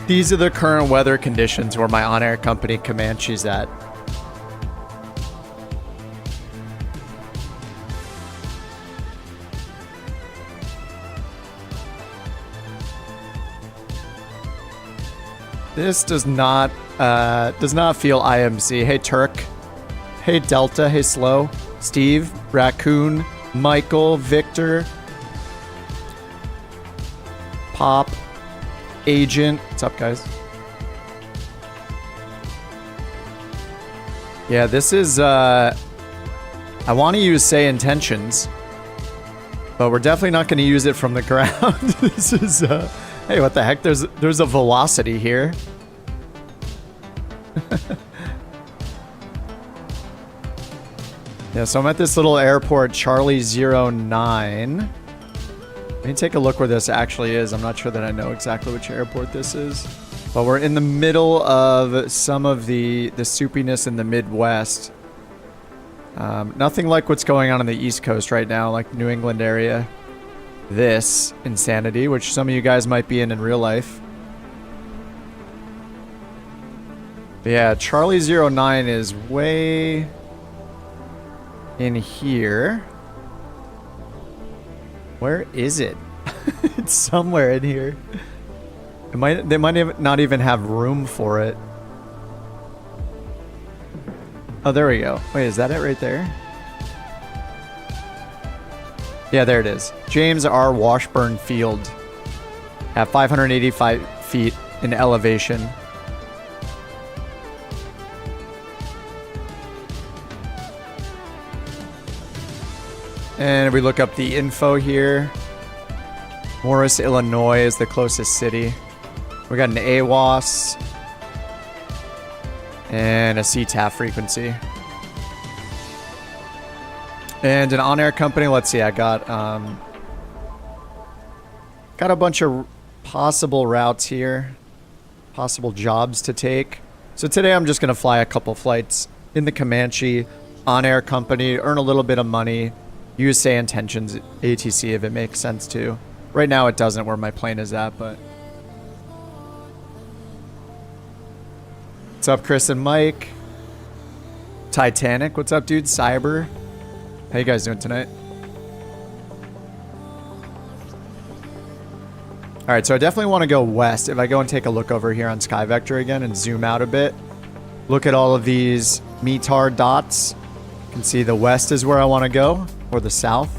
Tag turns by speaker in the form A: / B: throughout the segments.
A: These are the current weather conditions where my OnAir Company Comanche's at. This does not feel IMC. Hey Turk, hey Delta, hey Slow, Steve, Raccoon, Michael, Victor, Pop, Agent. What's up, guys? Yeah, this is, I want to use SayIntentions, but we're definitely not going to use it from the ground. This is, hey, what the heck? There's a velocity here. Yeah, so I'm at this little airport, Charlie 09. Let me take a look where this actually is. I'm not sure that I know exactly which airport this is. But we're in the middle of some of the soupiness in the Midwest. Nothing like what's going on the East Coast right now, like New England area. This insanity, which some of you guys might be in real life. But yeah, Charlie 09 is way in here. Where is it? It's somewhere in here. They might not even have room for it. Oh, there we go. Wait, is that it right there? Yeah, there it is. James R. Washburn Field at 585 feet in elevation. And we look up the info here. Morris, Illinois is the closest city. We got an AWOS and a CTAF frequency. And an OnAir Company. Let's see, I got a bunch of possible routes here, possible jobs to take. So today I'm just gonna fly a couple flights in the Comanche OnAir Company, earn a little bit of money. Use SayIntentions ATC if it makes sense to. Right now it doesn't where my plane is at, but... What's up, Chris and Mike? Titanic, what's up, dude? Cyber. How you guys doing tonight? Alright, so I definitely want to go west. If I go and take a look over here on Sky Vector again and zoom out a bit, look at all of these METAR dots. You can see the west is where I want to go. Or the south,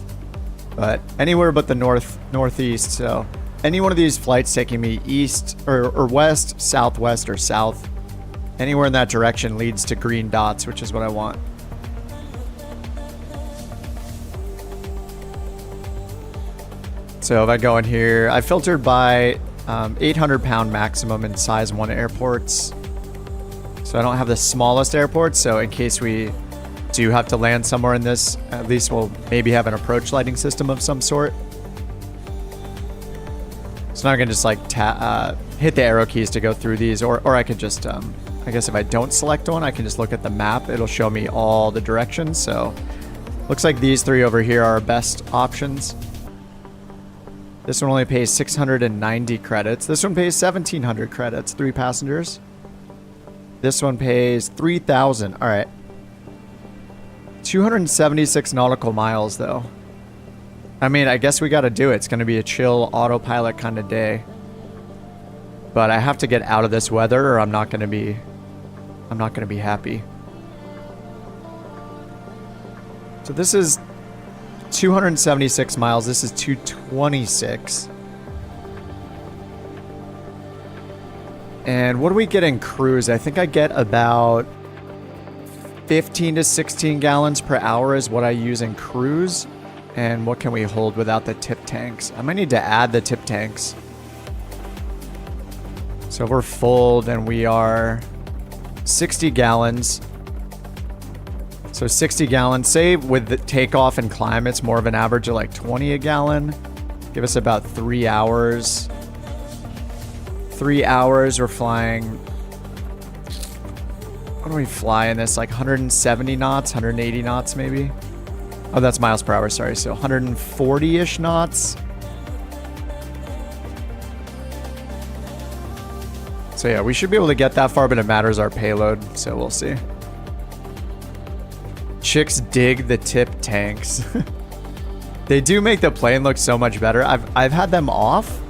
A: but anywhere but the northeast. So any one of these flights taking me east or west, southwest, or south, anywhere in that direction leads to green dots, which is what I want. So if I go in here, I filtered by 800-pound maximum in size 1 airports. So I don't have the smallest airports, so in case we do have to land somewhere in this, at least we'll maybe have an approach lighting system of some sort. So now I can just like hit the arrow keys to go through these, or I could just, I guess if I don't select one, I can just look at the map. It'll show me all the directions. So looks like these three over here are our best options. This one only pays 690 credits. This one pays 1,700 credits, 3 passengers. This one pays 3,000. All right. 276 nautical miles, though. I mean, I guess we got to do it. It's going to be a chill autopilot kind of day. But I have to get out of this weather, or I'm not going to be happy. So this is 276 miles. This is 226. And what do we get in cruise? I think I get about 15 to 16 gallons per hour is what I use in cruise. And what can we hold without the tip tanks? I might need to add the tip tanks. So if we're full, then we are 60 gallons. So 60 gallons. Say with the takeoff and climb, it's more of an average of like 20 a gallon. Give us about 3 hours. 3 hours, we're flying. What do we fly in this? Like 170 knots, 180 knots maybe? Oh, that's miles per hour, sorry. So 140-ish knots. So yeah, we should be able to get that far, but it matters our payload, so we'll see. Chicks dig the tip tanks. They do make the plane look so much better. I've had them off.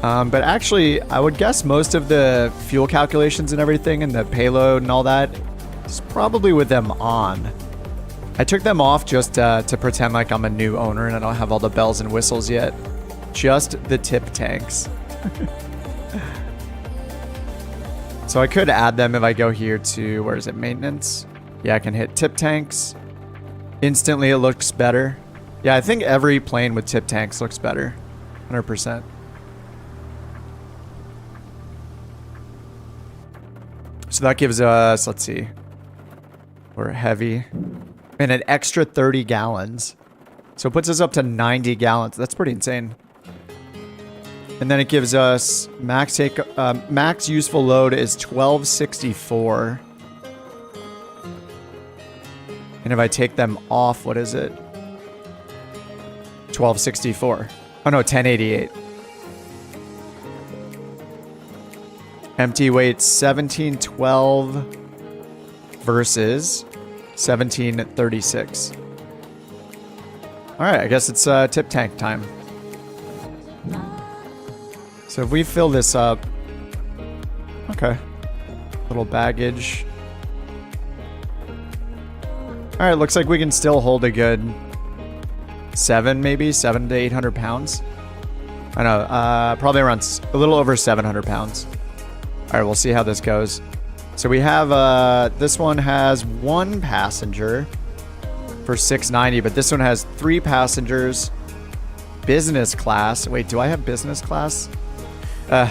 A: But actually, I would guess most of the fuel calculations and everything and the payload and all that is probably with them on. I took them off just to pretend like I'm a new owner and I don't have all the bells and whistles yet. Just the tip tanks. So I could add them if I go here to, where is it, maintenance? Yeah, I can hit tip tanks. Instantly it looks better. Yeah, I think every plane with tip tanks looks better. 100%. So that gives us, let's see, we're heavy, and an extra 30 gallons. So it puts us up to 90 gallons. That's pretty insane. And then it gives us max useful load is 1264. And if I take them off, what is it? 1264. Oh no, 1088. Empty weight 1712 versus 1736. All right, I guess it's tip tank time. So if we fill this up, okay, little baggage. All right, looks like we can still hold a good 7 to 800 pounds. I know, probably around a little over 700 pounds. All right, we'll see how this goes. So we have, this one has 1 passenger for 690, but this one has 3 passengers, business class. Wait, do I have business class?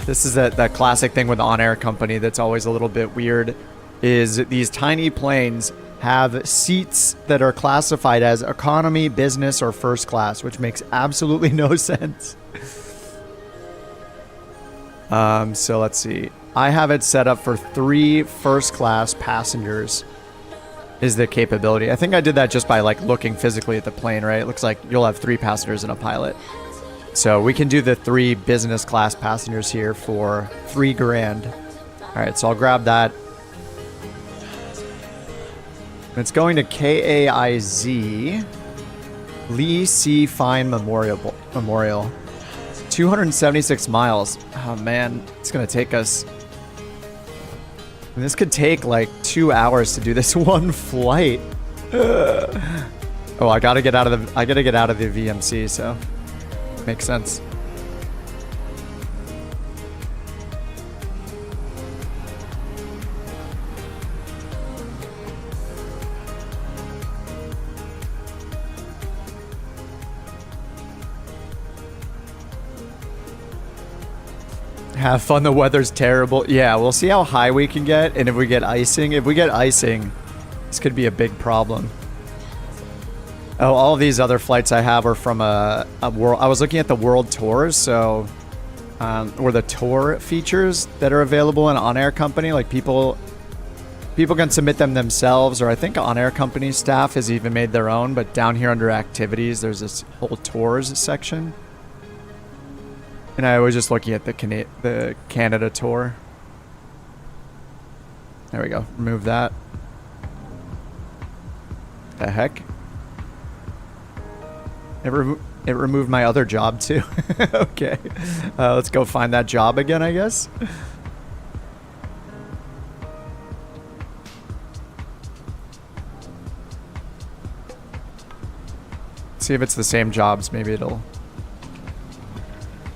A: This is that classic thing with OnAir Company that's always a little bit weird, is these tiny planes have seats that are classified as economy, business, or first class, which makes absolutely no sense. So let's see. I have it set up for 3 first class passengers is the capability. I think I did that just by like looking physically at the plane, right? It looks like you'll have 3 passengers and a pilot. So we can do the 3 business class passengers here for $3 grand. All right, so I'll grab that. It's going to KAIZ Lee C. Fine Memorial. 276 miles. Oh man, it's gonna take us. And this could take like 2 hours to do this one flight. Oh, I gotta get out of the VMC, so makes sense. Have fun, the weather's terrible. Yeah, we'll see how high we can get, and if we get icing. If we get icing, this could be a big problem. Oh, all of these other flights I have are from a world. I was looking at the world tours, so or the tour features that are available in OnAir Company. Like people can submit them themselves, or I think OnAir Company staff has even made their own. But down here under activities, there's this whole tours section. And I was just looking at the Canada tour. There we go. Remove that. The heck? It removed my other job too. Okay. Let's go find that job again, I guess. See if it's the same jobs. Maybe it'll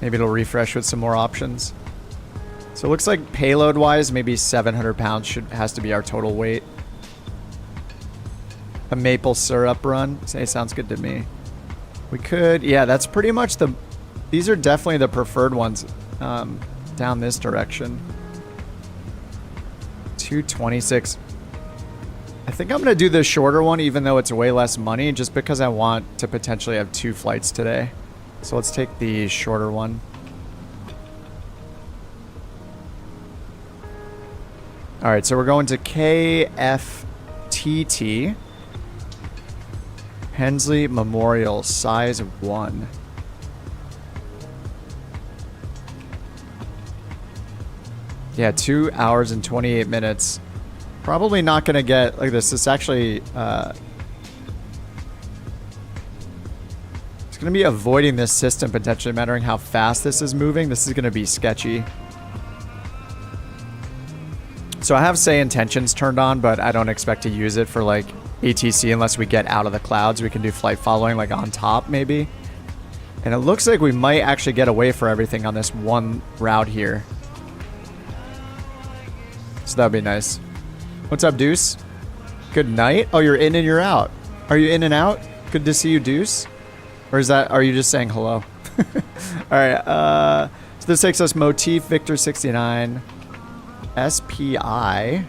A: refresh with some more options. So it looks like payload wise, maybe 700 pounds has to be our total weight. A maple syrup run. Say, sounds good to me. We could, yeah, that's pretty much these are definitely the preferred ones down this direction. 226. I think I'm going to do the shorter one, even though it's way less money, just because I want to potentially have 2 flights today. So let's take the shorter one. All right, so we're going to KFTT. Hensley Memorial, size 1. Yeah, 2 hours and 28 minutes. Probably not going to get like this. It's actually it's going to be avoiding this system potentially, mattering how fast this is moving. This is going to be sketchy. So I have SayIntentions turned on, but I don't expect to use it for like ATC unless we get out of the clouds. We can do flight following like on top maybe. And it looks like we might actually get away for everything on this one route here. So that'd be nice. What's up, Deuce? Good night. Oh, you're in and you're out. Are you in and out? Good to see you, Deuce. Or are you just saying hello? All right. So this takes us Motif Victor 69 SPI.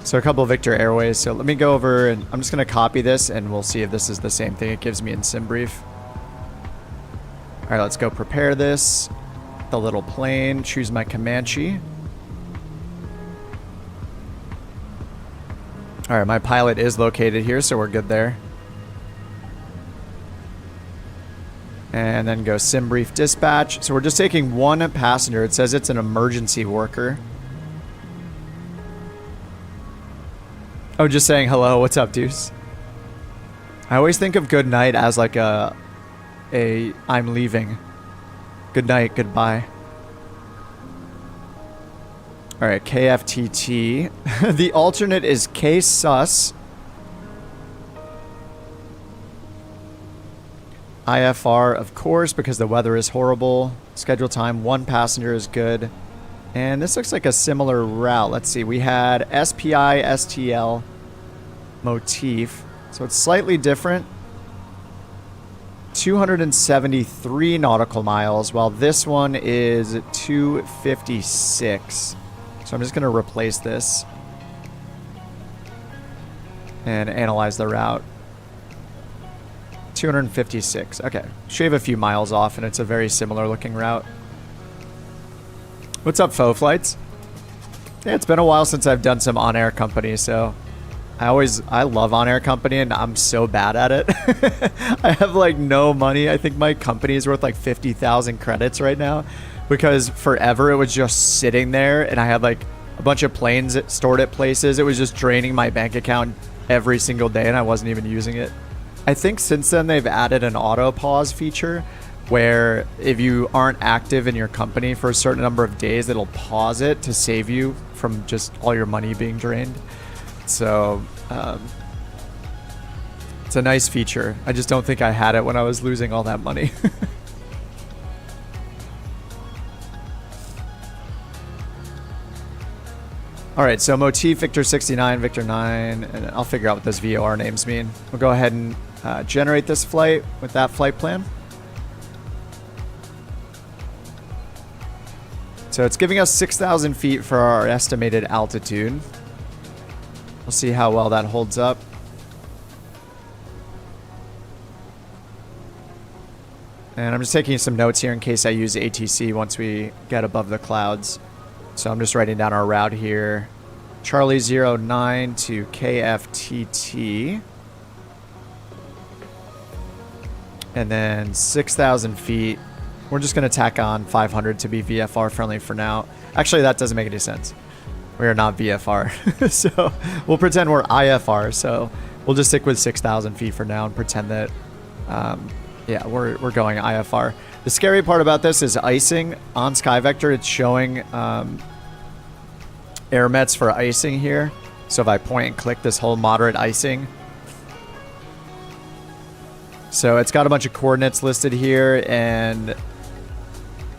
A: So a couple of Victor Airways. So let me go over and I'm just going to copy this and we'll see if this is the same thing it gives me in SimBrief. All right, let's go prepare this. The little plane, choose my Comanche. All right, my pilot is located here, so we're good there. And then go SimBrief dispatch. So we're just taking 1 passenger. It says it's an emergency worker. Oh, just saying hello. What's up, Deuce? I always think of good night as like a I'm leaving. Good night, goodbye. All right, KFTT. The alternate is KSUS. IFR, of course, because the weather is horrible. Schedule time, 1 passenger is good. And this looks like a similar route. Let's see, we had SPI, STL, Motif. So it's slightly different. 273 nautical miles, while this one is 256. So I'm just going to replace this and analyze the route. 256. Okay. Shave a few miles off, and it's a very similar looking route. What's up, Faux Flights? Yeah, it's been a while since I've done some OnAir Company, so I love OnAir Company, and I'm so bad at it. I have like no money. I think my company is worth like 50,000 credits right now because forever it was just sitting there, and I had like a bunch of planes stored at places. It was just draining my bank account every single day, and I wasn't even using it. I think since then they've added an auto pause feature where if you aren't active in your company for a certain number of days, it'll pause it to save you from just all your money being drained. So it's a nice feature. I just don't think I had it when I was losing all that money. All right, so Motif, Victor 69, Victor 9, and I'll figure out what those VOR names mean. We'll go ahead and generate this flight with that flight plan. So it's giving us 6,000 feet for our estimated altitude. We'll see how well that holds up. And I'm just taking some notes here in case I use ATC once we get above the clouds. So I'm just writing down our route here. Charlie 09 to KFTT. And then 6,000 feet. We're just going to tack on 500 to be VFR friendly for now. Actually, that doesn't make any sense. We are not VFR. So we'll pretend we're IFR. So we'll just stick with 6,000 feet for now and pretend that, yeah, we're going IFR. The scary part about this is icing. On SkyVector, it's showing air mets for icing here. So if I point and click this whole moderate icing. So it's got a bunch of coordinates listed here, and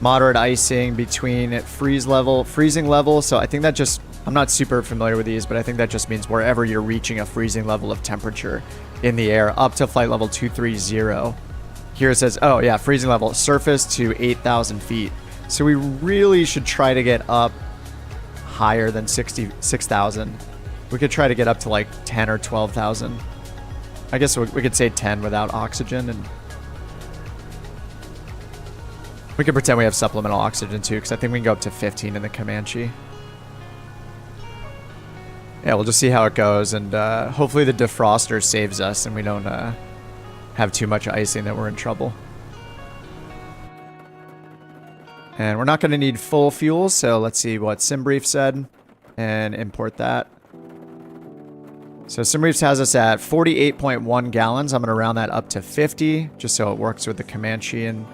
A: Moderate icing between freezing level. So I think that just, I'm not super familiar with these, but I think that just means wherever you're reaching a freezing level of temperature in the air up to flight level 230. Here it says, oh yeah, freezing level, surface to 8,000 feet. So we really should try to get up higher than 6,000. We could try to get up to like 10 or 12,000. I guess we could say 10 without oxygen, and we could pretend we have supplemental oxygen too, because I think we can go up to 15 in the Comanche. Yeah, we'll just see how it goes, and hopefully the defroster saves us and we don't have too much icing that we're in trouble. And we're not going to need full fuel, so let's see what SimBrief said and import that. So SimBrief has us at 48.1 gallons. I'm going to round that up to 50, just so it works with the Comanche and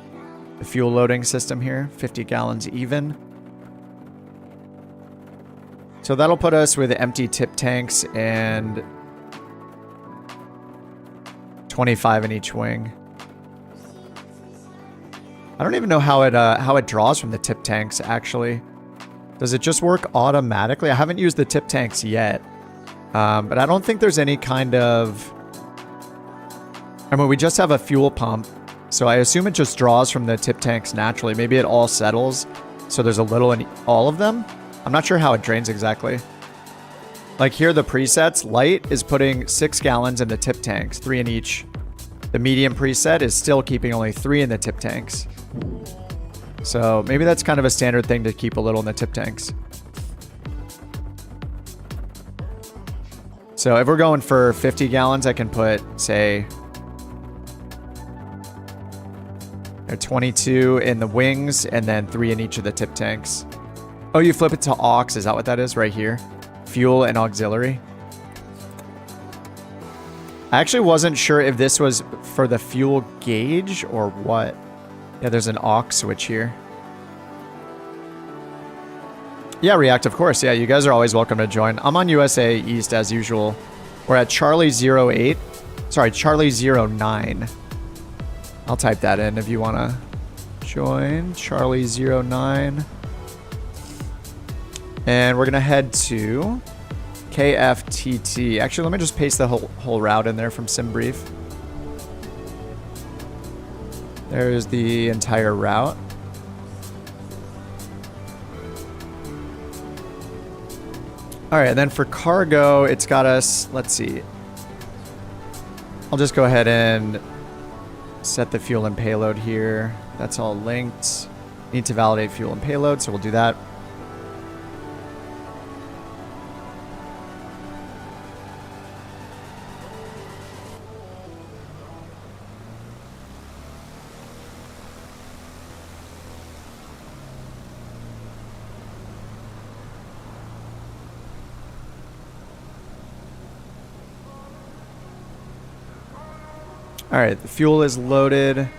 A: the fuel loading system here. 50 gallons even. So that'll put us with empty tip tanks and 25 in each wing. I don't even know how it draws from the tip tanks, actually. Does it just work automatically? I haven't used the tip tanks yet. But I don't think there's any kind of... I mean, we just have a fuel pump, so I assume it just draws from the tip tanks naturally. Maybe it all settles, so there's a little in all of them. I'm not sure how it drains exactly. Like here, the presets, light is putting 6 gallons in the tip tanks, 3 in each. The medium preset is still keeping only 3 in the tip tanks. So maybe that's kind of a standard thing to keep a little in the tip tanks. So if we're going for 50 gallons, I can put, say, 22 in the wings and then 3 in each of the tip tanks. Oh, you flip it to aux. Is that what that is right here? Fuel and auxiliary. I actually wasn't sure if this was for the fuel gauge or what. Yeah, there's an aux switch here. Yeah, React, of course. Yeah, you guys are always welcome to join. I'm on USA East as usual. We're at Charlie 08. Sorry, Charlie 09. I'll type that in if you want to join. Charlie 09. And we're going to head to KFTT. Actually, let me just paste the whole route in there from SimBrief. There's the entire route. All right, and then for cargo, it's got us, let's see. I'll just go ahead and set the fuel and payload here. That's all linked. Need to validate fuel and payload, so we'll do that. All right, the fuel is loaded.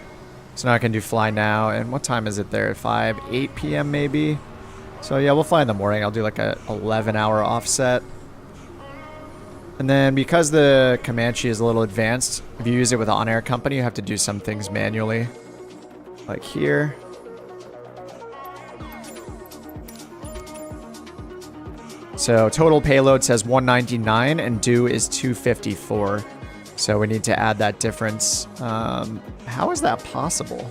A: So now I can do fly now. And what time is it there? 8 p.m. maybe? So yeah, we'll fly in the morning. I'll do like a 11-hour offset. And then because the Comanche is a little advanced, if you use it with OnAir Company, you have to do some things manually. Like here. So total payload says 199 and due is 254. So we need to add that difference. How is that possible?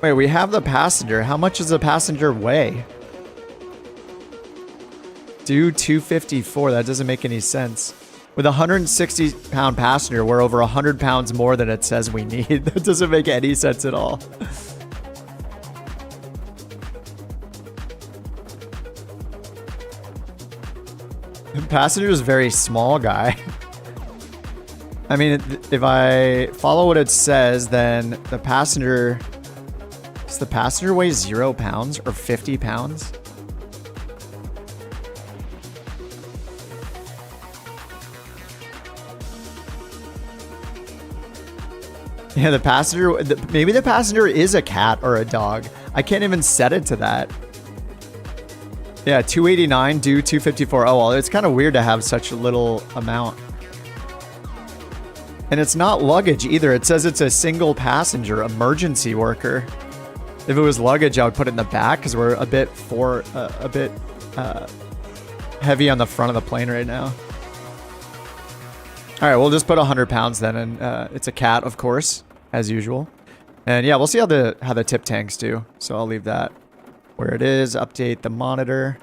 A: Wait, we have the passenger. How much does the passenger weigh? Due 254. That doesn't make any sense. With a 160-pound passenger, we're over 100 pounds more than it says we need. That doesn't make any sense at all. The passenger is a very small guy. I mean, if I follow what it says, then the passenger... Does the passenger weigh 0 pounds or 50 pounds? Yeah, the passenger... Maybe the passenger is a cat or a dog. I can't even set it to that. Yeah, 289, due 254. Oh, well, it's kind of weird to have such a little amount. And it's not luggage either. It says it's a single passenger emergency worker. If it was luggage, I would put it in the back because we're a bit heavy on the front of the plane right now. All right, we'll just put 100 pounds then, and it's a cat, of course, as usual. And yeah, we'll see how the tip tanks do. So I'll leave that where it is. Update the monitor.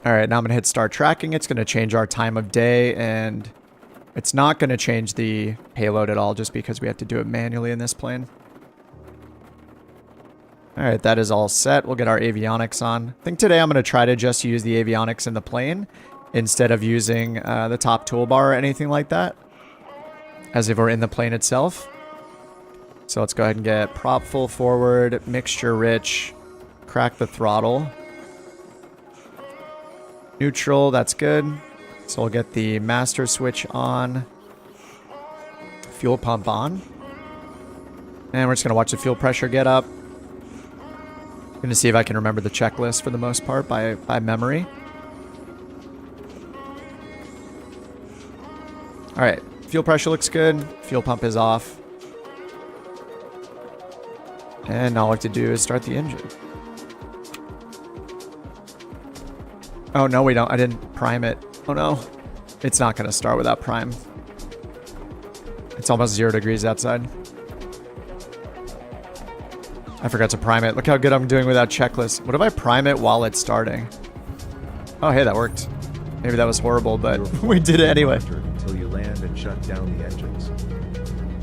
A: All right, now I'm gonna hit start tracking. It's gonna change our time of day, and it's not gonna change the payload at all just because we have to do it manually in this plane. All right, that is all set. We'll get our avionics on. I think today I'm gonna try to just use the avionics in the plane instead of using the top toolbar or anything like that, as if we're in the plane itself. So let's go ahead and get prop full forward, mixture rich, crack the throttle. Neutral, that's good. So we'll get the master switch on. Fuel pump on. And we're just going to watch the fuel pressure get up. I'm going to see if I can remember the checklist for the most part by memory. Alright, fuel pressure looks good. Fuel pump is off. And now all I have to do is start the engine. Oh, no, we don't. I didn't prime it. Oh, no. It's not going to start without prime. It's almost 0 degrees outside. I forgot to prime it. Look how good I'm doing without checklist. What if I prime it while it's starting? Oh, hey, that worked. Maybe that was horrible, but we did it anyway.
B: Until you land and shut down the engines.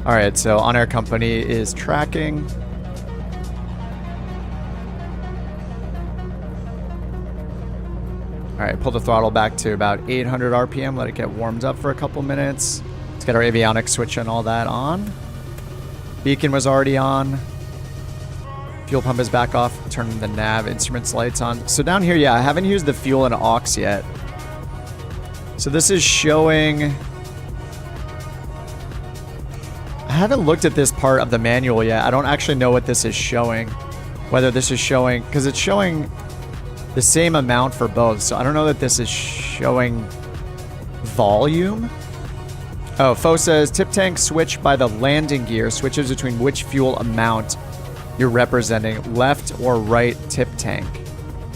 A: All right, so OnAir Company is tracking. All right, pull the throttle back to about 800 RPM. Let it get warmed up for a couple minutes. Let's get our avionics switch and all that on. Beacon was already on. Fuel pump is back off. Turn the nav instruments lights on. So down here, yeah, I haven't used the fuel and aux yet. So this is showing... I haven't looked at this part of the manual yet. I don't actually know what this is showing. Whether this is showing... Because it's showing the same amount for both. So I don't know that this is showing volume. Oh, Fo says, tip tank switch by the landing gear switches between which fuel amount you're representing, left or right tip tank.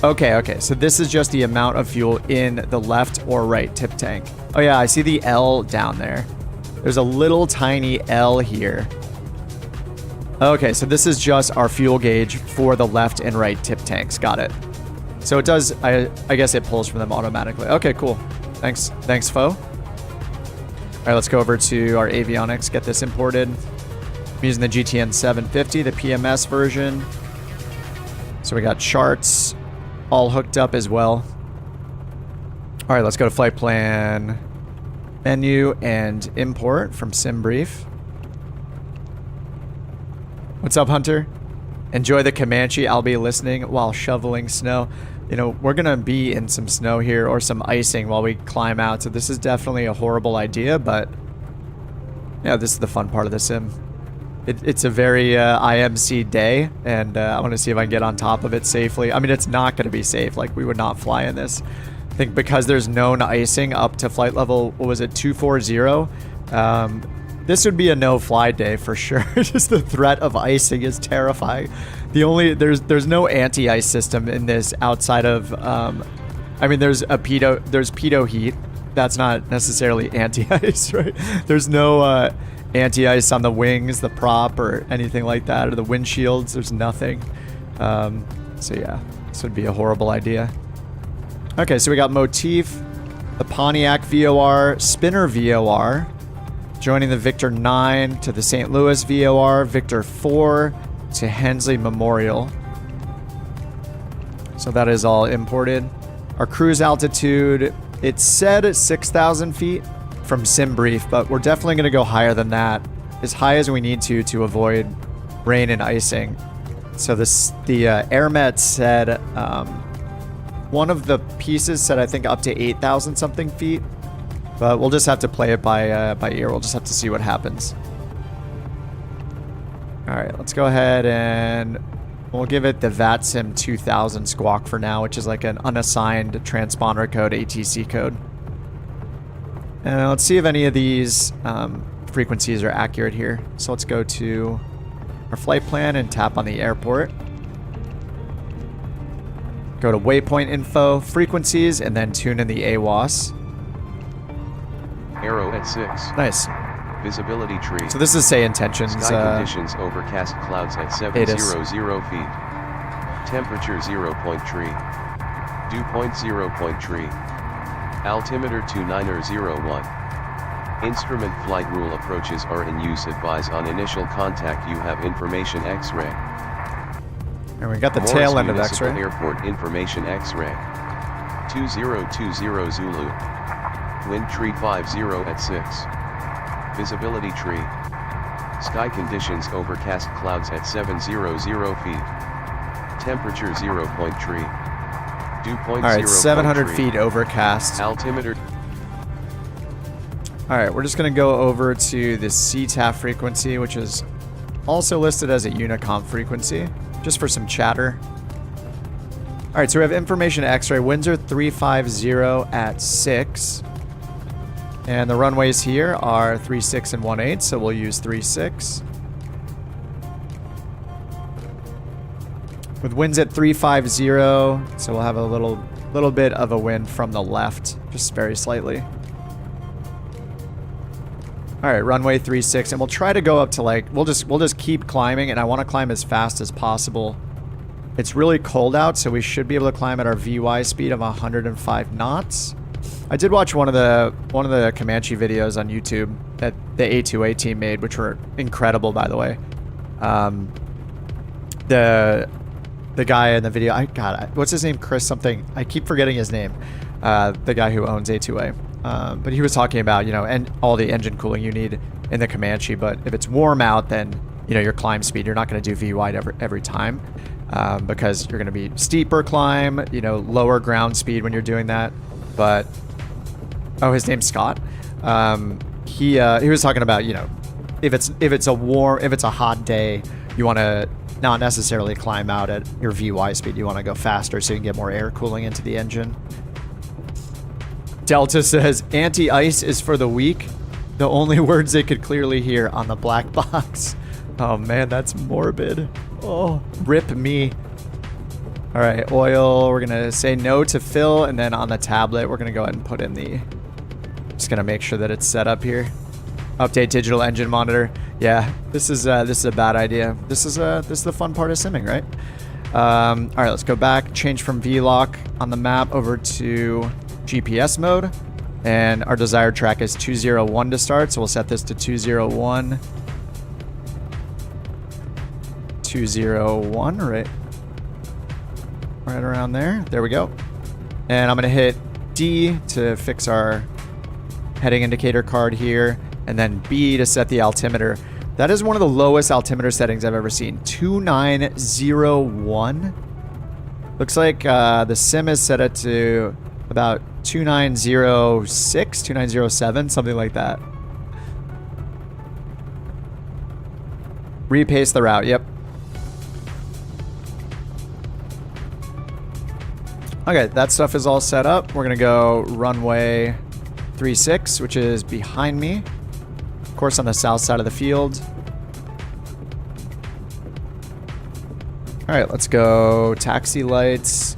A: Okay, so this is just the amount of fuel in the left or right tip tank. Oh yeah, I see the L down there. There's a little tiny L here. Okay, so this is just our fuel gauge for the left and right tip tanks. Got it. So it does, I guess it pulls from them automatically. Okay, cool. Thanks, Fo. All right, let's go over to our avionics, get this imported. I'm using the GTN 750, the PMS version. So we got charts all hooked up as well. All right, let's go to flight plan menu and import from SimBrief. What's up, Hunter? Enjoy the Comanche. I'll be listening while shoveling snow. You know, we're going to be in some snow here or some icing while we climb out. So this is definitely a horrible idea, but yeah, this is the fun part of the sim. It's a very IMC day, and I want to see if I can get on top of it safely. I mean, it's not going to be safe. Like, we would not fly in this. I think because there's known icing up to flight level, what was it, 240? This would be a no-fly day for sure. Just the threat of icing is terrifying. There's no anti-ice system in this outside of, I mean, there's pitot heat. That's not necessarily anti-ice, right? There's no anti-ice on the wings, the prop, or anything like that, or the windshields. There's nothing. So yeah, this would be a horrible idea. Okay, so we got Motif, the Pontiac VOR, Spinner VOR, joining the Victor 9 to the St. Louis VOR, Victor 4 to Hensley Memorial. So that is all imported. Our cruise altitude, it said 6,000 feet from SimBrief, but we're definitely going to go higher than that, as high as we need to avoid rain and icing. So the AirMet said, one of the pieces said I think up to 8,000 something feet, but we'll just have to play it by ear. We'll just have to see what happens. All right, let's go ahead and we'll give it the VATSIM 2000 squawk for now, which is like an unassigned transponder code, ATC code. And let's see if any of these frequencies are accurate here. So let's go to our flight plan and tap on the airport. Go to waypoint info, frequencies, and then tune in the AWAS.
C: Arrow at 6.
A: Nice.
C: Visibility tree.
A: So this is SayIntentions.
C: Sky conditions overcast clouds at 700 feet. Temperature 0.3. Dew point 0.3. Altimeter 2901. Instrument flight rule approaches are in use. Advise on initial contact. You have information X-ray.
A: And we got the
C: Morris
A: tail end of
C: Municipal
A: X-ray.
C: Airport information X-ray. 2020 Zulu. Wind tree 50 at 6. Visibility tree. Sky conditions overcast clouds at 700 feet. Temperature 0.3. Dew point 0.3.
A: Alright, 700 feet overcast.
C: Altimeter.
A: Alright, we're just going to go over to the CTAF frequency, which is also listed as a Unicom frequency, just for some chatter. Alright, so we have information X-ray. Winds are 350 at 6. And the runways here are 36 and 1/8, so we'll use 36. With winds at 350, so we'll have a little bit of a wind from the left, just very slightly. All right, runway 36, and we'll try to go up to like we'll just keep climbing, and I want to climb as fast as possible. It's really cold out, so we should be able to climb at our VY speed of 105 knots. I did watch one of the Comanche videos on YouTube that the A2A team made, which were incredible, by the way. The guy in the video, what's his name? Chris something. I keep forgetting his name. The guy who owns A2A. But he was talking about, you know, and all the engine cooling you need in the Comanche. But if it's warm out, then, you know, your climb speed, you're not going to do VY every time. Because you're going to be steeper climb, you know, lower ground speed when you're doing that. But oh, his name's Scott. He was talking about, you know, if it's a hot day, you want to not necessarily climb out at your VY speed. You want to go faster so you can get more air cooling into the engine. Delta says anti-ice is for the weak. The only words they could clearly hear on the black box. Oh man, that's morbid. Oh, rip me. All right, oil, we're gonna say no to fill, and then on the tablet, we're gonna go ahead and put in the, just gonna make sure that it's set up here. Update digital engine monitor. Yeah, this is a bad idea. This is the fun part of simming, right? All right, let's go back, change from VLOC on the map over to GPS mode, and our desired track is 201 to start, so we'll set this to 201. 201, right around there. There we go. And I'm gonna hit D to fix our heading indicator card here, and then B to set the altimeter. That is one of the lowest altimeter settings I've ever seen. 2901. Looks like the sim is set it to about 2906, 2907, something like that. Repaste the route, yep. Okay, that stuff is all set up. We're gonna go runway 36, which is behind me. Of course, on the south side of the field. All right, let's go taxi lights.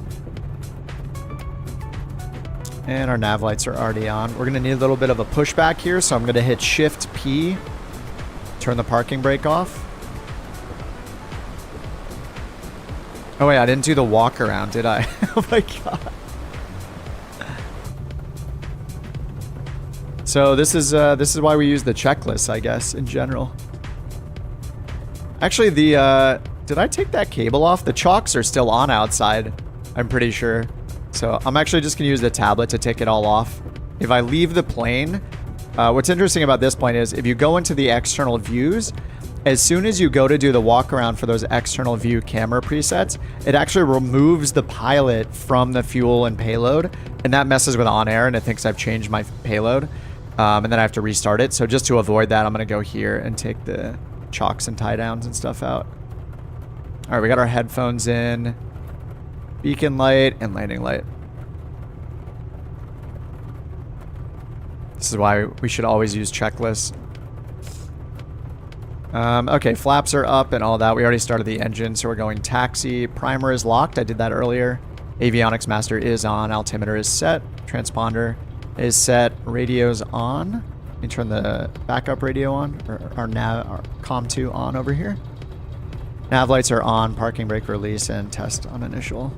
A: And our nav lights are already on. We're gonna need a little bit of a pushback here, so I'm gonna hit Shift P, turn the parking brake off. Oh wait, I didn't do the walk around, did I? Oh my god. So this is why we use the checklist, I guess, in general. Actually, did I take that cable off? The chocks are still on outside, I'm pretty sure. So I'm actually just gonna use the tablet to take it all off. If I leave the plane, what's interesting about this plane is if you go into the external views, as soon as you go to do the walk around for those external view camera presets, it actually removes the pilot from the fuel and payload, and that messes with OnAir, and it thinks I've changed my payload, and then I have to restart it. So just to avoid that, I'm gonna go here and take the chocks and tie downs and stuff out. All right, we got our headphones in, beacon light and landing light. This is why we should always use checklists. Okay, flaps are up and all that. We already started the engine, so we're going taxi. Primer is locked. I did that earlier. Avionics master is on. Altimeter is set. Transponder is set. Radio's on. Let me turn the backup radio on. Or our COM2 on over here. Nav lights are on. Parking brake release and test on initial.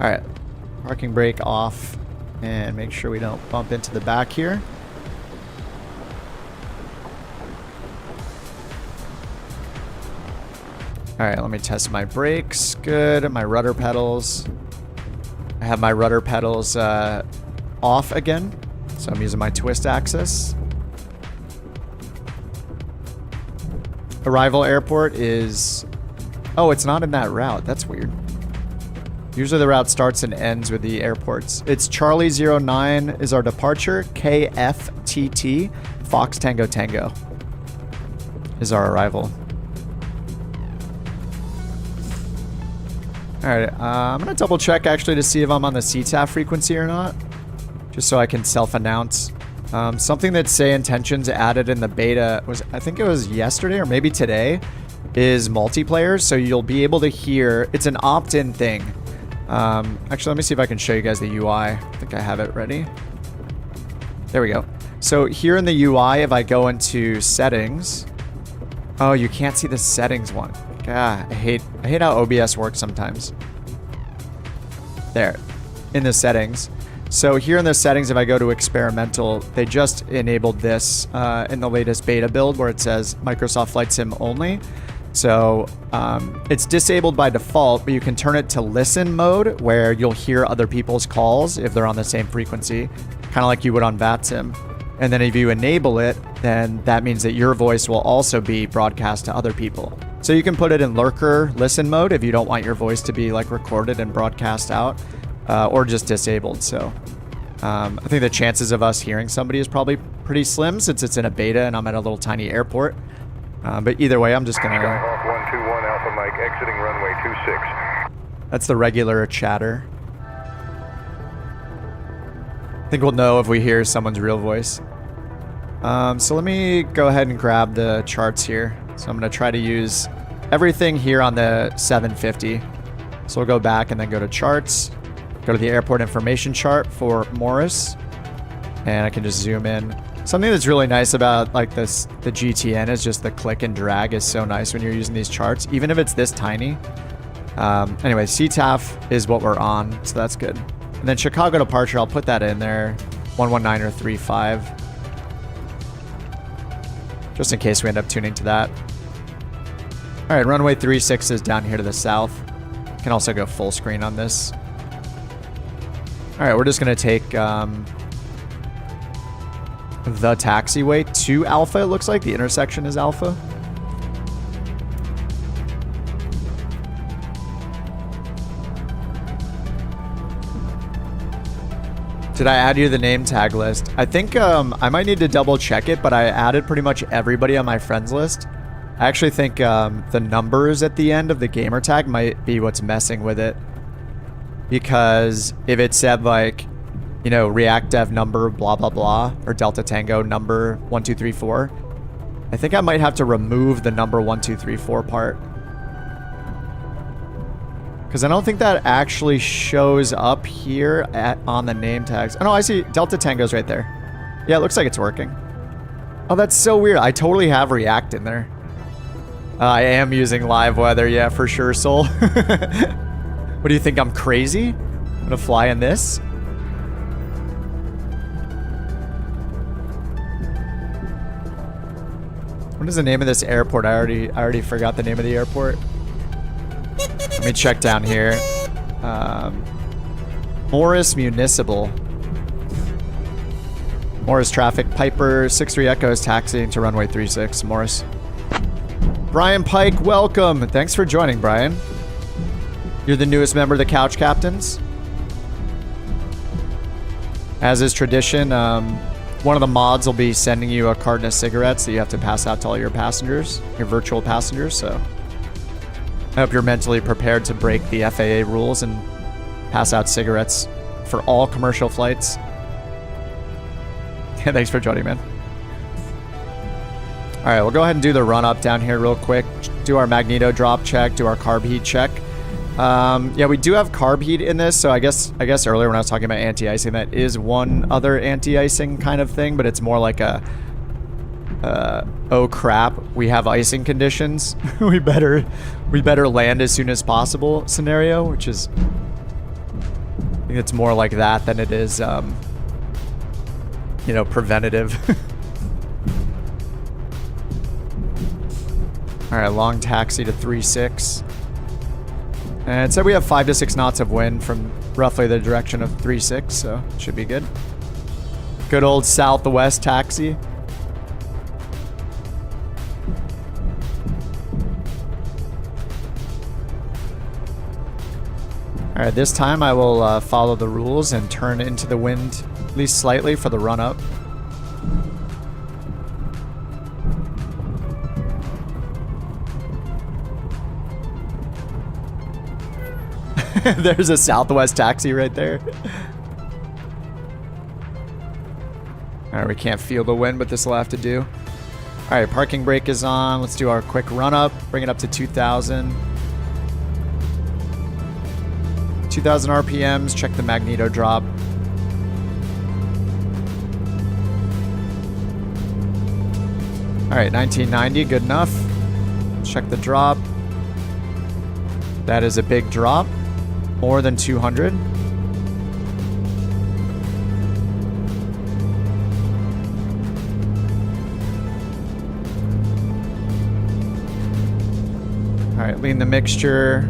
A: Alright. Parking brake off. And make sure we don't bump into the back here. Alright, let me test my brakes. Good. My rudder pedals. I have my rudder pedals off again. So I'm using my twist axis. Arrival airport is... Oh, it's not in that route. That's weird. Usually the route starts and ends with the airports. It's Charlie 09 is our departure. KFTT. Fox Tango Tango is our arrival. Alright, I'm going to double check actually to see if I'm on the CTAF frequency or not. Just so I can self-announce. Something that SayIntentions added in the beta was, I think it was yesterday or maybe today, is multiplayer. So you'll be able to hear, it's an opt-in thing. Actually, let me see if I can show you guys the UI. I think I have it ready. There we go. So here in the UI, if I go into settings, oh, you can't see the settings one. God, I hate how OBS works sometimes. There, in the settings. So here in the settings, if I go to experimental, they just enabled this in the latest beta build where it says Microsoft Flight Sim only. So it's disabled by default, but you can turn it to listen mode where you'll hear other people's calls if they're on the same frequency, kind of like you would on VATSIM. And then if you enable it, then that means that your voice will also be broadcast to other people. So you can put it in lurker listen mode if you don't want your voice to be like recorded and broadcast out, or just disabled. So I think the chances of us hearing somebody is probably pretty slim since it's in a beta and I'm at a little tiny airport. But either way, I'm just gonna...
D: Skyhawk 121 Alpha Mike exiting runway 26.
A: That's the regular chatter. I think we'll know if we hear someone's real voice. So let me go ahead and grab the charts here. So I'm going to try to use everything here on the 750. So we'll go back and then go to charts. Go to the airport information chart for Morris. And I can just zoom in. Something that's really nice about like this, the GTN is just the click and drag is so nice when you're using these charts, even if it's this tiny. Anyway, CTAF is what we're on, so that's good. And then Chicago departure, I'll put that in there. 119 or 35. Just in case we end up tuning to that. All right, runway 36 is down here to the south. Can also go full screen on this. All right, we're just gonna take the taxiway to Alpha, it looks like. The intersection is Alpha. Did I add you to the name tag list? I think I might need to double check it, but I added pretty much everybody on my friends list. I actually think the numbers at the end of the gamer tag might be what's messing with it. Because if it said like, you know, React Dev number blah blah blah, or Delta Tango number 1234, I think I might have to remove the number 1234 part. Because I don't think that actually shows up here on the name tags. Oh no, I see Delta Tango's right there. Yeah, it looks like it's working. Oh, that's so weird. I totally have React in there. I am using live weather, yeah, for sure, Soul. What do you think, I'm crazy? I'm gonna fly in this? What is the name of this airport? I already forgot the name of the airport. Let me check down here. Morris Municipal. Morris Traffic. Piper 63 Echoes taxiing to runway 36. Morris. Brian Pike, welcome. Thanks for joining, Brian. You're the newest member of the Couch Captains. As is tradition, one of the mods will be sending you a carton of cigarettes that you have to pass out to all your passengers, your virtual passengers, so... I hope you're mentally prepared to break the FAA rules and pass out cigarettes for all commercial flights. Yeah, thanks for joining, man. All right, we'll go ahead and do the run up down here real quick. Do our magneto drop check, do our carb heat check. Yeah, we do have carb heat in this, so I guess earlier when I was talking about anti-icing, that is one other anti-icing kind of thing, but it's more like a oh crap, we have icing conditions. we better land as soon as possible scenario, which is, I think it's more like that than it is you know, preventative. All right, long taxi to 3.6. And it said we have 5 to 6 knots of wind from roughly the direction of 3.6, so it should be good. Good old southwest taxi. All right, this time I will follow the rules and turn into the wind at least slightly for the run up. There's a southwest taxi right there. All right, we can't feel the wind, but this will have to do. All right, parking brake is on. Let's do our quick run up. Bring it up to 2,000. 2,000 RPMs. Check the magneto drop. All right, 1990, good enough. Check the drop. That is a big drop. More than 200. All right, lean the mixture.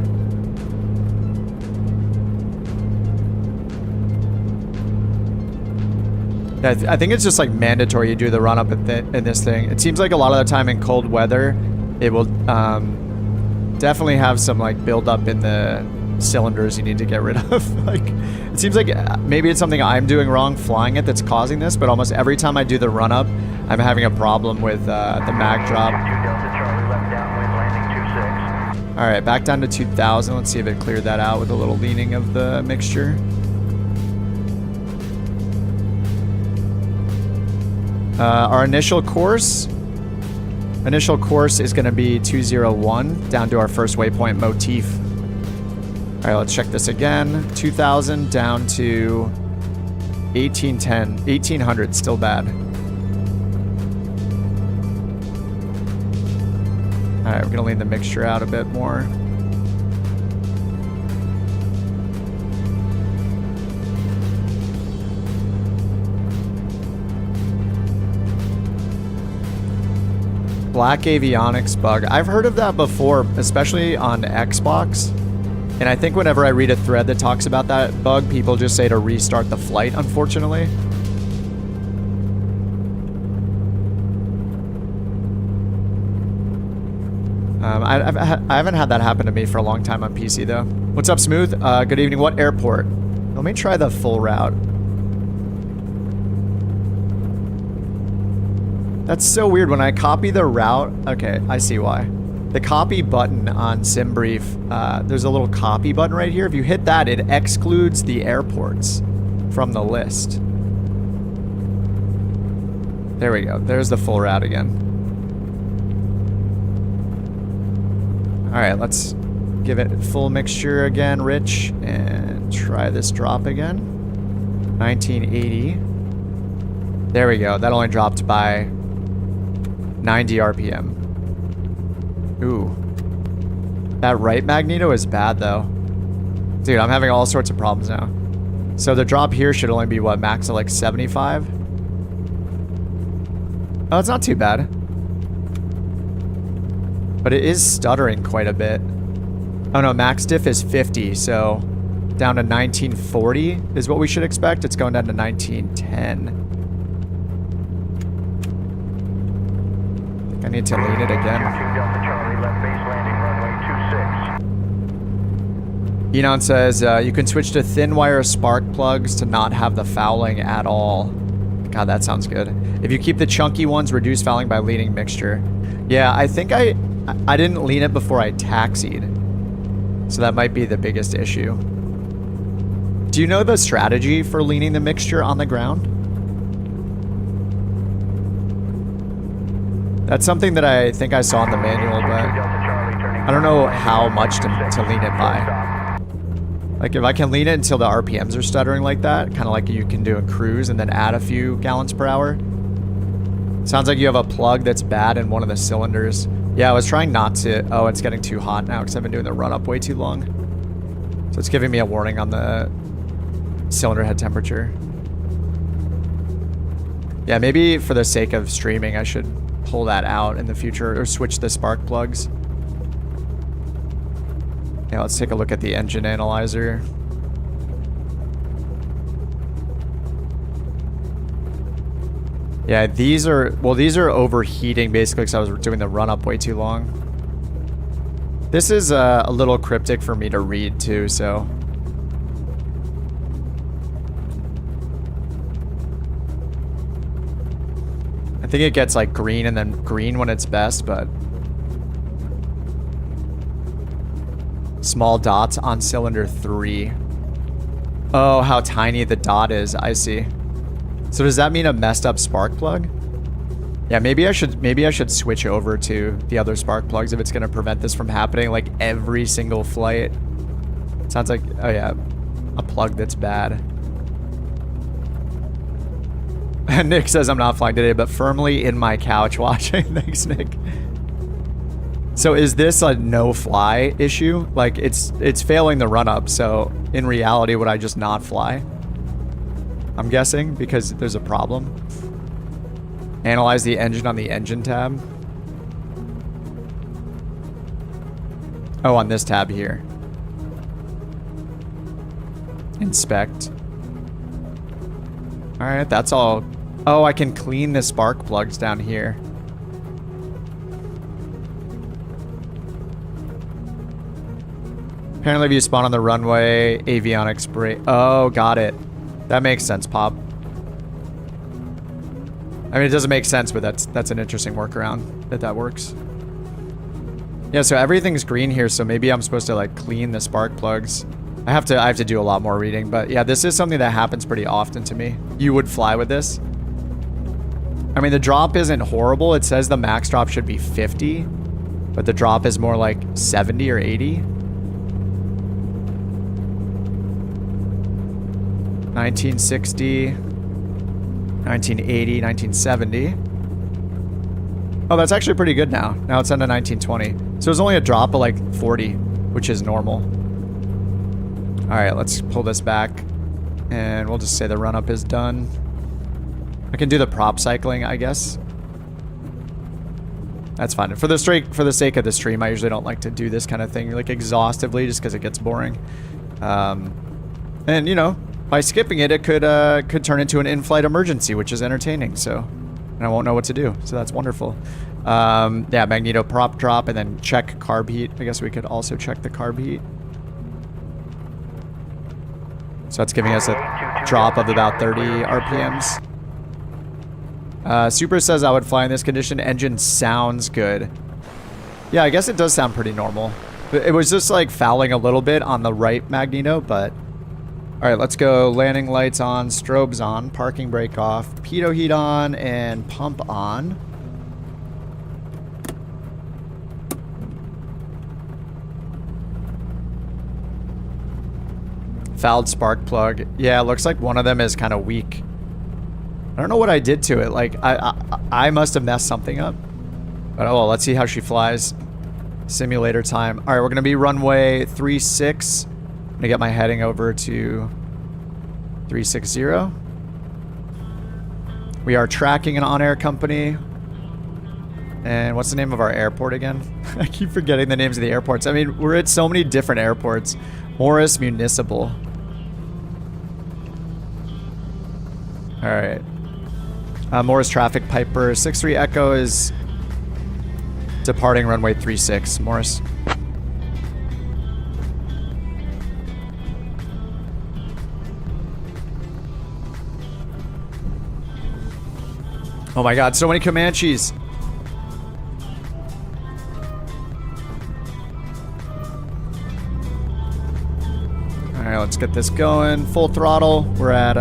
A: I think it's just like mandatory you do the run up in this thing. It seems like a lot of the time in cold weather, it will definitely have some like build up in the cylinders you need to get rid of. Like, it seems like maybe it's something I'm doing wrong flying it that's causing this, but almost every time I do the run up, I'm having a problem with the mag drop. All right, back down to 2,000. Let's see if it cleared that out with a little leaning of the mixture. Our initial course is going to be 201 down to our first waypoint motif. All right, let's check this again. 2,000 down to 1810, 1,800, still bad. All right, we're going to lean the mixture out a bit more. Black avionics bug. I've heard of that before, especially on Xbox. And I think whenever I read a thread that talks about that bug, people just say to restart the flight, unfortunately. I haven't had that happen to me for a long time on PC, though. What's up, Smooth? Good evening. What airport? Let me try the full route. That's so weird. When I copy the route... Okay, I see why. The copy button on SimBrief, there's a little copy button right here. If you hit that, it excludes the airports from the list. There we go. There's the full route again. All right, let's give it full mixture again, Rich, and try this drop again. 1980. There we go. That only dropped by 90 RPM. Ooh. That right magneto is bad, though. Dude, I'm having all sorts of problems now. So the drop here should only be, what, max at like 75? Oh, it's not too bad. But it is stuttering quite a bit. Oh no, max diff is 50, so down to 1940 is what we should expect. It's going down to 1910. I need to lean it again. Enon says, you can switch to thin wire spark plugs to not have the fouling at all. God, that sounds good. If you keep the chunky ones, reduce fouling by leaning mixture. Yeah, I think I didn't lean it before I taxied. So that might be the biggest issue. Do you know the strategy for leaning the mixture on the ground? That's something that I think I saw in the manual, but I don't know how much to lean it by. Like if I can lean it until the RPMs are stuttering like that, kind of like you can do in cruise, and then add a few gallons per hour. Sounds like you have a plug that's bad in one of the cylinders. Yeah, I was trying not to. Oh, it's getting too hot now because I've been doing the run up way too long. So it's giving me a warning on the cylinder head temperature. Yeah, maybe for the sake of streaming, I should pull that out in the future or switch the spark plugs. Yeah, let's take a look at the engine analyzer. Yeah, these are overheating basically because I was doing the run up way too long. This is a little cryptic for me to read too, so. I think it gets like green and then green when it's best, but. Small dots on cylinder 3. Oh, how tiny the dot is. I see. So does that mean a messed up spark plug? Yeah, maybe I should switch over to the other spark plugs if it's going to prevent this from happening like every single flight. Sounds like, oh yeah, a plug that's bad. Nick says I'm not flying today, but firmly in my couch watching. Thanks, Nick. So is this a no-fly issue? Like it's failing the run-up, so in reality would I just not fly? I'm guessing because there's a problem. Analyze the engine on the engine tab. Oh, on this tab here. Inspect. Alright, that's all. Oh, I can clean the spark plugs down here. Apparently if you spawn on the runway, avionics brake. Oh, got it. That makes sense, Pop. I mean, it doesn't make sense, but that's an interesting workaround that works. Yeah, so everything's green here, so maybe I'm supposed to like clean the spark plugs. I have to do a lot more reading, but yeah, this is something that happens pretty often to me. You would fly with this? I mean, the drop isn't horrible. It says the max drop should be 50, but the drop is more like 70 or 80. 1960, 1980, 1970. Oh, that's actually pretty good now. Now it's on to 1920. So it's only a drop of like 40, which is normal. All right, let's pull this back and we'll just say the run up is done. I can do the prop cycling, I guess. That's fine. For the sake of the stream, I usually don't like to do this kind of thing like exhaustively just because it gets boring. And you know, by skipping it, it could turn into an in-flight emergency, which is entertaining. So, and I won't know what to do. So that's wonderful. Yeah, magneto prop drop and then check carb heat. I guess we could also check the carb heat. So that's giving us a drop of about 30 RPMs. Super says I would fly in this condition. Engine sounds good. Yeah, I guess it does sound pretty normal. It was just like fouling a little bit on the right magneto, but... Alright, let's go. Landing lights on, strobes on, parking brake off, pitot heat on, and pump on. Fouled spark plug. Yeah, it looks like one of them is kind of weak. I don't know what I did to it. Like, I must have messed something up. But oh well, let's see how she flies. Simulator time. Alright, we're going to be runway 36. I'm gonna get my heading over to 360. We are tracking an OnAir Company. And what's the name of our airport again? I keep forgetting the names of the airports. I mean, we're at so many different airports. Morris Municipal. Alright. Morris Traffic Piper. 63 Echo is departing runway 36. Morris. Oh my god, so many Comanches. Alright, let's get this going. Full throttle. We're at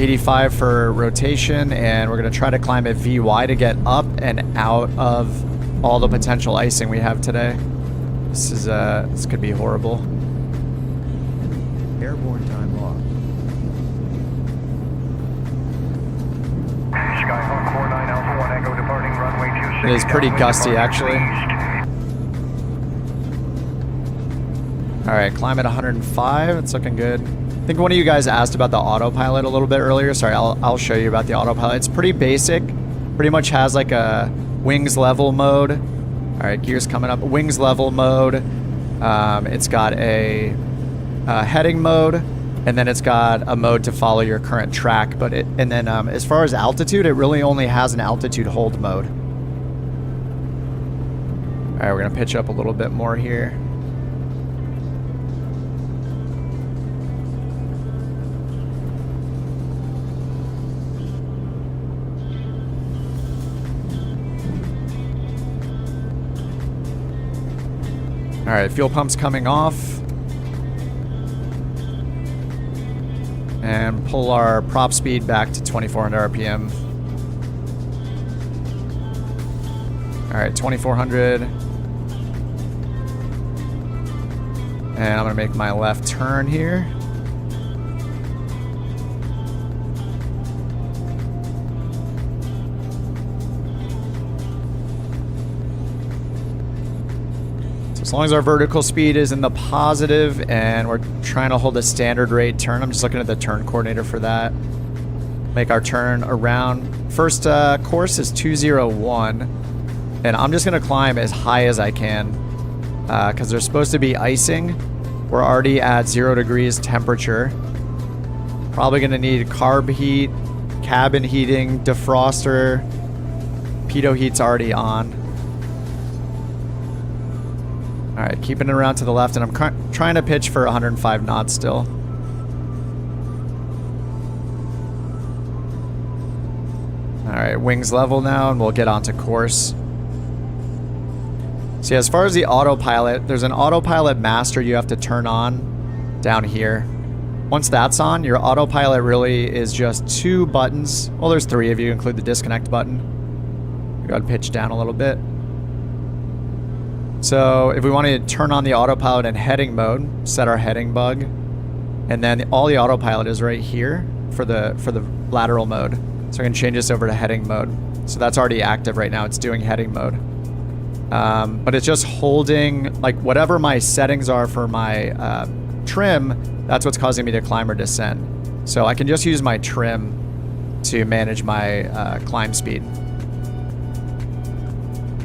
A: 85 for rotation, and we're going to try to climb at VY to get up and out of all the potential icing we have today. This could be horrible.
B: Airborne time logged.
D: Skyhawk 49 Alpha 1 Echo departing runway 26.
A: It is pretty gusty, actually. All right, climb at 105. It's looking good. I think one of you guys asked about the autopilot a little bit earlier. Sorry, I'll show you about the autopilot. It's pretty basic. Pretty much has like a wings level mode. All right, gears coming up. Wings level mode. It's got a heading mode, and then it's got a mode to follow your current track. And then as far as altitude, it really only has an altitude hold mode. All right, we're gonna pitch up a little bit more here. All right, fuel pump's coming off. And pull our prop speed back to 2400 RPM. All right, 2400. And I'm gonna make my left turn here. As long as our vertical speed is in the positive and we're trying to hold a standard rate turn, I'm just looking at the turn coordinator for that. Make our turn around. First course is 201, and I'm just gonna climb as high as I can because there's supposed to be icing. We're already at 0 degrees temperature. Probably gonna need carb heat, cabin heating, defroster. Pitot heat's already on. All right, keeping it around to the left, and I'm trying to pitch for 105 knots still. All right, wings level now, and we'll get onto course. So yeah, as far as the autopilot, there's an autopilot master you have to turn on down here. Once that's on, your autopilot really is just 2 buttons. Well, there's 3 if you include the disconnect button. Go ahead and pitch down a little bit. So if we want to turn on the autopilot in heading mode, set our heading bug, and then all the autopilot is right here for the lateral mode. So I can change this over to heading mode. So that's already active right now. It's doing heading mode. But it's just holding, like, whatever my settings are for my trim, that's what's causing me to climb or descend. So I can just use my trim to manage my climb speed.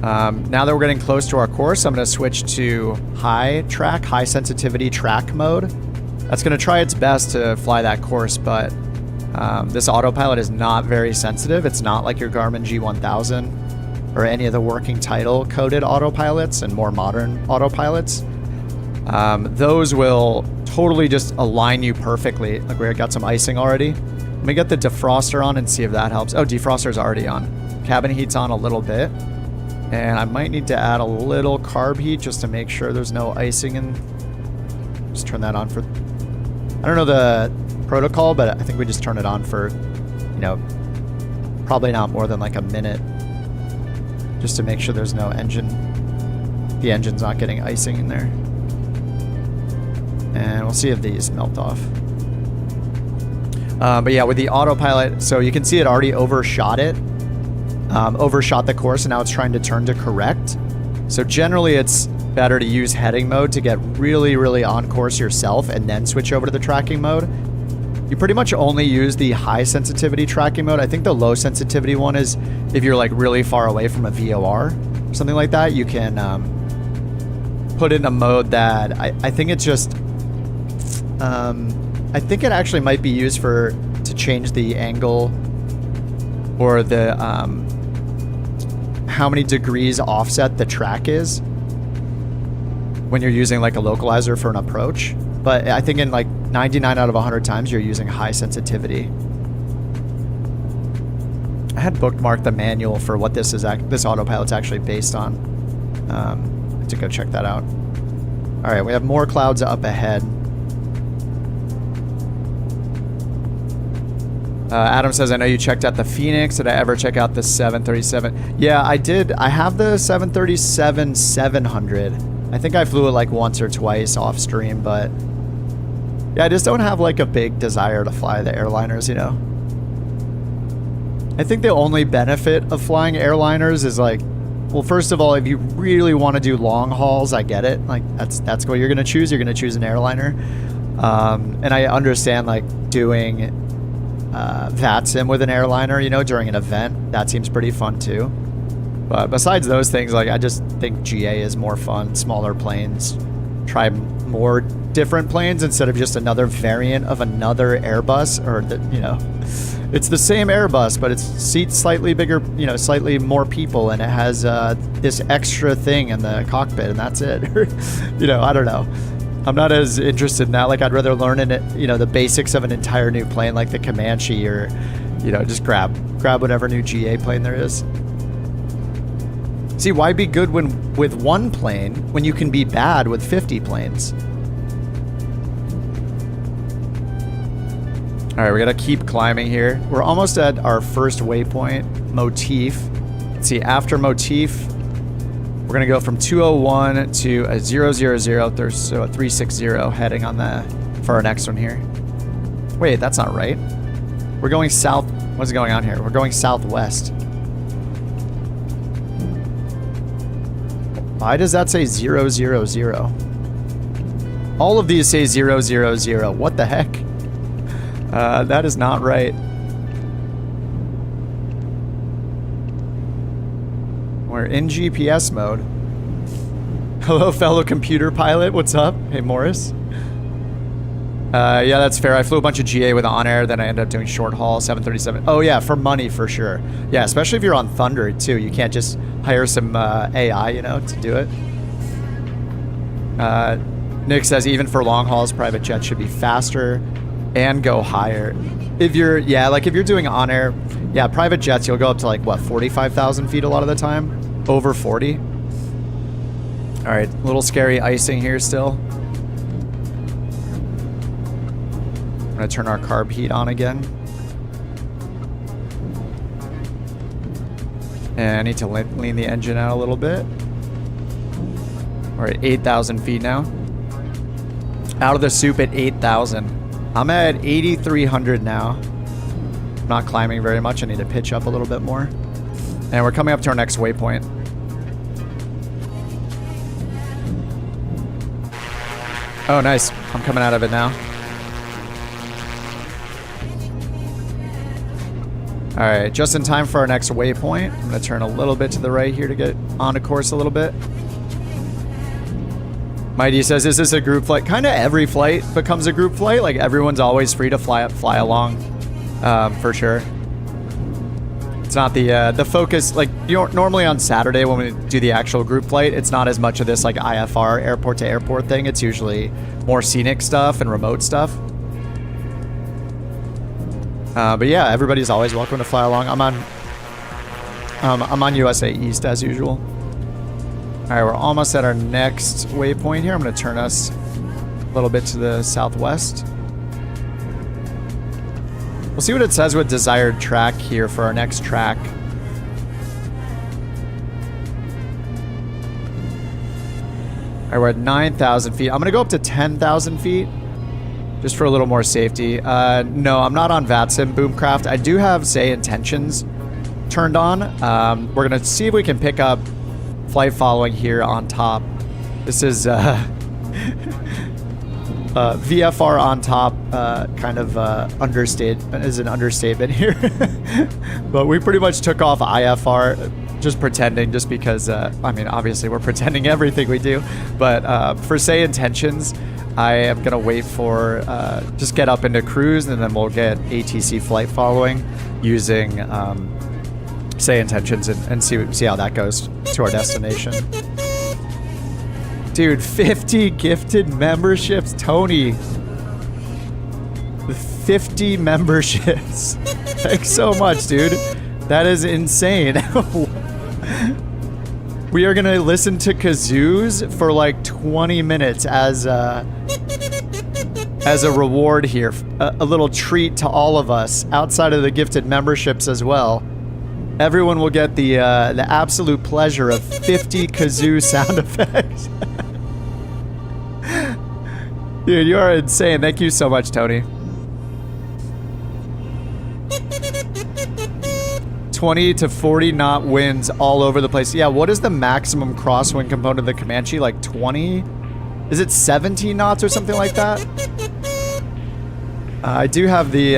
A: Now that we're getting close to our course, I'm going to switch to high sensitivity track mode. That's going to try its best to fly that course, but this autopilot is not very sensitive. It's not like your Garmin G1000 or any of the working title coded autopilots and more modern autopilots. Those will totally just align you perfectly. Like, we got some icing already. Let me get the defroster on and see if that helps. Oh, defroster's already on. Cabin heat's on a little bit. And I might need to add a little carb heat just to make sure there's no icing in. Just turn that on for... I don't know the protocol, but I think we just turn it on for, you know, probably not more than like a minute. Just to make sure there's no engine... the engine's not getting icing in there. And we'll see if these melt off. But yeah, with the autopilot, so you can see it already overshot it. Overshot the course, and now it's trying to turn to correct. So generally it's better to use heading mode to get really, really on course yourself and then switch over to the tracking mode. You pretty much only use the high sensitivity tracking mode. I think the low sensitivity one is if you're like really far away from a VOR or something like that. You can put in a mode that I think it's just I think it actually might be used to change the angle or the how many degrees offset the track is when you're using like a localizer for an approach. But I think in like 99 out of 100 times you're using high sensitivity. I had bookmarked the manual for what this autopilot's actually based on. I have to go check that out. All right, we have more clouds up ahead. Adam says, I know you checked out the Phoenix. Did I ever check out the 737? Yeah, I did. I have the 737-700. I think I flew it like once or twice off stream, but yeah, I just don't have like a big desire to fly the airliners, you know? I think the only benefit of flying airliners is like, well, first of all, if you really want to do long hauls, I get it. Like that's what you're going to choose. You're going to choose an airliner. And I understand like doing VATSIM with an airliner, you know, during an event. That seems pretty fun too. But besides those things, like I just think GA is more fun, smaller planes. Try more different planes instead of just another variant of another Airbus, or the, you know, it's the same Airbus, but it seats slightly bigger, you know, slightly more people, and it has this extra thing in the cockpit, and that's it. You know, I don't know. I'm not as interested in that. Like, I'd rather learn in it, you know, the basics of an entire new plane, like the Comanche, or, you know, just grab whatever new GA plane there is. See, why be good with one plane when you can be bad with 50 planes? All right, we gotta keep climbing here. We're almost at our first waypoint, Motif. Let's see, after Motif, we're gonna go from 201 to a 000, so a 360 heading on for our next one here. Wait, that's not right. We're going south. What's going on here? We're going southwest. Why does that say 000? All of these say 000. What the heck? That is not right. We're in GPS mode. Hello, fellow computer pilot. What's up? Hey, Morris. Yeah, that's fair. I flew a bunch of GA with OnAir, then I ended up doing short haul 737. Oh yeah, for money for sure. Yeah, especially if you're on Thunder too. You can't just hire some AI, you know, to do it. Nick says even for long hauls, private jets should be faster and go higher. If you're, yeah, like if you're doing OnAir, yeah, private jets, you'll go up to like, what, 45,000 feet a lot of the time? Over 40. All right, a little scary icing here still. I'm gonna turn our carb heat on again. And I need to lean the engine out a little bit. We're at 8,000 feet now. Out of the soup at 8,000. I'm at 8,300 now. I'm not climbing very much. I need to pitch up a little bit more. And we're coming up to our next waypoint. Oh, nice. I'm coming out of it now. All right, just in time for our next waypoint. I'm gonna turn a little bit to the right here to get onto course a little bit. Mighty says, is this a group flight? Kind of every flight becomes a group flight. Like everyone's always free to fly along, for sure. It's not the focus, like normally on Saturday when we do the actual group flight, it's not as much of this like IFR airport to airport thing. It's usually more scenic stuff and remote stuff. But yeah, everybody's always welcome to fly along. I'm on USA East as usual. All right, we're almost at our next waypoint here. I'm going to turn us a little bit to the southwest. We'll see what it says with desired track here for our next track. All right, we're at 9,000 feet. I'm going to go up to 10,000 feet. Just for a little more safety. No, I'm not on VATSIM Boomcraft. I do have SayIntentions turned on. We're going to see if we can pick up flight following here on top. This is VFR on top, kind of is an understatement here. But we pretty much took off IFR, just pretending, just because, I mean, obviously we're pretending everything we do. But for SayIntentions, I am going to wait for, just get up into cruise, and then we'll get ATC flight following using SayIntentions and see how that goes to our destination. Dude, 50 gifted memberships. Tony. 50 memberships. Thanks so much, dude. That is insane. We are going to listen to kazoos for like 20 minutes as as a reward here, a little treat to all of us outside of the gifted memberships as well. Everyone will get the absolute pleasure of 50 kazoo sound effects. Dude, you are insane. Thank you so much, Tony. 20 to 40 knot winds all over the place. Yeah, what is the maximum crosswind component of the Comanche? Like 20? Is it 17 knots or something like that? I do have the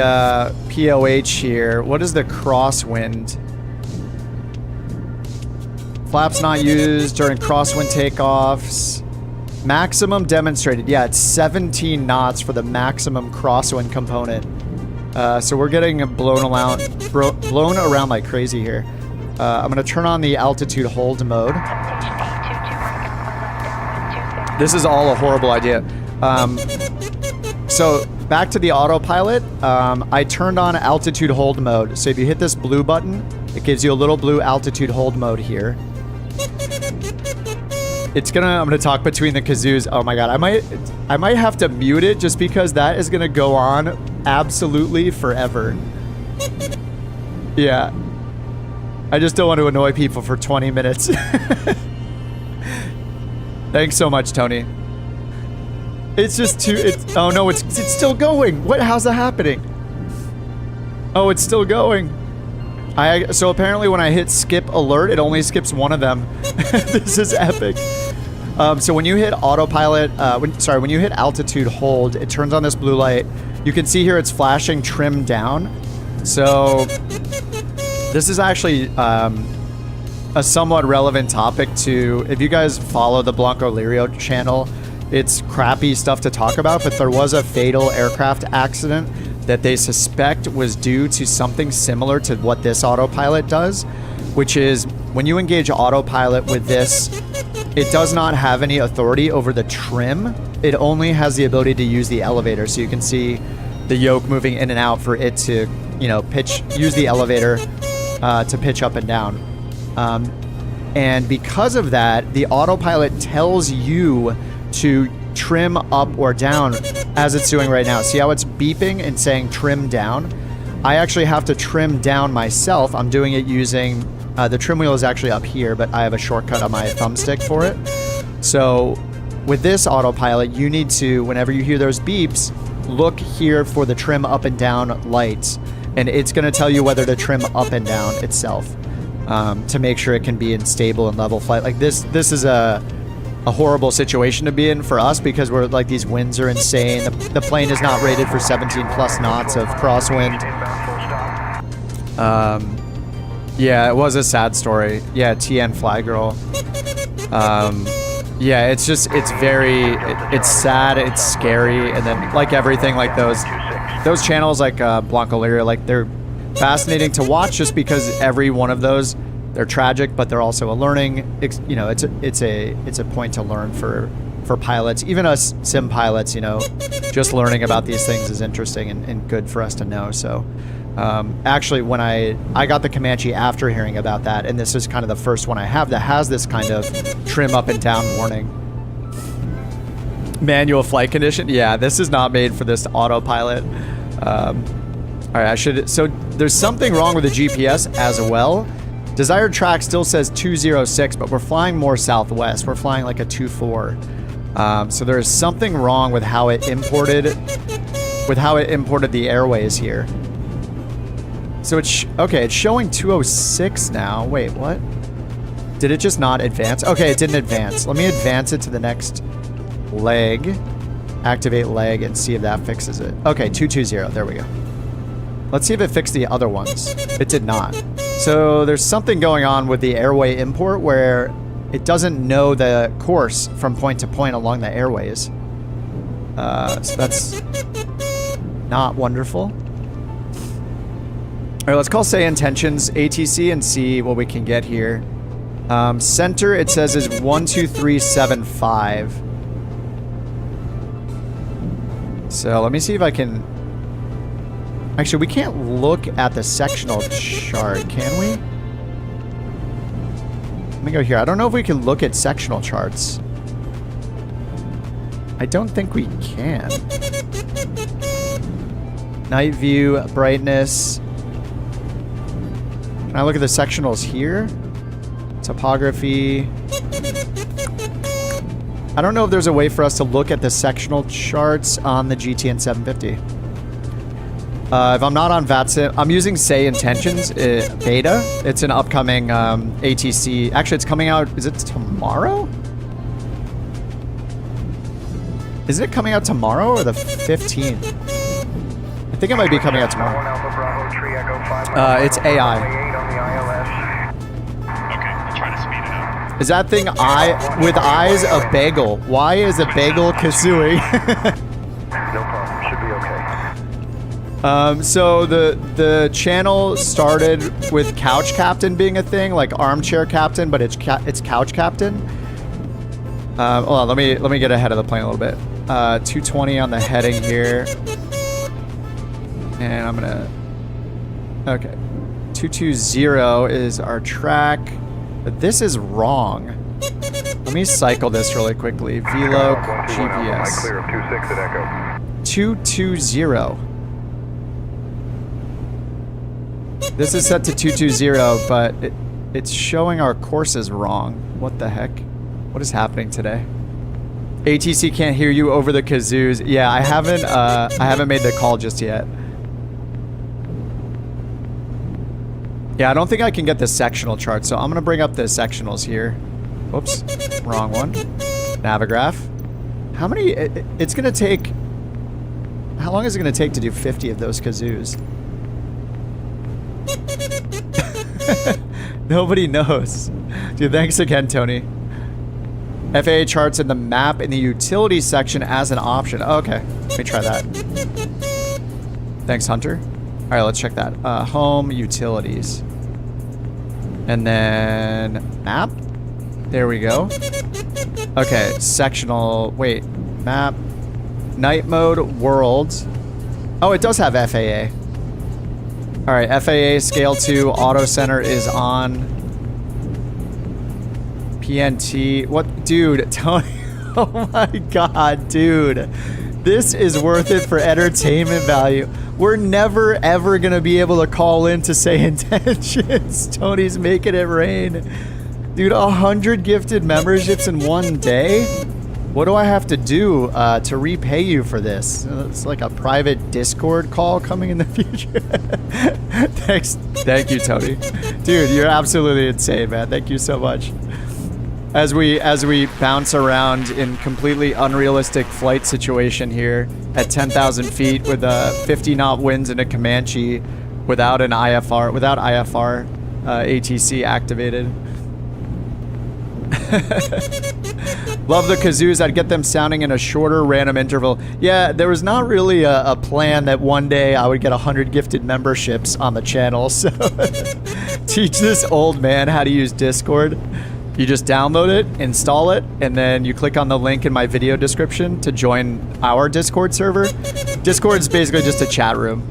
A: POH here. What is the crosswind? Flaps not used during crosswind takeoffs. Maximum demonstrated. Yeah, it's 17 knots for the maximum crosswind component. So we're getting blown around like crazy here. I'm going to turn on the altitude hold mode. This is all a horrible idea. So back to the autopilot. I turned on altitude hold mode. So if you hit this blue button, it gives you a little blue altitude hold mode here. I'm gonna talk between the kazoos. Oh my god, I might have to mute it just because that is gonna go on absolutely forever. Yeah. I just don't want to annoy people for 20 minutes. Thanks so much, Tony. It's just oh no, it's still going. What? How's that happening? Oh, it's still going. So apparently when I hit skip alert, it only skips one of them. This is epic. So when you hit autopilot, when you hit altitude hold, it turns on this blue light. You can see here it's flashing trim down. So this is actually a somewhat relevant topic to, if you guys follow the Blanco Lirio channel, it's crappy stuff to talk about, but there was a fatal aircraft accident that they suspect was due to something similar to what this autopilot does, which is when you engage autopilot with this, it does not have any authority over the trim. It only has the ability to use the elevator. So you can see the yoke moving in and out for it to, you know, use the elevator to pitch up and down. And because of that, the autopilot tells you to trim up or down as it's doing right now. See how it's beeping and saying trim down? I actually have to trim down myself. I'm doing it using, the trim wheel is actually up here, but I have a shortcut on my thumbstick for it. So with this autopilot, you need to, whenever you hear those beeps, look here for the trim up and down lights, and it's going to tell you whether to trim up and down itself to make sure it can be in stable and level flight. Like this is a horrible situation to be in for us because we're like, these winds are insane. The plane is not rated for 17 plus knots of crosswind. Yeah, it was a sad story. Yeah, TN Fly Girl. Yeah, it's just, it's sad, it's scary, and then like everything, like those channels like Blanco Lirio, like they're fascinating to watch just because every one of those, they're tragic, but they're also a learning, you know, it's a point to learn for pilots, even us sim pilots, you know, just learning about these things is interesting and good for us to know. So actually when I got the Comanche after hearing about that, and this is kind of the first one I have that has this kind of trim up and down warning. Manual flight condition. Yeah, this is not made for this autopilot. All right, so there's something wrong with the GPS as well. Desired track still says 206, but we're flying more southwest. We're flying like a 24. So there's something wrong with how it imported the airways here. So it's showing 206 now. Wait, what? Did it just not advance? Okay, it didn't advance. Let me advance it to the next leg. Activate leg and see if that fixes it. Okay, 220. There we go. Let's see if it fixed the other ones. It did not. So there's something going on with the airway import where it doesn't know the course from point to point along the airways. So that's not wonderful. All right, let's call SayIntentions ATC and see what we can get here. Center, it says, is 12375. So let me see if I can... Actually, we can't look at the sectional chart, can we? Let me go here. I don't know if we can look at sectional charts. I don't think we can. Night view, brightness. Can I look at the sectionals here? Topography. I don't know if there's a way for us to look at the sectional charts on the GTN 750. If I'm not on VATSIM, I'm using SayIntentions beta. It's an upcoming ATC. Actually, it's coming out, is it tomorrow? Is it coming out tomorrow or the 15th? I think it might be coming out tomorrow. It's AI.
E: Okay, I'll try to speed it up.
A: Is that thing with eyes a bagel? Why is a bagel kazooie?
D: No problem. Should be okay.
A: So the channel started with Couch Captain being a thing, like Armchair Captain, but it's Couch Captain. Hold on, let me get ahead of the plane a little bit. 220 on the heading here, and I'm gonna. Okay, 220 is our track, but this is wrong. Let me cycle this really quickly. VLOC GPS.
D: Clear of 26 at Echo.
A: 220. This is set to 220, but it's showing our courses wrong. What the heck? What is happening today? ATC can't hear you over the kazoos. Yeah, I haven't made the call just yet. Yeah, I don't think I can get the sectional chart, so I'm gonna bring up the sectionals here. Whoops, wrong one. Navigraph. How many? It's gonna take. How long is it gonna take to do 50 of those kazoos? Nobody knows. Dude, thanks again, Tony. FAA charts in the map in the utility section as an option. Oh, okay, let me try that. Thanks, Hunter. All right, let's check that. Home, utilities. And then map. There we go. Okay, sectional, wait, map. Night mode, world. Oh, it does have FAA. All right, FAA scale 2, auto center is on. PNT, what, dude, Tony, oh my God, dude. This is worth it for entertainment value. We're never, ever gonna be able to call in to SayIntentions. Tony's making it rain. Dude, 100 gifted memberships in one day? What do I have to do to repay you for this? It's like a private Discord call coming in the future. Thanks. Thank you, Tony. Dude, you're absolutely insane, man. Thank you so much. As we bounce around in completely unrealistic flight situation here at 10,000 feet with 50 knot winds in a Comanche without an IFR, without IFR ATC activated. Love the kazoos. I'd get them sounding in a shorter random interval. Yeah, there was not really a plan that one day I would get 100 gifted memberships on the channel. So teach this old man how to use Discord. You just download it, install it, and then you click on the link in my video description to join our Discord server. Discord is basically just a chat room.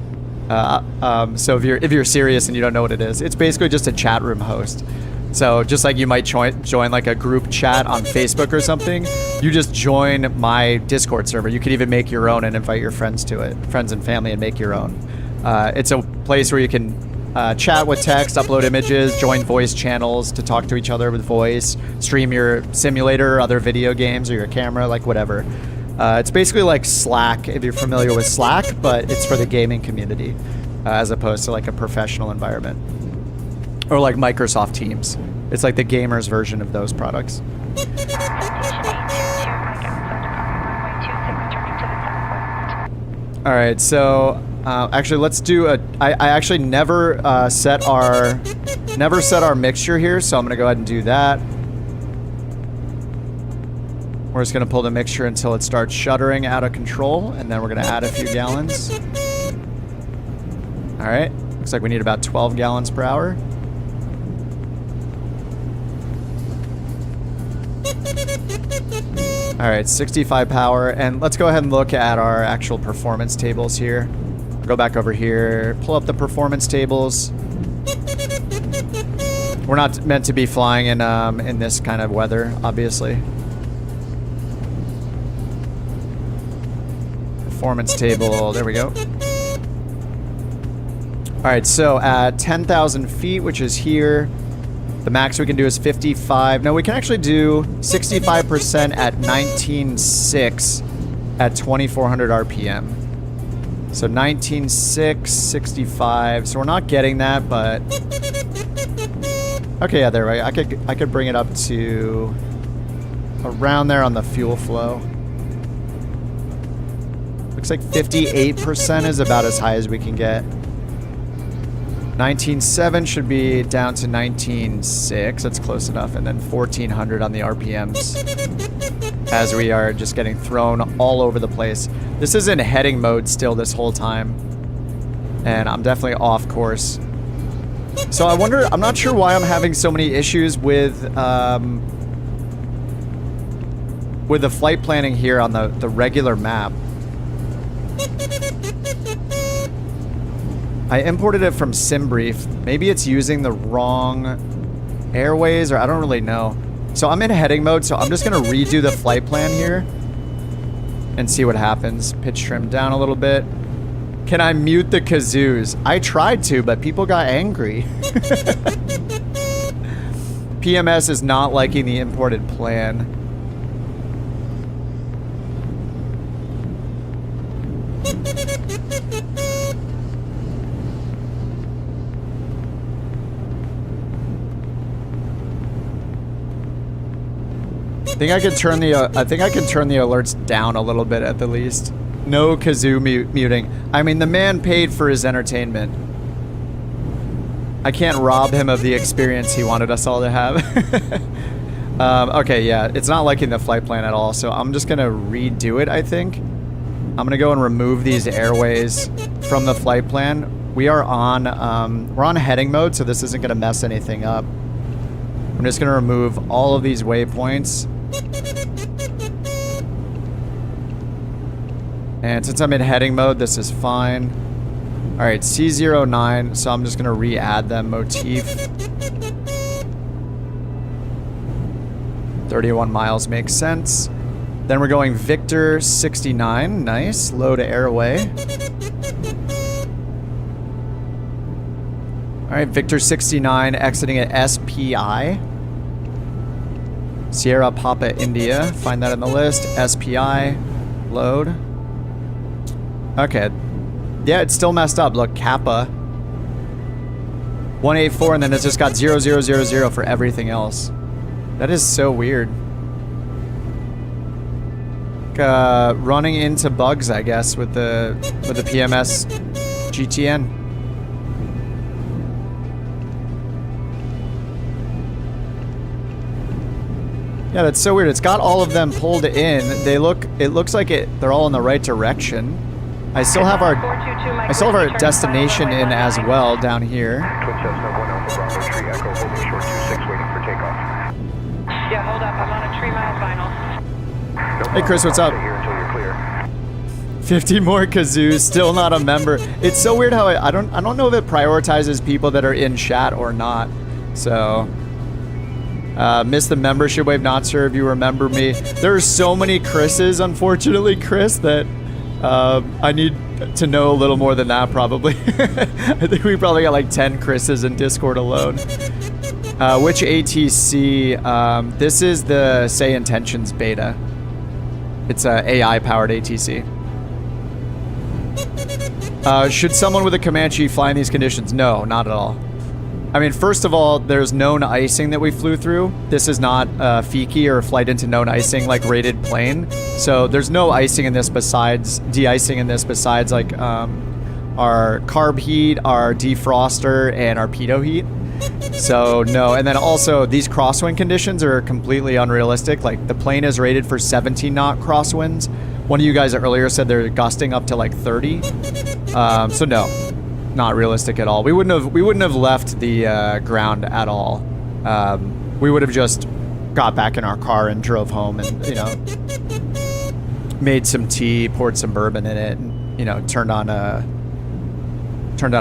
A: So if you're serious and you don't know what it is, it's basically just a chat room host. So just like you might join like a group chat on Facebook or something, you just join my Discord server. You could even make your own and invite your friends to it, friends and family, and make your own. It's a place where you can chat with text, upload images, join voice channels to talk to each other with voice, stream your simulator, other video games, or your camera, like whatever. It's basically like Slack, if you're familiar with Slack, but it's for the gaming community, as opposed to like a professional environment. Or like Microsoft Teams. It's like the gamers version of those products. All right, so actually let's do a, I actually never set our mixture here, so I'm gonna go ahead and do that. We're just gonna pull the mixture until it starts shuddering out of control, and then we're gonna add a few gallons. All right, looks like we need about 12 gallons per hour. All right, 65 power, and let's go ahead and look at our actual performance tables here. Go back over here, pull up the performance tables. We're not meant to be flying in this kind of weather, obviously. Performance table. There we go. All right, so at 10,000 feet, which is here, the max we can do is 55. No, we can actually do 65% at 19.6 at 2,400 RPM. So 19.6, 65. So we're not getting that, but okay, yeah, there, right. I could bring it up to around there on the fuel flow. Looks like 58% is about as high as we can get. 19.7 should be down to 19.6. That's close enough. And then 1,400 on the RPMs as we are just getting thrown all over the place. This is in heading mode still this whole time. And I'm definitely off course. So I wonder, I'm not sure why I'm having so many issues with the flight planning here on the regular map. I imported it from SimBrief. Maybe it's using the wrong airways, or I don't really know. So I'm in heading mode, so I'm just gonna redo the flight plan here and see what happens. Pitch trim down a little bit. Can I mute the kazoos? I tried to, but people got angry. PMS is not liking the imported plan. I think I can turn the alerts down a little bit at the least. No kazoo muting. I mean, the man paid for his entertainment. I can't rob him of the experience he wanted us all to have. Okay, yeah, it's not liking the flight plan at all, so I'm just gonna redo it, I think. I'm gonna go and remove these airways from the flight plan. We are on, we're on heading mode, so this isn't gonna mess anything up. I'm just gonna remove all of these waypoints. And since I'm in heading mode, this is fine. All right, C09, so I'm just gonna re-add them motif. 31 miles makes sense. Then we're going Victor 69, nice, low to airway. All right, Victor 69 exiting at SPI. Sierra Papa India, find that in the list. SPI, load. Okay. Yeah, it's still messed up. Look, Kappa. 184, and then it's just got 0000 for everything else. That is so weird. Running into bugs, I guess, with the PMS GTN. Yeah, that's so weird. It's got all of them pulled in. It looks like they're all in the right direction. I still have our destination in as well down here.
D: Twin Cessna 1 Alpha Bravo 3 Echo holding short 26 waiting for takeoff.
F: Yeah, hold up. I'm on a 3-mile final.
A: Hey Chris, what's up?
D: Stay here until you're clear.
A: 50 more kazoos, still not a member. It's so weird how I don't know if it prioritizes people that are in chat or not. So missed the membership wave, not sure if you remember me. There are so many Chris's, unfortunately, Chris, that I need to know a little more than that, probably. I think we probably got like 10 Chris's in Discord alone. Which ATC? This is the SayIntentions beta. It's a AI-powered ATC. Should someone with a Comanche fly in these conditions? No, not at all. I mean, first of all, there's known icing that we flew through. This is not Fiki or a flight into known icing like rated plane. So there's no icing in this besides, de-icing in this besides like our carb heat, our defroster, and our pitot heat. So no, and then also these crosswind conditions are completely unrealistic. Like the plane is rated for 17 knot crosswinds. One of you guys earlier said they're gusting up to like 30. So no. Not realistic at all. We wouldn't have left the ground at all. We would have just got back in our car and drove home, and made some tea, poured some bourbon in it, and turned on a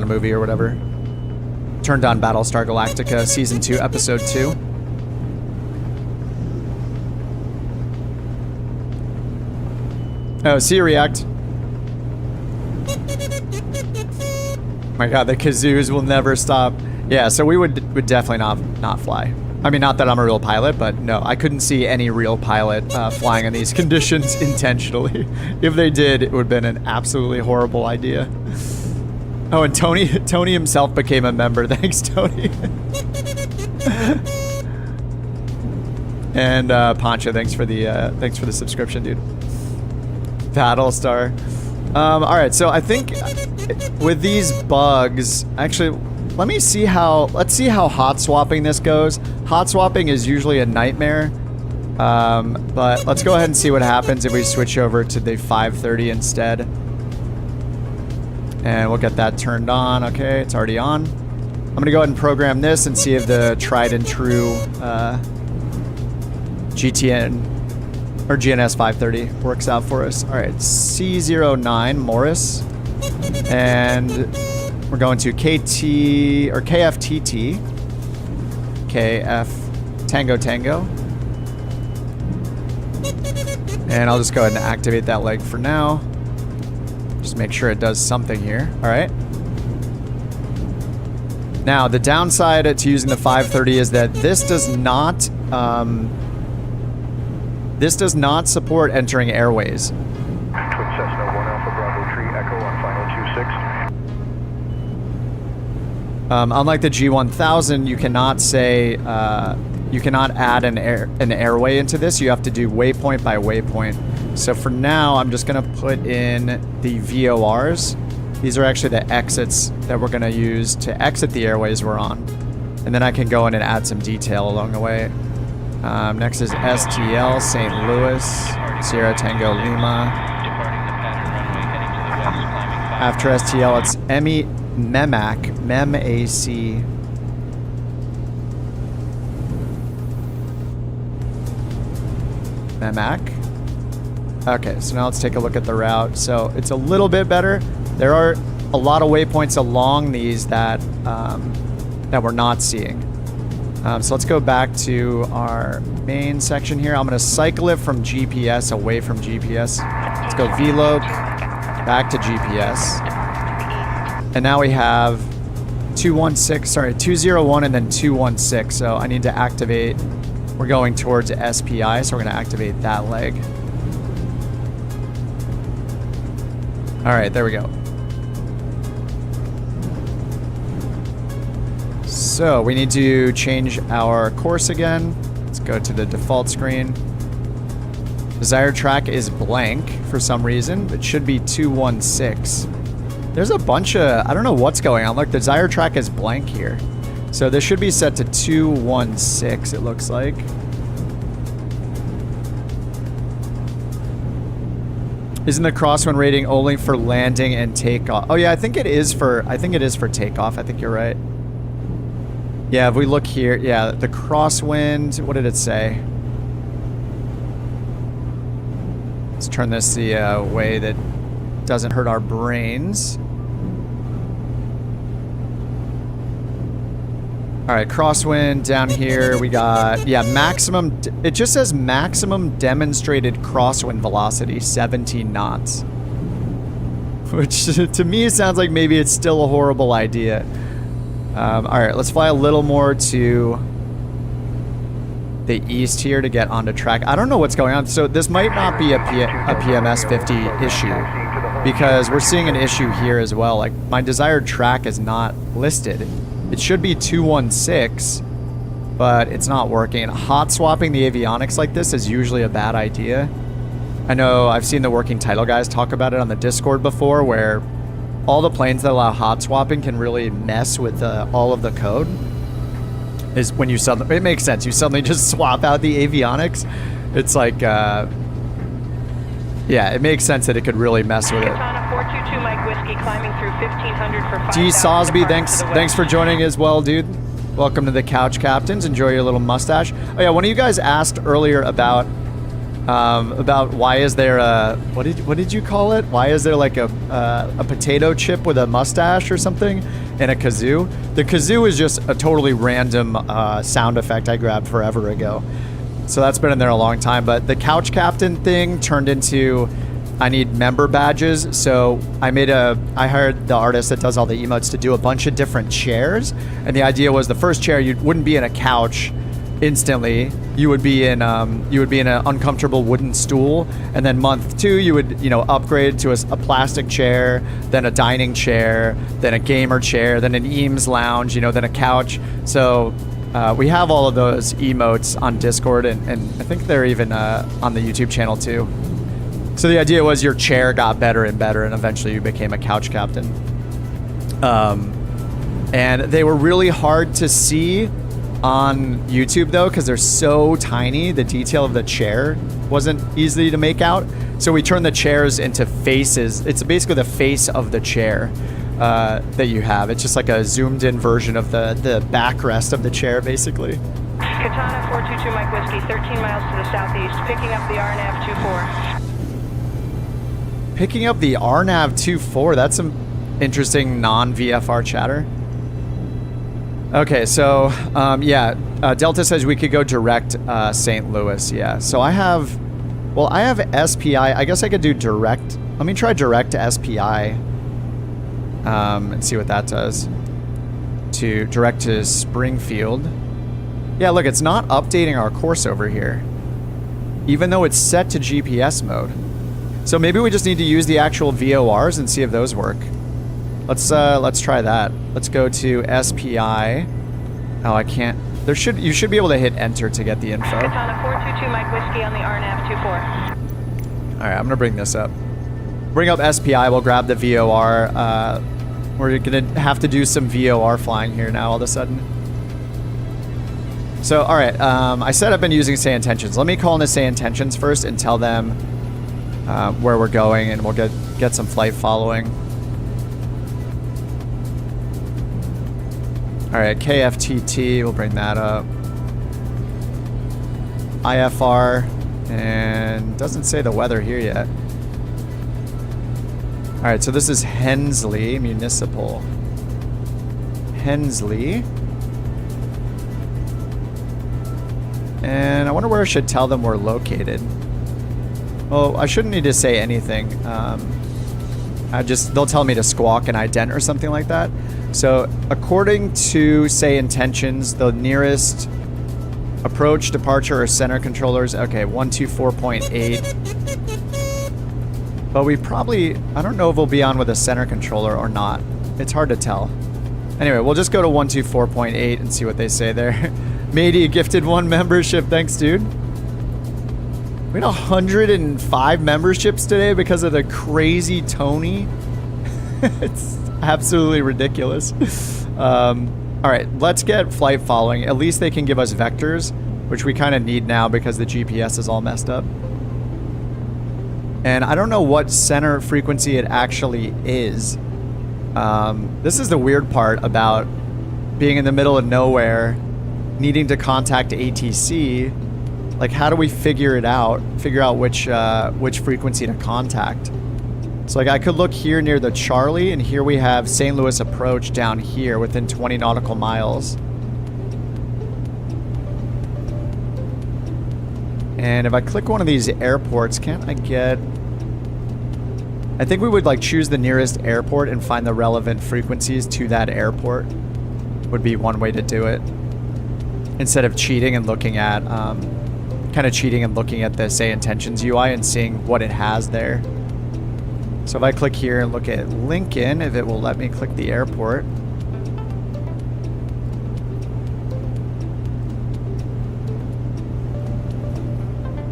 A: movie or whatever. Turned on Battlestar Galactica Season 2, Episode 2. Oh, see you, React. My God, the kazoos will never stop. Yeah, so we would definitely not fly. I mean, not that I'm a real pilot, but no, I couldn't see any real pilot flying in these conditions intentionally. If they did, it would have been an absolutely horrible idea. Oh, and Tony himself became a member. Thanks, Tony. And Pancho, thanks for the subscription, dude. Battlestar. All right, so I think with these bugs, actually, let's see how hot swapping this goes. Hot swapping is usually a nightmare, but let's go ahead and see what happens if we switch over to the 530 instead. And we'll get that turned on. Okay, it's already on. I'm gonna go ahead and program this and see if the tried and true GTN or GNS 530 works out for us. All right, C09 Morris, and we're going to KT or KFTT, KF Tango, and I'll just go ahead and activate that leg for now. Just make sure it does something here. All right. Now the downside to using the 530 is that this does not support entering airways.
D: Twin Cessna 1 Alpha Bravo Tree Echo on final 26.
A: Unlike the G1000, you cannot say you cannot add an airway into this. You have to do waypoint by waypoint. So for now, I'm just gonna put in the VORs. These are actually the exits that we're gonna use to exit the airways we're on, and then I can go in and add some detail along the way. Next is STL St. Louis Sierra Tango Lima. After STL, it's MEMAC. MEMAC. Okay, so now let's take a look at the route. So it's a little bit better. There are a lot of waypoints along these that we're not seeing. So let's go back to our main section here. I'm going to cycle it from GPS away from GPS. Let's go VLOC back to GPS. And now we have 201 and then 216. So I need to activate. We're going towards SPI, so we're going to activate that leg. All right, there we go. So we need to change our course again. Let's go to the default screen. Desired track is blank for some reason. It should be 216. There's a bunch of, I don't know what's going on. Look, the desired track is blank here. So this should be set to 216, it looks like. Isn't the crosswind rating only for landing and takeoff? Oh yeah, I think it is for takeoff. I think you're right. Yeah, if we look here, yeah, the crosswind, what did it say? Let's turn this the way that doesn't hurt our brains. All right, crosswind down here, we got, yeah, maximum, it just says maximum demonstrated crosswind velocity, 17 knots. Which to me sounds like maybe it's still a horrible idea. All right, let's fly a little more to the east here to get onto track. I don't know what's going on. So this might not be a PMS 50 issue because we're seeing an issue here as well. Like my desired track is not listed. It should be 216, but it's not working. Hot swapping the avionics like this is usually a bad idea. I know I've seen the working title guys talk about it on the Discord before, where all the planes that allow hot swapping can really mess with all of the code. Is when you suddenly, it makes sense. You suddenly just swap out the avionics. It's like, yeah, it makes sense that it could really mess with it. D. Sosby, thanks for joining as well, dude. Welcome to the Couch Captains. Enjoy your little mustache. Oh yeah, one of you guys asked earlier about why is there a what did you call it? Why is there like a potato chip with a mustache or something and a kazoo? The kazoo is just a totally random sound effect I grabbed forever ago. So that's been in there a long time. But the Couch Captain thing turned into I need member badges. So I hired the artist that does all the emotes to do a bunch of different chairs. And the idea was the first chair, you wouldn't be in a couch instantly. You would be in an uncomfortable wooden stool. And then month 2, you would, upgrade to a plastic chair, then a dining chair, then a gamer chair, then an Eames lounge, then a couch. So we have all of those emotes on Discord, and I think they're even on the YouTube channel too. So the idea was your chair got better and better, and eventually you became a couch captain. And they were really hard to see on YouTube though, because they're so tiny. The detail of the chair wasn't easy to make out. So we turned the chairs into faces. It's basically the face of the chair that you have. It's just like a zoomed in version of the backrest of the chair, basically.
F: Katana 422 Mike Whiskey, 13 miles to the southeast, picking up the RNAV 24.
A: Picking up the RNAV 24. That's some interesting non-VFR chatter. Okay, so Delta says we could go direct St. Louis. Yeah, so I have SPI. I guess I could do direct. Let me try direct to SPI and see what that does. To direct to Springfield. Yeah, look, it's not updating our course over here, even though it's set to GPS mode. So maybe we just need to use the actual VORs and see if those work. Let's try that. Let's go to SPI. Oh, I can't. You should be able to hit enter to get the info.
F: Katana 422 Mike Whiskey on the RNAV 24.
A: All right, I'm gonna bring this up. Bring up SPI. We'll grab the VOR. We're gonna have to do some VOR flying here now all of a sudden. So, all right. I said I've been using SayIntentions. Let me call into SayIntentions first and tell them where we're going, and we'll get some flight following. All right, KFTT, we'll bring that up. IFR, and doesn't say the weather here yet. All right, so this is Hensley Municipal. Hensley. And I wonder where I should tell them we're located. Well, I shouldn't need to say anything. They'll tell me to squawk an ident or something like that. So according to SayIntentions, the nearest approach, departure, or center controllers, okay, 124.8. But we probably, I don't know if we'll be on with a center controller or not. It's hard to tell. Anyway, we'll just go to 124.8 and see what they say there. Matey gifted 1 membership. Thanks, dude. We had 105 memberships today because of the crazy Tony. It's absolutely ridiculous. All right, let's get flight following. At least they can give us vectors, which we kind of need now because the GPS is all messed up. And I don't know what center frequency it actually is. This is the weird part about being in the middle of nowhere, needing to contact ATC. Like, how do we figure it out? Figure out which frequency to contact. So, like, I could look here near the Charlie, and here we have St. Louis approach down here within 20 nautical miles. And if I click one of these airports, can't I get... I think we would, like, choose the nearest airport and find the relevant frequencies to that airport. Would be one way to do it. Instead of cheating and looking at... kind of cheating and looking at the SayIntentions UI and seeing what it has there. So if I click here and look at Lincoln, if it will let me click the airport.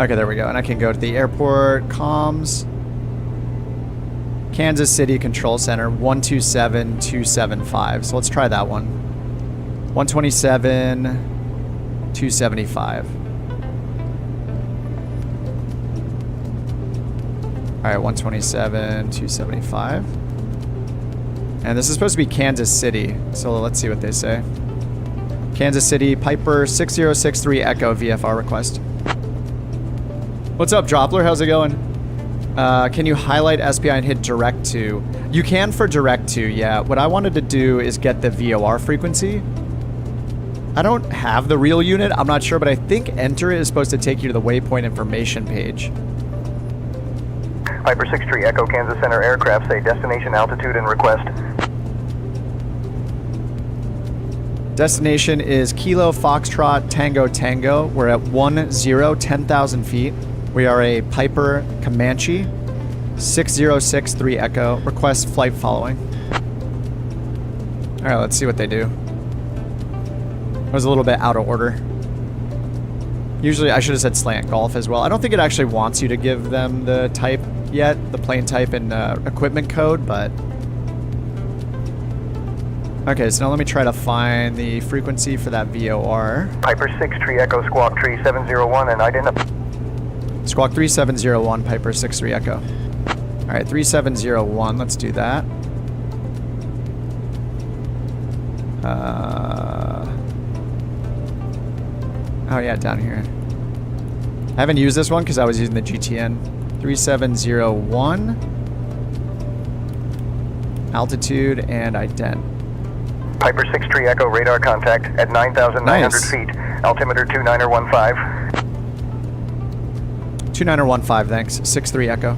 A: Okay, there we go. And I can go to the airport, comms, Kansas City Control Center, 127,275. So let's try that one. 127,275. All right, 127,275. And this is supposed to be Kansas City, so let's see what they say. Kansas City, Piper 6063 Echo VFR request. What's up, Droppler? How's it going? Can you highlight SPI and hit direct to? You can for direct to, yeah. What I wanted to do is get the VOR frequency. I don't have the real unit, I'm not sure, but I think enter is supposed to take you to the waypoint information page.
D: Piper 6-3 Echo Kansas Center aircraft, say destination, altitude, and request.
A: Destination is Kilo Foxtrot Tango Tango. We're at 10,000 feet. We are a Piper Comanche 6063 Echo. Request flight following. All right, let's see what they do. It was a little bit out of order. Usually I should have said slant golf as well. I don't think it actually wants you to give them the type yet, the plane type and equipment code, but... Okay, so now let me try to find the frequency for that VOR.
D: Piper 6-3 Echo Squawk 3701 and identify.
A: Squawk 3701, Piper 6-3 Echo. All right, 3701, let's do that. Oh yeah, down here. I haven't used this one because I was using the GTN. 3701. Altitude and ident.
D: Piper 6-3 Echo radar contact at 9,900 feet. Altimeter 2915.
A: 2915, thanks. 6-3 Echo.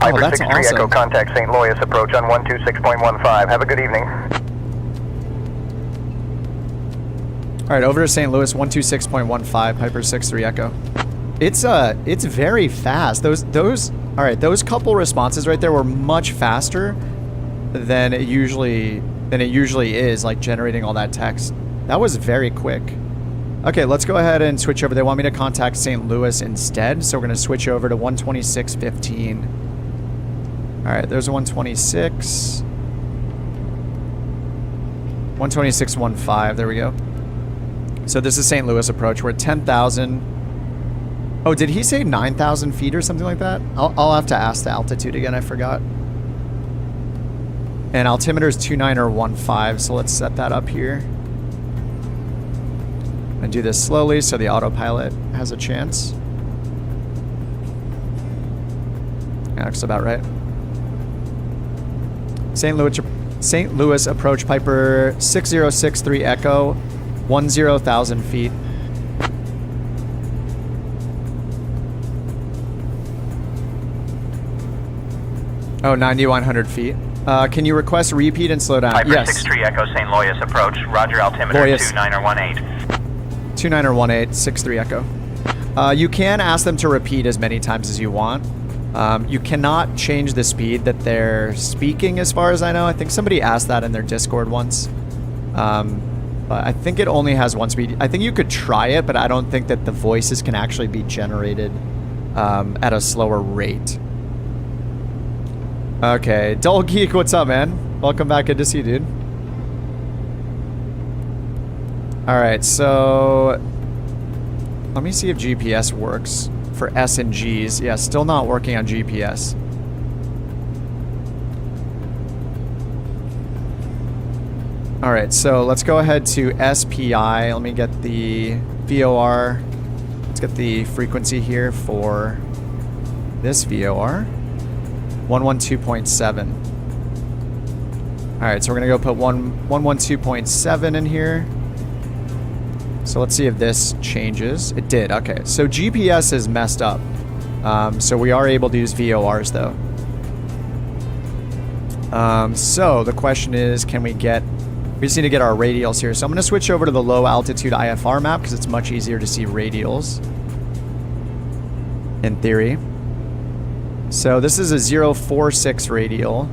D: Piper
A: that's
D: 6-3
A: awesome.
D: Echo contact St. Louis approach on 126.15. Have a good evening.
A: All right, over to St. Louis, 126.15, Piper 6-3 Echo. It's very fast. All right, those couple responses right there were much faster than it usually is, like generating all that text. That was very quick. Okay, let's go ahead and switch over. They want me to contact St. Louis instead, so we're gonna switch over to 126.15. All right, there's a 126. 126.15, there we go. So this is St. Louis approach. We're at 10,000. Oh, did he say 9,000 feet or something like that? I'll have to ask the altitude again, I forgot. And altimeter is 2915, so let's set that up here. And do this slowly so the autopilot has a chance. Yeah, looks about right. St. Louis approach, Piper 6063 Echo, 10,000 feet. Oh, 9,100 feet. Can you request repeat and slow down?
E: Piper
A: Yes.
E: 6-3 Echo St. Louis approach. Roger, altimeter
A: Loyus.
E: 2918.
A: 2918, 63 Echo. You can ask them to repeat as many times as you want. You cannot change the speed that they're speaking, as far as I know. I think somebody asked that in their Discord once. But I think it only has one speed. I think you could try it, but I don't think that the voices can actually be generated at a slower rate. Okay, Dull Geek, what's up, man? Welcome back. Good to see you, dude. Alright, so let me see if GPS works for S and Gs. Yeah, still not working on GPS. Alright, so let's go ahead to SPI. Let me get the VOR. Let's get the frequency here for this VOR. 112.7. Alright, so we're gonna go put 112.7 in here. So let's see if this changes. It did, okay. So GPS is messed up. So we are able to use VORs though. So the question is, can we get... We just need to get our radials here. So I'm gonna switch over to the low altitude IFR map because it's much easier to see radials. In theory. So this is a 046 radial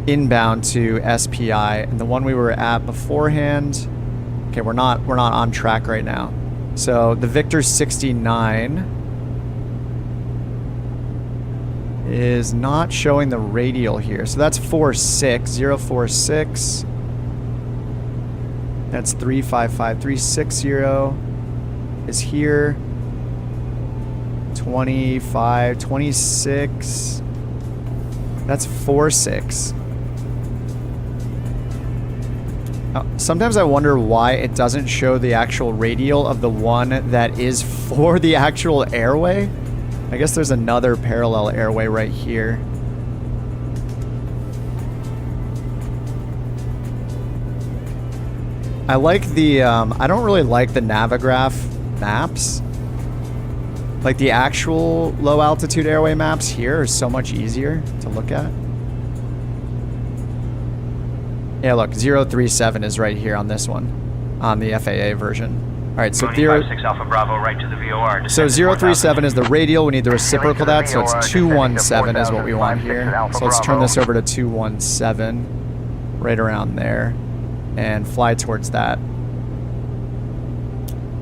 A: inbound to SPI, and the one we were at beforehand. Okay, we're not on track right now. So the Victor 69 is not showing the radial here. So that's 46, 046. That's 355, 360 is here. 25, 26. That's 46. Sometimes I wonder why it doesn't show the actual radial of the one that is for the actual airway. I guess there's another parallel airway right here. I like the, I don't really like the Navigraph maps. Like the actual low altitude airway maps here are so much easier to look at. Yeah, look, 037 is right here on this one, on the FAA version. All right, so
E: 56 Alpha Bravo, right to the VOR.
A: So 037 is the radial. We need to reciprocal that, so it's 217 is what we want here. So let's turn this over to 217, right around there, and fly towards that.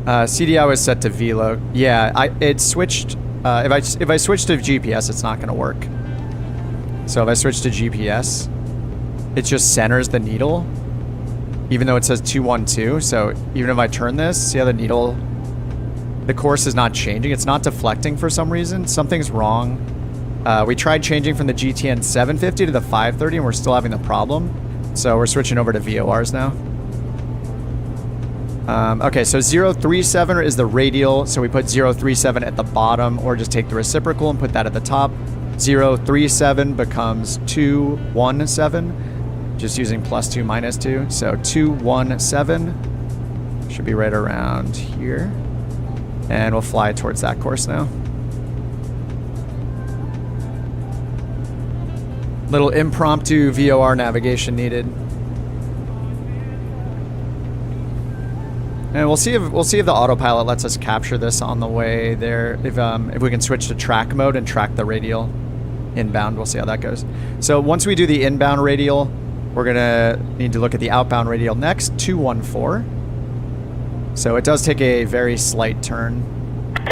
A: CDI was set to VLOC. Yeah, it switched. If I switch to GPS, it's not going to work. So if I switch to GPS, it just centers the needle, even though it says 212. So even if I turn this, see how the needle, the course is not changing. It's not deflecting for some reason. Something's wrong. We tried changing from the GTN 750 to the 530, and we're still having the problem. So we're switching over to VORs now. Okay, so 037 is the radial, so we put 037 at the bottom, or just take the reciprocal and put that at the top. 037 becomes 217, just using +2 -2, so 217 should be right around here, and we'll fly towards that course now. Little impromptu VOR navigation needed. And we'll see if the autopilot lets us capture this on the way there. If we can switch to track mode and track the radial inbound, we'll see how that goes. So once we do the inbound radial, we're gonna need to look at the outbound radial next, 214. So it does take a very slight turn.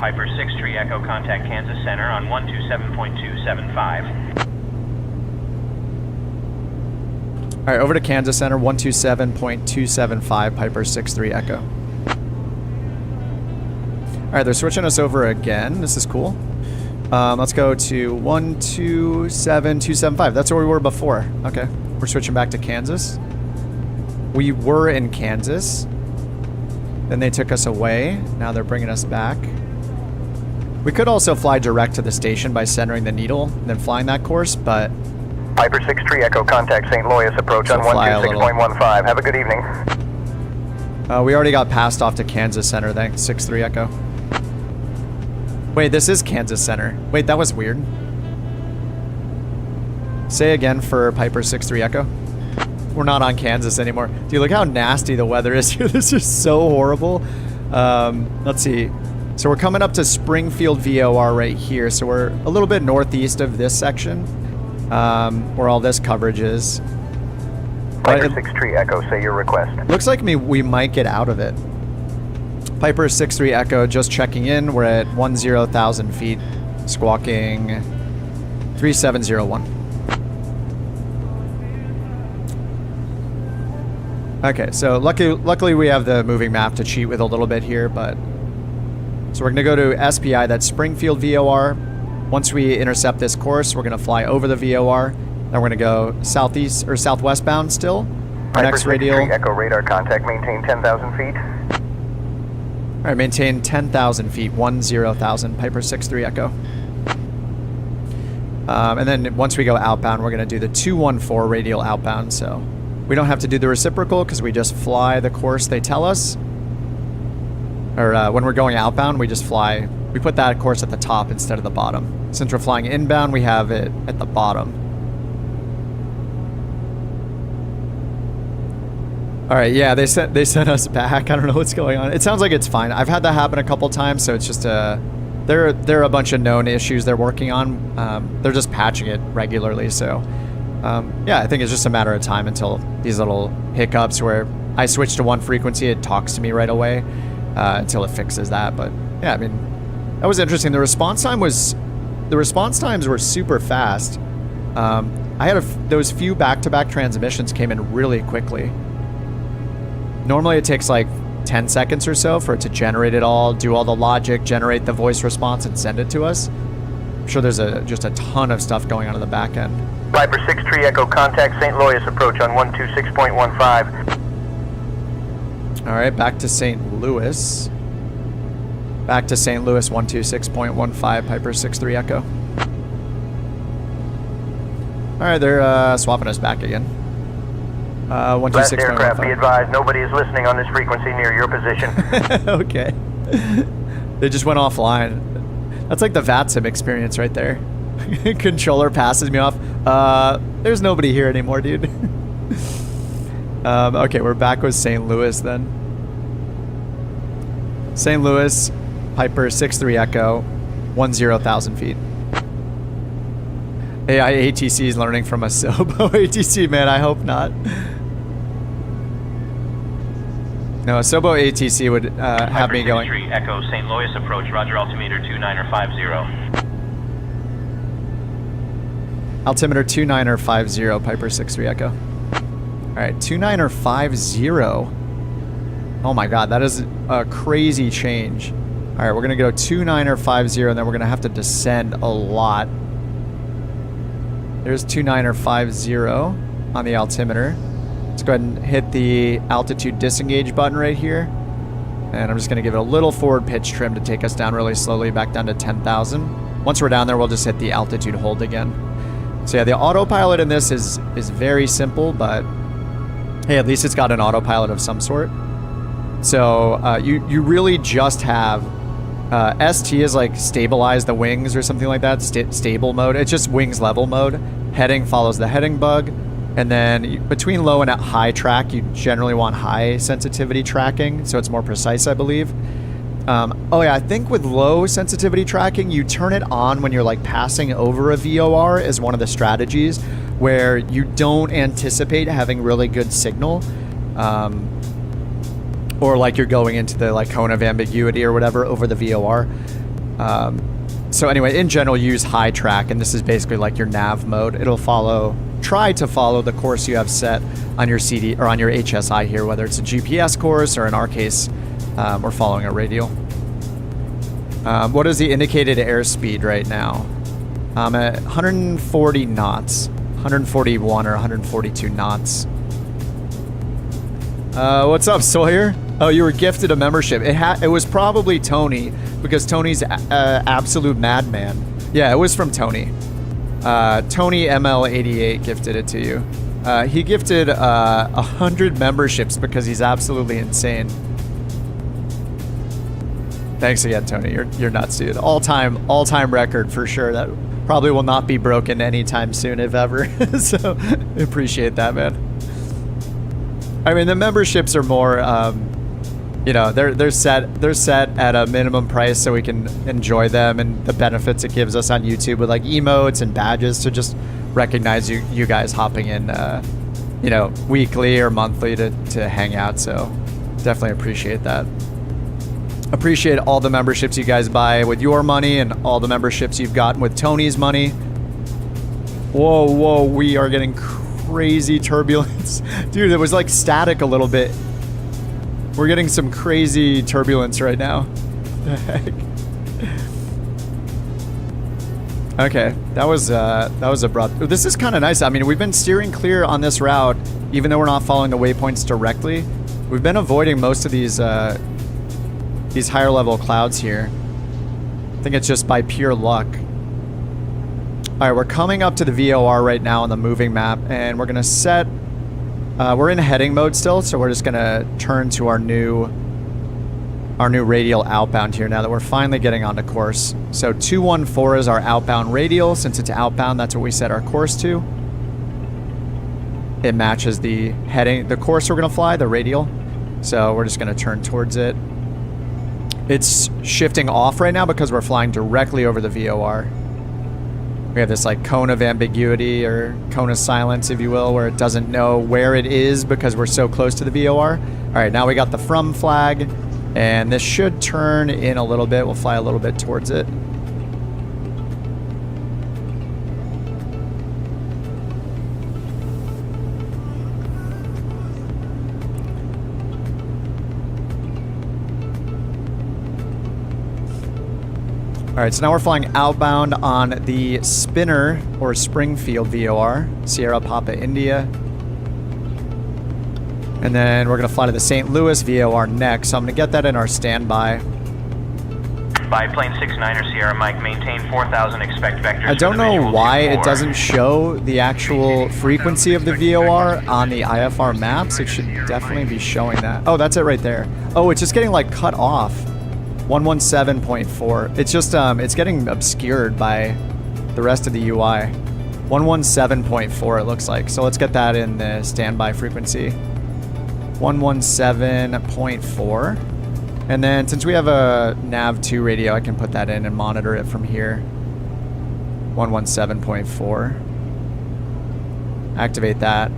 E: Piper 63 Echo, contact Kansas Center on 127.275.
A: All right, over to Kansas Center, 127.275, Piper 63 Echo. All right, they're switching us over again. This is cool. Let's go to 127.275. That's where we were before. Okay, we're switching back to Kansas. We were in Kansas. Then they took us away. Now they're bringing us back. We could also fly direct to the station by centering the needle and then flying that course, but...
D: Piper 63 Echo, contact St. Louis, approach on 126.15. Have a good evening.
A: We already got passed off to Kansas Center, thanks, 63 Echo. Wait, this is Kansas Center. Wait, that was weird. Say again for Piper 63 Echo. We're not on Kansas anymore. Dude, look how nasty the weather is here. This is so horrible. Let's see. So we're coming up to Springfield VOR right here. So we're a little bit northeast of this section, where all this coverage is.
D: Piper 63 Echo, say your request.
A: Looks like we might get out of it. Piper 63 Echo, just checking in. We're at 10,000 feet, squawking 3701. Okay, so luckily we have the moving map to cheat with a little bit here, but... So we're going to go to SPI, that's Springfield VOR. Once we intercept this course, we're going to fly over the VOR. Then we're going to go southeast or southwest bound still. Our next radial.
D: Echo radar contact, maintain 10,000 feet.
A: All right, maintain 10,000 feet, 10,000, Piper 63 Echo. And then once we go outbound, we're going to do the 214 radial outbound. So we don't have to do the reciprocal because we just fly the course they tell us. Or when we're going outbound, we just fly. We put that course at the top instead of the bottom. Since we're flying inbound, we have it at the bottom. All right, yeah, they sent us back. I don't know what's going on. It sounds like it's fine. I've had that happen a couple times, so it's just there are a bunch of known issues they're working on. They're just patching it regularly, so yeah, I think it's just a matter of time until these little hiccups where I switch to one frequency, it talks to me right away until it fixes that. But yeah, I mean, that was interesting. The response times were super fast. I had those few back-to-back transmissions came in really quickly. Normally it takes like 10 seconds or so for it to generate it all, do all the logic, generate the voice response, and send it to us. I'm sure there's just a ton of stuff going on in the back end.
D: Piper 63 Echo, contact St. Louis, approach on 126.15.
A: All right, back to St. Louis. Back to St. Louis, 126.15, Piper 63 Echo. All right, they're swapping us back again. 126.15.
D: Last aircraft, be advised, nobody is listening on this frequency near your position.
A: Okay. They just went offline. That's like the VATSIM experience right there. Controller passes me off. There's nobody here anymore, dude. Okay, we're back with St. Louis then. St. Louis, Piper 63 Echo, 10,000 feet. AI ATC is learning from a Sobo ATC, man. I hope not. No, a Sobo ATC would have me going.
E: Piper 63 Echo, St. Louis approach, roger, altimeter 2950.
A: Altimeter 2950, Piper 63 Echo. All right, 2950. Oh my God, that is a crazy change. All right, we're gonna go 2950, and then we're gonna have to descend a lot. There's 2950 on the altimeter. Let's go ahead and hit the altitude disengage button right here. And I'm just gonna give it a little forward pitch trim to take us down really slowly back down to 10,000. Once we're down there, we'll just hit the altitude hold again. So yeah, the autopilot in this is very simple, but hey, at least it's got an autopilot of some sort. So you really just have ST is like stabilize the wings or something like that, stable mode. It's just wings level mode. Heading follows the heading bug. And then between low and high track, you generally want high sensitivity tracking, so it's more precise, I believe. Oh yeah, I think with low sensitivity tracking, you turn it on when you're like passing over a VOR is one of the strategies where you don't anticipate having really good signal. Or like you're going into the like cone of ambiguity or whatever over the VOR. So anyway, in general, use high track, and this is basically like your nav mode. It'll try to follow the course you have set on your CD or on your HSI here, whether it's a GPS course or in our case, we're following a radial. What is the indicated airspeed right now? I'm at 140 knots, 141 or 142 knots. What's up, Sawyer? Oh, you were gifted a membership. It was probably Tony, because Tony's absolute madman. Yeah, it was from Tony. Tony ML88 gifted it to you. He gifted 100 memberships because he's absolutely insane. Thanks again, Tony. You're nuts, dude. All-time record for sure. That probably will not be broken anytime soon, if ever. So appreciate that, man. I mean, the memberships are more, you know, they're set at a minimum price so we can enjoy them and the benefits it gives us on YouTube with like emotes and badges to just recognize you guys hopping in, you know, weekly or monthly to hang out. So definitely appreciate that. Appreciate all the memberships you guys buy with your money and all the memberships you've gotten with Tony's money. Whoa, we are getting crazy turbulence. Dude, it was like static a little bit. We're getting some crazy turbulence right now. The heck? Okay, that was abrupt. This is kind of nice. I mean, we've been steering clear on this route, even though we're not following the waypoints directly. We've been avoiding most of these higher level clouds here. I think it's just by pure luck. All right, we're coming up to the VOR right now on the moving map, and we're gonna set. We're in heading mode still, so we're just gonna turn to our new radial outbound here now that we're finally getting onto course. So 214 is our outbound radial. Since it's outbound, that's what we set our course to. It matches the course we're gonna fly, the radial. So we're just gonna turn towards it. It's shifting off right now because we're flying directly over the VOR. We have this like cone of ambiguity or cone of silence, if you will, where it doesn't know where it is because we're so close to the VOR. All right, now we got the from flag, and this should turn in a little bit. We'll fly a little bit towards it. All right, so now we're flying outbound on the Spinner or Springfield VOR, Sierra Papa India. And then we're gonna fly to the St. Louis VOR next, so I'm gonna get that in our standby.
E: Biplane 69er Sierra Mike, maintain 4,000, expect vectors.
A: I don't know why it doesn't show the actual frequency of the VOR on the IFR maps. It should definitely be showing that. Oh, that's it right there. Oh, it's just getting like cut off. 117.4. It's just, it's getting obscured by the rest of the UI. 117.4 it looks like. So let's get that in the standby frequency. 117.4. And then since we have a nav2 radio, I can put that in and monitor it from here. 117.4. Activate that.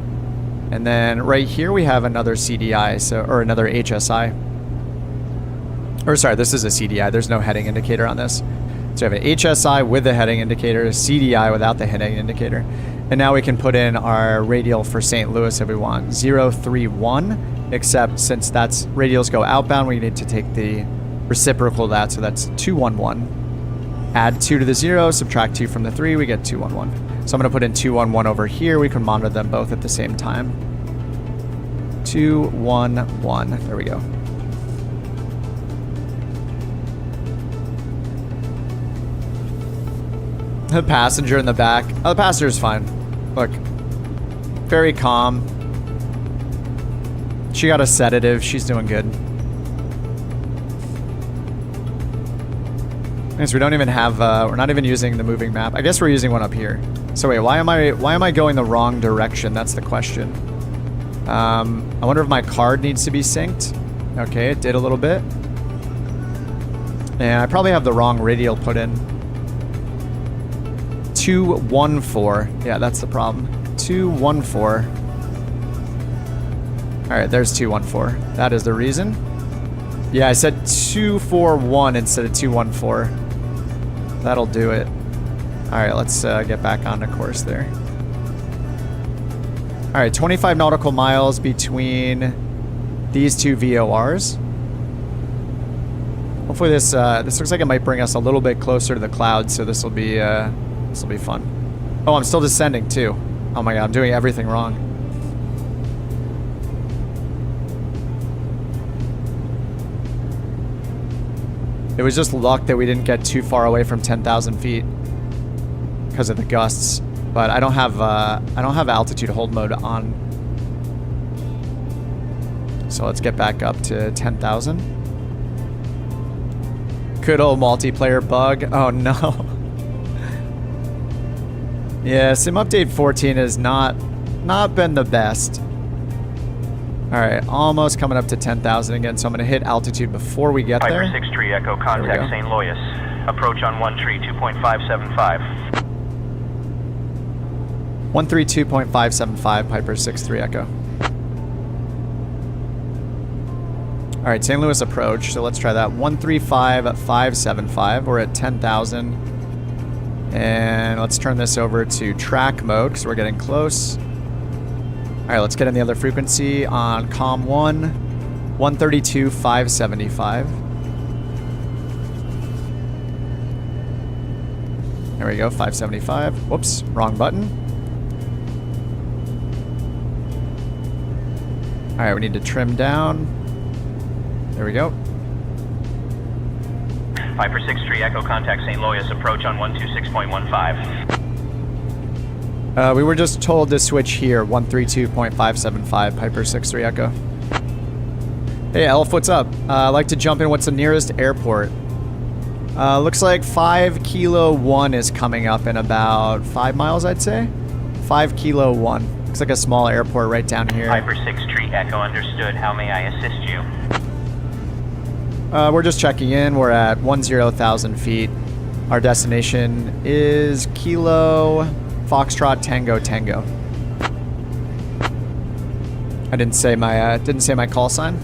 A: And then right here we have another CDI, or another HSI. Or sorry, this is a CDI. There's no heading indicator on this. So we have an HSI with the heading indicator, a CDI without the heading indicator. And now we can put in our radial for St. Louis if we want. 031, except since that's radials go outbound, we need to take the reciprocal of that. So that's 211. Add 2 to the 0, subtract 2 from the 3, we get 211. So I'm going to put in 211 over here. We can monitor them both at the same time. 211. There we go. The passenger in the back. Oh, the passenger's fine. Look. Very calm. She got a sedative. She's doing good. Nice, we don't even have, we're not even using the moving map. I guess we're using one up here. So wait, why am I going the wrong direction? That's the question. I wonder if my card needs to be synced. Okay, it did a little bit. And I probably have the wrong radial put in. 214. Yeah, that's the problem. 214. Alright, there's 214. That is the reason. Yeah, I said 241 instead of 214. That'll do it. Alright, let's get back on the course there. Alright, 25 nautical miles between these two VORs. Hopefully this looks like it might bring us a little bit closer to the clouds, so this will be fun. Oh, I'm still descending too. Oh my god, I'm doing everything wrong. It was just luck that we didn't get too far away from 10,000 feet because of the gusts. But I don't have altitude hold mode on. So let's get back up to 10,000. Good old multiplayer bug. Oh no. Yeah, Sim Update 14 has not been the best. Alright, almost coming up to 10,000 again, so I'm going to hit altitude before we get there.
E: Piper 6-3 Echo, contact St. Louis. Approach on 13.2.575.
A: 132.575, Piper 6-3 Echo. Alright, St. Louis approach, so let's try that. 135.575, we're at 10,000. And let's turn this over to track mode, because we're getting close. Alright, let's get in the other frequency on COM 1, 132.575. There we go, 575. Whoops, wrong button. Alright, we need to trim down. There we go.
E: Piper 6-3 Echo, contact St. Louis. Approach on 126.15.
A: We were just told to switch here, 132.575, Piper 6-3 Echo. Hey, Elf, what's up? I'd like to jump in. What's the nearest airport? Looks like 5 Kilo 1 is coming up in about 5 miles, I'd say. 5 Kilo 1. Looks like a small airport right down here.
E: Piper 6-3 Echo, understood. How may I assist you?
A: We're just checking in. We're at 10,000 feet. Our destination is Kilo Foxtrot Tango Tango. I didn't say my call sign.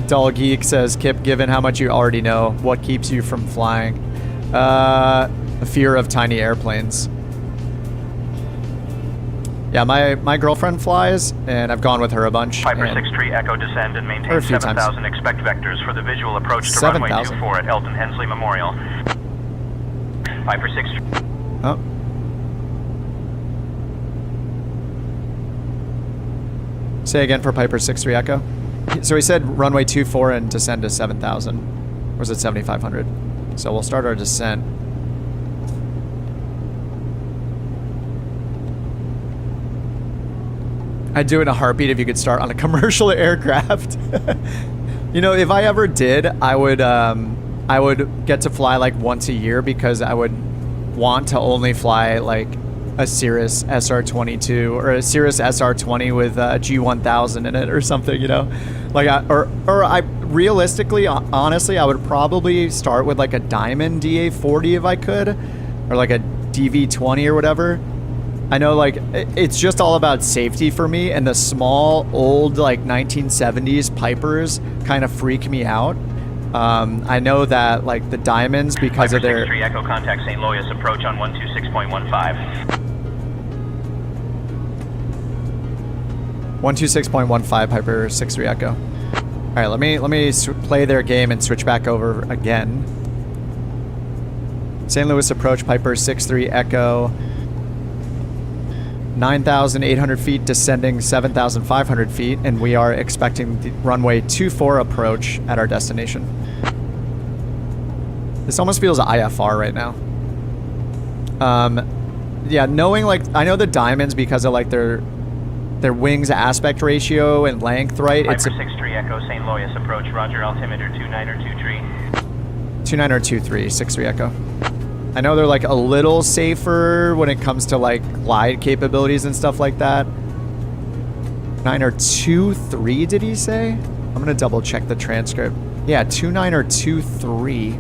A: Dull Geek says, Kip, given how much you already know, what keeps you from flying? The fear of tiny airplanes. Yeah, my girlfriend flies, and I've gone with her a bunch.
E: Piper 6-3 Echo, descend and maintain 7,000. Expect vectors for the visual approach to runway 24 at Elton Hensley Memorial. Piper 6-3.
A: Oh. Say again for Piper 6-3 Echo. So he said runway 24 and descend to 7,000. Or is it 7,500? So we'll start our descent. I'd do it in a heartbeat if you could start on a commercial aircraft. You know, if I ever did, I would get to fly like once a year because I would want to only fly like a Cirrus SR22 or a Cirrus SR20 with G1000 in it or something, you know? Like, I realistically, honestly, I would probably start with like a Diamond DA40 if I could, or like a DV20 or whatever. I know, like, it's just all about safety for me, and the small, old, like, 1970s Pipers kind of freak me out. I know that, like, the Diamonds, because of their...
E: Piper 63 Echo, contact St. Louis, approach on 126.15.
A: 126.15, Piper 63 Echo. All right, let me play their game and switch back over again. St. Louis approach, Piper 63 Echo. 9,800 feet, descending 7,500 feet, and we are expecting the runway 24 approach at our destination. This almost feels IFR right now. Yeah, knowing, like, I know the Diamonds because of like their wings aspect ratio and length, right?
E: Piper 63 Echo, St. Louis approach, roger, altimeter 2923.
A: 2923, 63 Echo. I know they're like a little safer when it comes to like glide capabilities and stuff like that. 2923, did he say? I'm gonna double check the transcript. Yeah, 2923.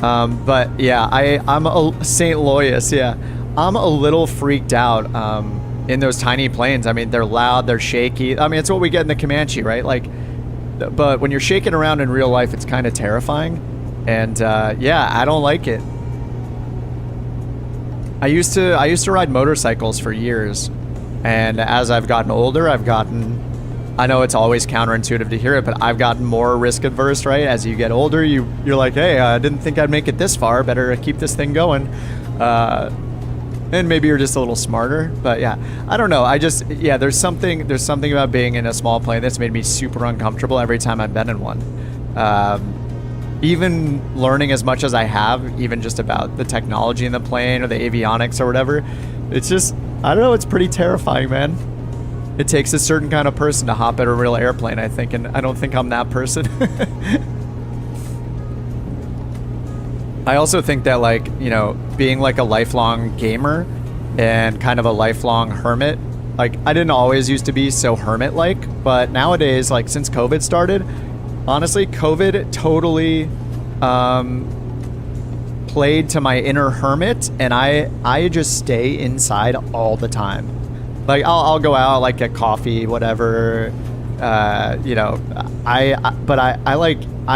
A: But yeah, I'm a St. Louis, yeah. I'm a little freaked out in those tiny planes. I mean, they're loud, they're shaky. I mean, it's what we get in the Comanche, right? Like, but when you're shaking around in real life, it's kind of terrifying. And yeah, I don't like it. I used to ride motorcycles for years, and as I've gotten older, I know it's always counterintuitive to hear it, but I've gotten more risk adverse, right? As you get older, you're like, hey, I didn't think I'd make it this far. Better keep this thing going. And maybe you're just a little smarter, but yeah, I don't know. Yeah, there's something about being in a small plane that's made me super uncomfortable every time I've been in one. Even learning as much as I have, even just about the technology in the plane or the avionics or whatever, it's just, I don't know, it's pretty terrifying, man. It takes a certain kind of person to hop at a real airplane, I think, and I don't think I'm that person. I also think that, like, you know, being like a lifelong gamer and kind of a lifelong hermit, like, I didn't always used to be so hermit-like, but nowadays, like, since COVID started, honestly, COVID totally played to my inner hermit, and I just stay inside all the time. Like, I'll go out, like, get coffee, whatever, you know, I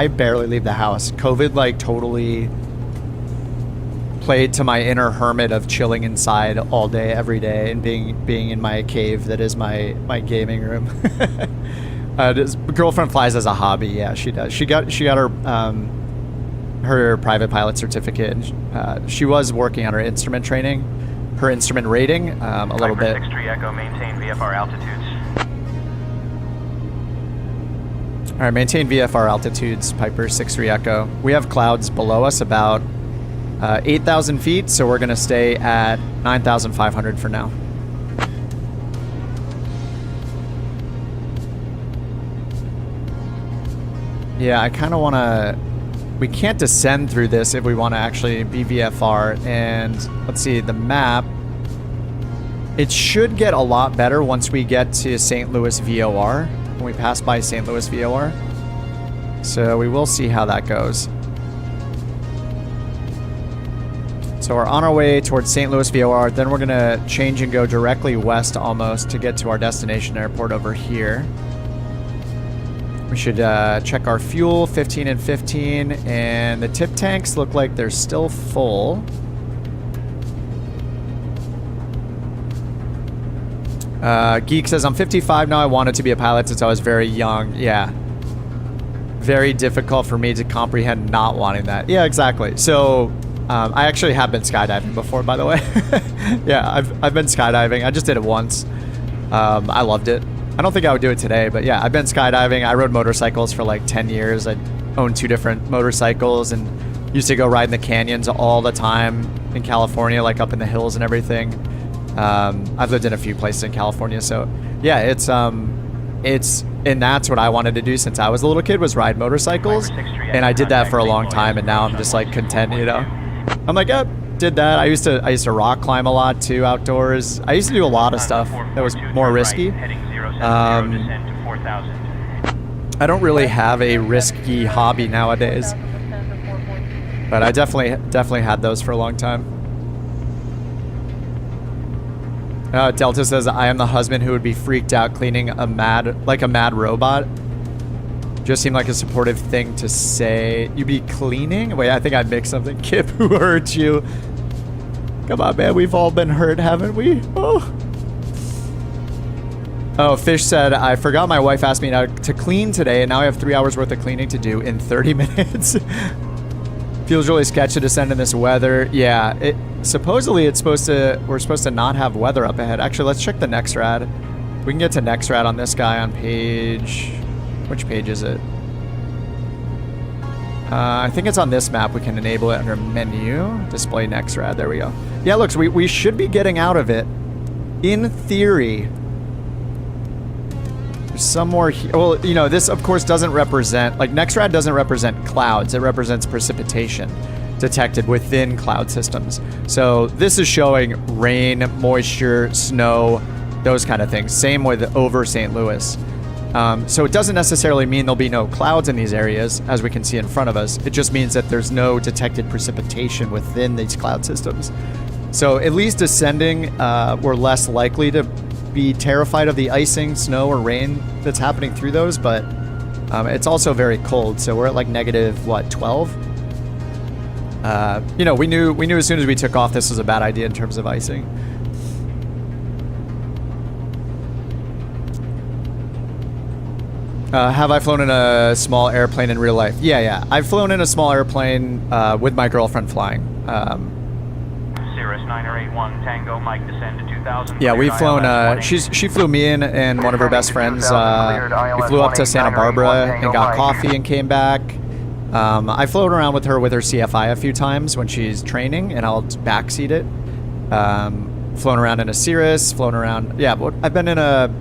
A: barely leave the house. COVID, like, totally played to my inner hermit of chilling inside all day, every day, and being in my cave that is my gaming room. Girlfriend flies as a hobby. Yeah, she does. She got her private pilot certificate. And, she was working on her instrument training, her instrument rating, a little bit.
E: Piper 63 Echo, maintain VFR altitudes.
A: All right, maintain VFR altitudes, Piper 63 Echo. We have clouds below us about 8,000 feet, so we're going to stay at 9,500 for now. Yeah, I kind of want to... We can't descend through this if we want to actually be VFR. And let's see, the map. It should get a lot better once we get to St. Louis VOR. When we pass by St. Louis VOR. So we will see how that goes. So we're on our way towards St. Louis VOR. Then we're going to change and go directly west almost to get to our destination airport over here. We should check our fuel, 15 and 15, and the tip tanks look like they're still full. Geek says, I'm 55 now. I wanted to be a pilot since I was very young. Yeah. Very difficult for me to comprehend not wanting that. Yeah, exactly. So I actually have been skydiving before, by the way. Yeah, I've been skydiving. I just did it once. I loved it. I don't think I would do it today, but yeah, I've been skydiving. I rode motorcycles for like 10 years. I owned 2 different motorcycles and used to go ride in the canyons all the time in California, like up in the hills and everything. I've lived in a few places in California, so yeah, it's and that's what I wanted to do since I was a little kid, was ride motorcycles. And I did that for a long time, and now I'm just like content, you know. I'm like, yep, did that. I used to rock climb a lot too outdoors. I used to do a lot of stuff that was more risky. I don't really have a risky hobby nowadays, but I definitely had those for a long time. Delta says, I am the husband who would be freaked out cleaning a mad robot. Just seemed like a supportive thing to say. You'd be cleaning? Wait, I think I mixed something. Kip, who hurt you? Come on, man. We've all been hurt, haven't we? Oh, Fish said, I forgot my wife asked me to clean today, and now I have 3 hours worth of cleaning to do in 30 minutes. Feels really sketchy to descend in this weather. Yeah, supposedly we're supposed to not have weather up ahead. Actually, let's check the next rad. We can get to next rad on this guy on page... Which page is it? I think it's on this map. We can enable it under menu. Display next rad. There we go. Yeah, look, so we should be getting out of it. In theory. There's some more here. Well, you know, this, of course, doesn't represent... Like, next rad doesn't represent clouds. It represents precipitation detected within cloud systems. So this is showing rain, moisture, snow, those kind of things. Same with over St. Louis. So it doesn't necessarily mean there'll be no clouds in these areas, as we can see in front of us. It just means that there's no detected precipitation within these cloud systems. So at least descending, we're less likely to be terrified of the icing, snow, or rain that's happening through those, but it's also very cold. So we're at like negative, what, 12? You know, we knew as soon as we took off this was a bad idea in terms of icing. Have I flown in a small airplane in real life? Yeah. I've flown in a small airplane with my girlfriend flying.
E: Cirrus 981 Tango Mike descend to 2000.
A: Yeah, we've flown. She flew me in and one of her best friends. We flew up to Santa Barbara and got coffee and came back. I flown around with her CFI a few times when she's training, and I'll backseat it. Flown around in a Cirrus. Flown around. Yeah, but I've been in a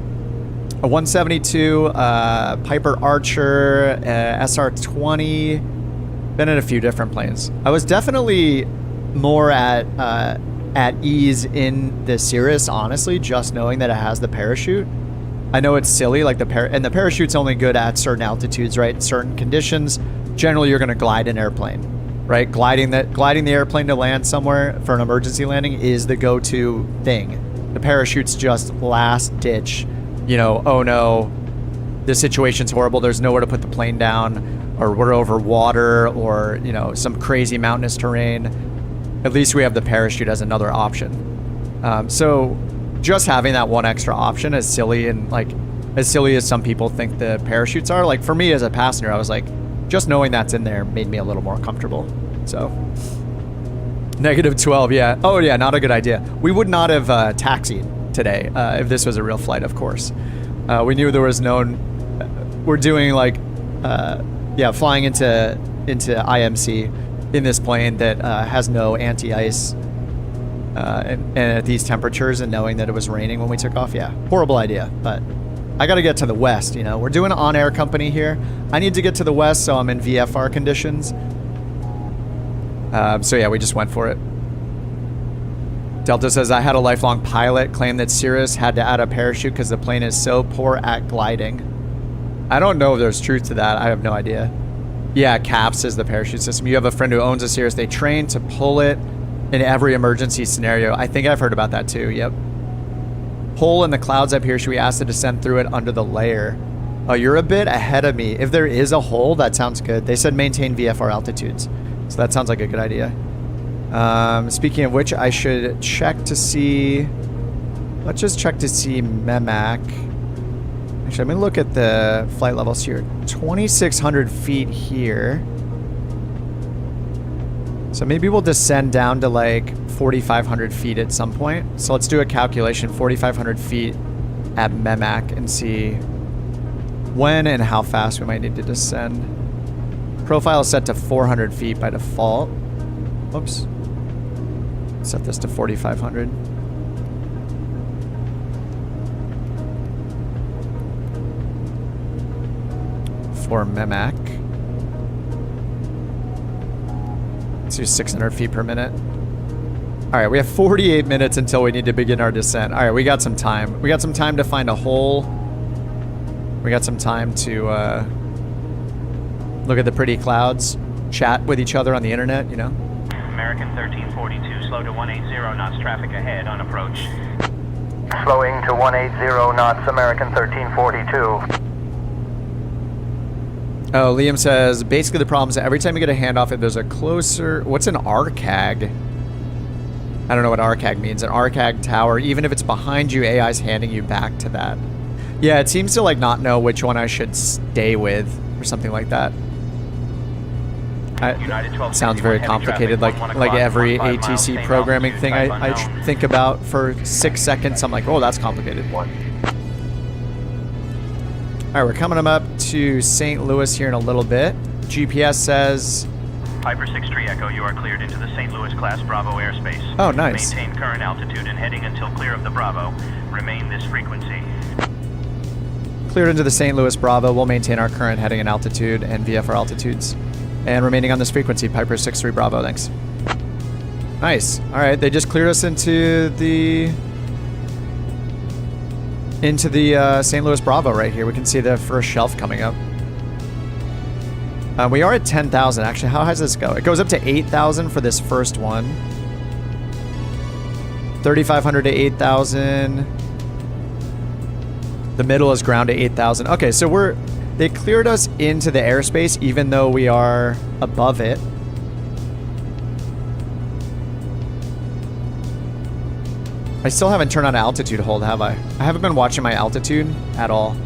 A: 172, Piper Archer, SR-20, been in a few different planes. I was definitely more at ease in the Cirrus, honestly, just knowing that it has the parachute. I know it's silly, like the parachute's only good at certain altitudes, right? In certain conditions, generally you're going to glide an airplane, right? Gliding the airplane to land somewhere for an emergency landing is the go-to thing. The parachute's just last ditch. You know, oh no, the situation's horrible, there's nowhere to put the plane down, or we're over water, or, you know, some crazy mountainous terrain. At least we have the parachute as another option. So just having that one extra option, as silly as some people think the parachutes are, like for me as a passenger, I was like, just knowing that's in there made me a little more comfortable. So, negative 12, yeah. Oh yeah, not a good idea. We would not have taxied today if this was a real flight, of course. We knew there was we're doing like flying into IMC in this plane that has no anti-ice and at these temperatures, and knowing that it was raining when we took off. Yeah, horrible idea, but I gotta get to the west, you know. We're doing OnAir Company here. I need to get to the west, so I'm in VFR conditions. So yeah, we just went for it. Delta says, I had a lifelong pilot claim that Cirrus had to add a parachute because the plane is so poor at gliding. I don't know if there's truth to that. I have no idea. Yeah, CAPS is the parachute system. You have a friend who owns a Cirrus. They train to pull it in every emergency scenario. I think I've heard about that too. Yep. Hole in the clouds up here. Should we ask to descend through it under the layer? Oh, you're a bit ahead of me. If there is a hole, that sounds good. They said maintain VFR altitudes. So that sounds like a good idea. Speaking of which, I should check to see... Let's just check to see MEMAC. Actually, I'm going to look at the flight levels here. 2,600 feet here. So maybe we'll descend down to like 4,500 feet at some point. So let's do a calculation, 4,500 feet at MEMAC, and see when and how fast we might need to descend. Profile is set to 400 feet by default. Oops. Set this to 4,500. for Memac. Let's do 600 feet per minute. All right, we have 48 minutes until we need to begin our descent. All right, we got some time. We got some time to find a hole. We got some time to look at the pretty clouds, chat with each other on the internet, you know?
E: American 1342, slow to 180 knots, traffic ahead on approach.
D: Slowing to 180 knots, American 1342.
A: Oh, Liam says, basically the problem is that every time you get a handoff, if there's a closer... What's an RCAG? I don't know what RCAG means. An RCAG tower, even if it's behind you, AI's handing you back to that. Yeah, it seems to like not know which one I should stay with or something like that. Sounds very complicated, like every ATC programming thing I think about for 6 seconds. I'm like, oh, that's complicated. All right, we're coming up to St. Louis here in a little bit. GPS says...
E: Piper 63 Echo, you are cleared into the St. Louis class Bravo airspace.
A: Oh, nice.
E: Maintain current altitude and heading until clear of the Bravo. Remain this frequency.
A: Cleared into the St. Louis Bravo. We'll maintain our current heading and altitude and VFR altitudes. And remaining on this frequency, Piper 63 Bravo, thanks. Nice. All right, they just cleared us into the St. Louis Bravo right here. We can see the first shelf coming up. We are at 10,000. Actually, how high does this go? It goes up to 8,000 for this first one. 3,500 to 8,000. The middle is ground to 8,000. Okay, so they cleared us into the airspace even though we are above it. I still haven't turned on altitude hold, have I? I haven't been watching my altitude at all.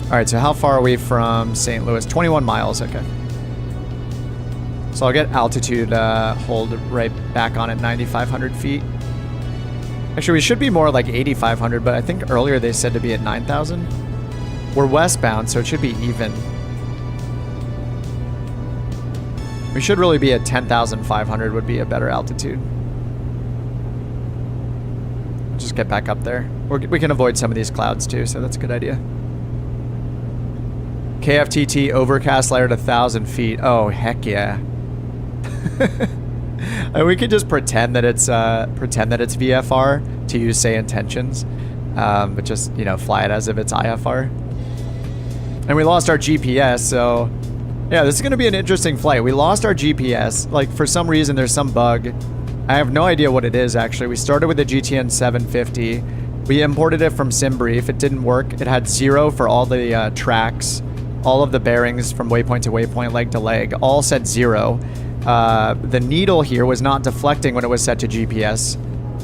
A: All right, so how far are we from St. Louis? 21 miles, okay. So I'll get altitude hold right back on at 9,500 feet. Actually, we should be more like 8,500, but I think earlier they said to be at 9,000. We're westbound, so it should be even. We should really be at 10,500 would be a better altitude. Just get back up there. We can avoid some of these clouds too, so that's a good idea. KFTT overcast light at 1,000 feet. Oh, heck yeah. And we could just pretend that it's VFR to use SayIntentions, but just, you know, fly it as if it's IFR. And we lost our GPS, so yeah, this is going to be an interesting flight. We lost our GPS. Like, for some reason, there's some bug. I have no idea what it is, actually. We started with the GTN 750. We imported it from SimBrief. It didn't work. It had 0 for all the tracks. All of the bearings from waypoint to waypoint, leg to leg, all said 0. The needle here was not deflecting when it was set to GPS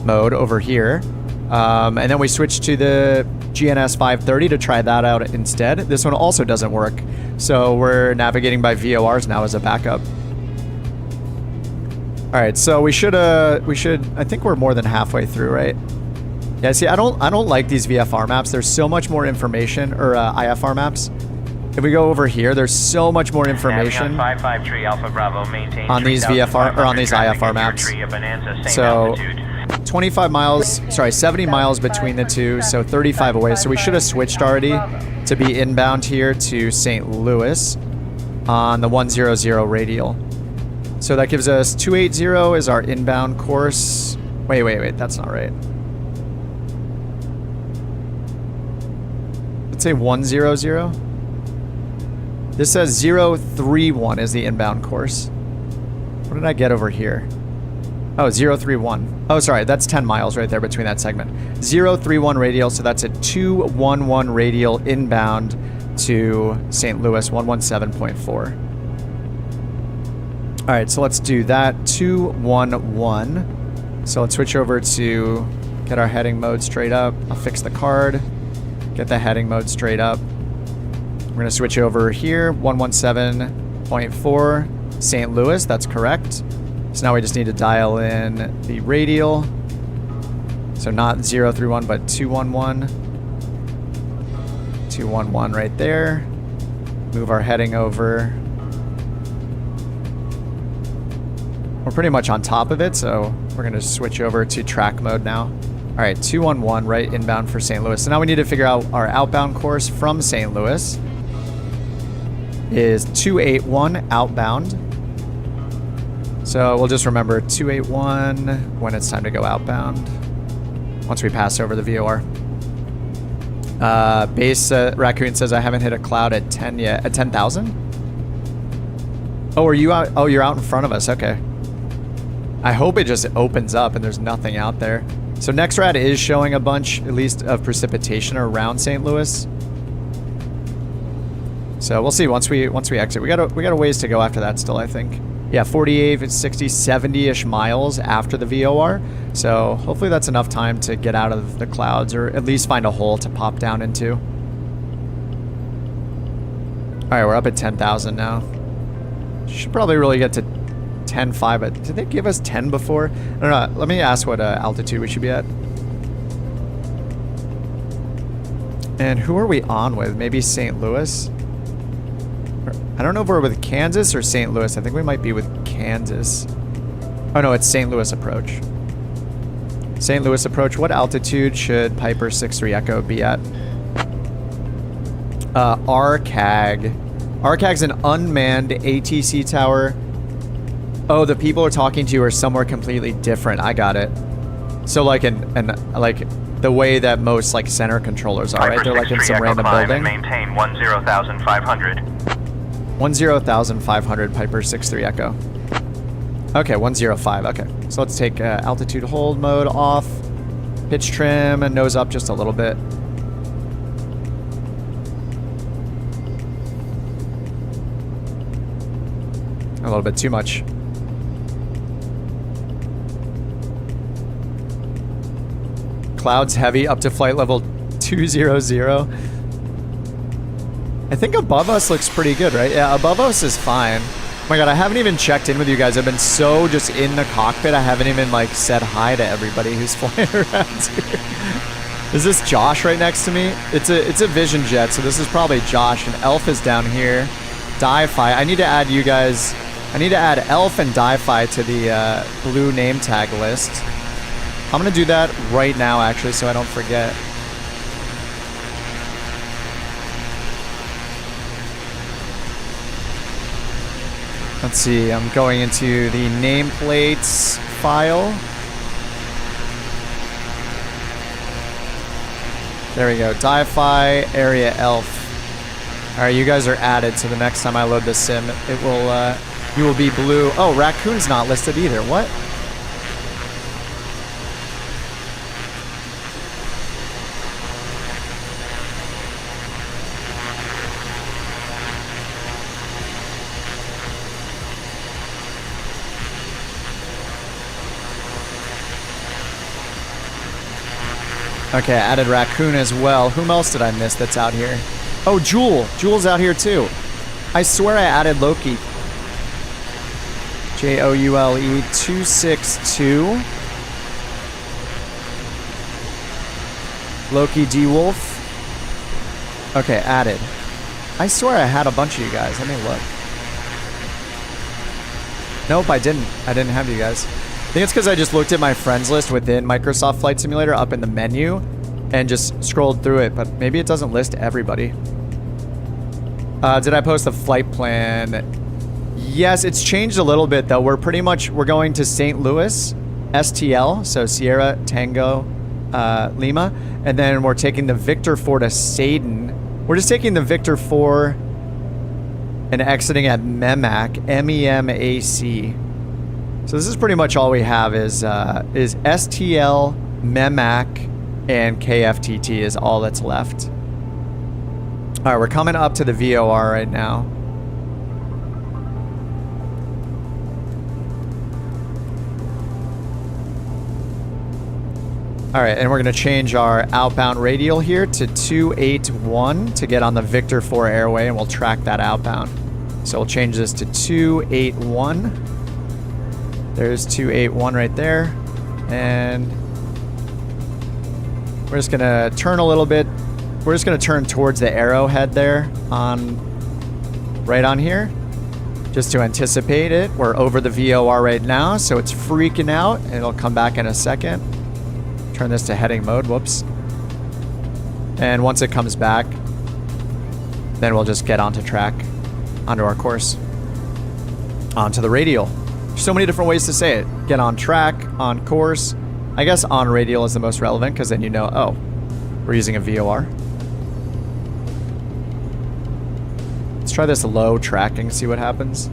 A: mode over here. And then we switched to the GNS 530 to try that out instead. This one also doesn't work. So we're navigating by VORs now as a backup. All right, so we should, I think we're more than halfway through, right? Yeah, see, I don't like these VFR maps. There's so much more information, or IFR maps. If we go over here, there's so much more information on these VFR, or on these IFR maps. So 25 miles, sorry, 70 miles between the two, so 35 away. So we should have switched already to be inbound here to St. Louis on the 100 radial. So that gives us 280 is our inbound course. Wait, that's not right. Let's say 100. This says 031 is the inbound course. What did I get over here? Oh, 031. Oh, sorry, that's 10 miles right there between that segment. 031 radial, so that's a 211 radial inbound to St. Louis, 117.4. All right, so let's do that. 211. So let's switch over to get our heading mode straight up. I'll fix the card. Get the heading mode straight up. We're going to switch over here. 117.4 St. Louis. That's correct. So now we just need to dial in the radial. So not 031, but 211. 211 right there. Move our heading over. We're pretty much on top of it, so we're going to switch over to track mode now. All right, 211 right inbound for St. Louis. So now we need to figure out our outbound course from St. Louis is 281 outbound. So we'll just remember 281 when it's time to go outbound once we pass over the VOR. Base Raccoon says I haven't hit a cloud at 10 yet. At 10,000? Oh, are you out? Oh, you're out in front of us. Okay. I hope it just opens up and there's nothing out there. So NextRad is showing a bunch, at least, of precipitation around St. Louis. So we'll see once we exit. We got a ways to go after that still, I think. Yeah, 48, 60, 70-ish miles after the VOR. So hopefully that's enough time to get out of the clouds or at least find a hole to pop down into. All right, we're up at 10,000 now. Should probably really get to 10.5, but did they give us 10 before? I don't know. Let me ask what altitude we should be at. And who are we on with? Maybe St. Louis? I don't know if we're with Kansas or St. Louis. I think we might be with Kansas. Oh no, it's St. Louis approach. St. Louis approach. What altitude should Piper 63 Echo be at? RCAG. RCAG's an unmanned ATC tower. Oh, the people we're talking to are somewhere completely different. I got it. So like like the way that most like center controllers are, right? They're like in some random building.
E: Maintain 10,500.
A: 10,500 Piper 63 Echo. Okay, 105. Okay, so let's take altitude hold mode off. Pitch trim and nose up just a little bit. A little bit too much. Clouds heavy up to flight level 200. I think above us looks pretty good, right? Yeah, above us is fine. Oh my god, I haven't even checked in with you guys. I've been so just in the cockpit, I haven't even like said hi to everybody who's flying around here. Is this Josh right next to me? It's a Vision Jet, so this is probably Josh, and Elf is down here. Di-Fi. I need to add you guys. I need to add Elf and Di-Fi to the blue name tag list. I'm gonna do that right now, actually, so I don't forget. Let's see, I'm going into the nameplates file. There we go, Di-Fi, Area Elf. All right, you guys are added, so the next time I load the sim, it will, you will be blue. Oh, Raccoon's not listed either, what? Okay, I added Raccoon as well. Whom else did I miss that's out here? Oh, Jewel. Jewel's out here too. I swear I added Loki. Joule 262. Loki D Wolf. Okay, added. I swear I had a bunch of you guys. Let me look. Nope, I didn't. I didn't have you guys. I think it's because I just looked at my friends list within Microsoft Flight Simulator up in the menu and just scrolled through it, but maybe it doesn't list everybody. Did I post the flight plan? Yes, it's changed a little bit though. We're going to St. Louis, STL, so Sierra Tango Lima, and then we're taking the Victor 4 to Saydon. We're just taking the Victor 4 and exiting at MEMAC, M-E-M-A-C. So this is pretty much all we have is STL, MEMAC, and KFTT is all that's left. All right, we're coming up to the VOR right now. All right, and we're gonna change our outbound radial here to 281 to get on the Victor 4 airway, and we'll track that outbound. So we'll change this to 281. There's 281 right there. And we're just gonna turn a little bit. We're just gonna turn towards the arrowhead there right on here. Just to anticipate it. We're over the VOR right now, so it's freaking out. It'll come back in a second. Turn this to heading mode. Whoops. And once it comes back, then we'll just get onto track, onto our course, onto the radial. So many different ways to say it. Get on track, on course. I guess on radial is the most relevant because then you know, oh, we're using a VOR. Let's try this low tracking, see what happens.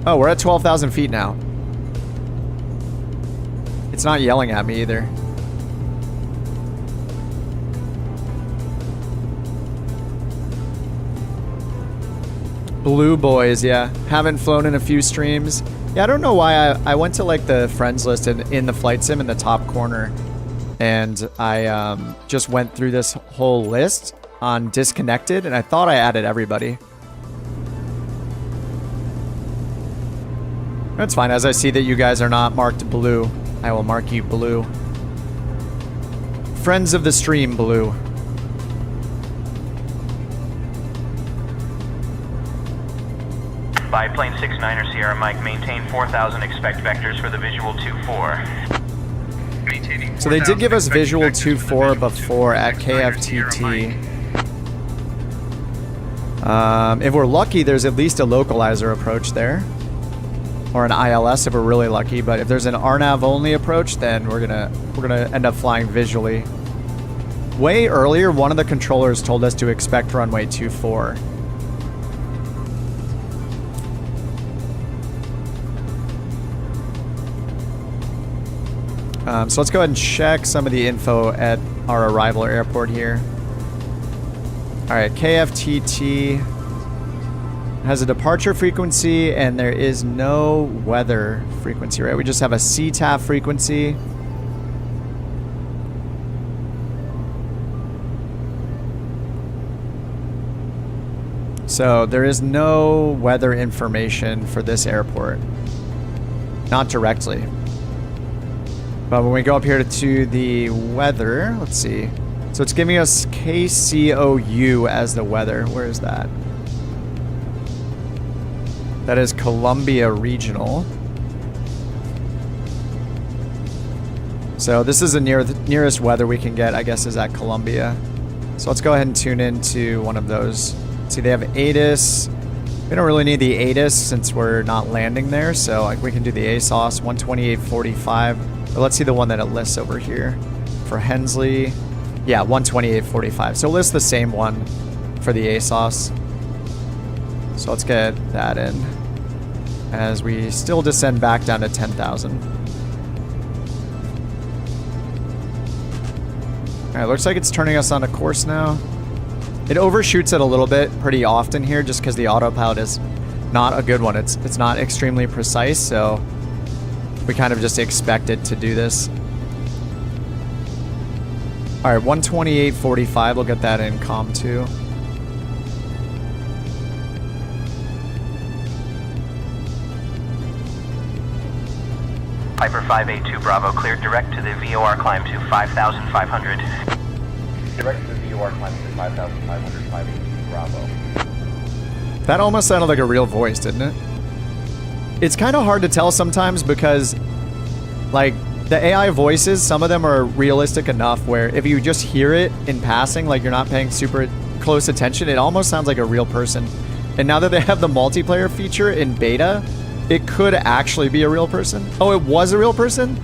A: Oh, we're at 12,000 feet now. It's not yelling at me either. Blue Boys, yeah. Haven't flown in a few streams. Yeah, I don't know why I went to like the friends list in the flight sim in the top corner. And I just went through this whole list on disconnected and I thought I added everybody. That's fine. As I see that you guys are not marked blue, I will mark you blue. Friends of the stream, blue.
E: Biplane 69er Sierra Mike, maintain 4,000 expect vectors for the visual 2-4.
A: So they did give us visual 2-4 before at KFTT. If we're lucky, there's at least a localizer approach there. Or an ILS if we're really lucky, but if there's an RNAV only approach, then we're gonna end up flying visually. Way earlier, one of the controllers told us to expect runway 24. So let's go ahead and check some of the info at our arrival airport here. All right, KFTT has a departure frequency and there is no weather frequency, right? We just have a CTAF frequency. So there is no weather information for this airport. Not directly. But when we go up here to the weather, let's see. So it's giving us KCOU as the weather. Where is that? That is Columbia Regional. So this is the nearest weather we can get, I guess, is at Columbia. So let's go ahead and tune into one of those. See, they have ATIS. We don't really need the ATIS since we're not landing there, so like we can do the ASOS 128.45. But let's see the one that it lists over here for Hensley. Yeah, 128.45. So list the same one for the ASOS. So let's get that in as we still descend back down to 10,000. All right, looks like it's turning us on a course now. It overshoots it a little bit pretty often here just because the autopilot is not a good one. It's not extremely precise, so we kind of just expect it to do this. All right, 128.45, we'll get that in COM 2.
E: Piper 582 Bravo, cleared direct to the VOR climb to 5,500.
G: Direct to the VOR climb to 5,500, 582 Bravo.
A: That almost sounded like a real voice, didn't it? It's kind of hard to tell sometimes because, like, the AI voices, some of them are realistic enough where if you just hear it in passing, like you're not paying super close attention, it almost sounds like a real person. And now that they have the multiplayer feature in beta, it could actually be a real person. Oh, it was a real person?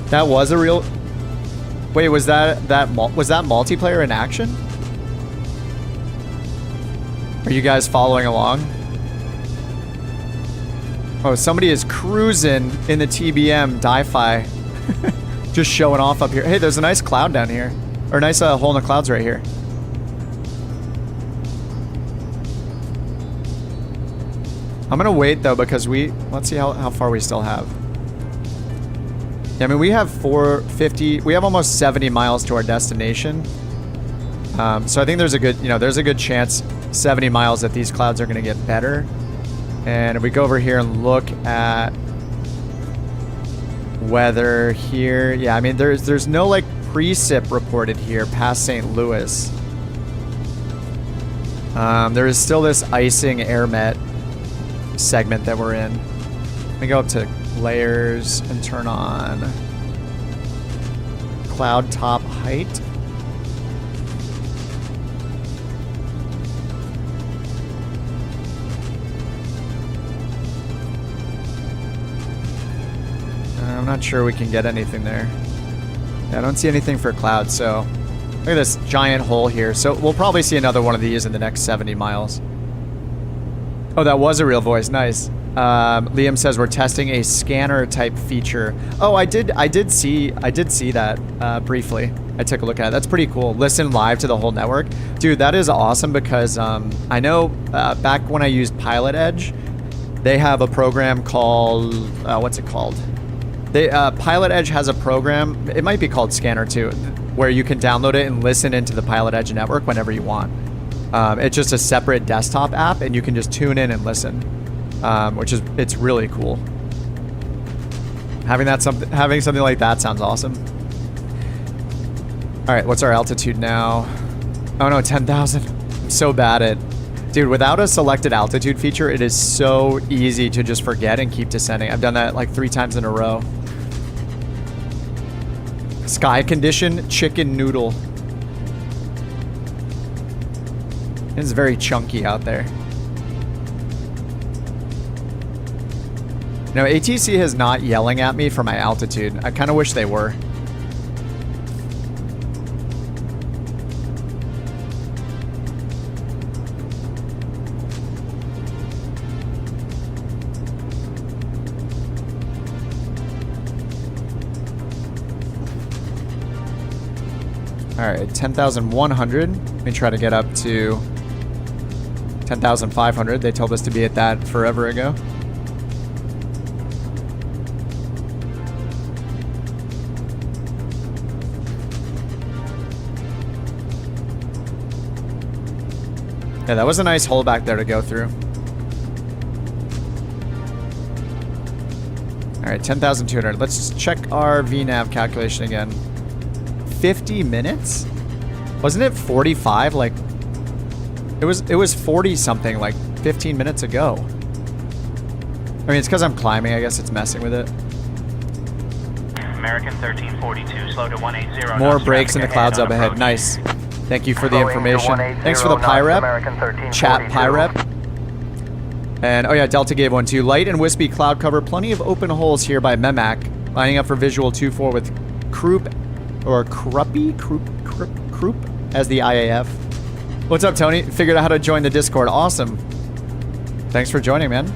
A: That was a real... Wait, was that multiplayer in action? Are you guys following along? Oh, somebody is cruising in the TBM Di-Fi. Just showing off up here. Hey, there's a nice cloud down here. Or a nice hole in the clouds right here. I'm gonna wait though because let's see how far we still have. Yeah, I mean we have 450, we have almost 70 miles to our destination. So I think there's a good, there's a good chance 70 miles that these clouds are gonna get better. And if we go over here and look at weather here, yeah, I mean there's no like precip reported here past St. Louis. There is still this icing air met segment that we're in. We me go up to layers and turn on cloud top height. I'm not sure we can get anything there. Yeah, I don't see anything for clouds, so look at this giant hole here. So we'll probably see another one of these in the next 70 miles. Oh, that was a real voice. Nice. Liam says we're testing a scanner type feature. Oh, I did see that briefly. I took a look at it. That's pretty cool. Listen live to the whole network. Dude, that is awesome because I know back when I used Pilot Edge, they have a program called, what's it called? Pilot Edge has a program, it might be called Scanner 2, where you can download it and listen into the Pilot Edge network whenever you want. It's just a separate desktop app, and you can just tune in and listen, it's really cool. Having something like that sounds awesome. All right, what's our altitude now? Oh no, 10,000. I'm so bad at... Dude, without a selected altitude feature, it is so easy to just forget and keep descending. I've done that like 3 times in a row. Sky condition, chicken noodle. It's very chunky out there. No, ATC is not yelling at me for my altitude. I kind of wish they were. All right, 10,100. Let me try to get up to 10,500. They told us to be at that forever ago. Yeah, that was a nice hole back there to go through. All right, 10,200. Let's check our VNav calculation again. 50 minutes? Wasn't it 45? Like, it was 40 something like 15 minutes ago. I mean, it's because I'm climbing. I guess it's messing with it.
E: American 1342, slow to 180.
A: More breaks in the clouds up ahead. Nice. Thank you for the information. Thanks for the PyRep. Chat PyRep. And, oh yeah, Delta gave one too. Light and wispy cloud cover. Plenty of open holes here by Memac. Lining up for visual 2-4 with Croup, or Croup as the IAF. What's up, Tony? Figured out how to join the Discord. Awesome. Thanks for joining, man.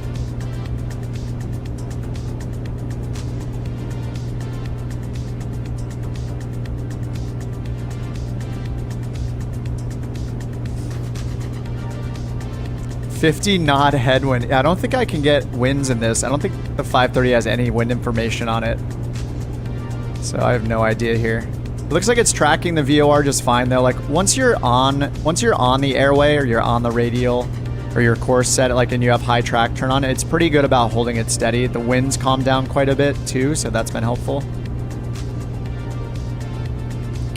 A: $50 knot headwind. Yeah, I don't think I can get winds in this. I don't think the 530 has any wind information on it. So I have no idea here. It looks like it's tracking the VOR just fine though. Like once you're on the airway or you're on the radial or your course set, like, and you have high track turn on, it's pretty good about holding it steady. The winds calm down quite a bit too, so that's been helpful.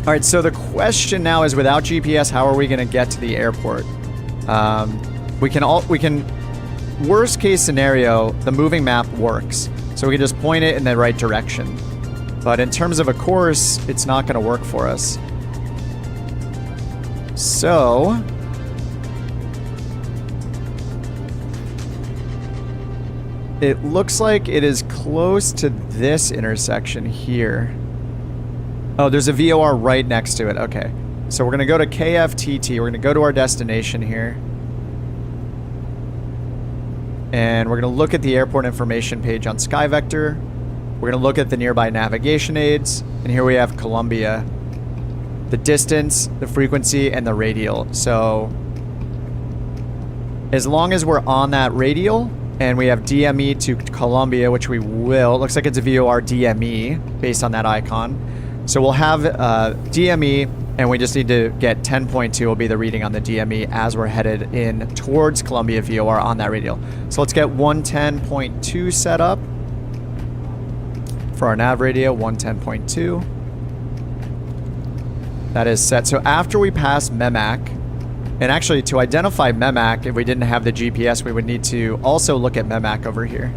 A: All right, so the question now is, without GPS, how are we going to get to the airport? We can worst case scenario, the moving map works. So we can just point it in the right direction. But in terms of a course, it's not going to work for us. So it looks like it is close to this intersection here. Oh, there's a VOR right next to it. Okay. So we're going to go to KFTT. We're going to go to our destination here. And we're going to look at the airport information page on SkyVector. We're going to look at the nearby navigation aids. And here we have Columbia. The distance, the frequency, and the radial. So as long as we're on that radial and we have DME to Columbia, which we will. It looks like it's a VOR DME based on that icon. So we'll have DME, and we just need to get 10.2 will be the reading on the DME as we're headed in towards Columbia VOR on that radial. So let's get 110.2 set up for our nav radio, 110.2. That is set. So after we pass Memac, and actually to identify Memac, if we didn't have the GPS, we would need to also look at Memac over here.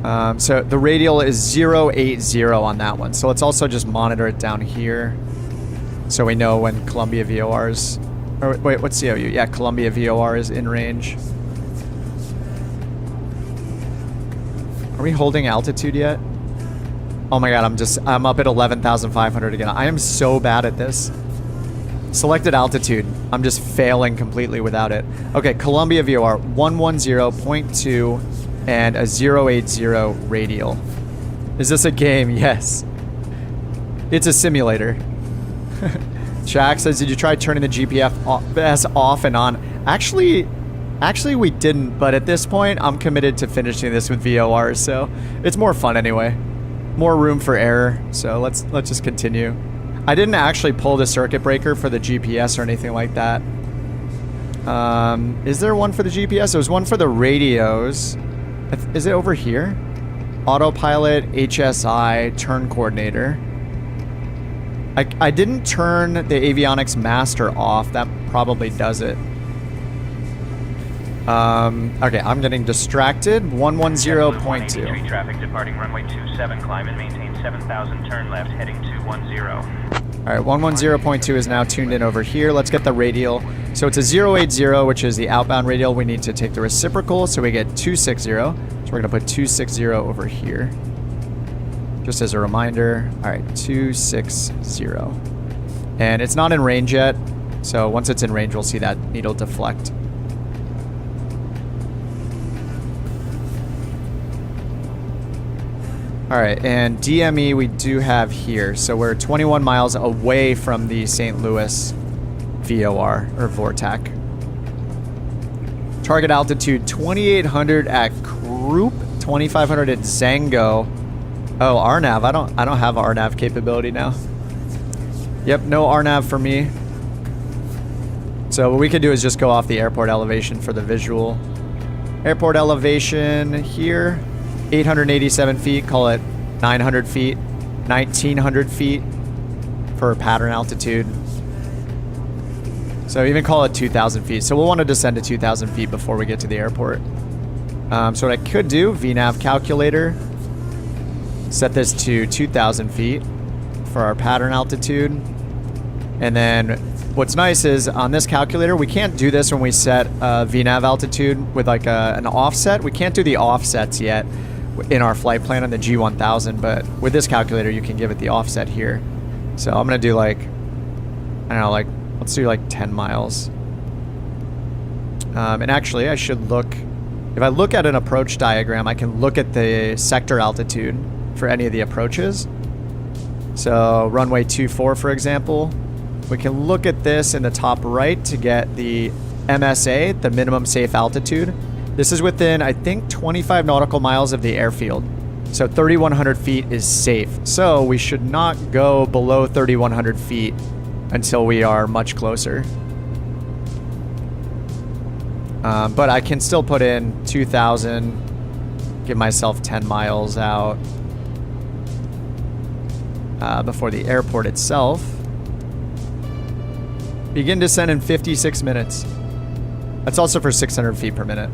A: So the radial is 080 on that one. So let's also just monitor it down here so we know when Columbia VOR's... Or wait, what's COU? Yeah, Columbia VOR is in range. Are we holding altitude yet? Oh my god, I'm up at 11,500 again. I am so bad at this. Selected altitude. I'm just failing completely without it. Okay, Columbia VOR 110.2 and a 080 radial. Is this a game? Yes. It's a simulator. Shaq says, did you try turning the GPS off and on? Actually we didn't, but at this point, I'm committed to finishing this with VOR, so it's more fun anyway. More room for error, so let's just continue. I didn't actually pull the circuit breaker for the GPS or anything like that. Is there one for the GPS? There's one for the radios. Is it over here? Autopilot, HSI, turn coordinator. I didn't turn the avionics master off. That probably does it. Okay, I'm getting distracted. 110.2.
E: Traffic departing runway 27, climb and maintain 7,000, turn left, heading 210.
A: All right, 110.2 is now tuned in over here. Let's get the radial. So it's a 080, which is the outbound radial. We need to take the reciprocal, so we get 260. So we're gonna put 260 over here. Just as a reminder. All right, 260. And it's not in range yet, so once it's in range, we'll see that needle deflect. All right, and DME we do have here. So we're 21 miles away from the St. Louis VOR, or VORTAC. Target altitude 2,800 at Croup, 2,500 at Zango. Oh, RNAV. I don't have RNAV capability now. Yep, no RNAV for me. So what we could do is just go off the airport elevation for the visual. Airport elevation here, 887 feet, call it 900 feet, 1,900 feet for pattern altitude. So even call it 2,000 feet. So we'll want to descend to 2,000 feet before we get to the airport. So what I could do, VNAV calculator, set this to 2,000 feet for our pattern altitude. And then what's nice is on this calculator, we can't do this when we set VNAV altitude with like an offset. We can't do the offsets yet in our flight plan on the G1000, but with this calculator, you can give it the offset here. So I'm gonna do like, I don't know, like, let's do like 10 miles. And actually I should look, if I look at an approach diagram, I can look at the sector altitude for any of the approaches. So runway 24, for example, we can look at this in the top right to get the MSA, the minimum safe altitude. This is within, I think, 25 nautical miles of the airfield. So 3,100 feet is safe. So we should not go below 3,100 feet until we are much closer. But I can still put in 2,000, give myself 10 miles out before the airport itself. Begin descent in 56 minutes. That's also for 600 feet per minute.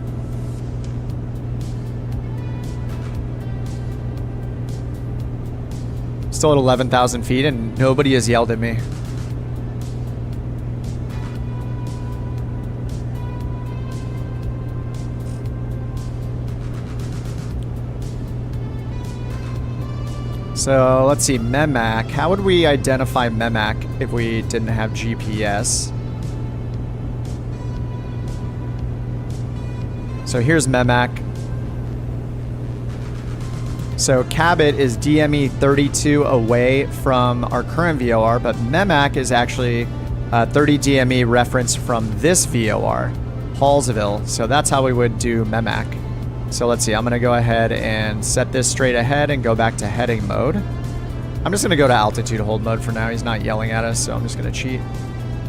A: Still at 11,000 feet and nobody has yelled at me. So let's see, MEMAC. How would we identify MEMAC if we didn't have GPS? So here's MEMAC. So Cabot is DME 32 away from our current VOR, but MEMAC is actually 30 DME reference from this VOR, Hallsville. So that's how we would do MEMAC. So let's see, I'm gonna go ahead and set this straight ahead and go back to heading mode. I'm just gonna go to altitude hold mode for now. He's not yelling at us, so I'm just gonna cheat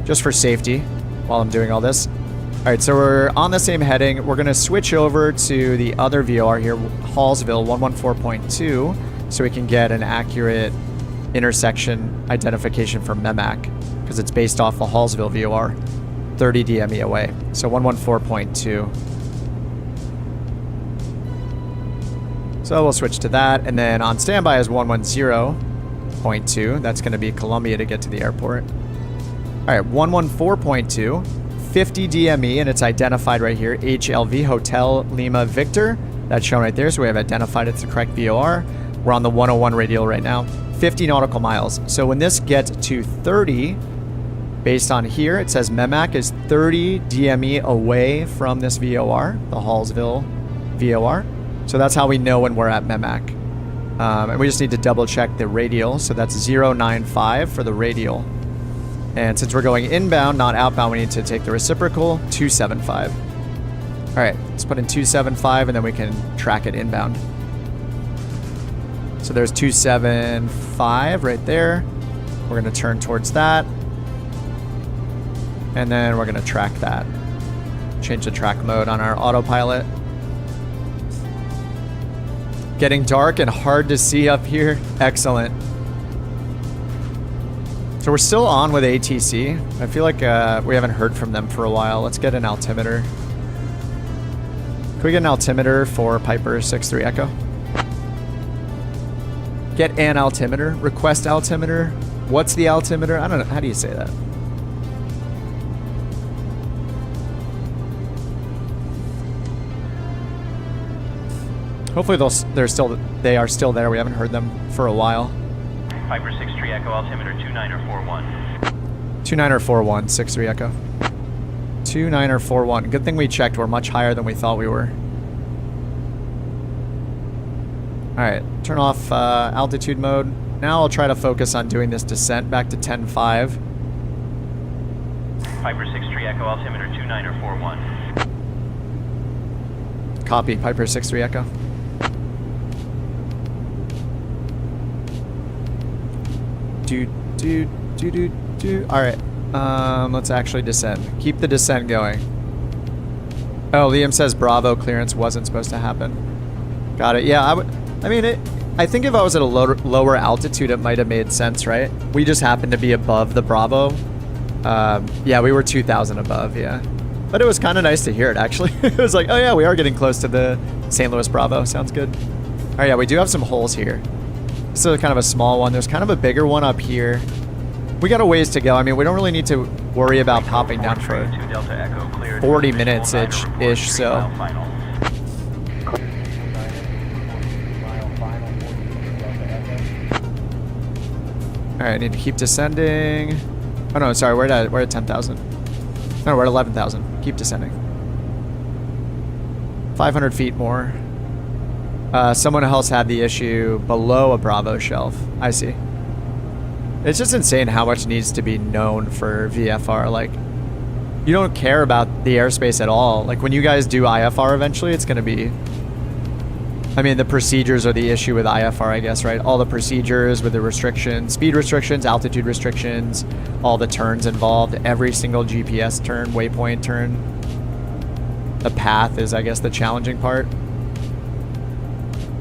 A: just for safety while I'm doing all this. All right, so we're on the same heading. We're gonna switch over to the other VOR here, Hallsville 114.2, so we can get an accurate intersection identification for MEMAC, because it's based off the Hallsville VOR, 30 DME away. So 114.2. So we'll switch to that. And then on standby is 110.2. That's going to be Columbia to get to the airport. All right, 114.2. 50 DME, and it's identified right here. HLV, Hotel Lima Victor. That's shown right there, so we have identified it's the correct VOR. We're on the 101 radial right now. 50 nautical miles. So when this gets to 30, based on here, it says MEMAC is 30 DME away from this VOR, the Hallsville VOR. So that's how we know when we're at MEMAC. And we just need to double check the radial. So that's 095 for the radial. And since we're going inbound, not outbound, we need to take the reciprocal, 275. All right, let's put in 275 and then we can track it inbound. So there's 275 right there. We're gonna turn towards that. And then we're gonna track that. Change the track mode on our autopilot. Getting dark and hard to see up here. Excellent. So we're still on with ATC. I feel like we haven't heard from them for a while. Let's get an altimeter. Can we get an altimeter for Piper 63 Echo? Get an altimeter. Request altimeter. What's the altimeter? I don't know. How do you say that? Hopefully they are still there. We haven't heard them for a while.
E: Piper 63 Echo, altimeter 2941.
A: 2941, 63 Echo. 2941. Good thing we checked. We're much higher than we thought we were. Alright, turn off altitude mode. Now I'll try to focus on doing this descent back to 10.5.
E: Piper 63 Echo, altimeter 2941.
A: Copy, Piper 63 Echo. Alright, let's actually descend. Keep the descent going. Oh, Liam says Bravo clearance wasn't supposed to happen. Got it. Yeah, I think if I was at a lower altitude, it might have made sense, right? We just happened to be above the Bravo. Yeah, we were 2,000 above, yeah. But it was kind of nice to hear it, actually. It was like, oh yeah, we are getting close to the St. Louis Bravo. Sounds good. Oh yeah, we do have some holes here. This is kind of a small one. There's kind of a bigger one up here. We got a ways to go. I mean, we don't really need to worry about popping down for 40 minutes-ish, so. Alright, I need to keep descending. Oh no, sorry, we're at 10,000. No, we're at 11,000. Keep descending. 500 feet more. Someone else had the issue below a Bravo shelf. I see. It's just insane how much needs to be known for VFR. Like, you don't care about the airspace at all. Like, when you guys do IFR eventually, it's going to be... I mean, the procedures are the issue with IFR, I guess, right? All the procedures with the restrictions, speed restrictions, altitude restrictions, all the turns involved, every single GPS turn, waypoint turn. The path is, I guess, the challenging part.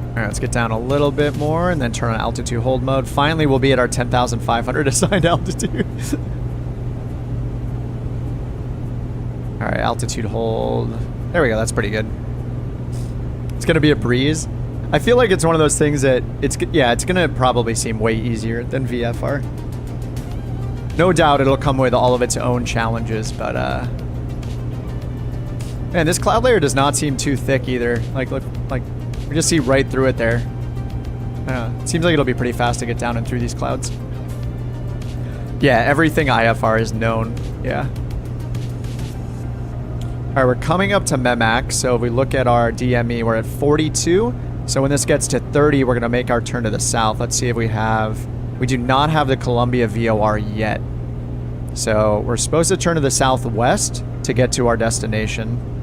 A: All right, let's get down a little bit more and then turn on altitude hold mode. Finally, we'll be at our 10,500 assigned altitude. All right, altitude hold. There we go. That's pretty good. It's going to be a breeze. I feel like it's one of those things that it's going to probably seem way easier than VFR. No doubt it'll come with all of its own challenges, but man, this cloud layer does not seem too thick either. Like, look, like we just see right through it there. It seems like it'll be pretty fast to get down and through these clouds. Yeah, everything IFR is known. Yeah. All right, we're coming up to MEMAC, so if we look at our DME, we're at 42. So when this gets to 30, we're gonna make our turn to the south. Let's see if we have... We do not have the Columbia VOR yet. So we're supposed to turn to the southwest to get to our destination.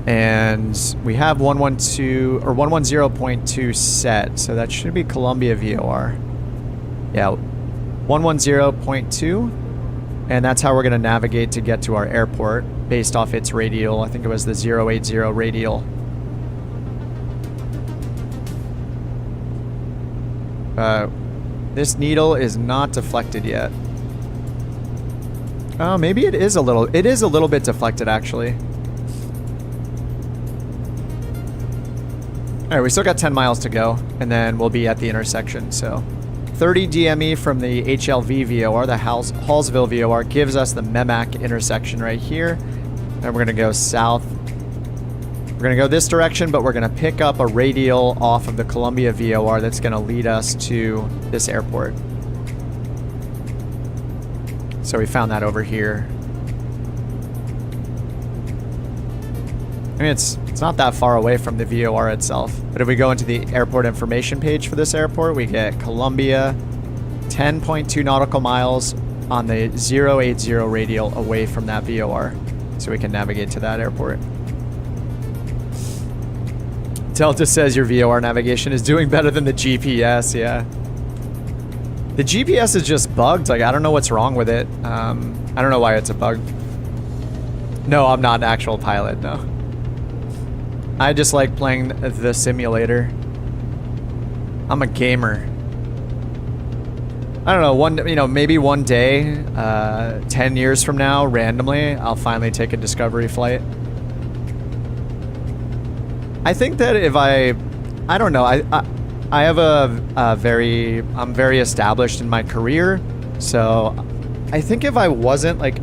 A: And we have 112 or 110.2 set, so that should be Columbia VOR. Yeah, 110.2. And that's how we're going to navigate to get to our airport based off its radial. I think it was the 080 radial. This needle is not deflected yet. Oh, maybe it is a little. It is a little bit deflected, actually. Alright, we still got 10 miles to go, and then we'll be at the intersection, so. 30 DME from the HLV VOR, the Hallsville VOR, gives us the Memac intersection right here. And we're gonna go south. We're gonna go this direction, but we're gonna pick up a radial off of the Columbia VOR that's gonna lead us to this airport. So we found that over here. I mean, it's not that far away from the VOR itself. But if we go into the airport information page for this airport, we get Columbia, 10.2 nautical miles on the 080 radial away from that VOR. So we can navigate to that airport. Delta says your VOR navigation is doing better than the GPS, yeah. The GPS is just bugged. Like, I don't know what's wrong with it. I don't know why it's a bug. No, I'm not an actual pilot, no. I just like playing the simulator. I'm a gamer. I don't know, maybe one day, 10 years from now, randomly, I'll finally take a Discovery flight. I think that if I don't know, I have I'm very established in my career, so I think if I wasn't, like,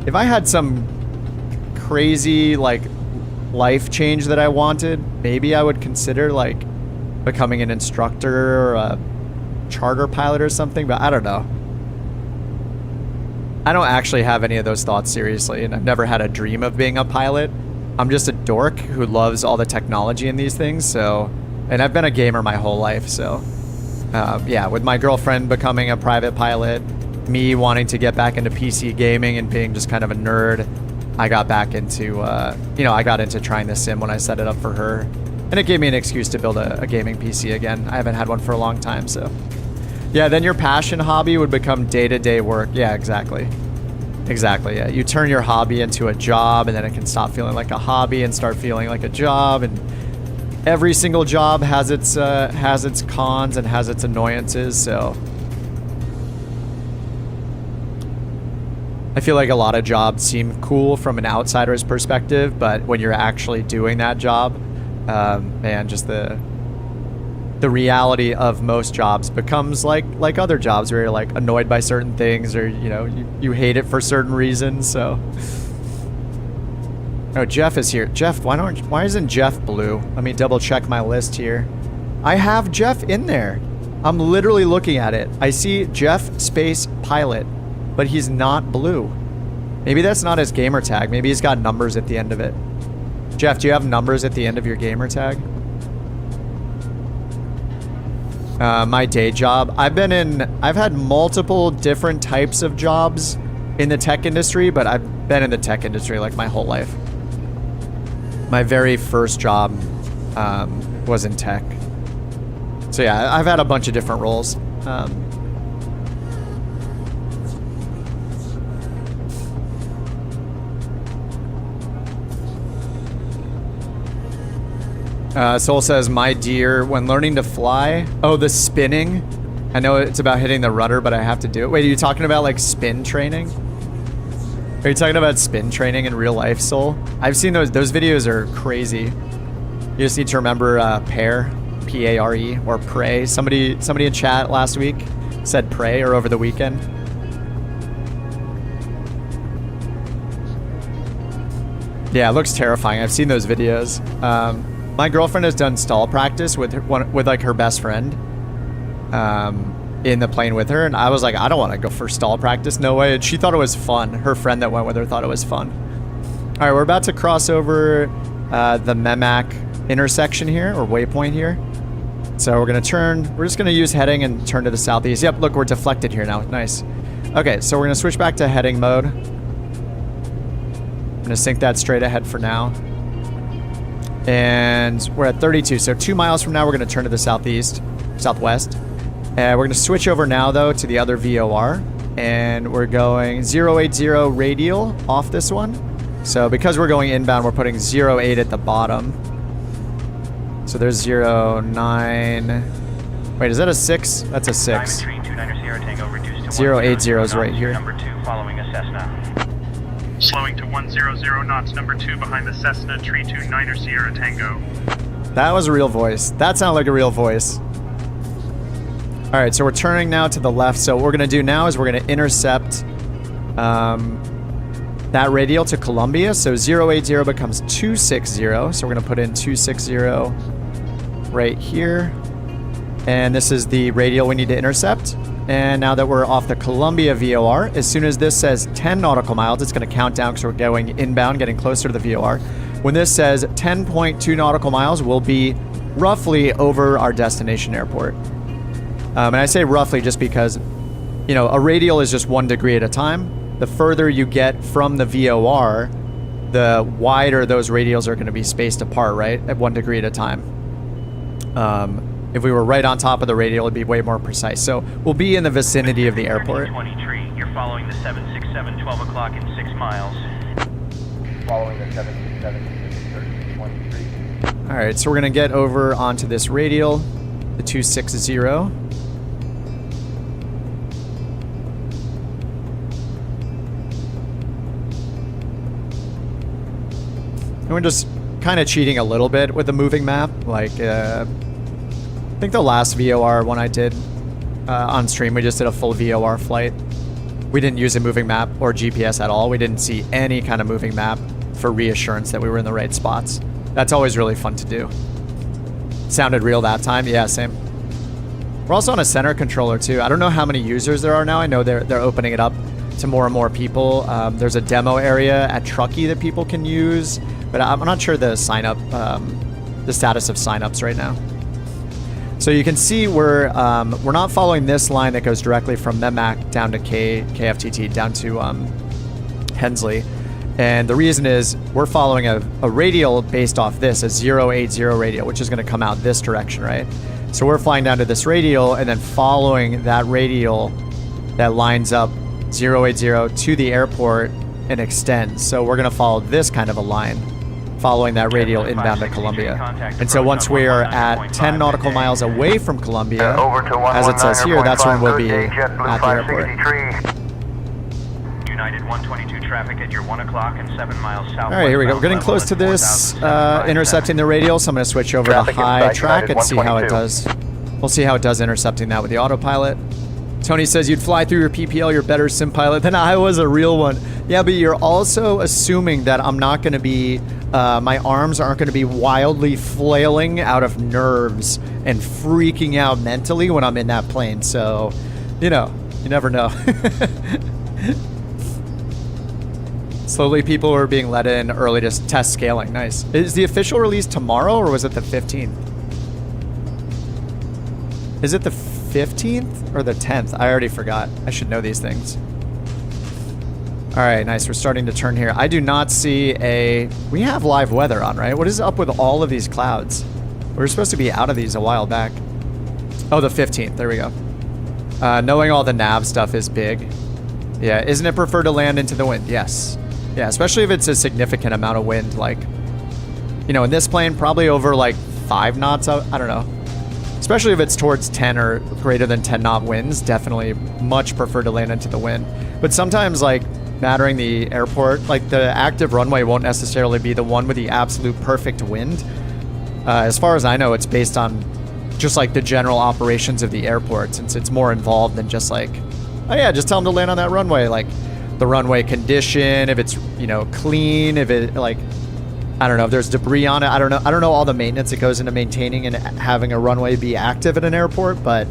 A: if I had some crazy, like, life change that I wanted, maybe I would consider, like, becoming an instructor or a charter pilot or something, but I don't know. I don't actually have any of those thoughts seriously, and I've never had a dream of being a pilot. I'm just a dork who loves all the technology in these things, so, and I've been a gamer my whole life, so, yeah, with my girlfriend becoming a private pilot, me wanting to get back into PC gaming and being just kind of a nerd, I got back into, I got into trying the sim when I set it up for her. And it gave me an excuse to build a gaming PC again. I haven't had one for a long time, so. Yeah, then your passion hobby would become day-to-day work. Yeah, exactly. Exactly, yeah. You turn your hobby into a job, and then it can stop feeling like a hobby and start feeling like a job. And every single job has its cons and has its annoyances, so. I feel like a lot of jobs seem cool from an outsider's perspective, but when you're actually doing that job, man, just the reality of most jobs becomes like other jobs where you're like annoyed by certain things, or you hate it for certain reasons. So, oh, Jeff is here. Jeff, why isn't Jeff blue? Let me double check my list here. I have Jeff in there. I'm literally looking at it. I see Jeff space pilot, but he's not blue. Maybe that's not his gamer tag. Maybe he's got numbers at the end of it. Jeff, do you have numbers at the end of your gamer tag? My day job. I've had multiple different types of jobs in the tech industry, but I've been in the tech industry like my whole life. My very first job was in tech. So yeah, I've had a bunch of different roles. Soul says, my dear, when learning to fly, oh, the spinning. I know it's about hitting the rudder, but I have to do it. Wait, are you talking about like spin training? Are you talking about spin training in real life, Soul? I've seen those videos are crazy. You just need to remember PARE, P-A-R-E, or pray. Somebody in chat last week said pray, or over the weekend. Yeah, it looks terrifying. I've seen those videos. My girlfriend has done stall practice with like her best friend in the plane with her, and I was like, I don't want to go for stall practice, no way. And she thought it was fun. Her friend that went with her thought it was fun. All right, we're about to cross over the Memac intersection here, or waypoint here. So we're gonna turn. We're just gonna use heading and turn to the southeast. Yep, look, we're deflected here now. Nice. Okay, so we're gonna switch back to heading mode. I'm gonna sync that straight ahead for now. And we're at 32, so 2 miles from now we're going to turn to the southwest. And we're going to switch over now, though, to the other VOR. And we're going 080 radial off this one. So because we're going inbound, we're putting 08 at the bottom. So there's 09. Wait, is that a 6? That's a 6. 080 is right here.
E: Number 2 following a Cessna.
H: Slowing to 100 knots, number 2 behind the Cessna, tree 29er Sierra Tango.
A: That was a real voice. That sounded like a real voice. All right, so we're turning now to the left. So what we're gonna do now is we're gonna intercept that radial to Columbia. So 080 becomes 260. So we're gonna put in 260 right here. And this is the radial we need to intercept. And now that we're off the Columbia VOR, as soon as this says 10 nautical miles, it's gonna count down because we're going inbound, getting closer to the VOR. When this says 10.2 nautical miles, we'll be roughly over our destination airport. And I say roughly just because, you know, a radial is just 1 degree at a time. The further you get from the VOR, the wider those radials are going to be spaced apart, right? At 1 degree at a time. If we were right on top of the radial, it'd be way more precise. So we'll be in the vicinity of the airport.
E: 23, you're following the 767, 12 o'clock in 6 miles.
G: Following the 767, 1323.
A: All right, so we're going to get over onto this radial, the 260. And we're just kind of cheating a little bit with the moving map. Like, I think the last VOR one I did on stream, we just did a full VOR flight. We didn't use a moving map or GPS at all. We didn't see any kind of moving map for reassurance that we were in the right spots. That's always really fun to do. Sounded real that time. Yeah, same. We're also on a center controller too. I don't know how many users there are now. I know they're opening it up to more and more people. There's a demo area at Truckee that people can use, but I'm not sure the sign up, the status of signups right now. So you can see we're not following this line that goes directly from Memac down to KFTT down to Hensley. And the reason is we're following a radial based off this, a 080 radial, which is going to come out this direction, right? So we're flying down to this radial and then following that radial that lines up 080 to the airport and extends. So we're going to follow this kind of a line, following that radial inbound to Columbia. And so once we are at 10 nautical miles away from Columbia, as it says here, that's when we'll be at the airport.
E: United 122 traffic at your 1 o'clock and 7 miles south.
A: All right, here we go. We're getting close to this, intercepting the radial, so I'm going to switch over to high track and see how it does. We'll see how it does intercepting that with the autopilot. Tony says you'd fly through your PPL, you're a better sim pilot than I was, a real one. Yeah, but you're also assuming that I'm not going to be, my arms aren't going to be wildly flailing out of nerves and freaking out mentally when I'm in that plane. So, you know, you never know. Slowly people are being let in early to test scaling. Nice. Is the official release tomorrow or was it the 15th? Is it the 15th or the 10th? I already forgot. I should know these things. All right, nice. We're starting to turn here. I do not see a... We have live weather on, right? What is up with all of these clouds? We were supposed to be out of these a while back. Oh, the 15th. There we go. Knowing all the nav stuff is big. Yeah, isn't it preferred to land into the wind? Yes. Yeah, especially if it's a significant amount of wind. Like, you know, in this plane, probably over like 5 knots. I don't know. Especially if it's towards 10 or greater than 10 knot winds, definitely much prefer to land into the wind. But sometimes, like, mattering the airport, like the active runway won't necessarily be the one with the absolute perfect wind. As far as I know, it's based on just like the general operations of the airport, since it's more involved than just like, oh yeah, just tell them to land on that runway. Like the runway condition, if it's, you know, clean, if it like, I don't know if there's debris on it. I don't know all the maintenance that goes into maintaining and having a runway be active at an airport, but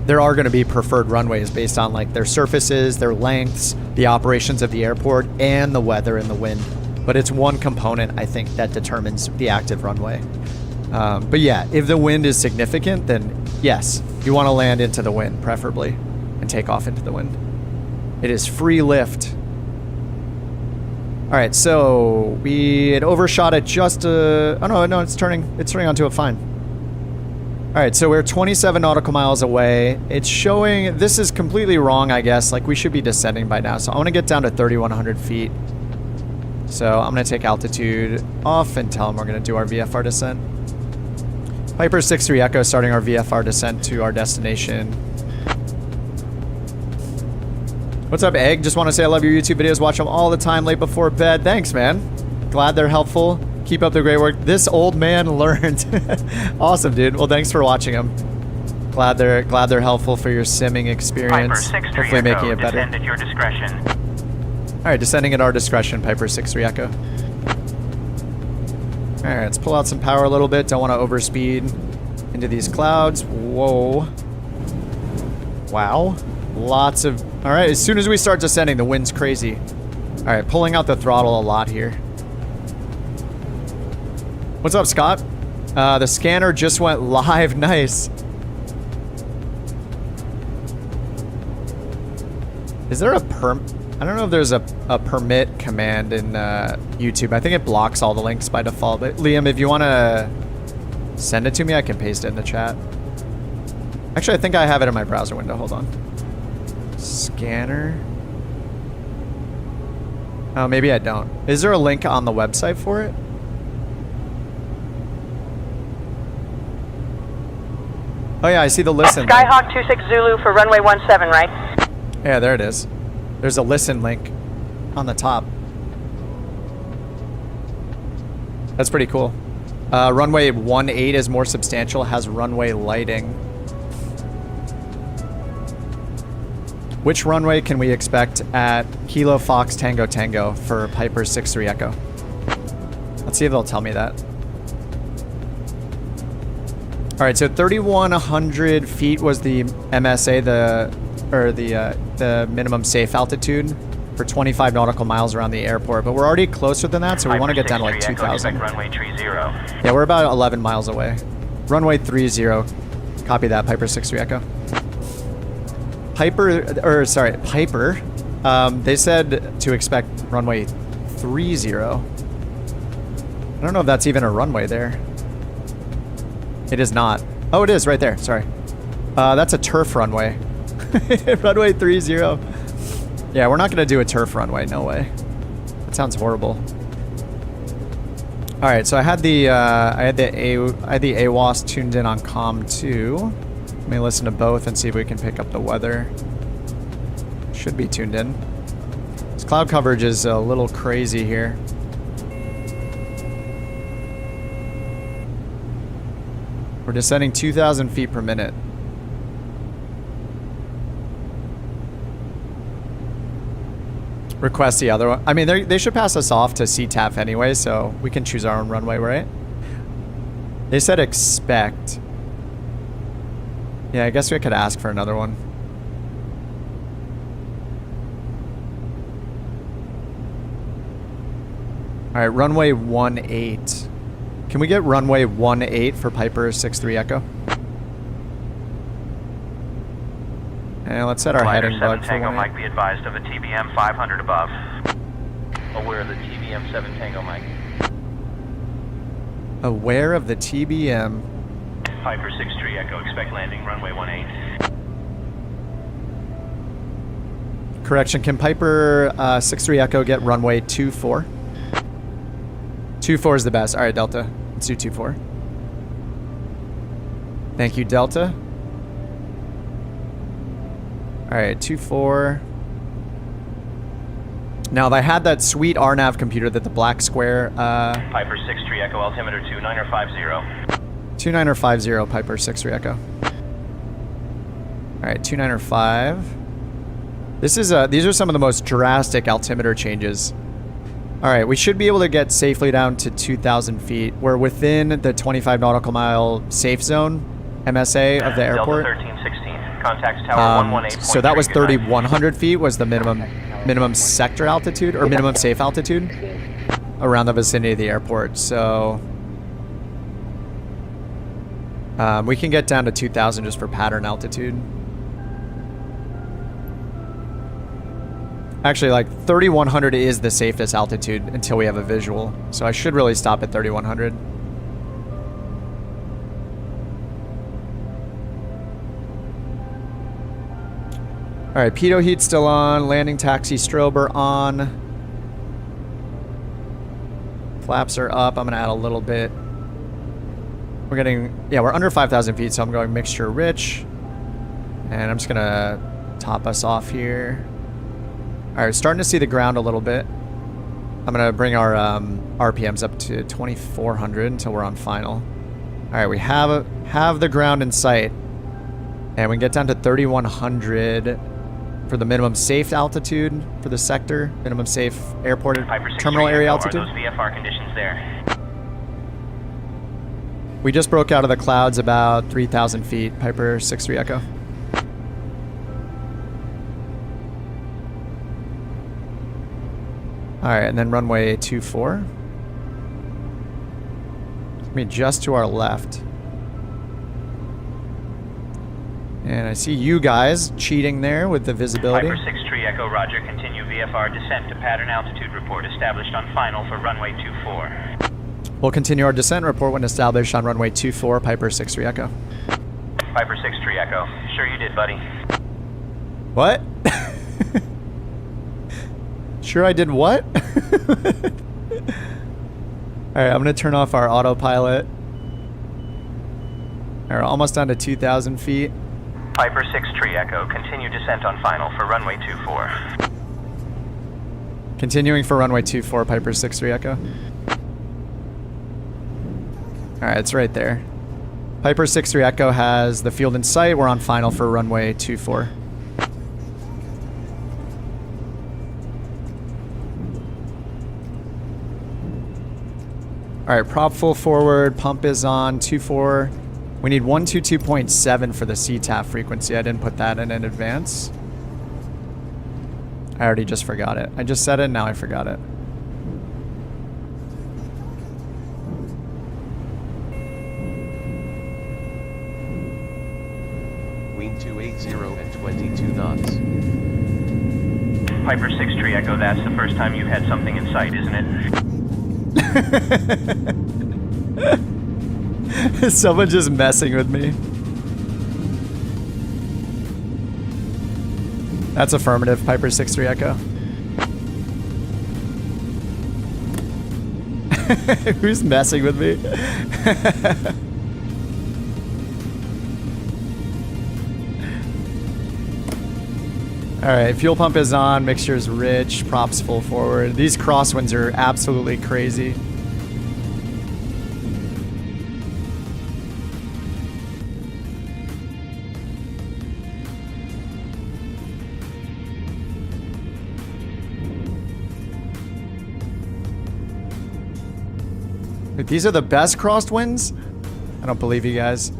A: there are going to be preferred runways based on like their surfaces, their lengths, the operations of the airport, and the weather and the wind. But it's one component, I think, that determines the active runway. But yeah, if the wind is significant, then yes, you want to land into the wind, preferably, and take off into the wind. It is free lift. All right, so we had overshot it just oh no, it's turning onto a fine. All right, so we're 27 nautical miles away. It's showing, this is completely wrong, I guess. Like we should be descending by now. So I want to get down to 3,100 feet. So I'm going to take altitude off and tell them we're going to do our VFR descent. Piper 63 Echo starting our VFR descent to our destination. What's up, Egg? Just want to say I love your YouTube videos. Watch them all the time late before bed. Thanks, man. Glad they're helpful. Keep up the great work. This old man learned. Awesome, dude. Well, thanks for watching them. Glad they're helpful for your simming experience.
E: Piper 6-3
A: Hopefully making
E: Echo,
A: it better.
E: descend at your discretion.
A: All right, descending at our discretion, Piper 6-3 Echo. All right, let's pull out some power a little bit. Don't want to overspeed into these clouds. Whoa. Wow. Lots of... All right, as soon as we start descending, the wind's crazy. All right, pulling out the throttle a lot here. What's up, Scott? The scanner just went live. Nice. Is there a I don't know if there's a permit command in YouTube. I think it blocks all the links by default. But Liam, if you want to send it to me, I can paste it in the chat. Actually, I think I have it in my browser window. Hold on. Scanner. Oh, maybe I don't. Is there a link on the website for it? Oh yeah, I see the listen link.
F: Skyhawk 26 Zulu for runway 17, right?
A: Yeah, there it is. There's a listen link on the top. That's pretty cool. Runway 18 is more substantial, has runway lighting. Which runway can we expect at Kilo Fox Tango Tango for Piper 6-3 Echo? Let's see if they'll tell me that. All right, so 3,100 feet was the MSA, the minimum safe altitude for 25 nautical miles around the airport, but we're already closer than that, so we want to get down to like 2,000.
E: Runway 30.
A: Yeah, we're about 11 miles away. Runway 30. Copy that, Piper 6-3 Echo. Piper. They said to expect runway 30. I don't know if that's even a runway there. It is not. Oh, it is right there. Sorry. That's a turf runway. Runway 30. Yeah, we're not going to do a turf runway. No way. That sounds horrible. All right, so I had the AWAS tuned in on COM 2. Let me listen to both and see if we can pick up the weather. Should be tuned in. This cloud coverage is a little crazy here. We're descending 2,000 feet per minute. Request the other one. I mean, they should pass us off to CTAF anyway, so we can choose our own runway, right? They said expect. Yeah, I guess we could ask for another one. All right, runway 18. Can we get runway 18 for Piper 6-3 Echo? And let's set our heading bug for
E: Tango Mike be advised of a TBM 500 above. Aware of the TBM 7 Tango Mike.
A: Aware of the TBM.
E: Piper 6-3 Echo, expect landing runway 18.
A: Correction, can Piper 6-3 Echo get runway 24? 24 is the best. All right, Delta. Let's do 24. Thank you, Delta. All right, 24. Now, if I had that sweet RNAV computer that the black square...
E: Piper 6-3 Echo, altimeter 2950.
A: 2950, Piper 6-3 Echo. All right, 2905. This is these are some of the most drastic altimeter changes. All right, we should be able to get safely down to 2,000 feet. We're within the 25 nautical mile safe zone, MSA of the airport.
E: Delta 1316, contact tower 118.3.
A: So that was 3,100 feet was the minimum sector altitude or minimum safe altitude around the vicinity of the airport. So we can get down to 2,000 just for pattern altitude. Actually, like 3,100 is the safest altitude until we have a visual. So I should really stop at 3,100. All right, pitot heat still on. Landing taxi strobe on. Flaps are up. I'm gonna add a little bit. We're getting, yeah, we're under 5,000 feet, so I'm going mixture rich. And I'm just gonna top us off here. All right, starting to see the ground a little bit. I'm gonna bring our RPMs up to 2,400 until we're on final. All right, we have the ground in sight, and we can get down to 3,100 for the minimum safe altitude for the sector, minimum safe airport terminal area altitude.
E: Are those VFR conditions there?
A: We just broke out of the clouds about 3,000 feet. Piper 6-3 Echo. All right, and then runway 24. I mean, just to our left. And I see you guys cheating there with the visibility.
E: Piper 6-3 Echo, roger. Continue VFR descent to pattern altitude report established on final for runway 24.
A: We'll continue our descent report when established on runway 24, Piper 6-3 Echo.
E: Piper 6-3 Echo. Sure you did, buddy.
A: What? Sure I did what? Alright, I'm going to turn off our autopilot. Alright, almost down to 2,000 feet.
E: Piper 6-3 Echo. Continue descent on final for runway 24.
A: Continuing for runway 24, Piper 6-3 Echo. Alright, it's right there. Piper 6-3 Echo has the field in sight. We're on final for runway 24. Alright, prop full forward, pump is on, 24. We need 122.7 for the CTAF frequency. I didn't put that in advance. I already just forgot it. I just said it, now I forgot it.
C: Wing 280 and 22 knots.
E: Piper 6-3 Echo, that's the first time you've had something in sight, isn't it?
A: Is someone just messing with me? That's affirmative, Piper 6-3 Echo. Who's messing with me? Alright, fuel pump is on, mixture is rich, props full forward. These crosswinds are absolutely crazy. Wait, these are the best crosswinds? I don't believe you guys.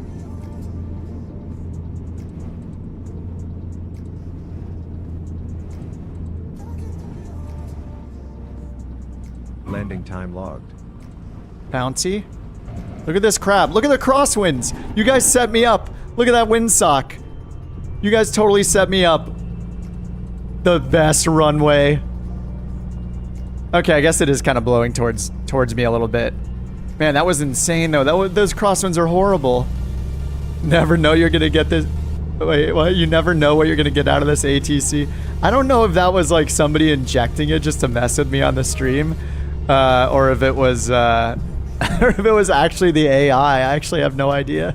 B: Landing time logged.
A: Bounty. Look at this crap. Look at the crosswinds. You guys set me up. Look at that windsock. You guys totally set me up. The best runway. Okay, I guess it is kind of blowing towards me a little bit. Man, that was insane though. Those crosswinds are horrible. Never know you're gonna get this. Wait, what? You never know what you're gonna get out of this ATC. I don't know if that was like somebody injecting it just to mess with me on the stream. Or if it was actually the AI. I actually have no idea.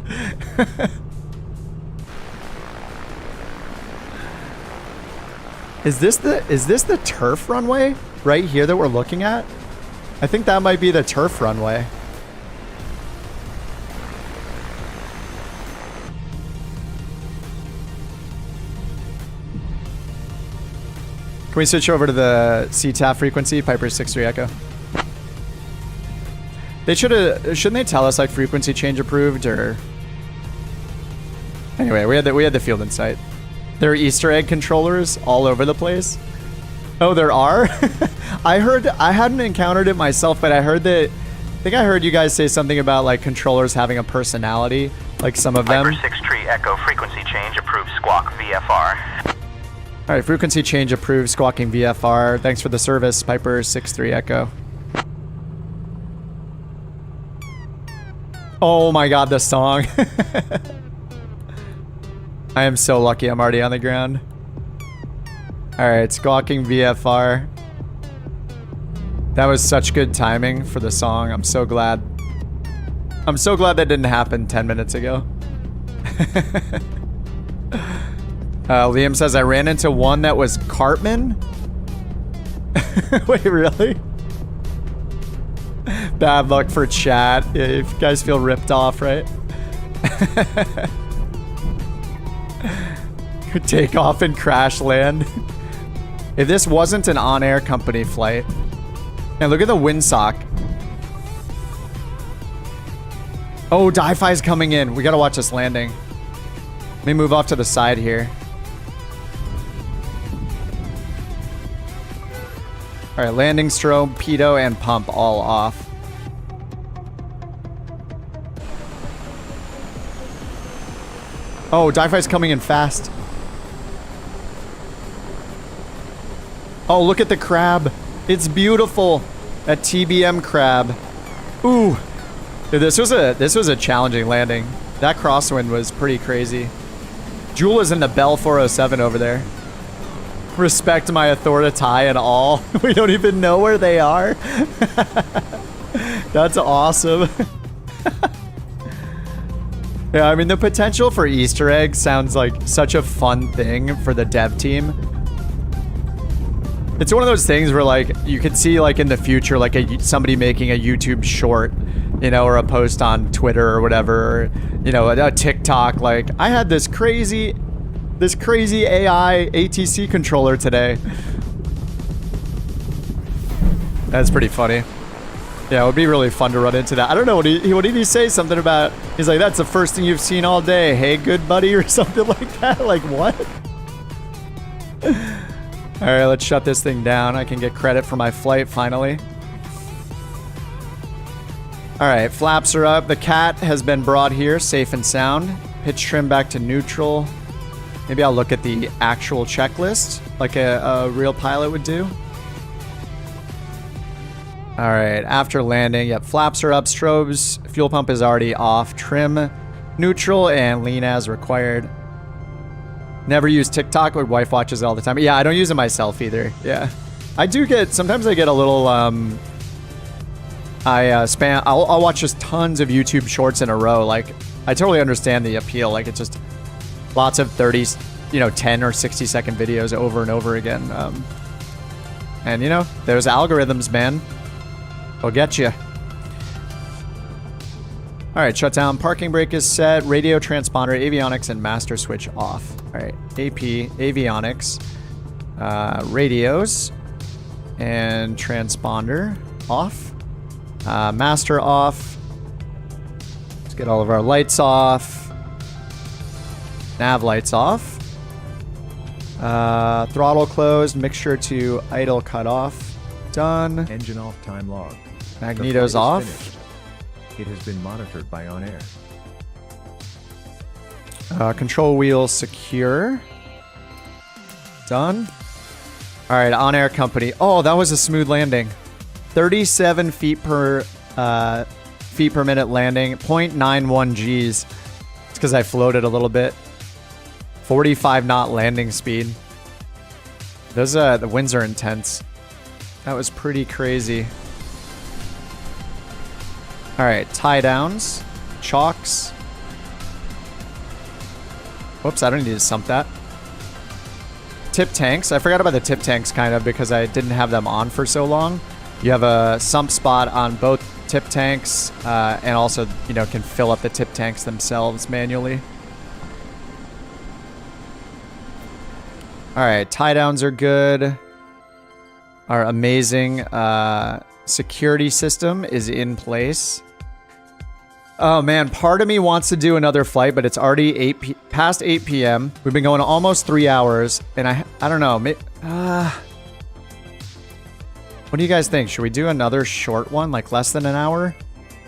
A: Is this the turf runway right here that we're looking at? I think that might be the turf runway. Can we switch over to the CTAF frequency, Piper 6-3 Echo? They shouldn't they tell us like frequency change approved or? Anyway, we had the field in sight. There are Easter egg controllers all over the place. Oh, there are? I hadn't encountered it myself, but I think I heard you guys say something about like controllers having a personality, like some of them.
E: Piper 6-3 Echo, frequency change approved, squawk VFR.
A: All right, frequency change approved, squawking VFR. Thanks for the service, Piper 6-3 Echo. Oh my god, this song. I am so lucky I'm already on the ground. Alright, squawking VFR. That was such good timing for the song. I'm so glad. I'm so glad that didn't happen 10 minutes ago. Liam says, I ran into one that was Cartman. Wait, really? Bad luck for chat. If you guys feel ripped off, right? Take off and crash land. If this wasn't an OnAir Company flight. And look at the windsock. Oh, Di-Fi's coming in. We gotta watch this landing. Let me move off to the side here. Alright, landing strobe, pitot, and pump all off. Oh, Di-Fi's coming in fast. Oh, look at the crab. It's beautiful. That TBM crab. Ooh. Dude, this was a challenging landing. That crosswind was pretty crazy. Jewel is in the Bell 407 over there. Respect my authority and all. We don't even know where they are. That's awesome. Yeah, I mean, the potential for Easter eggs sounds like such a fun thing for the dev team. It's one of those things where, like, you could see, like, in the future, like, somebody making a YouTube short, you know, or a post on Twitter or whatever, or, you know, a TikTok, like, I had this crazy AI ATC controller today. That's pretty funny. Yeah, it would be really fun to run into that. I don't know, what did he say? Something about, he's like, that's the first thing you've seen all day. Hey, good buddy, or something like that. Like, what? All right, let's shut this thing down. I can get credit for my flight finally. All right, flaps are up. The cat has been brought here, safe and sound. Pitch trim back to neutral. Maybe I'll look at the actual checklist like a real pilot would do. All right, after landing, yep, flaps are up, strobes, fuel pump is already off, trim, neutral, and lean as required. Never use TikTok, but wife watches it all the time. Yeah, I don't use it myself either. Yeah, I do get, sometimes I get a little, I'll watch just tons of YouTube shorts in a row. Like, I totally understand the appeal. Like, it's just lots of 30, you know, 10 or 60 second videos over and over again. And you know, there's algorithms, man. They'll get you. All right, shutdown. Parking brake is set. Radio, transponder, avionics, and master switch off. All right, AP, avionics, radios, and transponder off. Master off. Let's get all of our lights off. Nav lights off. Throttle closed. Mixture to idle cut off. Done.
B: Engine off, time log.
A: Magneto's off.
B: Finished. It has been monitored by OnAir.
A: Control wheel secure. Done. All right, OnAir Company. Oh, that was a smooth landing. 37 feet per minute landing. 0.91 Gs. It's because I floated a little bit. 45 knot landing speed. Those the winds are intense. That was pretty crazy. All right, tie downs, chocks. Whoops, I don't need to sump that. Tip tanks. I forgot about the tip tanks kind of because I didn't have them on for so long. You have a sump spot on both tip tanks and also, you know, can fill up the tip tanks themselves manually. All right, tie downs are good. Our amazing security system is in place. Oh man, part of me wants to do another flight, but it's already past 8 p.m. We've been going almost 3 hours, and I don't know. What do you guys think? Should we do another short one, like less than an hour?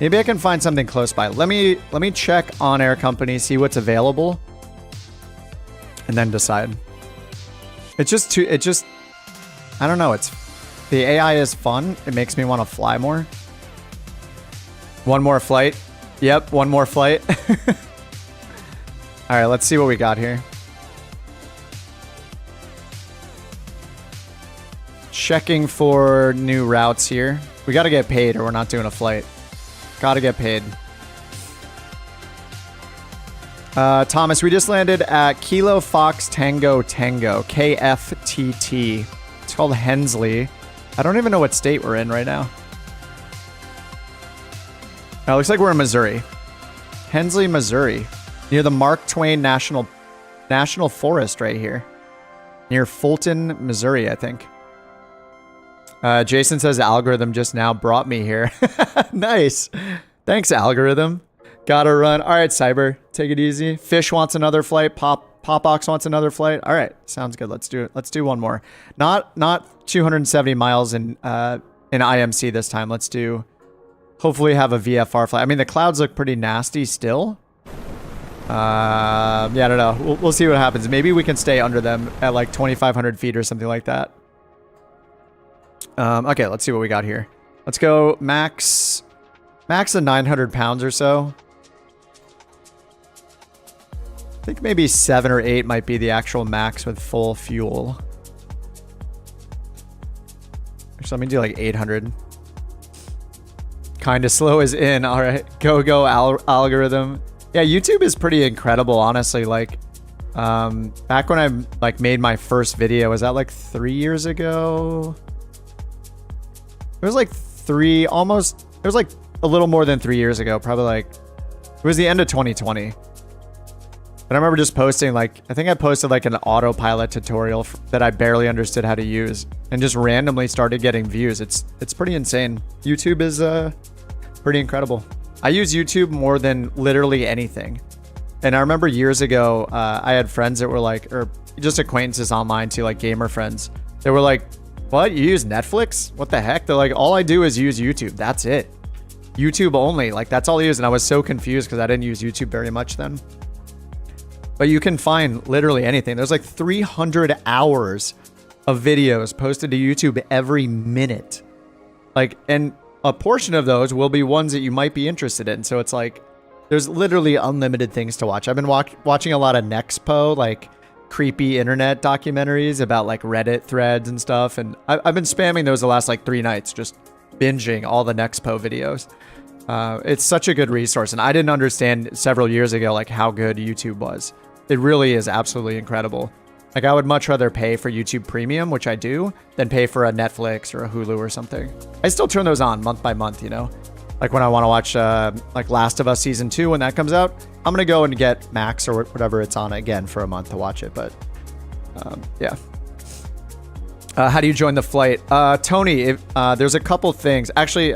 A: Maybe I can find something close by. Let me check OnAir Company, see what's available, and then decide. It's just I don't know. The AI is fun. It makes me want to fly more. One more flight. Yep, one more flight. All right, let's see what we got here. Checking for new routes here. We got to get paid or we're not doing a flight. Got to get paid. Thomas, we just landed at Kilo Fox Tango Tango, KFTT. It's called Hensley. I don't even know what state we're in right now. Oh, looks like we're in Missouri. Hensley, Missouri. Near the Mark Twain National Forest right here. Near Fulton, Missouri, I think. Jason says algorithm just now brought me here. Nice. Thanks, algorithm. Gotta run. All right, Cyber, take it easy. Fish wants another flight. Popox wants another flight. All right, sounds good. Let's do it. Let's do one more. Not 270 miles in IMC this time. Let's do. Hopefully have a VFR flight. I mean, the clouds look pretty nasty still. Yeah, I don't know. We'll see what happens. Maybe we can stay under them at like 2,500 feet or something like that. Okay, let's see what we got here. Let's go max of 900 pounds or so. I think maybe 7 or 8 might be the actual max with full fuel. So let me do like 800. Kind of slow is in. All right, go algorithm. Yeah, YouTube is pretty incredible, honestly. Like, back when I like made my first video, was that like 3 years ago? It was like it was like a little more than 3 years ago. Probably like, it was the end of 2020. And I remember just posting like, I think I posted like an autopilot tutorial that I barely understood how to use and just randomly started getting views. It's pretty insane. YouTube is pretty incredible. I use YouTube more than literally anything. And I remember years ago, I had friends that were like, or just acquaintances online too, like gamer friends. They were like, what? You use Netflix? What the heck? They're like, all I do is use YouTube. That's it. YouTube only. Like, that's all I use. And I was so confused because I didn't use YouTube very much then. But you can find literally anything. There's like 300 hours of videos posted to YouTube every minute. Like, and a portion of those will be ones that you might be interested in. So it's like, there's literally unlimited things to watch. I've been watching a lot of Nexpo, like creepy internet documentaries about like Reddit threads and stuff. And I've been spamming those the last like 3 nights, just binging all the Nexpo videos. It's such a good resource. And I didn't understand several years ago, like how good YouTube was. It really is absolutely incredible. Like, I would much rather pay for YouTube Premium, which I do, than pay for a Netflix or a Hulu or something. I still turn those on month by month, you know? Like when I want to watch like Last of Us Season 2 when that comes out, I'm going to go and get Max or whatever it's on again for a month to watch it. But yeah. How do you join the flight? Tony, there's a couple things. Actually,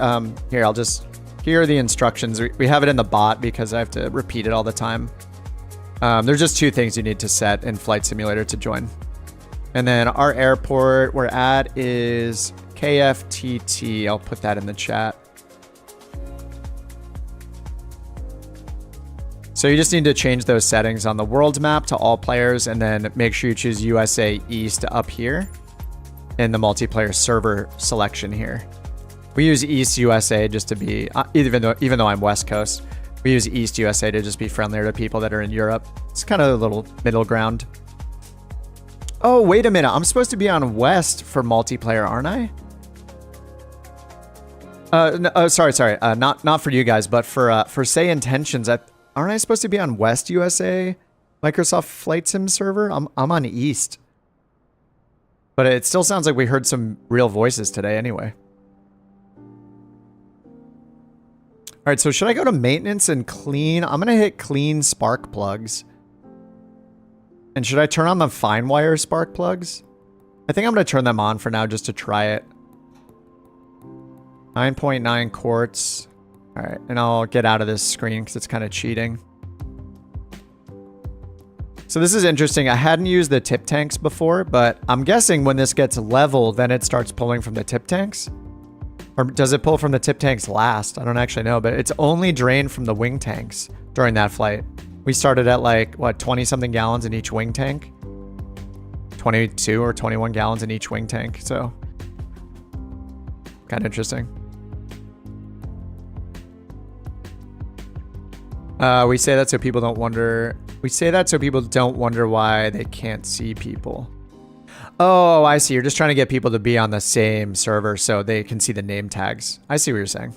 A: here are the instructions. We have it in the bot because I have to repeat it all the time. There's just 2 things you need to set in Flight Simulator to join. And then our airport we're at is KFTT. I'll put that in the chat. So you just need to change those settings on the world map to all players, and then make sure you choose USA East up here in the multiplayer server selection here. We use East USA just to be, even though I'm West Coast, we use East USA to just be friendlier to people that are in Europe. It's kind of a little middle ground. Oh, wait a minute. I'm supposed to be on West for multiplayer, aren't I? No, sorry. Not for you guys, but for SayIntentions, aren't I supposed to be on West USA Microsoft Flight Sim server? I'm on East. But it still sounds like we heard some real voices today anyway. All right, so should I go to maintenance and clean? I'm going to hit clean spark plugs. And should I turn on the fine wire spark plugs? I think I'm going to turn them on for now just to try it. 9.9 quarts. All right, and I'll get out of this screen because it's kind of cheating. So this is interesting. I hadn't used the tip tanks before, but I'm guessing when this gets level, then it starts pulling from the tip tanks. Or does it pull from the tip tanks last? I don't actually know, but it's only drained from the wing tanks during that flight. We started at like, what, 20 something gallons in each wing tank? 22 or 21 gallons in each wing tank. So kind of interesting. We say that so people don't wonder. We say that so people don't wonder why they can't see people. Oh, I see. You're just trying to get people to be on the same server so they can see the name tags. I see what you're saying.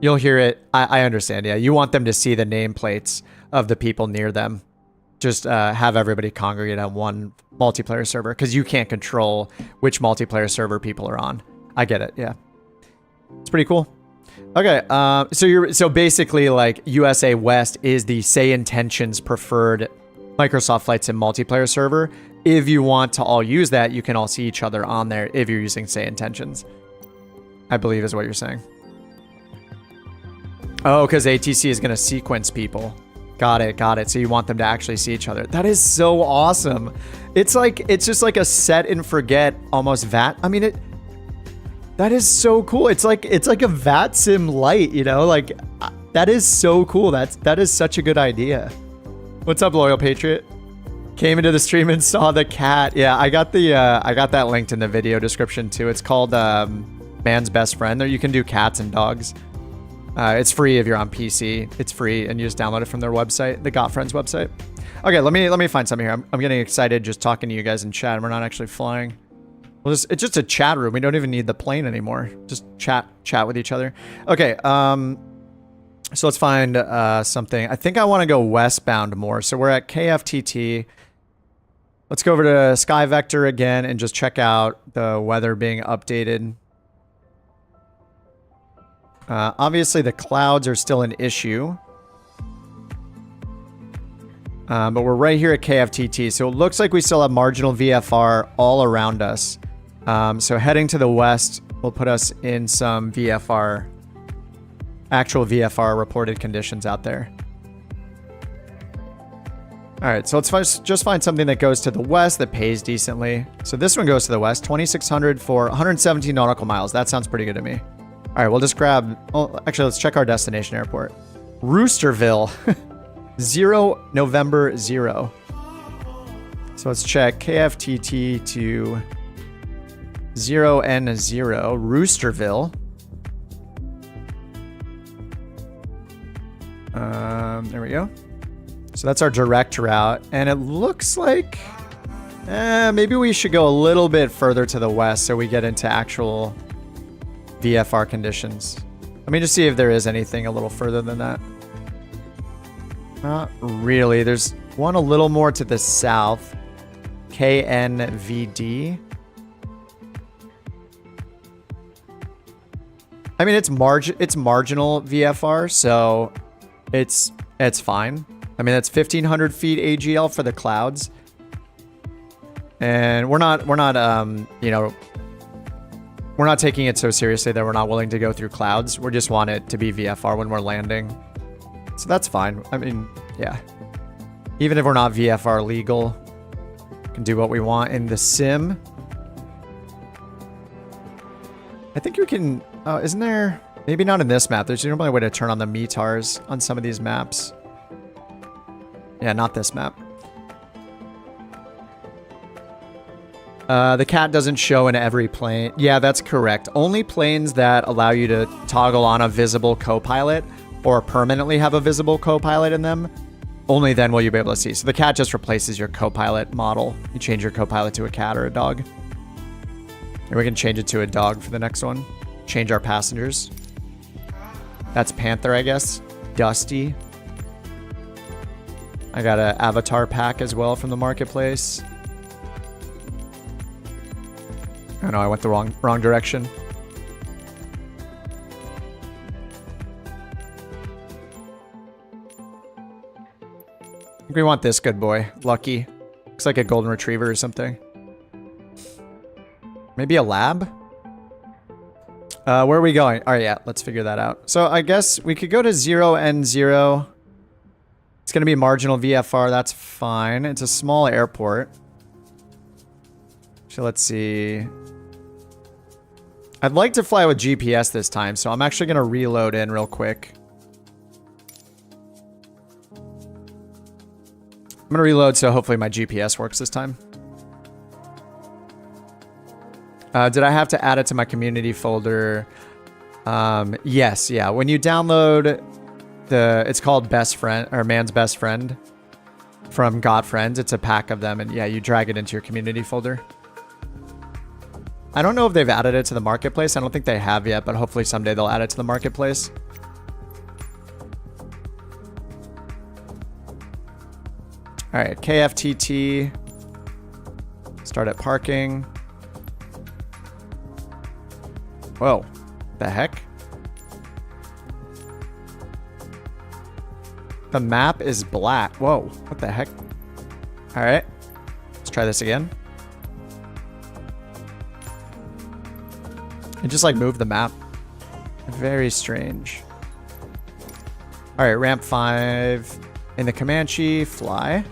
A: You'll hear it. I understand. Yeah, you want them to see the nameplates of the people near them. Just have everybody congregate on one multiplayer server because you can't control which multiplayer server people are on. I get it. Yeah, it's pretty cool. Okay, so basically like USA West is the SayIntentions preferred Microsoft Flight Sim multiplayer server. If you want to all use that, you can all see each other on there if you're using SayIntentions, I believe is what you're saying. Oh, because ATC is going to sequence people. Got it. So you want them to actually see each other. That is so awesome. It's just like a set and forget almost VAT. I mean, that is so cool. It's like a VAT sim light, you know, like that is so cool. That is such a good idea. What's up, Loyal Patriot? Came into the stream and saw the cat. Yeah, I got that linked in the video description too. It's called Man's Best Friend. There you can do cats and dogs. It's free if you're on PC. It's free, and you just download it from their website, the Got Friends website. Okay, let me find something here. I'm getting excited just talking to you guys in chat, and we're not actually flying. It's just a chat room. We don't even need the plane anymore. Just chat with each other. Okay, so let's find something. I think I want to go westbound more. So we're at KFTT. Let's go over to Sky Vector again and just check out the weather being updated. Obviously, the clouds are still an issue. But we're right here at KFTT. So it looks like we still have marginal VFR all around us. So heading to the west will put us in some VFR, actual VFR reported conditions out there. All right, so let's just find something that goes to the west that pays decently. So this one goes to the west, 2,600 for 117 nautical miles. That sounds pretty good to me. All right, we'll just grab... Oh, actually, let's check our destination airport. Roosterville. 0 November 0. So let's check KFTT to 0N0. Roosterville. There we go. So that's our direct route. And it looks like... maybe we should go a little bit further to the west so we get into actual... VFR conditions. Let me just see if there is anything a little further than that. Not really. There's one a little more to the south. KNVD. I mean, it's marginal VFR, so it's fine. I mean, that's 1,500 feet AGL for the clouds. And we're not you know, we're not taking it so seriously that we're not willing to go through clouds. We just want it to be VFR when we're landing. So that's fine. I mean, yeah. Even if we're not VFR legal, we can do what we want in the sim. I think you can... Oh, isn't there... Maybe not in this map. There's normally a way to turn on the METARs on some of these maps. Yeah, not this map. The cat doesn't show in every plane. Yeah, that's correct. Only planes that allow you to toggle on a visible co-pilot or permanently have a visible co-pilot in them, only then will you be able to see. So the cat just replaces your co-pilot model. You change your co-pilot to a cat or a dog. And we can change it to a dog for the next one. Change our passengers. That's Panther, I guess. Dusty. I got an avatar pack as well from the marketplace. Oh no, I went the wrong direction. I think we want this good boy. Lucky. Looks like a golden retriever or something. Maybe a lab? Where are we going? Alright, yeah, let's figure that out. So I guess we could go to 0N0. It's going to be marginal VFR. That's fine. It's a small airport. So let's see. I'd like to fly with GPS this time, so I'm actually going to reload in real quick. I'm going to reload so hopefully my GPS works this time. Did I have to add it to my community folder? Yes, yeah. When you download it's called Best Friend, or Man's Best Friend from Got Friends. It's a pack of them, and yeah, you drag it into your community folder. I don't know if they've added it to the marketplace. I don't think they have yet, but hopefully someday they'll add it to the marketplace. All right, KFTT. Start at parking. Whoa, the heck? The map is black. Whoa, what the heck? All right, let's try this again. It just like moved the map. Very strange. All right, ramp 5 in the Comanche, fly.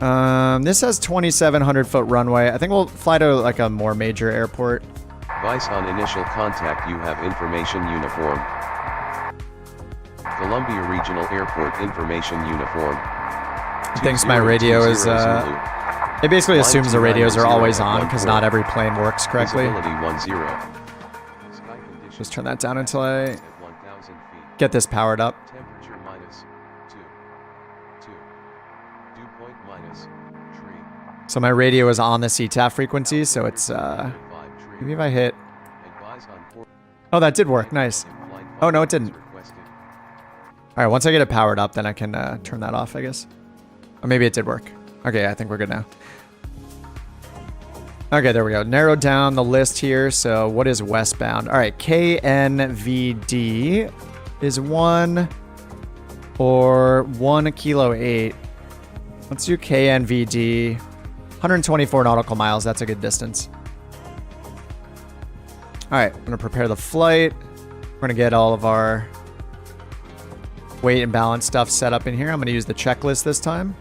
A: This has 2,700 foot runway. I think we'll fly to like a more major airport.
C: Vice on initial contact, you have information uniform. Columbia Regional Airport information uniform.
A: Thinks my radio is, it basically assumes the radios are always on because not every plane works correctly. Just turn that down until I get this powered up.
C: Temperature -2. Dew point -3.
A: So my radio is on the CTAF frequency, so it's, maybe if I hit... Oh, that did work. Nice. Oh, no, it didn't. All right, once I get it powered up, then I can turn that off, I guess. Or maybe it did work. Okay, I think we're good now. Okay, there we go. Narrowed down the list here. So what is westbound? All right, KNVD is 1 or 1 kilo 8. Let's do KNVD. 124 nautical miles. That's a good distance. All right, I'm going to prepare the flight. We're going to get all of our weight and balance stuff set up in here. I'm going to use the checklist this time.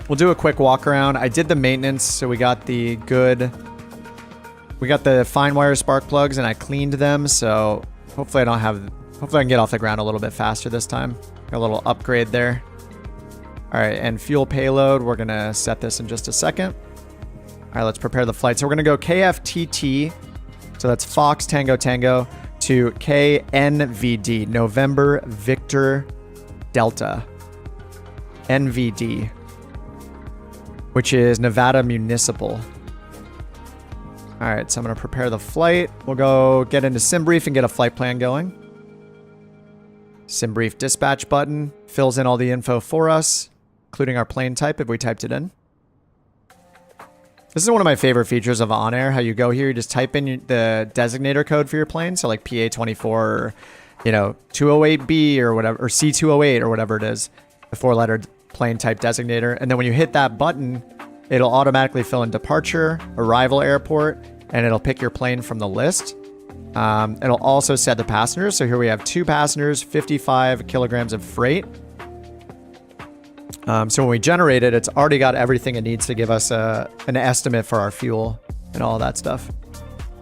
A: We'll do a quick walk around. I did the maintenance, so we got the fine wire spark plugs and I cleaned them. So hopefully I can get off the ground a little bit faster this time. Got a little upgrade there. All right, and fuel payload, we're gonna set this in just a second. All right, let's prepare the flight. So we're gonna go KFTT, so that's Fox Tango Tango, to KNVD, November Victor Delta, NVD, which is Nevada Municipal. All right, so I'm gonna prepare the flight. We'll go get into SimBrief and get a flight plan going. SimBrief dispatch button fills in all the info for us, including our plane type if we typed it in. This is one of my favorite features of OnAir, how you go here, you just type in the designator code for your plane, so like PA24 or, 208B or whatever, or C208 or whatever it is, the 4-letter plane type designator. And then when you hit that button, it'll automatically fill in departure, arrival airport, and it'll pick your plane from the list. It'll also set the passengers. So here we have 2 passengers, 55 kilograms of freight. So when we generate it, it's already got everything it needs to give us an estimate for our fuel and all that stuff.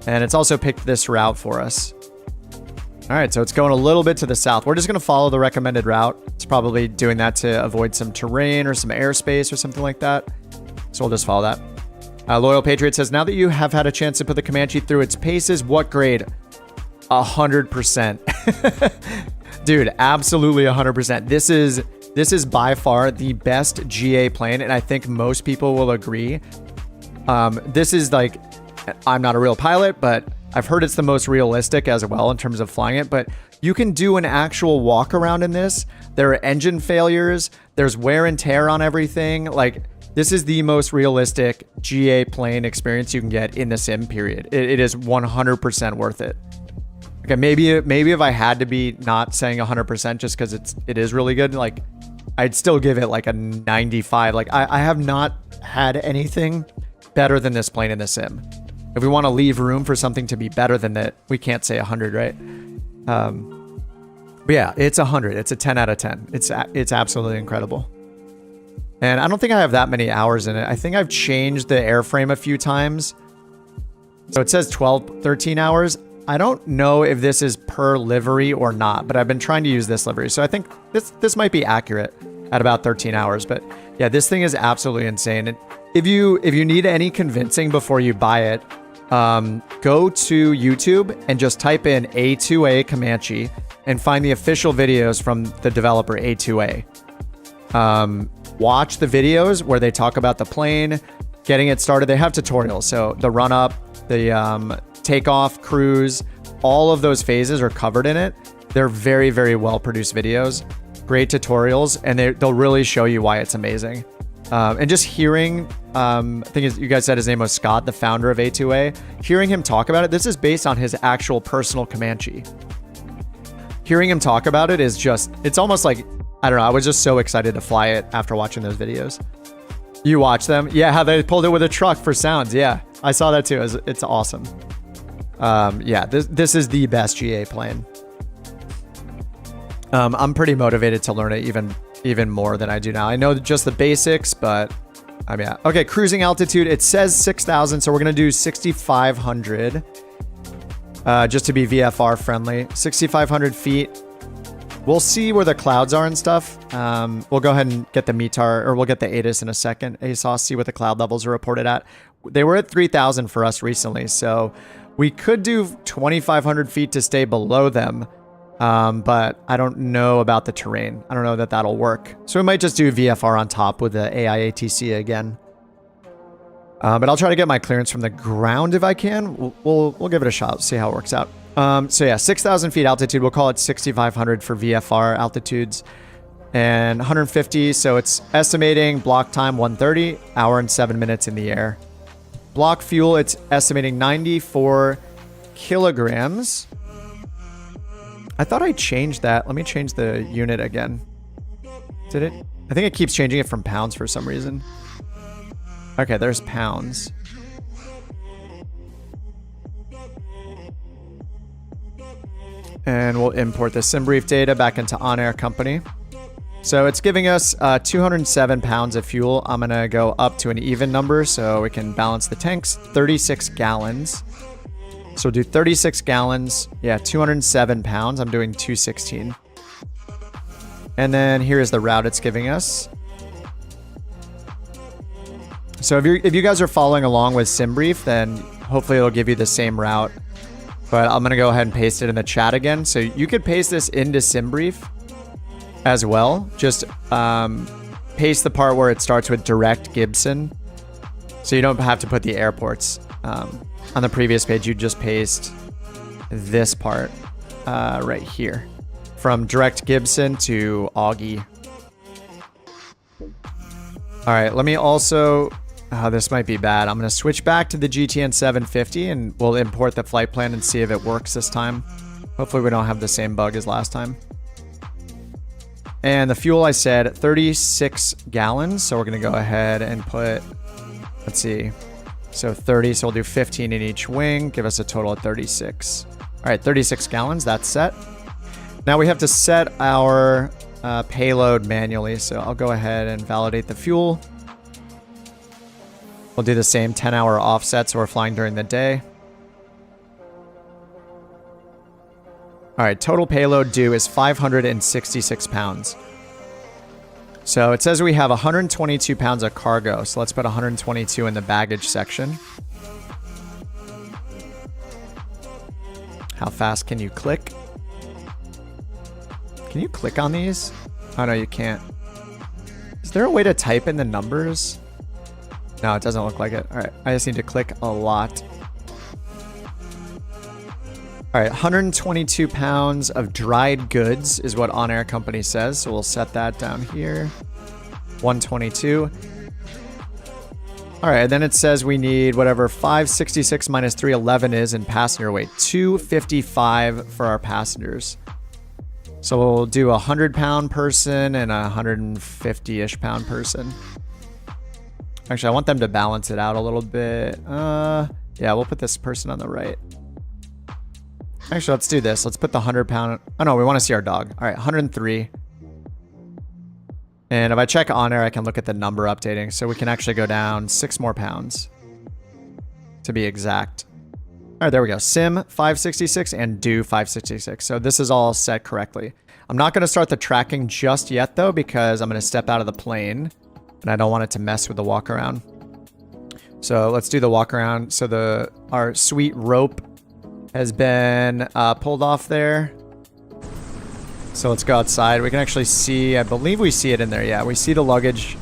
A: And it's also picked this route for us. All right, so it's going a little bit to the south. We're just going to follow the recommended route. It's probably doing that to avoid some terrain or some airspace or something like that. So we'll just follow that. Loyal Patriot says, now that you have had a chance to put the Comanche through its paces, what grade? 100%. Dude, absolutely 100%. This is by far the best GA plane, and I think most people will agree. This is like, I'm not a real pilot, but I've heard it's the most realistic as well in terms of flying it, but you can do an actual walk around in this. There are engine failures. There's wear and tear on everything. Like, this is the most realistic GA plane experience you can get in the sim, period. It is 100% worth it. Okay, maybe if I had to be not saying 100% just because it is really good, like, I'd still give it like a 95. Like, I have not had anything better than this plane in the sim. If we want to leave room for something to be better than that, we can't say 100, right? But yeah, it's 100. It's a 10 out of 10. It's absolutely incredible. And I don't think I have that many hours in it. I think I've changed the airframe a few times. So it says 13 hours. I don't know if this is per livery or not, but I've been trying to use this livery. So I think this might be accurate at about 13 hours. But yeah, this thing is absolutely insane. And if you need any convincing before you buy it, go to YouTube and just type in A2A Comanche and find the official videos from the developer A2A. Watch the videos where they talk about the plane, getting it started. They have tutorials. So the run up, the takeoff, cruise, all of those phases are covered in it. They're very, very well produced videos, great tutorials, and they'll really show you why it's amazing. And just hearing, I think you guys said his name was Scott, the founder of A2A, hearing him talk about it, this is based on his actual personal Comanche. hearing him talk about it is just, it's almost like, I don't know, I was just so excited to fly it after watching those videos. You watch them? Yeah, how they pulled it with a truck for sounds. Yeah, I saw that too. It's awesome. Yeah, this is the best GA plane. I'm pretty motivated to learn it even more than I do now. I know just the basics, but I mean, yeah. Okay, cruising altitude. It says 6,000, so we're gonna do 6,500, just to be VFR friendly. 6,500 feet. We'll see where the clouds are and stuff. We'll go ahead and get the METAR, or we'll get the ATIS in a second. ASOS, see what the cloud levels are reported at. They were at 3,000 for us recently, so we could do 2,500 feet to stay below them. But I don't know about the terrain. I don't know that that'll work. So we might just do VFR on top with the AI ATC again. But I'll try to get my clearance from the ground if I can. We'll give it a shot. See how it works out. So yeah, 6,000 feet altitude. We'll call it 6,500 for VFR altitudes. And 150, so it's estimating block time 130, hour and 7 minutes in the air. Block fuel, it's estimating 94 kilograms. I thought I changed that. Let me change the unit again. Did it? I think it keeps changing it from pounds for some reason. Okay, there's pounds. And we'll import the SimBrief data back into OnAir Company. So it's giving us 207 pounds of fuel. I'm going to go up to an even number so we can balance the tanks. 36 gallons. So we'll do 36 gallons. Yeah, 207 pounds. I'm doing 216. And then here is the route it's giving us. So if you guys are following along with SimBrief, then hopefully it'll give you the same route. But I'm going to go ahead and paste it in the chat again. So you could paste this into SimBrief as well. Just paste the part where it starts with direct Gibson. So you don't have to put the airports. On the previous page, you just paste this part right here. From direct Gibson to Augie. All right, let me also... this might be bad. I'm going to switch back to the GTN 750 and we'll import the flight plan and see if it works this time. Hopefully we don't have the same bug as last time. And the fuel, I said 36 gallons. So we're going to go ahead and put, let's see. So 30, so we'll do 15 in each wing, give us a total of 36. All right, 36 gallons, that's set. Now we have to set our payload manually. So I'll go ahead and validate the fuel. We'll do the same 10-hour offset, so we're flying during the day. All right, total payload due is 566 pounds. So it says we have 122 pounds of cargo. So let's put 122 in the baggage section. How fast can you click? Can you click on these? Oh, no, you can't. Is there a way to type in the numbers? No, it doesn't look like it. All right, I just need to click a lot. All right, 122 pounds of dried goods is what OnAir Company says. So we'll set that down here. 122. All right, then it says we need whatever 566 minus 311 is in passenger weight. 255 for our passengers. So we'll do a 100-pound person and a 150-ish pound person. Actually, I want them to balance it out a little bit. Yeah, we'll put this person on the right. Actually, let's do this. Let's put the 100-pound... Oh, no, we want to see our dog. All right, 103. And if I check OnAir, I can look at the number updating. So we can actually go down 6 more pounds, to be exact. All right, there we go. Sim 566 and do 566. So this is all set correctly. I'm not going to start the tracking just yet, though, because I'm going to step out of the plane. And I don't want it to mess with the walk around. So let's do the walk around. So our sweet rope has been pulled off there. So let's go outside. We can actually see, I believe we see it in there. Yeah, we see the luggage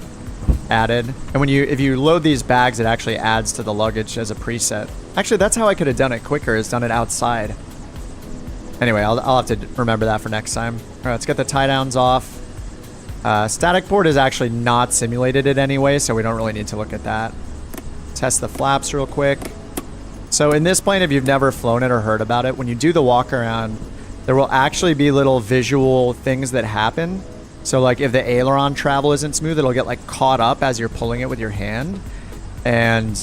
A: added. And if you load these bags, it actually adds to the luggage as a preset. Actually, that's how I could have done it quicker, is done it outside. Anyway, I'll have to remember that for next time. All right, let's get the tie downs off. Static port is actually not simulated in any way, so we don't really need to look at that. Test the flaps real quick. So in this plane, if you've never flown it or heard about it, when you do the walk around, there will actually be little visual things that happen. So like if the aileron travel isn't smooth, it'll get like caught up as you're pulling it with your hand. And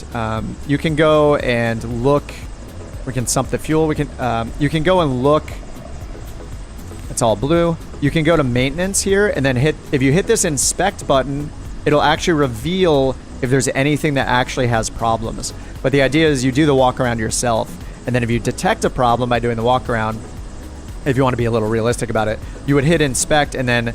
A: you can go and look. We can sump the fuel. We can. You can go and look. It's all blue. You can go to maintenance here and then hit. If you hit this inspect button, it'll actually reveal if there's anything that actually has problems. But the idea is you do the walk around yourself, and then if you detect a problem by doing the walk around, if you want to be a little realistic about it, you would hit inspect, and then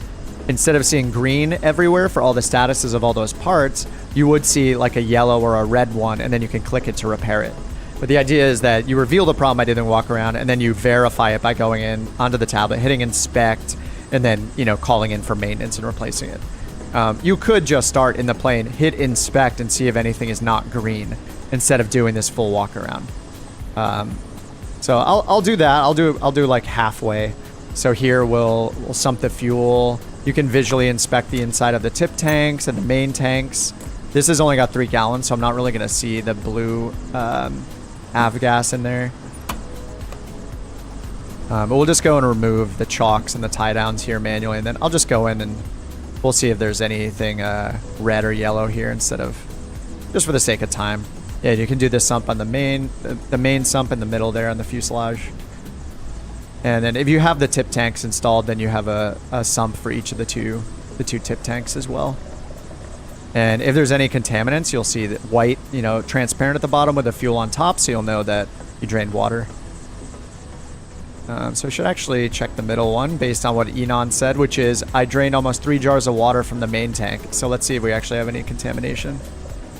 A: instead of seeing green everywhere for all the statuses of all those parts, you would see like a yellow or a red one, and then you can click it to repair it. But the idea is that you reveal the problem by doing the walk around, and then you verify it by going in onto the tablet, hitting inspect, and then, you know, calling in for maintenance and replacing it. You could just start in the plane, hit inspect, and see if anything is not green instead of doing this full walk around. So I'll do that. I'll do like halfway. So here we'll sump the fuel. You can visually inspect the inside of the tip tanks and the main tanks. This has only got 3 gallons, so I'm not really going to see the blue avgas in there. But we'll just go and remove the chocks and the tie downs here manually, and then I'll just go in and we'll see if there's anything red or yellow here instead of, just for the sake of time. Yeah, you can do this sump on the main sump in the middle there on the fuselage. And then if you have the tip tanks installed, then you have a sump for each of the two tip tanks as well. And if there's any contaminants, you'll see that white, you know, transparent at the bottom with the fuel on top, so you'll know that you drained water. So I should actually check the middle one based on what Enon said, which is I drained almost 3 jars of water from the main tank. So let's see if we actually have any contamination.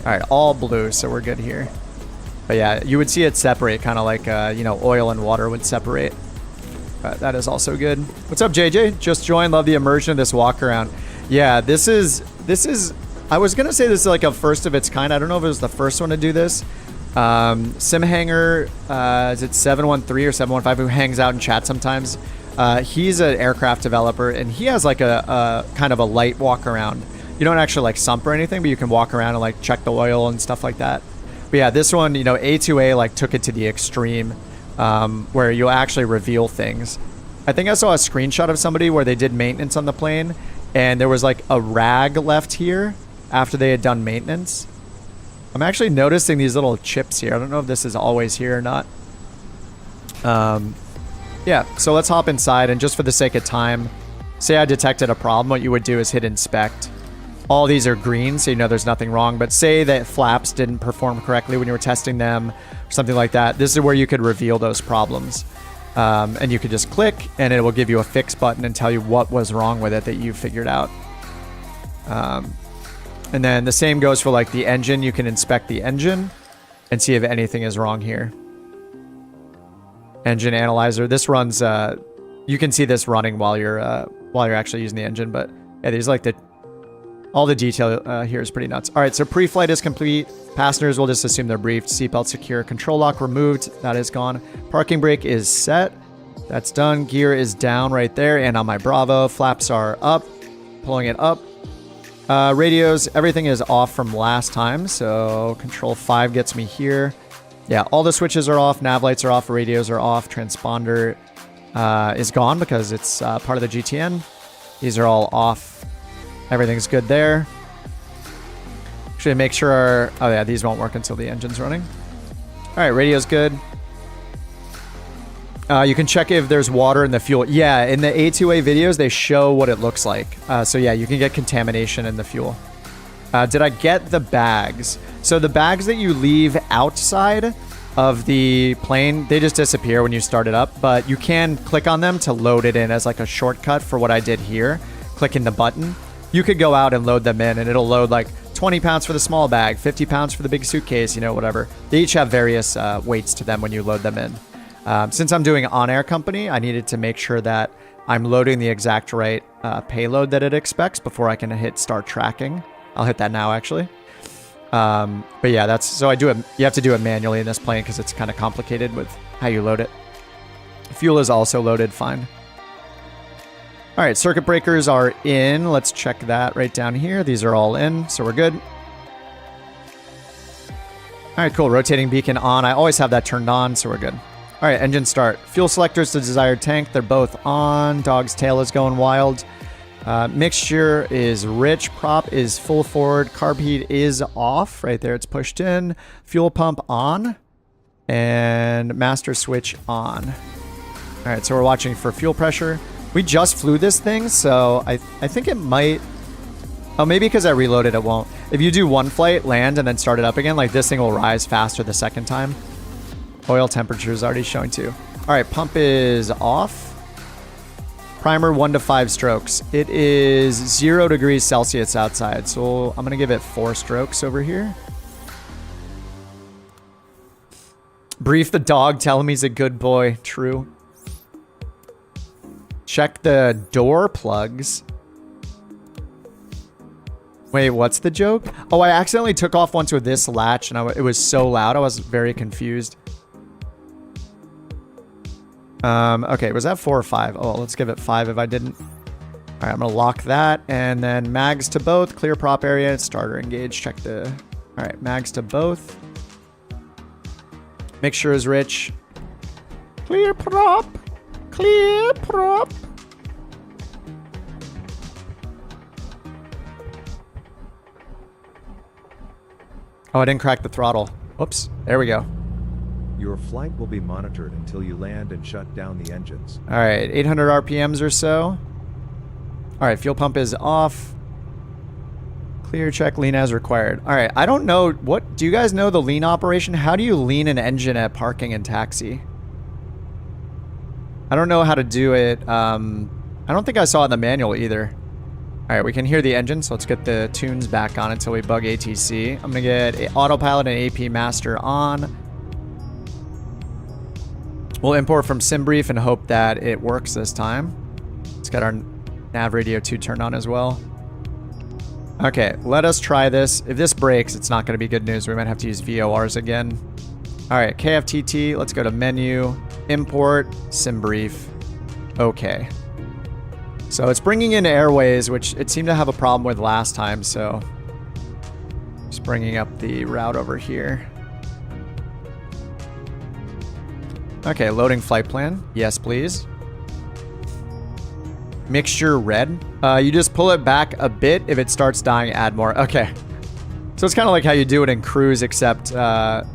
A: All right, all blue, so we're good here. But yeah, you would see it separate, kind of like, you know, oil and water would separate. But that is also good. What's up, JJ? Just joined. Love the immersion of this walk around. Yeah, this is, I was going to say this is like a first of its kind. I don't know if it was the first one to do this. Simhanger, is it 713 or 715, who hangs out in chat sometimes? He's an aircraft developer, and he has like a kind of a light walk around. You don't actually like sump or anything, but you can walk around and like check the oil and stuff like that. But yeah, this one, you know, A2A like took it to the extreme, where you'll actually reveal things. I think I saw a screenshot of somebody where they did maintenance on the plane, and there was like a rag left here after they had done maintenance. I'm actually noticing these little chips here. I don't know if this is always here or not. Yeah, so let's hop inside, and just for the sake of time, say I detected a problem, what you would do is hit inspect. All these are green, so you know there's nothing wrong, but say that flaps didn't perform correctly when you were testing them, or something like that. This is where you could reveal those problems. And you could just click, and it will give you a fix button and tell you what was wrong with it that you figured out. And then the same goes for like the engine. You can inspect the engine and see if anything is wrong here. Engine analyzer. This runs, you can see this running while you're actually using the engine, but yeah, these like all the detail here is pretty nuts. All right, so pre-flight is complete. Passengers will just assume they're briefed. Seatbelt secure. Control lock removed. That is gone. Parking brake is set. That's done. Gear is down right there. And on my Bravo, flaps are up. Pulling it up. Radios, everything is off from last time. So Control 5 gets me here. Yeah, all the switches are off. Nav lights are off. Radios are off. Transponder is gone because it's part of the GTN. These are all off. Everything's good there. Actually, make sure oh yeah, these won't work until the engine's running. All right, radio's good. You can check if there's water in the fuel. Yeah, in the A2A videos, they show what it looks like. So yeah, you can get contamination in the fuel. Did I get the bags? So the bags that you leave outside of the plane, they just disappear when you start it up, but you can click on them to load it in as like a shortcut for what I did here. Clicking the button. You could go out and load them in, and it'll load like 20 pounds for the small bag, 50 pounds for the big suitcase, you know, whatever. They each have various weights to them when you load them in. Since I'm doing OnAir Company, I needed to make sure that I'm loading the exact right payload that it expects before I can hit start tracking. I'll hit that now, actually. But yeah, that's so I do it. You have to do it manually in this plane because it's kind of complicated with how you load it. Fuel is also loaded fine. All right, circuit breakers are in. Let's check that right down here. These are all in, so we're good. All right, cool. Rotating beacon on. I always have that turned on, so we're good. All right, engine start. Fuel selectors to desired tank. They're both on. Dog's tail is going wild. Mixture is rich. Prop is full forward. Carb heat is off. Right there, it's pushed in. Fuel pump on. And master switch on. All right, so we're watching for fuel pressure. We just flew this thing, so I think it might... Oh, maybe because I reloaded it won't. If you do one flight, land, and then start it up again, like this thing will rise faster the second time. Oil temperature is already showing too. All right, pump is off. Primer 1 to 5 strokes. It is 0 degrees Celsius outside, so I'm gonna give it 4 strokes over here. Brief the dog, tell him he's a good boy. True. Check the door plugs. Wait, what's the joke? Oh, I accidentally took off once with this latch, and it was so loud, I was very confused. Okay, was that 4 or 5? Oh, let's give it 5 if I didn't. All right, I'm gonna lock that, and then mags to both. Clear prop area, starter engage. Check the... All right, mags to both. Mixture is rich. Clear prop. Clear prop. Oh, I didn't crack the throttle. Whoops. There we go.
B: Your flight will be monitored until you land and shut down the engines.
A: All right, 800 RPMs or so. All right, fuel pump is off. Clear check, lean as required. All right, I don't know. What do you guys know the lean operation? How do you lean an engine at parking and taxi? I don't know how to do it. I don't think I saw it in the manual either. All right, we can hear the engine, so let's get the tunes back on until we bug ATC. I'm gonna get autopilot and AP master on. We'll import from SimBrief and hope that it works this time. Let's get our nav radio 2 turned on as well. Okay, let us try this. If this breaks, it's not gonna be good news. We might have to use VORs again. All right, KFTT, let's go to menu, import, SimBrief. Okay. So it's bringing in airways, which it seemed to have a problem with last time, so just bringing up the route over here. Okay, loading flight plan. Yes, please. Mixture red. You just pull it back a bit. If it starts dying, add more. Okay. So it's kind of like how you do it in cruise, except the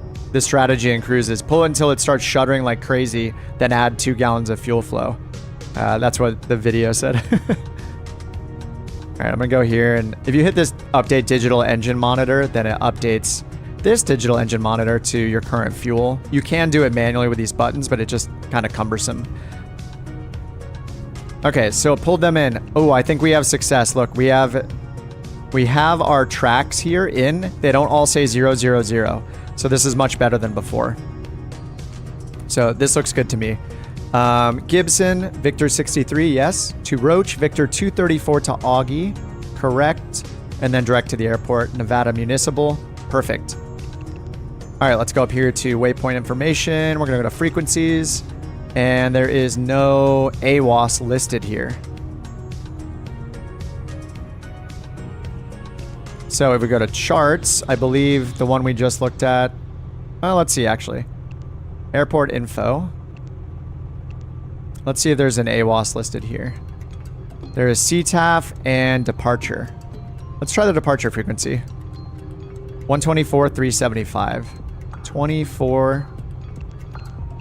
A: strategy in cruise is pull it until it starts shuddering like crazy, then add 2 gallons of fuel flow. That's what the video said. All right, I'm gonna go here, and if you hit this update digital engine monitor, then it updates this digital engine monitor to your current fuel. You can do it manually with these buttons, but it's just kind of cumbersome. Okay, so it pulled them in. Oh, I think we have success. Look, we have our tracks here in. They don't all say 000. So this is much better than before. So this looks good to me. Gibson, Victor 63, yes. To Roach, Victor 234 to Augie, correct. And then direct to the airport, Nevada Municipal, perfect. All right, let's go up here to waypoint information. We're gonna go to frequencies, and there is no AWOS listed here. So if we go to charts, I believe the one we just looked at, well, let's see actually. Airport info. Let's see if there's an AWOS listed here. There is CTAF and departure. Let's try the departure frequency. 124, 375. 24,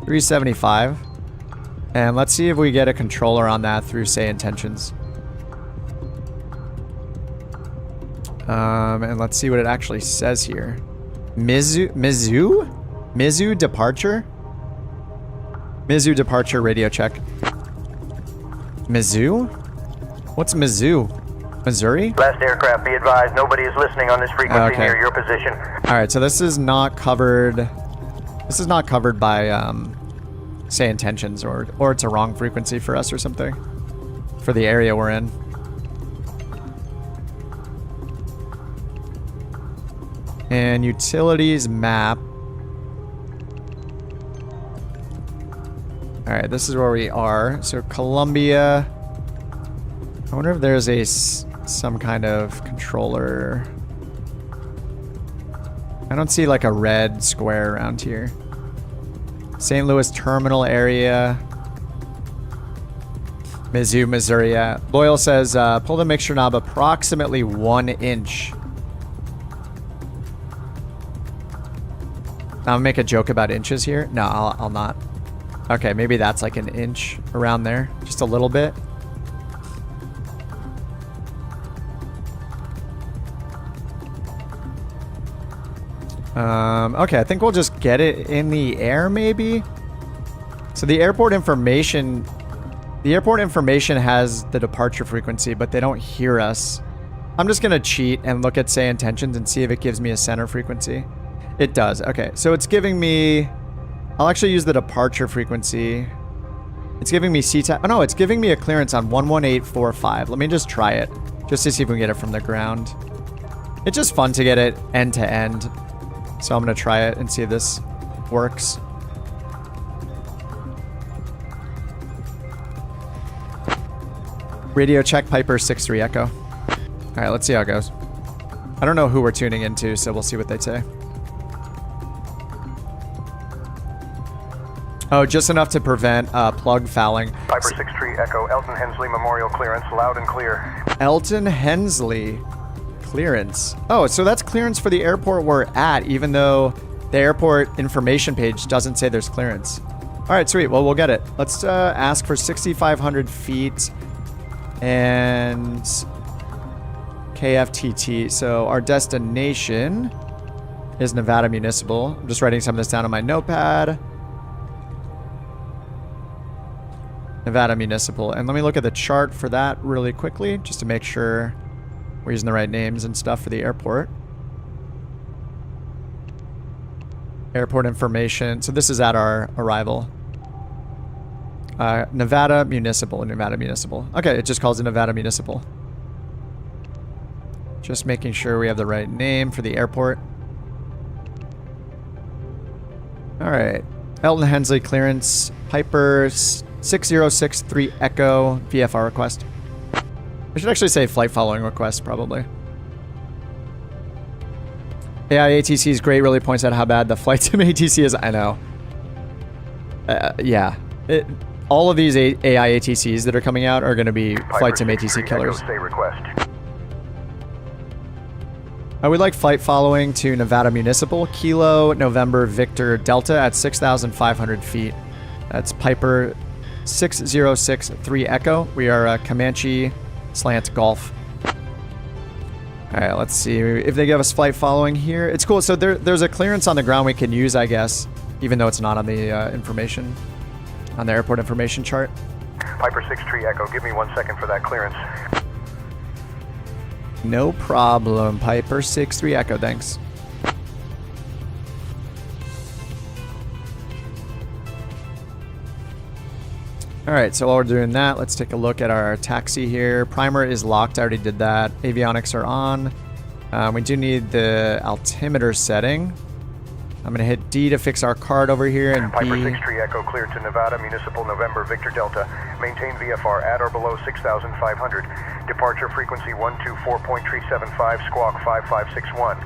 A: 375. And let's see if we get a controller on that through SayIntentions. And let's see what it actually says here. Mizzou departure? Mizzou departure radio check. Mizzou? What's Mizzou? Missouri?
D: Last aircraft, be advised, nobody is listening on this frequency near your position.
A: All right, so this is not covered. This is not covered by SayIntentions, or it's a wrong frequency for us or something for the area we're in. And utilities map. All right, this is where we are. So Columbia. I wonder if there's some kind of controller. I don't see like a red square around here. St. Louis terminal area. Mizzou, Missouri. Yeah. Loyal says, pull the mixture knob approximately 1 inch. I'll make a joke about inches here. No, I'll not. Okay, maybe that's like an inch around there. Just a little bit. Okay, I think we'll just get it in the air maybe. So the airport information has the departure frequency, but they don't hear us. I'm just gonna cheat and look at SayIntentions and see if it gives me a center frequency. It does. Okay, so it's giving me... I'll actually use the departure frequency. It's giving me CTAP. Oh no, it's giving me a clearance on 11845. Let me just try it, just to see if we can get it from the ground. It's just fun to get it end to end. So I'm gonna try it and see if this works. Radio check, Piper 6-3 Echo. All right, let's see how it goes. I don't know who we're tuning into, so we'll see what they say. Oh, just enough to prevent plug fouling.
D: Piper 6-3 Echo, Elton Hensley Memorial clearance, loud and clear.
A: Elton Hensley clearance. Oh, so that's clearance for the airport we're at, even though the airport information page doesn't say there's clearance. All right, sweet. Well, we'll get it. Let's ask for 6,500 feet and KFTT. So our destination is Nevada Municipal. I'm just writing some of this down on my notepad. Nevada Municipal. And let me look at the chart for that really quickly, just to make sure we're using the right names and stuff for the airport. Airport information. So this is at our arrival. Nevada Municipal. Nevada Municipal. Okay, it just calls it Nevada Municipal. Just making sure we have the right name for the airport. All right. Elton Hensley clearance. Piper 6063 Echo VFR request. I should actually say flight following request, probably. AI ATC is great, really points out how bad the flight sim ATC is. I know. Yeah. All of these AI ATCs that are coming out are going to be flight sim ATC killers. I would like flight following to Nevada Municipal, Kilo, November, Victor, Delta at 6,500 feet. That's Piper 6063 Echo. We are Comanche slant Golf. All right, let's see if they give us flight following here. It's cool. So there's a clearance on the ground we can use, I guess, even though it's not on the information, on the airport information chart.
D: Piper 6-3 Echo, give me 1 second for that clearance.
A: No problem, Piper 6-3 Echo, thanks. All right, so while we're doing that, let's take a look at our taxi here. Primer is locked, I already did that. Avionics are on. We do need the altimeter setting. I'm gonna hit D to fix our card over here, and
D: Piper
A: B.
D: 6-3 Echo cleared to Nevada Municipal, November, Victor Delta. Maintain VFR at or below 6,500. Departure frequency 124.375, squawk 5561.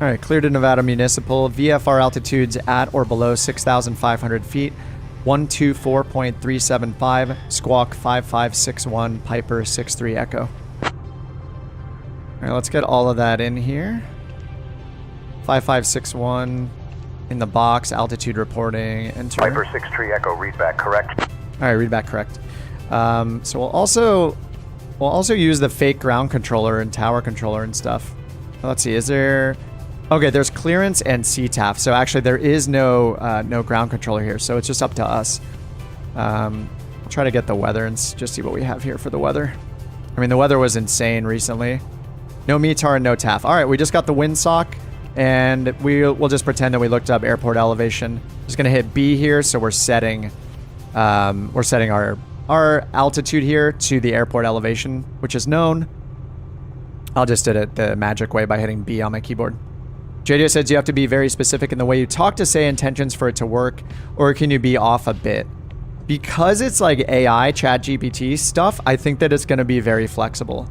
A: All right, cleared to Nevada Municipal. VFR altitudes at or below 6,500 feet. 124.375, squawk 5561, Piper 6-3 Echo. All right, let's get all of that in here. 5561 in the box, altitude reporting, enter.
D: Piper 6-3 Echo, read back correct.
A: All right, read back correct. So we'll also use the fake ground controller and tower controller and stuff. Let's see, is there... Okay, there's clearance and CTAF. So actually there is no no ground controller here, so it's just up to us. I'll try to get the weather and just see what we have here for the weather. I mean, the weather was insane recently. No METAR and no TAF. All right, we just got the windsock, and we'll just pretend that we looked up airport elevation. Just gonna hit B here, so we're setting our altitude here to the airport elevation, which is known. I'll just did it the magic way by hitting B on my keyboard. JD says you have to be very specific in the way you talk to SayIntentions for it to work, or can you be off a bit? Because it's like AI, ChatGPT stuff, I think that it's going to be very flexible.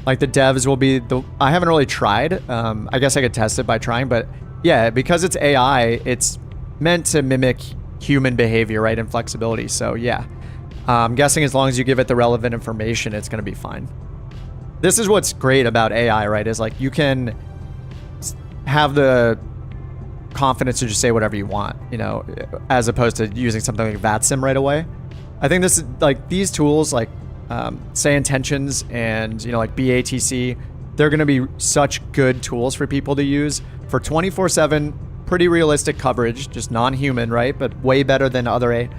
A: Like the devs will be I haven't really tried. I guess I could test it by trying, but yeah, because it's AI, it's meant to mimic human behavior, right, and flexibility. So yeah, I'm guessing as long as you give it the relevant information, it's going to be fine. This is what's great about AI, right, is like you can have the confidence to just say whatever you want, you know, as opposed to using something like VATSIM right away. I think this is like these tools like SayIntentions and, you know, like BATC, they're going to be such good tools for people to use for 24/7, pretty realistic coverage, just non-human, right? But way better than other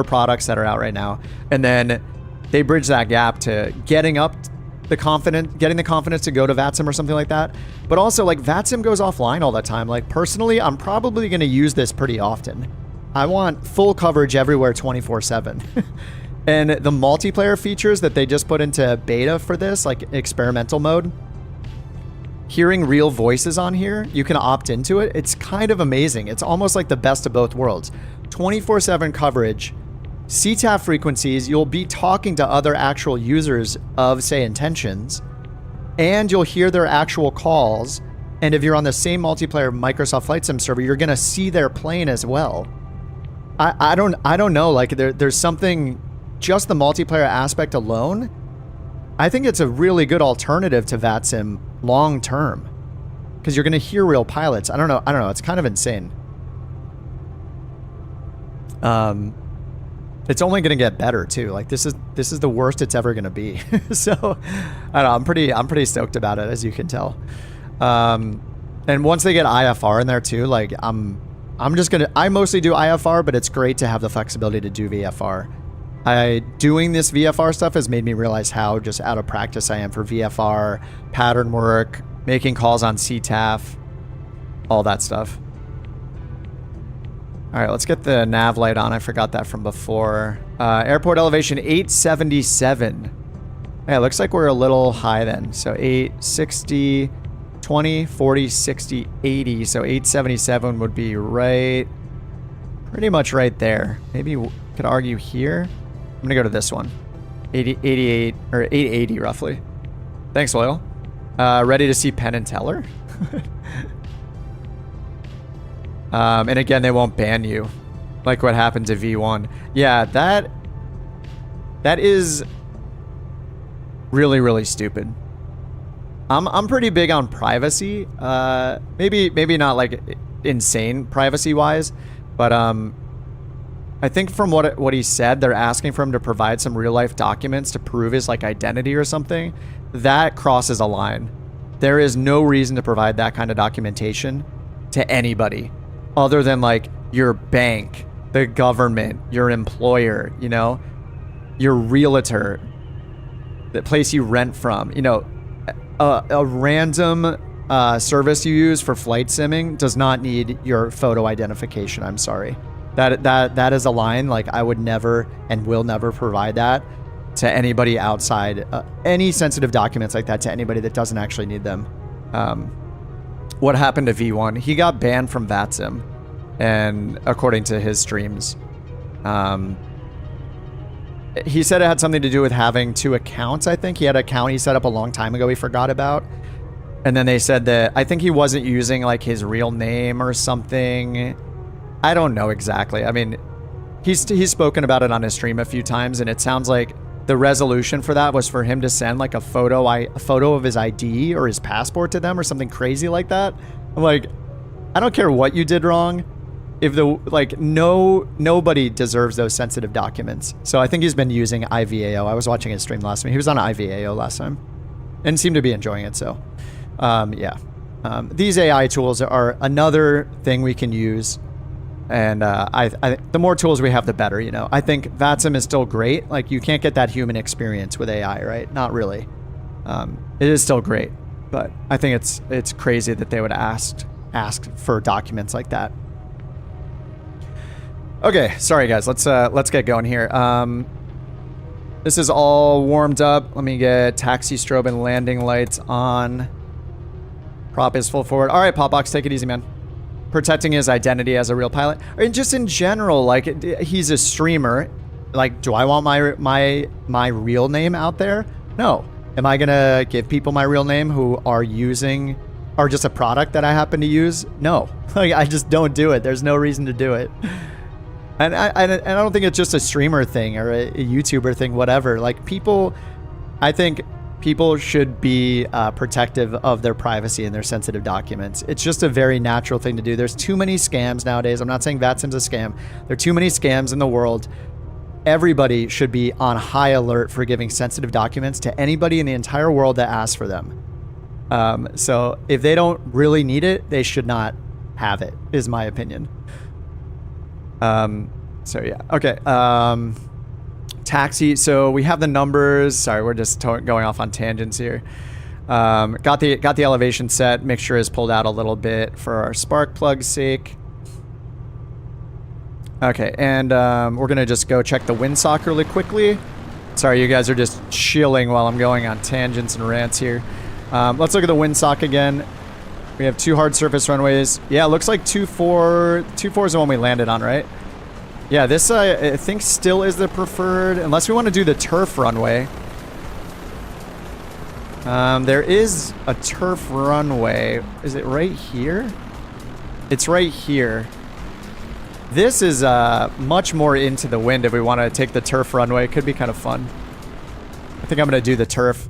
A: products that are out right now. And then they bridge that gap to getting the confidence to go to VATSIM or something like that. But also, like, VATSIM goes offline all the time. Like, personally, I'm probably going to use this pretty often. I want full coverage everywhere 24/7. And the multiplayer features that they just put into beta for this, like experimental mode, hearing real voices on here, you can opt into it. It's kind of amazing. It's almost like the best of both worlds. 24/7 coverage, CTAF frequencies, you'll be talking to other actual users of SayIntentions, and you'll hear their actual calls. And if you're on the same multiplayer Microsoft Flight Sim server, you're gonna see their plane as well. I don't know, like there's something, just the multiplayer aspect alone, I think it's a really good alternative to VATSIM long term, because you're gonna hear real pilots. I don't know, it's kind of insane. It's only gonna get better too. Like this is the worst it's ever gonna be. So I don't know, I'm pretty stoked about it, as you can tell. And once they get IFR in there too, like I mostly do IFR, but it's great to have the flexibility to do VFR. Doing this VFR stuff has made me realize how just out of practice I am for VFR, pattern work, making calls on CTAF, all that stuff. All right, let's get the nav light on. I forgot that from before. Airport elevation 877. Yeah, it looks like we're a little high then. So 860, 20, 40, 60, 80. So 877 would be pretty much right there. Maybe we could argue here. I'm gonna go to this one. 88 or 880 roughly. Thanks, Loyal. Ready to see Penn and Teller? And again, they won't ban you, like what happened to V1. Yeah, that is really, really stupid. I'm pretty big on privacy. Maybe not like insane privacy wise, but I think from what he said, they're asking for him to provide some real life documents to prove his like identity or something. That crosses a line. There is no reason to provide that kind of documentation to anybody other than like your bank, the government, your employer, you know, your realtor, the place you rent from, you know, a random service you use for flight simming does not need your photo identification. I'm sorry. That is a line. Like, I would never and will never provide that to anybody outside, any sensitive documents like that to anybody that doesn't actually need them. What happened to V1? He got banned from VATSIM, and according to his streams, he said it had something to do with having 2 accounts. I think he had an account he set up a long time ago he forgot about, and then they said that I think he wasn't using like his real name or something. I don't know exactly. I mean, he's spoken about it on his stream a few times, and it sounds like the resolution for that was for him to send like a photo of his ID or his passport to them or something crazy like that. I'm like, I don't care what you did wrong. If nobody deserves those sensitive documents. So I think he's been using IVAO. I was watching his stream last time. He was on IVAO last time and seemed to be enjoying it. So yeah, these AI tools are another thing we can use. And the more tools we have, the better, you know. I think VATSIM is still great. Like, you can't get that human experience with AI, right? Not really. It is still great, but I think it's crazy that they would ask for documents like that. Okay, sorry guys. Let's get going here. This is all warmed up. Let me get taxi strobe and landing lights on. Prop is full forward. All right, Popbox, take it easy, man. Protecting his identity as a real pilot, and just in general, like, he's a streamer. Like, do I want my real name out there? No. Am I gonna give people my real name who are are just a product that I happen to use? No, like, I just don't do it. There's no reason to do it. And I don't think it's just a streamer thing or a YouTuber thing, whatever. Like people, I think people should be protective of their privacy and their sensitive documents. It's just a very natural thing to do. There's too many scams nowadays. I'm not saying VATSIM's a scam. There are too many scams in the world. Everybody should be on high alert for giving sensitive documents to anybody in the entire world that asks for them. So if they don't really need it, they should not have it, is my opinion. So yeah, okay. Taxi. So we have the numbers. Sorry, we're just going off on tangents here. Got the elevation set. Mixture is pulled out a little bit for our spark plug's sake. Okay, and we're gonna just go check the windsock really quickly. Sorry, you guys are just chilling while I'm going on tangents and rants here. Let's look at the windsock again. We have 2 hard surface runways. Yeah, it looks like 2-4. 2-4 is the one we landed on, right? Yeah, this I think still is the preferred, unless we want to do the turf runway. There is a turf runway. Is it right here? It's right here. This is much more into the wind if we want to take the turf runway. It could be kind of fun. I think I'm going to do the turf.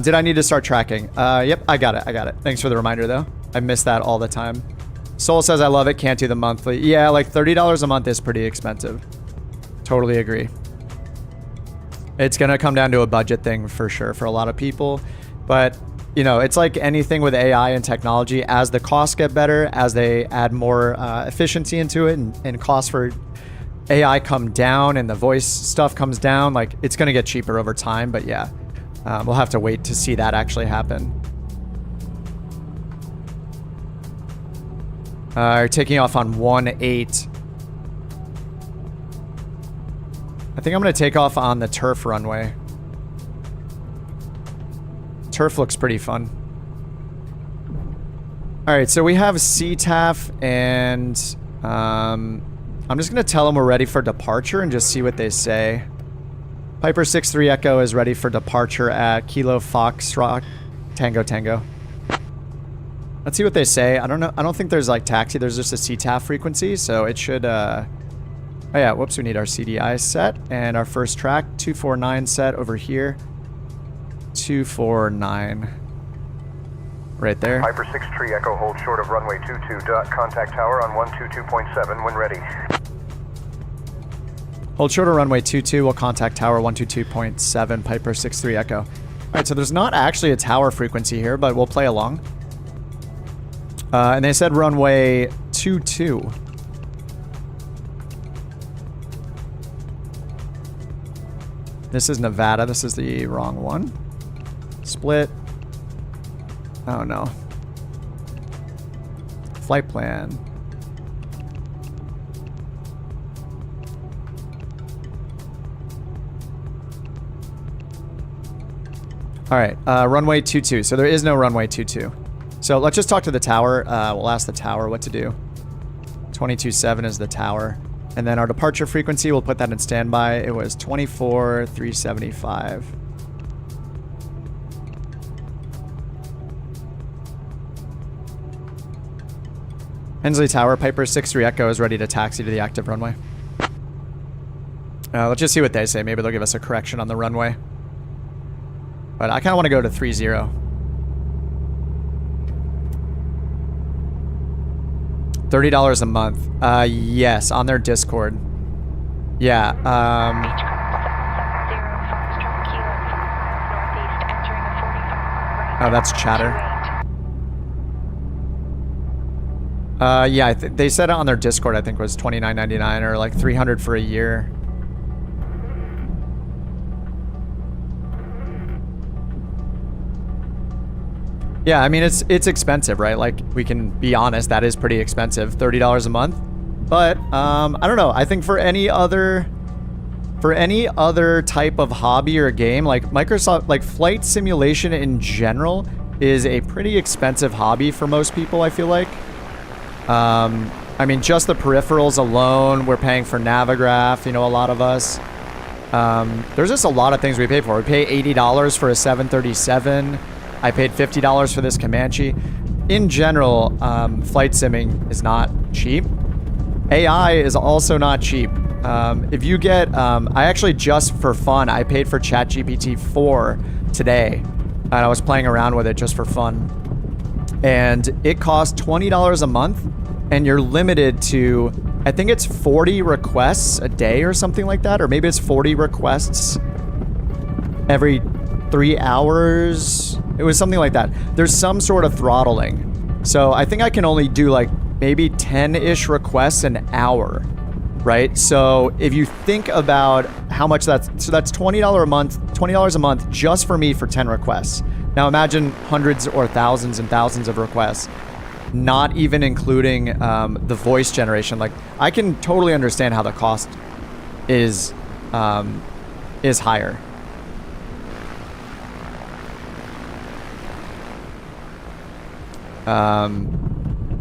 A: Did I need to start tracking? Yep, I got it. Thanks for the reminder, though. I miss that all the time. Soul says, I love it. Can't do the monthly. Yeah, like $30 a month is pretty expensive. Totally agree. It's going to come down to a budget thing for sure for a lot of people. But, you know, it's like anything with AI and technology. As the costs get better, as they add more efficiency into it and costs for AI come down and the voice stuff comes down, like it's going to get cheaper over time. But yeah, we'll have to wait to see that actually happen. Taking off on 1-8. I think I'm going to take off on the turf runway. Turf looks pretty fun. Alright, so we have CTAF and I'm just going to tell them we're ready for departure and just see what they say. Piper 6-3 Echo is ready for departure at Kilo Foxtrot Tango. Let's see what they say. I don't know. I don't think there's like taxi. There's just a CTAF frequency, so it should oh yeah, whoops, we need our CDI set and our first track 249 set over here. 249. Right there.
D: Piper 6-3 Echo, hold short of runway 22. Contact tower on 122.7 when ready.
A: Hold short of runway 22. We'll contact tower 122.7. Piper 6-3 Echo. All right, so there's not actually a tower frequency here, but we'll play along. And they said runway 22. This is Nevada. This is the wrong one. Split. Oh no. Flight plan. All right, runway 22. So there is no runway 22. So let's just talk to the tower. We'll ask the tower what to do. 22.7 is the tower. And then our departure frequency, we'll put that in standby. It was 24,375. Hensley Tower, Piper 6-3 Echo is ready to taxi to the active runway. Let's just see what they say. Maybe they'll give us a correction on the runway. But I kind of want to go to 30. $30 a month. Yes, on their Discord. Yeah. Oh, that's chatter. Yeah, they said it on their Discord. I think was $29.99 or like $300 for a year. Yeah, I mean it's expensive, right? Like we can be honest, that is pretty expensive, $30 a month. But I don't know. I think for any other type of hobby or game, like Microsoft, like flight simulation in general is a pretty expensive hobby for most people, I feel like. I mean, just the peripherals alone, we're paying for Navigraph, you know, a lot of us. There's just a lot of things we pay for. We pay $80 for a 737. I paid $50 for this Comanche. In general, flight simming is not cheap. AI is also not cheap. If you get, I actually just for fun, I paid for ChatGPT 4 today, and I was playing around with it just for fun. And it costs $20 a month, and you're limited to, I think it's 40 requests a day or something like that, or maybe it's 40 requests every 3 hours. It was something like that. There's some sort of throttling. So I think I can only do like maybe 10-ish requests an hour, right? So if you think about how much that's, so that's $20 a month just for me for 10 requests. Now imagine hundreds or thousands and thousands of requests, not even including the voice generation. Like, I can totally understand how the cost is higher.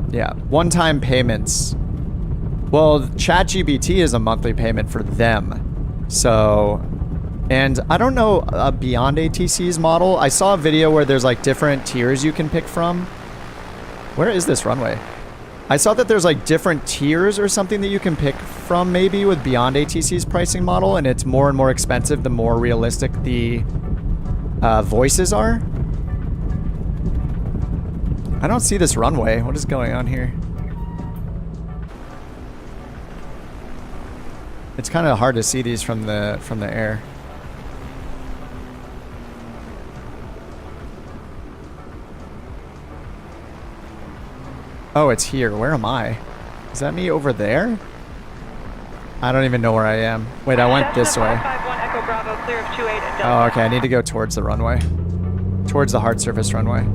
A: Yeah, one-time payments. Well, ChatGPT is a monthly payment for them. So, and I don't know beyond ATC's model. I saw a video where there's like different tiers you can pick from. Where is this runway? I saw that there's like different tiers or something that you can pick from maybe with beyond ATC's pricing model, and it's more and more expensive the more realistic the voices are. I don't see this runway. What is going on here? It's kind of hard to see these from the air. Oh, it's here. Where am I? Is that me over there? I don't even know where I am. Wait, I went this way. Oh, okay. I need to go towards the runway. Towards the hard surface runway.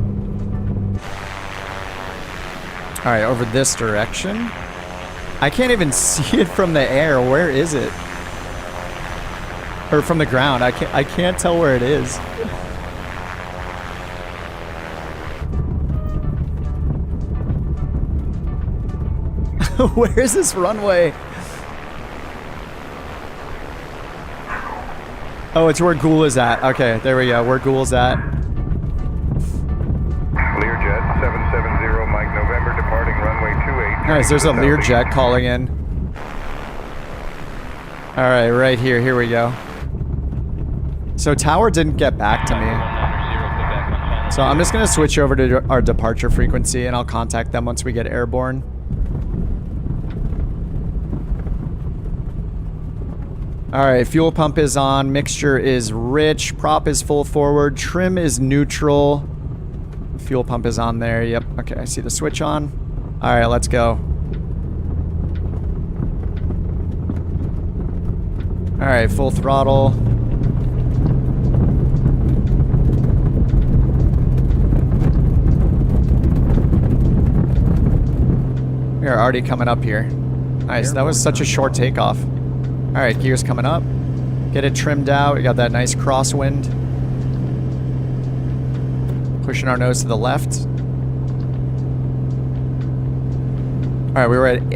A: Alright, over this direction. I can't even see it from the air. Where is it? Or from the ground. I can't tell where it is. Where is this runway? Oh, it's where Ghoul is at. Okay, there we go. Where Ghoul's at.
D: Learjet 770 Mike November departing runway 28.
A: Nice, there's a Learjet calling in. Alright, right here. Here we go. So Tower didn't get back to me. So I'm just going to switch over to our departure frequency and I'll contact them once we get airborne. Alright, fuel pump is on, mixture is rich, prop is full forward, trim is neutral. Fuel pump is on there, yep. Okay, I see the switch on. Alright, let's go. Alright, full throttle. We are already coming up here. Nice, that was such a short takeoff. Alright, gears coming up. Get it trimmed out. We got that nice crosswind. Pushing our nose to the left. Alright, we were at we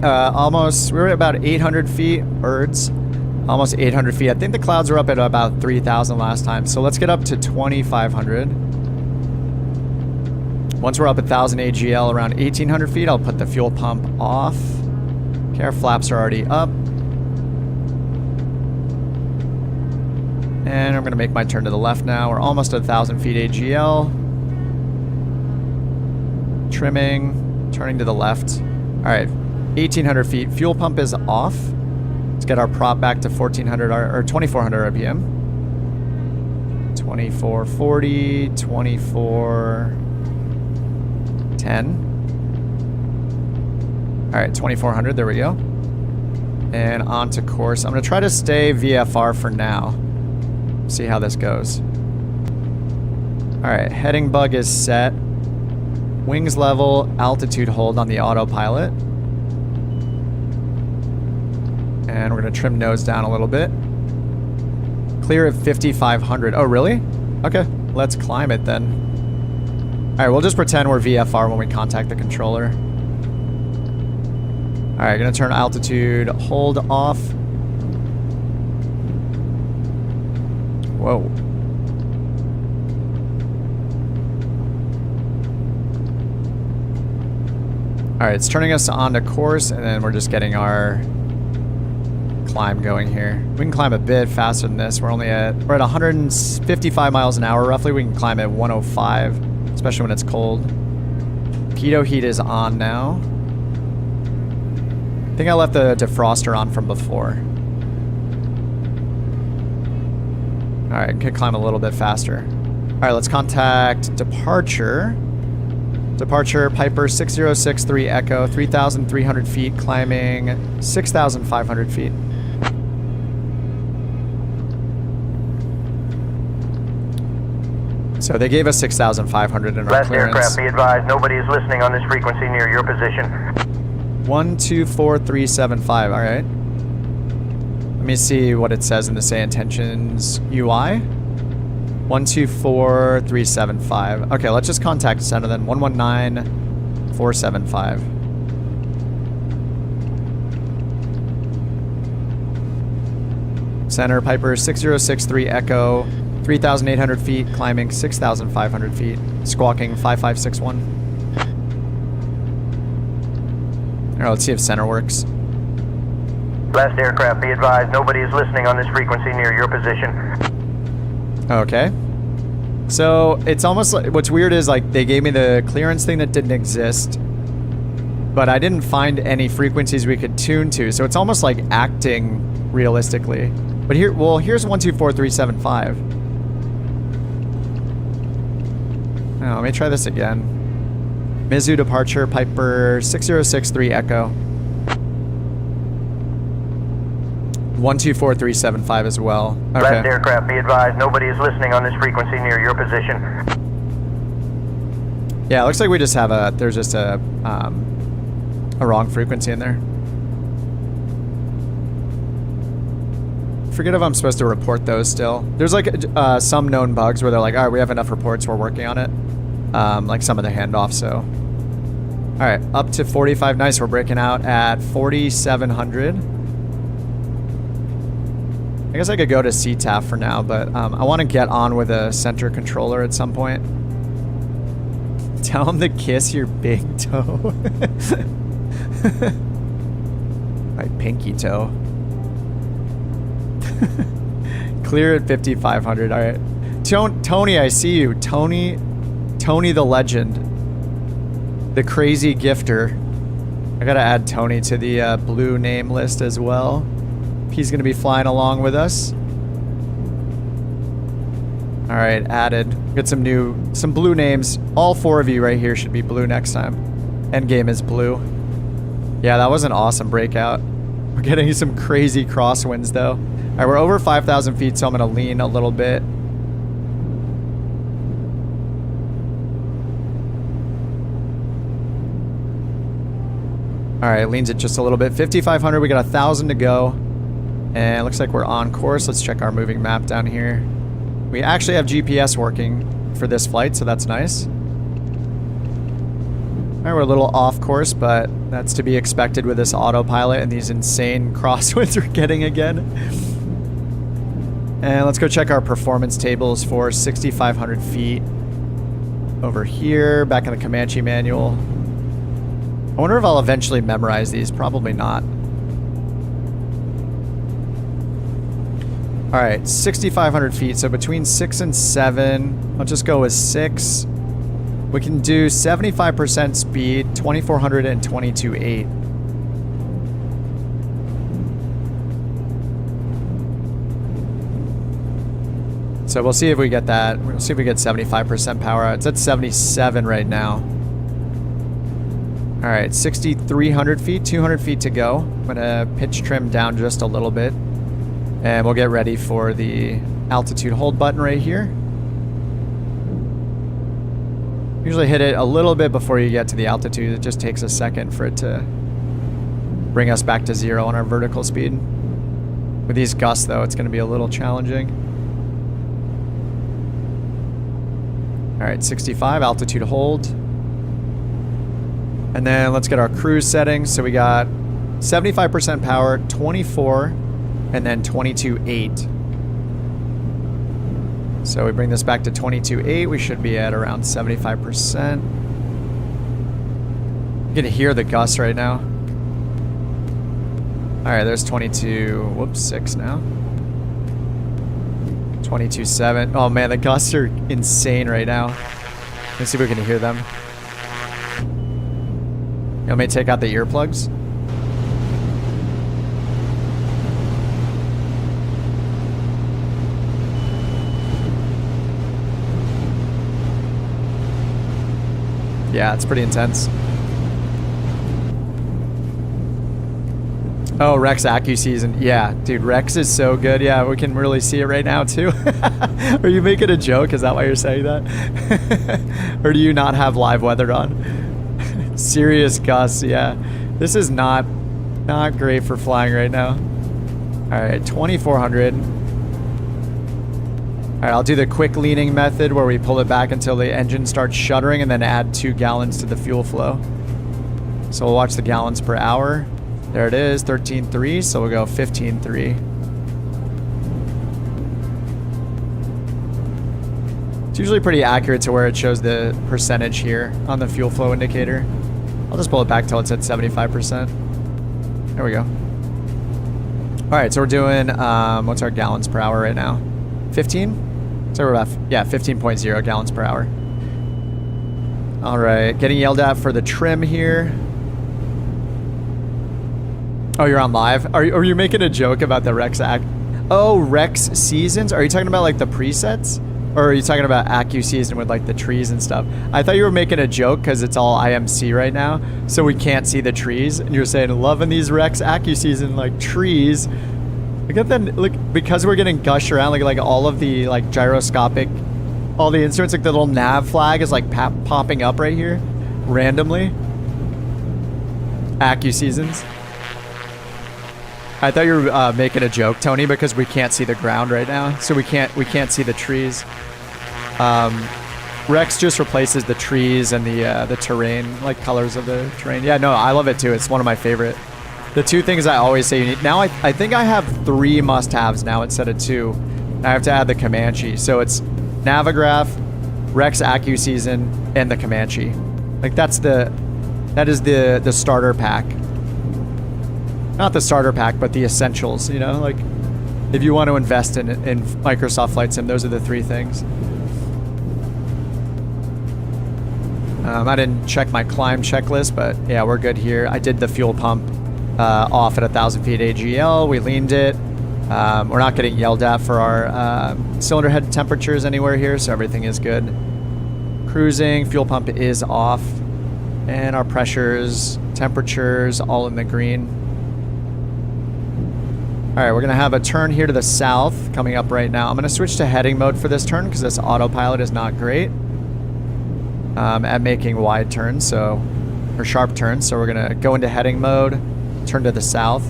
A: were at about 800 feet, birds. Almost 800 feet. I think the clouds were up at about 3,000 last time. So let's get up to 2,500. Once we're up 1,000 AGL, around 1,800 feet, I'll put the fuel pump off. Okay, our flaps are already up. And I'm going to make my turn to the left now. We're almost at 1,000 feet AGL. Trimming. Turning to the left. Alright. 1,800 feet. Fuel pump is off. Let's get our prop back to 1,400 or 2,400 RPM. 2440. 2410. Alright, 2,400. There we go. And on to course. I'm going to try to stay VFR for now. See how this goes. Alright, heading bug is set. Wings level, altitude hold on the autopilot. And we're going to trim nose down a little bit. Clear at 5,500. Oh, really? Okay, let's climb it then. Alright, we'll just pretend we're VFR when we contact the controller. Alright, going to turn altitude hold off. Whoa. All right, it's turning us onto course, and then we're just getting our climb going here. We can climb a bit faster than this. We're at 155 miles an hour roughly. We can climb at 105, especially when it's cold. Pitot heat is on now. I think I left the defroster on from before. All right, can climb a little bit faster. All right, let's contact departure. Departure, Piper 6063 Echo, 3,300 feet, climbing 6,500 feet. So they gave us 6,500 in our
D: Last
A: clearance.
D: aircraft, be advised, nobody is listening on this frequency near your position.
A: 124375, all right. Let me see what it says in the SayIntentions UI. 124375. Okay, let's just contact center then. 119475. Center, Piper 6063 Echo, 3,800 feet, climbing 6,500 feet, squawking 5561. All right, let's see if center works.
D: Last aircraft, be advised, nobody is listening on this frequency near your position.
A: Okay. So it's almost like, what's weird is like they gave me the clearance thing that didn't exist, but I didn't find any frequencies we could tune to. So it's almost like acting realistically. But here, well, here's 124375. Oh, let me try this again. Mizzou departure, Piper 6063 Echo. 124375 as well. Okay.
D: Last aircraft, be advised, nobody is listening on this frequency near your position.
A: Yeah, it looks like we just have there's just a wrong frequency in there. Forget if I'm supposed to report those still. There's like some known bugs where they're like, all right, we have enough reports, we're working on it. Like some of the handoffs, so. All right, up to 45, nice, we're breaking out at 4,700. I guess I could go to CTAF for now, but I want to get on with a center controller at some point. Tell him to kiss your big toe. My pinky toe. Clear at 5,500. All right, Tony, I see you. Tony the legend, the crazy gifter. I gotta add Tony to the blue name list as well. He's gonna be flying along with us. All right, added. Get some blue names. All 4 of you right here should be blue next time. Endgame is blue. Yeah, that was an awesome breakout. We're getting some crazy crosswinds though. All right, we're over 5,000 feet, so I'm gonna lean a little bit. All right, leans it just a little bit. 5,500, we got 1,000 to go. And it looks like we're on course. Let's check our moving map down here. We actually have GPS working for this flight, so that's nice. All right, we're a little off course, but that's to be expected with this autopilot and these insane crosswinds we're getting again. And let's go check our performance tables for 6,500 feet. Over here, back in the Comanche manual. I wonder if I'll eventually memorize these. Probably not. All right, 6,500 feet. So between 6 and 7, I'll just go with 6. We can do 75% speed, 2,400 and 22.8. So we'll see if we get that. We'll see if we get 75% power. It's at 77 right now. All right, 6,300 feet, 200 feet to go. I'm gonna pitch trim down just a little bit. And we'll get ready for the altitude hold button right here. Usually hit it a little bit before you get to the altitude. It just takes a second for it to bring us back to 0 on our vertical speed. With these gusts though, it's gonna be a little challenging. All right, 65, altitude hold. And then let's get our cruise settings. So we got 75% power, 24, and then 22.8. So we bring this back to 22.8. We should be at around 75%. You can hear the gusts right now. All right, there's 22, whoops, 6 now. 22.7. Oh man, the gusts are insane right now. Let's see if we can hear them. You want me to take out the earplugs? Yeah, it's pretty intense. Oh, Rex AccuSeason. Yeah, dude, Rex is so good. Yeah, we can really see it right now too. Are you making a joke? Is that why you're saying that? Or do you not have live weather on? Serious gusts, yeah. This is not great for flying right now. All right, 2,400. All right, I'll do the quick leaning method where we pull it back until the engine starts shuddering and then add 2 gallons to the fuel flow. So we'll watch the gallons per hour. There it is, 13.3, so we'll go 15.3. It's usually pretty accurate to where it shows the percentage here on the fuel flow indicator. I'll just pull it back till it's at 75%. There we go. All right, so we're doing, what's our gallons per hour right now? 15? So we're about, yeah, 15.0 gallons per hour. All right, getting yelled at for the trim here. Oh, you're on live? Are you making a joke about the Rex Oh, Rex Seasons? Are you talking about like the presets? Or are you talking about AccuSeason with like the trees and stuff? I thought you were making a joke because it's all IMC right now, so we can't see the trees. And you're saying, loving these Rex AccuSeason like trees. Look at them, look, because we're getting gushed around, like all of the like gyroscopic, all the instruments, like the little nav flag is like popping up right here, randomly. AccuSeasons. I thought you were making a joke, Tony, because we can't see the ground right now, so we can't see the trees. Rex just replaces the trees and the terrain, like colors of the terrain. Yeah, no, I love it too. It's one of my favorite. The 2 things I always say you need. Now I think I have 3 must-haves now instead of 2. I have to add the Comanche, so it's Navigraph, Rex AccuSeason, and the Comanche. Like that is the starter pack. Not the starter pack, but the essentials, you know? Like, if you want to invest in Microsoft Flight Sim, those are the 3 things. I didn't check my climb checklist, but yeah, we're good here. I did the fuel pump off at 1,000 feet AGL. We leaned it. We're not getting yelled at for our cylinder head temperatures anywhere here, so everything is good. Cruising, fuel pump is off. And our pressures, temperatures, all in the green. All right, we're gonna have a turn here to the south coming up right now. I'm gonna switch to heading mode for this turn because this autopilot is not great at making wide turns, or sharp turns. So we're gonna go into heading mode, turn to the south.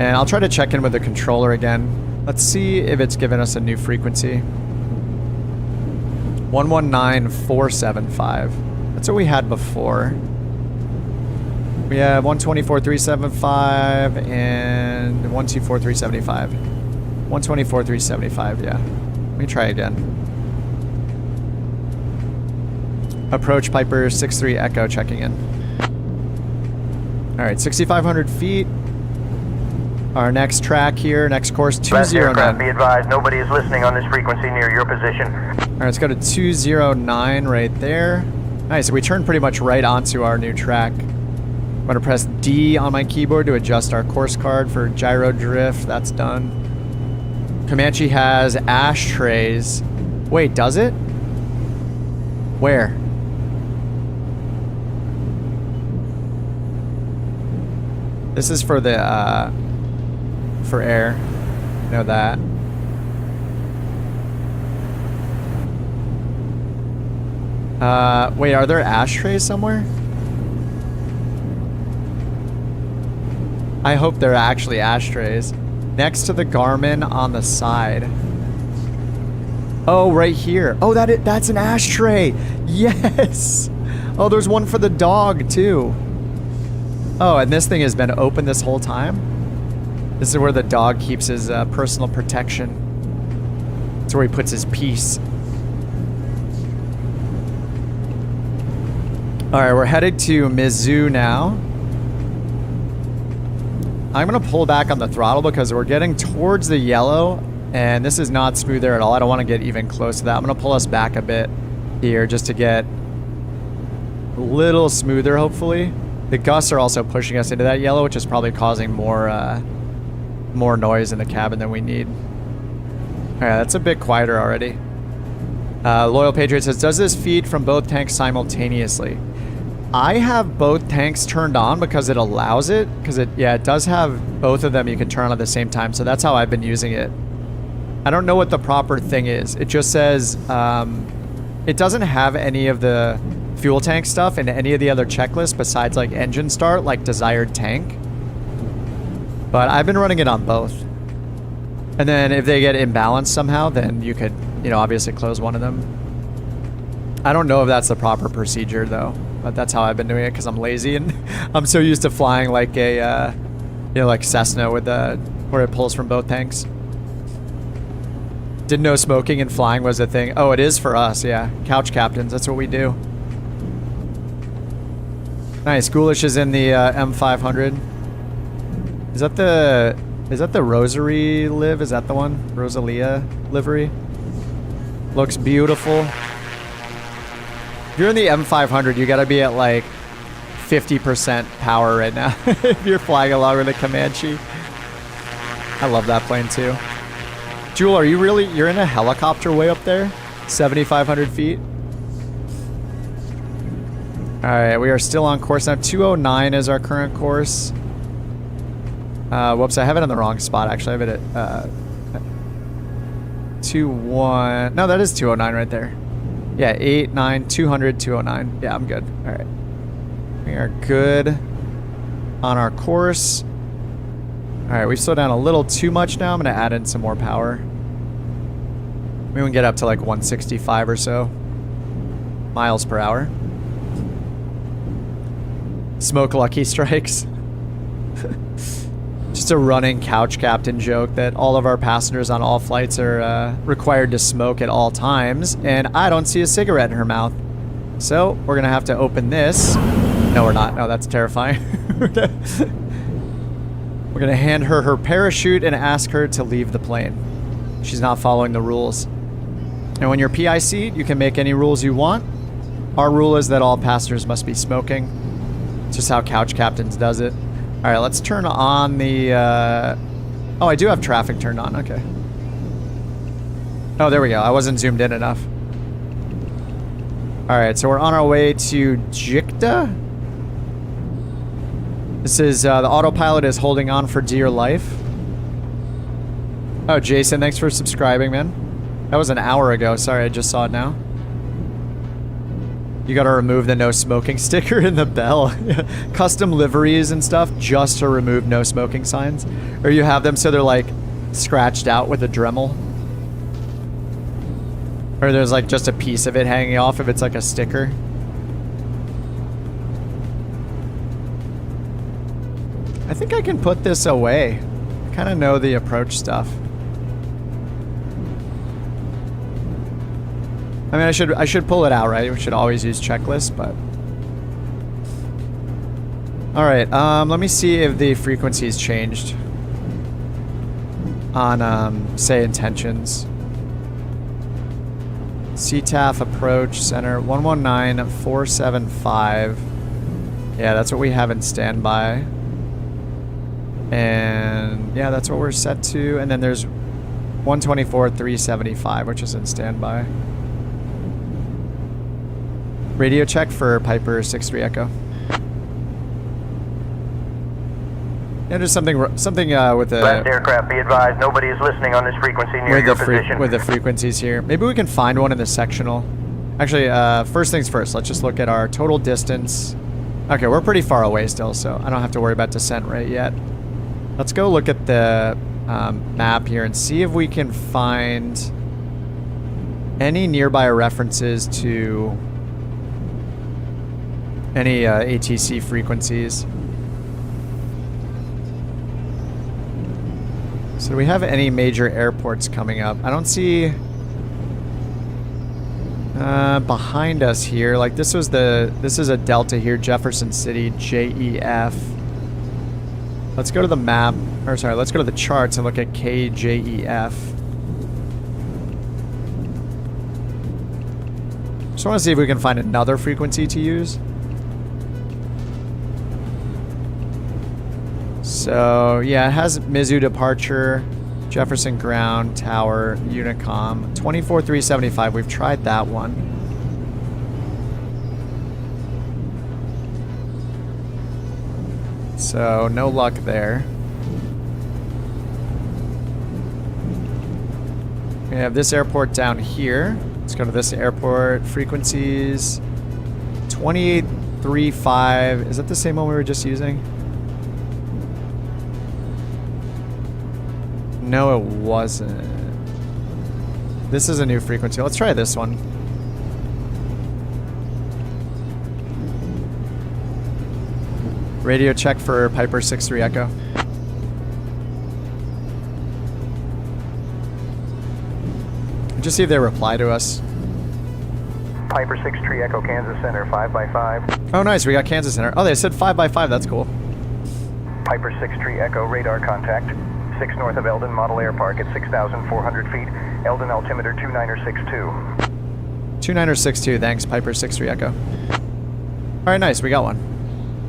A: And I'll try to check in with the controller again. Let's see if it's given us a new frequency. 119,475. That's what we had before. We have 124,375 and 124,375. 124,375, yeah. Let me try again. Approach Piper 63 Echo checking in. All right, 6,500 feet. Our next track here, next course, 209.
D: Be advised, nobody is listening on this frequency near your position.
A: All right, let's go to 209 right there. Nice, we turned pretty much right onto our new track. I'm gonna press D on my keyboard to adjust our course card for gyro drift. That's done. Comanche has ashtrays. Wait, does it? Where? This is for the, for air. You know that. Wait, are there ashtrays somewhere? I hope they're actually ashtrays. Next to the Garmin on the side. Oh, right here. Oh, that's an ashtray. Yes. Oh, there's one for the dog too. Oh, and this thing has been open this whole time? This is where the dog keeps his personal protection. It's where he puts his peace. All right, we're headed to Mizzou now. I'm gonna pull back on the throttle because we're getting towards the yellow and this is not smooth there at all. I don't want to get even close to that. I'm gonna pull us back a bit here just to get a little smoother, hopefully. The gusts are also pushing us into that yellow, which is probably causing more noise in the cabin than we need. All right, that's a bit quieter already. Loyal Patriot says, does this feed from both tanks simultaneously? I have both tanks turned on because it allows it. Because it does have both of them you can turn on at the same time. So that's how I've been using it. I don't know what the proper thing is. It just says, it doesn't have any of the fuel tank stuff in any of the other checklists besides like engine start, like desired tank. But I've been running it on both. And then if they get imbalanced somehow, then you could, you know, obviously close one of them. I don't know if that's the proper procedure though, but that's how I've been doing it because I'm lazy and I'm so used to flying like a, you know, like Cessna with where it pulls from both tanks. Didn't know smoking and flying was a thing. Oh, it is for us, yeah. Couch captains, that's what we do. Nice, Ghoulish is in the M500. Is that the Rosary live? Is that the one? Rosalia livery? Looks beautiful. If you're in the M500, you gotta be at like 50% power right now if you're flying along with a Comanche. I love that plane too. Jewel, are you really, you're in a helicopter way up there? 7,500 feet? Alright, we are still on course now. 209 is our current course. Whoops, I have it in the wrong spot actually. I have it at 21. No, that is 209 right there. Yeah, 8, 9, 200, 209. Yeah, I'm good. Alright. We are good on our course. Alright, we've slowed down a little too much now. I'm going to add in some more power. Maybe we can get up to like 165 or so miles per hour. Smoke Lucky Strikes. Just a running couch captain joke that all of our passengers on all flights are required to smoke at all times, and I don't see a cigarette in her mouth. So we're gonna have to open this. No, we're not. No, that's terrifying. We're gonna hand her her parachute and ask her to leave the plane. She's not following the rules. And when you're PIC, you can make any rules you want. Our rule is that all passengers must be smoking. It's just how Couch Captains does it. All right, let's turn on the... Oh, I do have traffic turned on. Okay. Oh, there we go. I wasn't zoomed in enough. All right, so we're on our way to Jikta. This is... the autopilot is holding on for dear life. Oh, Jason, thanks for subscribing, man. That was an hour ago. Sorry, I just saw it now. You gotta remove the no smoking sticker in the bell. Custom liveries and stuff just to remove no smoking signs. Or you have them so they're like scratched out with a Dremel. Or there's like just a piece of it hanging off if it's like a sticker. I think I can put this away. I kind of know the approach stuff. I mean, I should pull it out, right? We should always use checklists, but... Alright, let me see if the frequency's changed on, SayIntentions. CTAF approach center 119475. Yeah, that's what we have in standby. And yeah, that's what we're set to. And then there's 124.375, which is in standby. Radio check for Piper 63 Echo. Yeah, just something with the
D: last aircraft. Be advised, nobody is listening on this frequency near your position.
A: With the frequencies here. Maybe we can find one in the sectional. Actually, first things first. Let's just look at our total distance. Okay, we're pretty far away still, so I don't have to worry about descent rate yet. Let's go look at the map here and see if we can find any nearby references to any ATC frequencies. So do we have any major airports coming up? I don't see... Behind us here, like this is a delta here, Jefferson City, JEF. Let's go to the map, or sorry, let's go to the charts and look at KJEF. Just want to see if we can find another frequency to use. So yeah, it has Mizzou departure, Jefferson ground, tower, Unicom, 24375. We've tried that one. So no luck there. We have this airport down here. Let's go to this airport. Frequencies 2835. Is that the same one we were just using? No, it wasn't. This is a new frequency. Let's try this one. Radio check for Piper 63 Echo. Just see if they reply to us.
D: Piper 63 Echo, Kansas Center, 5x5.
A: Oh, nice. We got Kansas Center. Oh, they said 5x5. That's cool.
D: Piper 63 Echo, radar contact. 6 north of Eldon Model Air Park at 6,400 feet. Eldon altimeter 2962.
A: 2962. Thanks, Piper 63 Echo. All right, nice. We got one.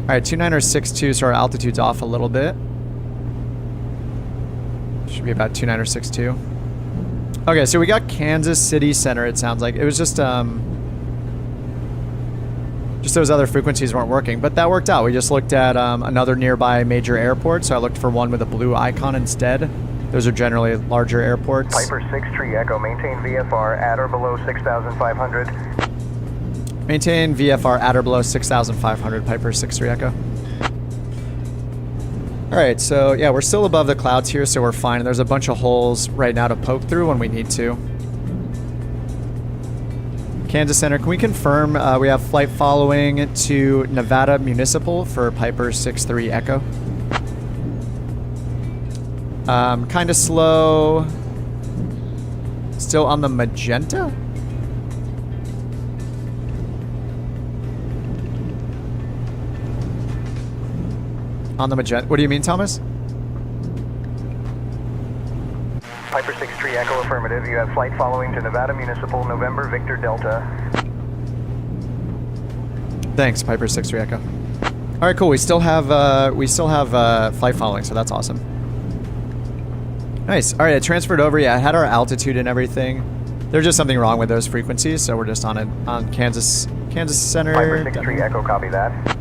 A: All right, 2962. So our altitude's off a little bit. Should be about 2962. Okay, so we got Kansas City Center, it sounds like. It was just those other frequencies weren't working, but that worked out. We just looked at another nearby major airport, so I looked for one with a blue icon instead. Those are generally larger airports.
D: Piper 63 Echo, maintain VFR at or below 6,500.
A: Maintain VFR at or below 6,500, Piper 63 Echo. All right, so yeah, we're still above the clouds here, so we're fine. There's a bunch of holes right now to poke through when we need to. Kansas Center, can we confirm we have flight following to Nevada Municipal for Piper 63 Echo? Kind of slow. Still on the magenta? On the magenta. What do you mean, Thomas?
D: Piper 63 Echo, affirmative. You have flight following to Nevada Municipal, November Victor Delta.
A: Thanks, Piper 63 Echo. All right, cool. We still have flight following, so that's awesome. Nice. All right, I transferred over. Yeah, I had our altitude and everything. There's just something wrong with those frequencies, so we're just on Kansas Center.
D: Piper 63 Echo, copy that.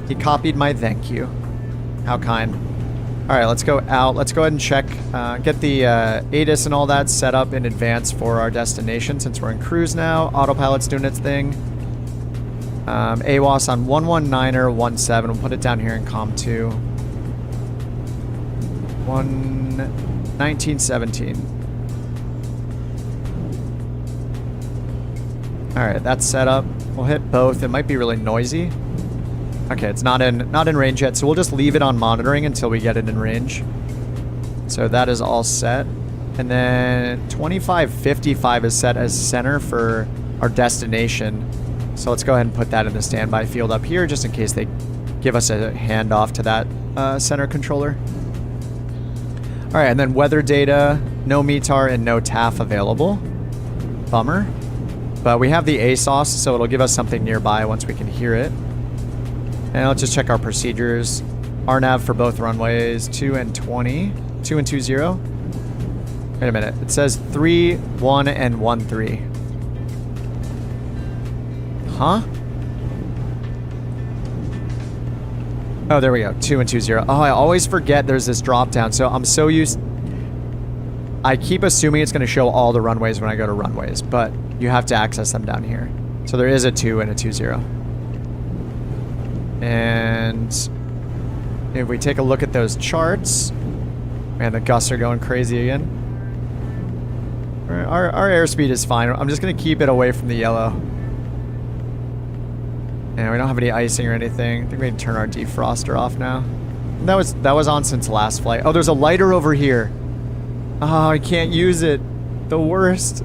A: He copied my thank you. How kind. All right, let's go out. Let's go ahead and check, get the ATIS and all that set up in advance for our destination since we're in cruise now. Autopilot's doing its thing. AWAS on 119er17. We'll put it down here in COM 2. 1917. All right, that's set up. We'll hit both. It might be really noisy. Okay, it's not in range yet, so we'll just leave it on monitoring until we get it in range. So that is all set. And then 2555 is set as center for our destination. So let's go ahead and put that in the standby field up here just in case they give us a handoff to that center controller. All right, and then weather data, no METAR and no TAF available. Bummer. But we have the ASOS, so it'll give us something nearby once we can hear it. And let's just check our procedures. RNAV for both runways, 2 and 20. 2 and 20. Wait a minute. It says 3, 1, and 1, 3. Huh? Oh, there we go. 2 and 20. Oh, I always forget there's this drop down. So I'm so used... I keep assuming it's going to show all the runways when I go to runways, but you have to access them down here. So there is a 2 and a 20. And if we take a look at those charts, man, the gusts are going crazy again. Our airspeed is fine. I'm just going to keep it away from the yellow. And we don't have any icing or anything. I think we can turn our defroster off now. That was on since last flight. Oh, there's a lighter over here. Oh, I can't use it. The worst.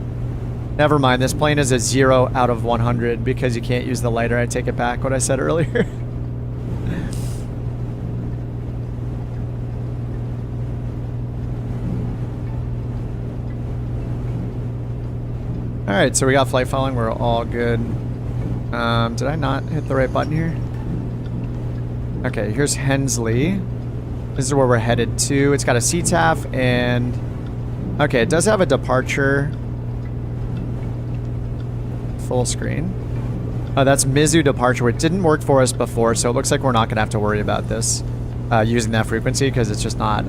A: Never mind, this plane is a 0 out of 100 because you can't use the lighter. I take it back what I said earlier. Alright, so we got flight following. We're all good. Did I not hit the right button here? Okay, here's Hensley. This is where we're headed to. It's got a CTAF and... Okay, it does have a departure. Full screen. Oh, that's Mizzou departure. It didn't work for us before, so it looks like we're not going to have to worry about this using that frequency because it's just not...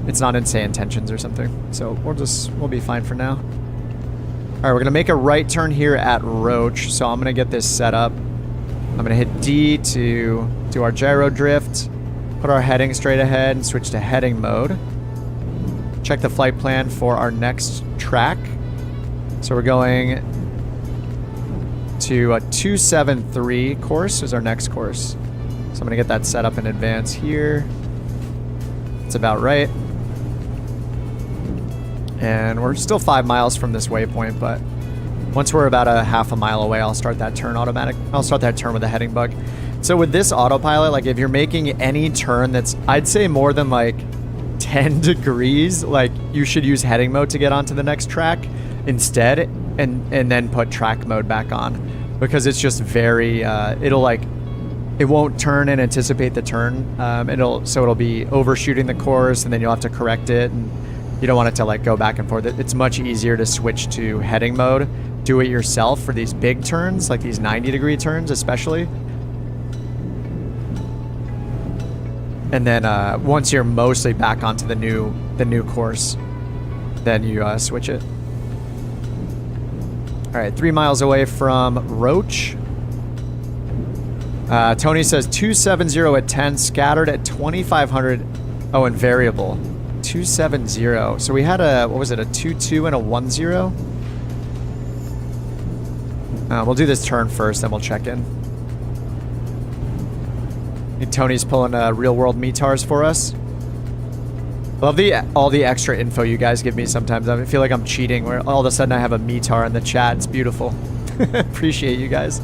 A: it's not in SayIntentions or something. So we'll be fine for now. All right, we're going to make a right turn here at Roach, so I'm going to get this set up. I'm going to hit D to do our gyro drift, put our heading straight ahead, and switch to heading mode. Check the flight plan for our next track. So we're going to a 273 course is our next course. So I'm going to get that set up in advance here. It's about right. And we're still 5 miles from this waypoint, but once we're about a half a mile away, I'll start that turn I'll start that turn with a heading bug. So with this autopilot, like if you're making any turn that's, I'd say more than like 10 degrees, like you should use heading mode to get onto the next track instead, and then put track mode back on, because it's just very, it won't turn and anticipate the turn. It'll be overshooting the course, and then you'll have to correct it, and you don't want it to like go back and forth. It's much easier to switch to heading mode, do it yourself for these big turns, like these 90-degree turns especially. And then once you're mostly back onto the new course, then you switch it. All right, 3 miles away from Roach. Tony says 270 at 10, scattered at 2,500. Oh, and variable. 270. So we had a, what was it, a 22 and a 10? We'll do this turn first, then we'll check in. And Tony's pulling real-world METARs for us. Love all the extra info you guys give me sometimes. I feel like I'm cheating, where all of a sudden I have a METAR in the chat. It's beautiful. Appreciate you guys.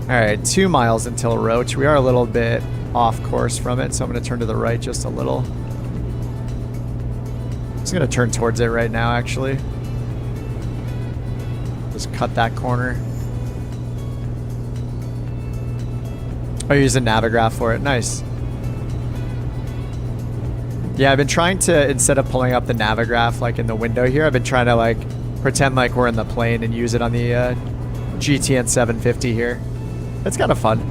A: Alright, 2 miles until Roach. We are a little bit off course from it, so I'm going to turn to the right just a little. I'm just going to turn towards it right now, actually. Just cut that corner. Oh, you're using Navigraph for it. Nice. Yeah, I've been trying to, instead of pulling up the Navigraph like in the window here, I've been trying to like pretend like we're in the plane and use it on the GTN 750 here. It's kind of fun.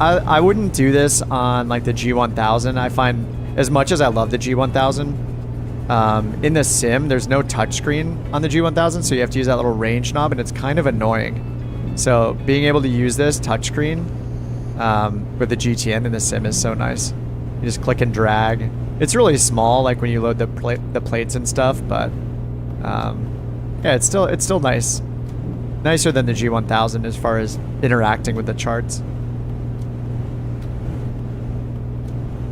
A: I wouldn't do this on like the G1000. I find, as much as I love the G1000, in the sim, there's no touchscreen on the G1000, so you have to use that little range knob, and it's kind of annoying. So being able to use this touchscreen with the GTN in the sim is so nice. You just click and drag. It's really small, like when you load the plates and stuff, but yeah, it's still nice. Nicer than the G1000 as far as interacting with the charts.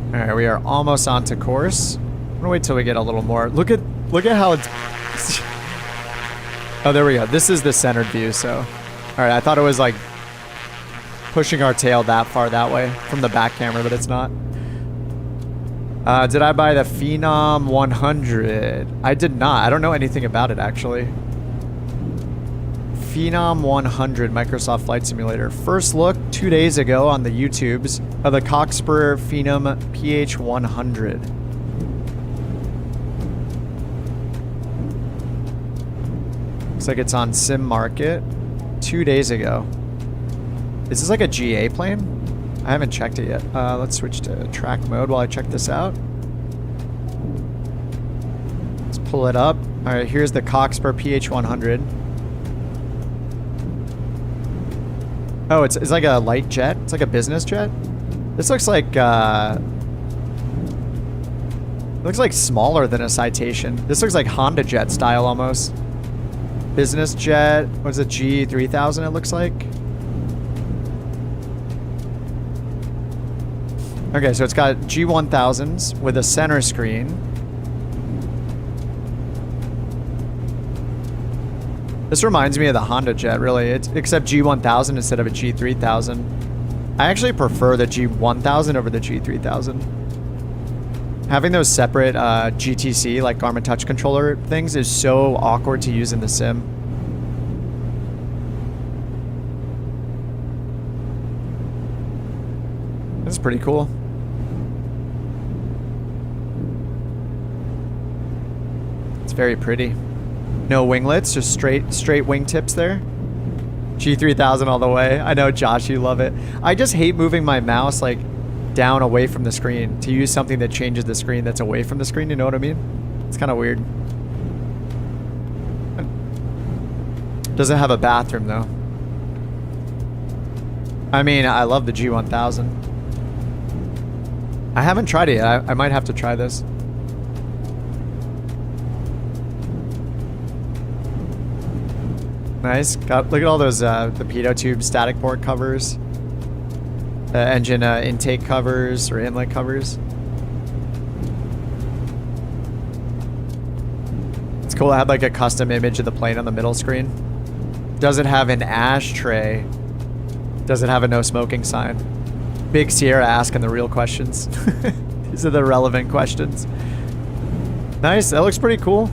A: All right, we are almost onto course. I'm gonna wait till we get a little more. Look at how it's. Oh, there we go. This is the centered view. So, all right, I thought it was like pushing our tail that far that way from the back camera, but it's not. Did I buy the Phenom 100? I did not. I don't know anything about it, actually. Phenom 100 Microsoft Flight Simulator. First look 2 days ago on the YouTubes of the Cockspur Phenom PH100. Looks like it's on Sim Market 2 days ago. Is this like a GA plane? I haven't checked it yet. Let's switch to track mode while I check this out. Let's pull it up. All right, here's the Cockspur PH100. Oh, it's like a light jet. It's like a business jet. This looks like smaller than a Citation. This looks like Honda Jet style almost. Business jet. What's it? G3000. It looks like. Okay, so it's got G1000s with a center screen. This reminds me of the Honda Jet, really. It's except G1000 instead of a G3000. I actually prefer the G1000 over the G3000. Having those separate GTC, like Garmin Touch Controller things, is so awkward to use in the sim. That's pretty cool. It's very pretty. No winglets, just straight wingtips there. G3000 all the way. I know, Josh, you love it. I just hate moving my mouse like down away from the screen to use something that changes the screen that's away from the screen. You know what I mean? It's kind of weird. Doesn't have a bathroom though. I mean, I love the G1000. I haven't tried it yet. I might have to try this. Nice. Look at all those the pitot tube static port covers, the engine intake covers or inlet covers. It's cool. I had like a custom image of the plane on the middle screen. Does it have an ashtray? Does it have a no smoking sign? Big Sierra asking the real questions. These are the relevant questions. Nice. That looks pretty cool.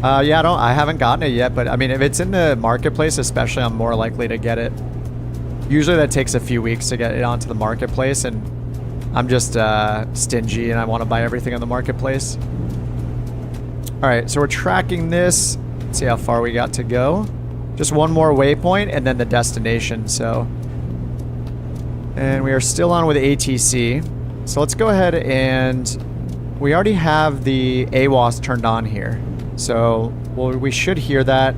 A: Yeah, I haven't gotten it yet, but I mean, if it's in the marketplace, especially, I'm more likely to get it. Usually that takes a few weeks to get it onto the marketplace, and I'm just stingy and I want to buy everything on the marketplace. All right, so we're tracking this. Let's see how far we got to go. Just one more waypoint and then the destination. So, and we are still on with ATC. So let's go ahead and we already have the AWAS turned on here. So we should hear that.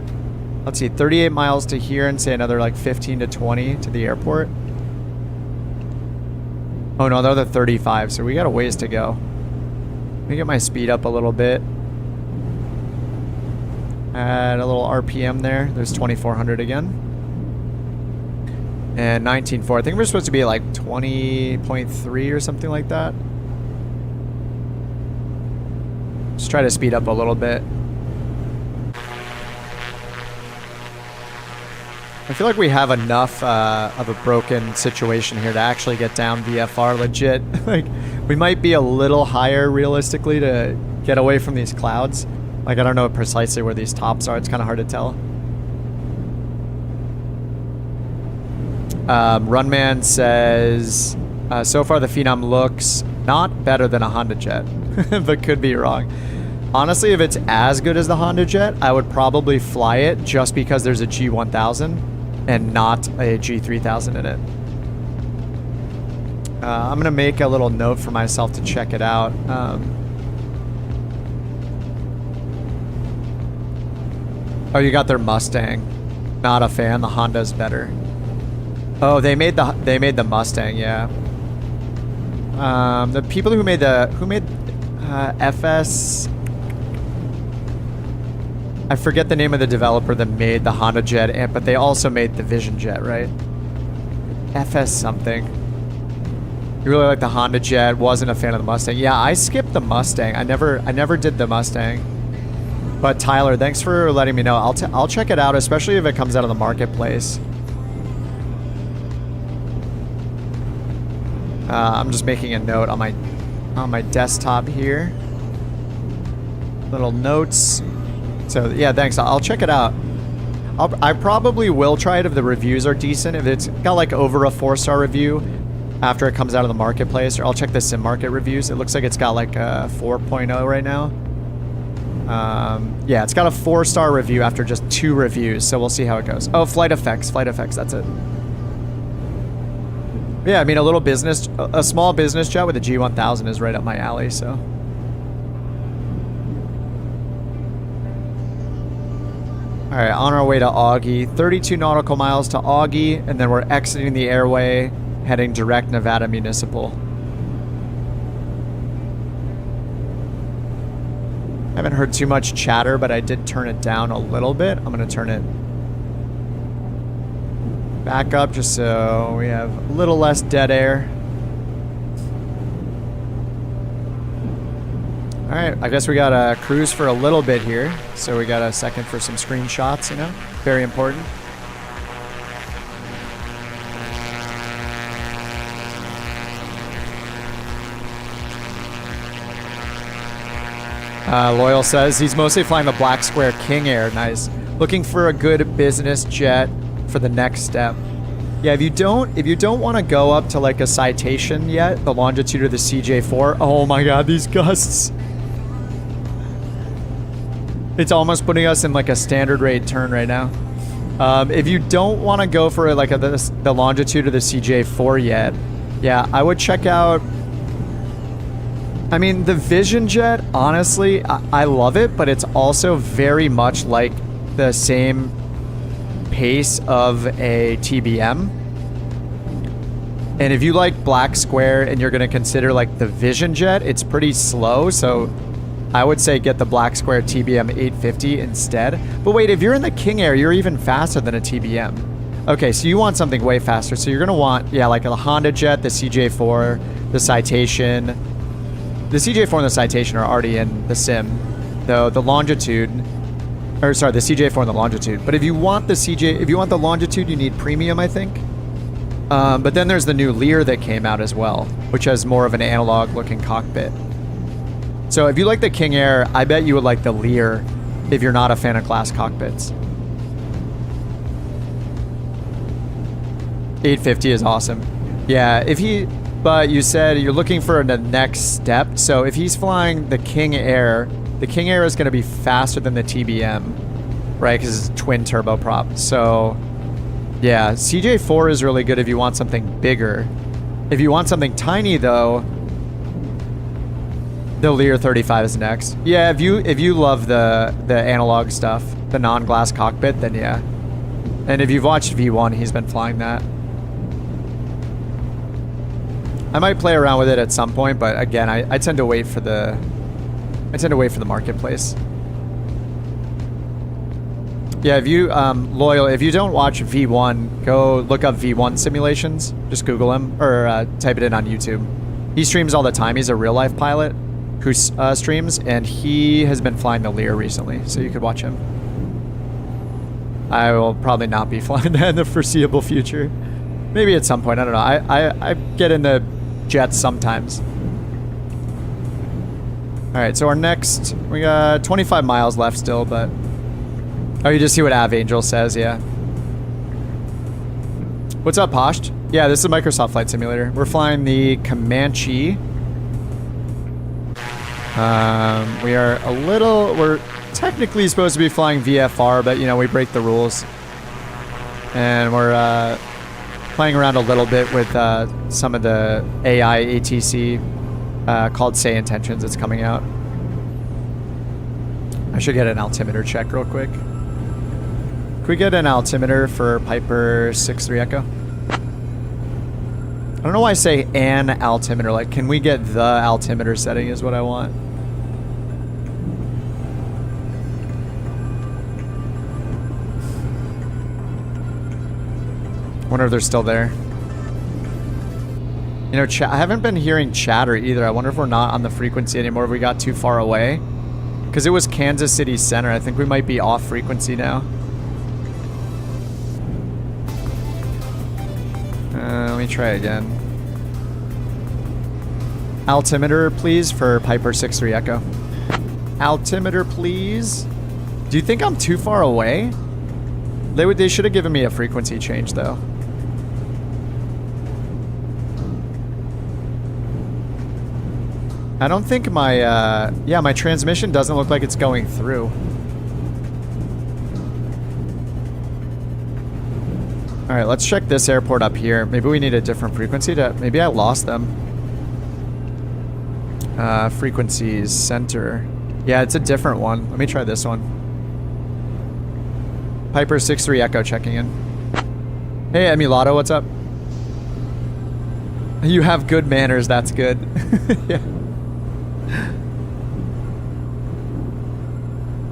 A: Let's see, 38 miles to here and say another like 15 to 20 to the airport. Oh no, they're 35, so we got a ways to go. Let me get my speed up a little bit. Add a little RPM there. There's 2400 again. And 19.4. I think we're supposed to be like 20.3 or something like that. Just try to speed up a little bit. I feel like we have enough of a broken situation here to actually get down VFR legit. Like, we might be a little higher realistically to get away from these clouds. Like, I don't know precisely where these tops are. It's kind of hard to tell. Runman says, so far the Phenom looks not better than a Honda Jet, but could be wrong. Honestly, if it's as good as the Honda Jet, I would probably fly it just because there's a G1000 and not a G3000 in it. I'm going to make a little note for myself to check it out. Oh, you got their Mustang. Not a fan. The Honda's better. Oh, they made the Mustang, yeah. The people who made FS, I forget the name of the developer that made the Honda Jet, but they also made the Vision Jet, right? FS something. You really like the Honda Jet, wasn't a fan of the Mustang. Yeah, I skipped the Mustang. I never did the Mustang. But Tyler, thanks for letting me know. I'll check it out, especially if it comes out of the marketplace. I'm just making a note on my desktop here. Little notes. So yeah, thanks. I'll check it out. I probably will try it if the reviews are decent. If it's got like over a 4-star review after it comes out of the marketplace, or I'll check the sim market reviews. It looks like it's got like a 4.0 right now. Yeah, it's got a 4-star review after just 2 reviews, so we'll see how it goes. Oh, flight effects, that's it. Yeah, I mean, a small business jet with a G1000 is right up my alley, so. All right, on our way to Augie, 32 nautical miles to Augie, and then we're exiting the airway, heading direct Nevada Municipal. I haven't heard too much chatter, but I did turn it down a little bit. I'm gonna turn it back up just so we have a little less dead air. All right, I guess we got a cruise for a little bit here. So we got a second for some screenshots, you know? Very important. Loyal says he's mostly flying the Black Square King Air. Nice. Looking for a good business jet for the next step. Yeah, if you don't want to go up to like a Citation yet, the longitude of the CJ4. Oh my God, these gusts. It's almost putting us in like a standard rate turn right now. If you don't want to go for like the longitude of the CJ4 yet, yeah, I would check out. I mean, the Vision Jet, honestly, I love it, but it's also very much like the same pace of a TBM. And if you like Black Square and you're going to consider like the Vision Jet, it's pretty slow, so I would say get the Black Square TBM 850 instead. But wait, if you're in the King Air, you're even faster than a TBM. Okay, so you want something way faster. So you're going to want, yeah, like a Honda Jet, the CJ4, the Citation. The CJ4 and the Citation are already in the sim, though the Longitude, or sorry, the CJ4 and the Longitude. But if you want the Longitude, you need premium, I think. But then there's the new Lear that came out as well, which has more of an analog-looking cockpit. So if you like the King Air, I bet you would like the Lear if you're not a fan of glass cockpits. 850 is awesome. Yeah, but you said you're looking for the next step. So if he's flying the King Air is going to be faster than the TBM, right? Because it's twin turboprop. So yeah, CJ4 is really good if you want something bigger. If you want something tiny though, the Lear 35 is next. Yeah, if you love the analog stuff, the non-glass cockpit, then yeah. And if you've watched V1, he's been flying that. I might play around with it at some point, but again, I tend to wait for the marketplace. Yeah, if you Loyal, if you don't watch V1, go look up V1 simulations. Just Google him or type it in on YouTube. He streams all the time. He's a real life pilot who streams, and he has been flying the Lear recently, so you could watch him. I will probably not be flying that in the foreseeable future. Maybe at some point. I don't know. I get into jets sometimes. All right, so our next, we got 25 miles left still, but oh, you just see what Av Angel says, yeah. What's up, Posh? Yeah, this is a Microsoft Flight Simulator. We're flying the Comanche. We're technically supposed to be flying VFR, but you know, we break the rules. And we're playing around a little bit with some of the AI ATC called SayIntentions. It's coming out. I should get an altimeter check real quick. Can we get an altimeter for Piper 63 Echo? I don't know why I say an altimeter. Like, can we get the altimeter setting is what I want. Wonder if they're still there. You know, I haven't been hearing chatter either. I wonder if we're not on the frequency anymore, if we got too far away. Because it was Kansas City Center. I think we might be off frequency now. Let me try again. Altimeter, please, for Piper 63 Echo. Altimeter, please. Do you think I'm too far away? They should have given me a frequency change, though. I don't think my, my transmission doesn't look like it's going through. All right, let's check this airport up here. Maybe we need a different frequency maybe I lost them. Frequencies, center. Yeah, it's a different one. Let me try this one. Piper 63 Echo checking in. Hey, Emulato, what's up? You have good manners, that's good. Yeah.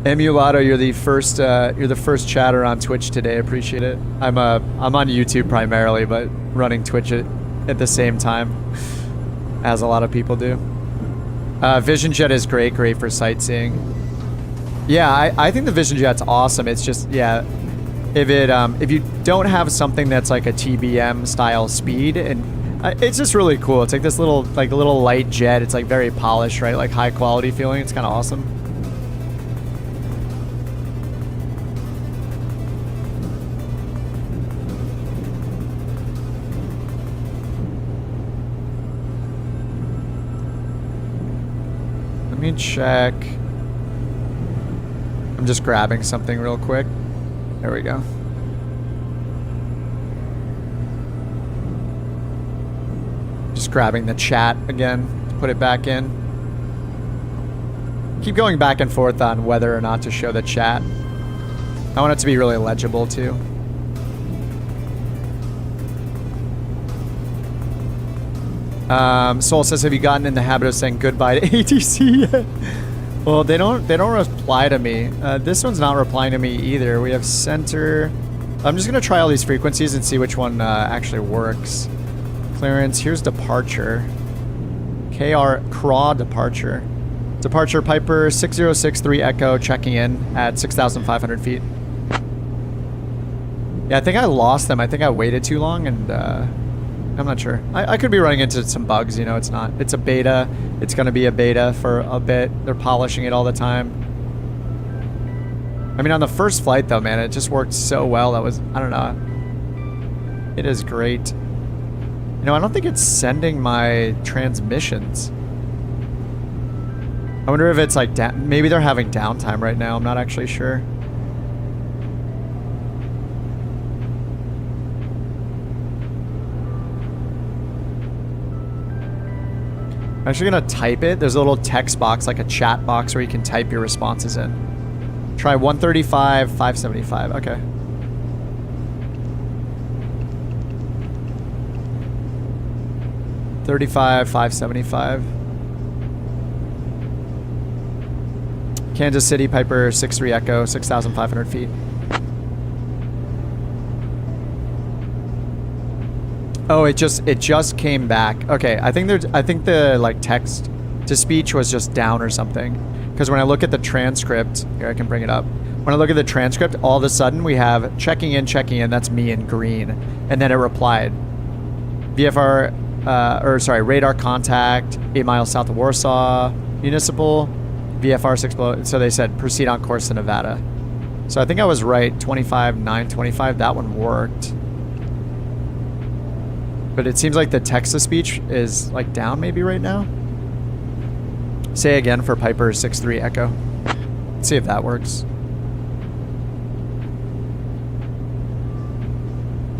A: Emulato, you're the first chatter on Twitch today. Appreciate it. I'm on YouTube primarily, but running Twitch at the same time, as a lot of people do. Vision Jet is great for sightseeing. Yeah, I think the Vision Jet's awesome. It's just, yeah, if you don't have something that's like a TBM style speed, and it's just really cool. It's like this little light jet. It's like very polished, right? Like high quality feeling. It's kind of awesome. Let me check. I'm just grabbing something real quick. There we go. Just grabbing the chat again to put it back in. Keep going back and forth on whether or not to show the chat. I want it to be really legible too. Soul says, have you gotten in the habit of saying goodbye to ATC yet? Well, they don't reply to me. This one's not replying to me either. We have center. I'm just gonna try all these frequencies and see which one actually works. Clearance. Here's departure. Craw departure. Departure Piper 6063 Echo checking in at 6,500 feet. Yeah, I think I lost them. I think I waited too long, and I'm not sure. I could be running into some bugs, you know, it's not. It's a beta. It's going to be a beta for a bit. They're polishing it all the time. I mean, on the first flight, though, man, it just worked so well. That was, I don't know. It is great. You know, I don't think it's sending my transmissions. I wonder if it's like, maybe they're having downtime right now. I'm not actually sure. I'm actually gonna type it. There's a little text box, like a chat box, where you can type your responses in. Try 135, 575. Okay. $35, 575. Kansas City Piper 63 Echo, 6,500 feet. Oh, it just came back. Okay, I think the like text to speech was just down or something. Because when I look at the transcript, here I can bring it up. When I look at the transcript, all of a sudden we have checking in, that's me in green, and then it replied, radar contact, 8 miles south of Warsaw, municipal, VFR 6 below. So they said proceed on course to Nevada. So I think I was right. 25, 925. That one worked. But it seems like the text-to-speech is like down maybe right now. Say again for Piper 63 Echo. Let's see if that works.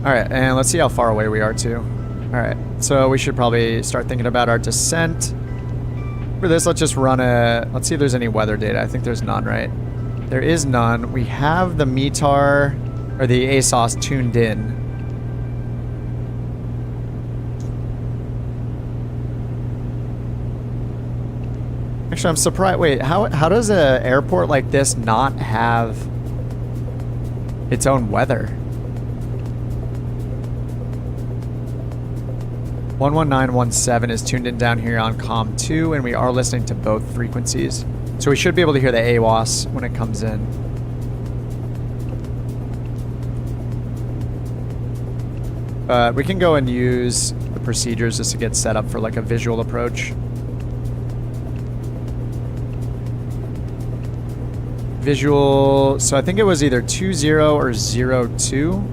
A: Alright, and let's see how far away we are too. Alright, so we should probably start thinking about our descent. For this, let's just run let's see if there's any weather data. I think there's none, right? There is none. We have the METAR, or the ASOS tuned in. Actually, I'm surprised. Wait, how does an airport like this not have its own weather? 11917 is tuned in down here on COM 2, and we are listening to both frequencies. So we should be able to hear the AWAS when it comes in. But we can go and use the procedures just to get set up for like a visual approach. Visual, so I think it was either 20 or 02. So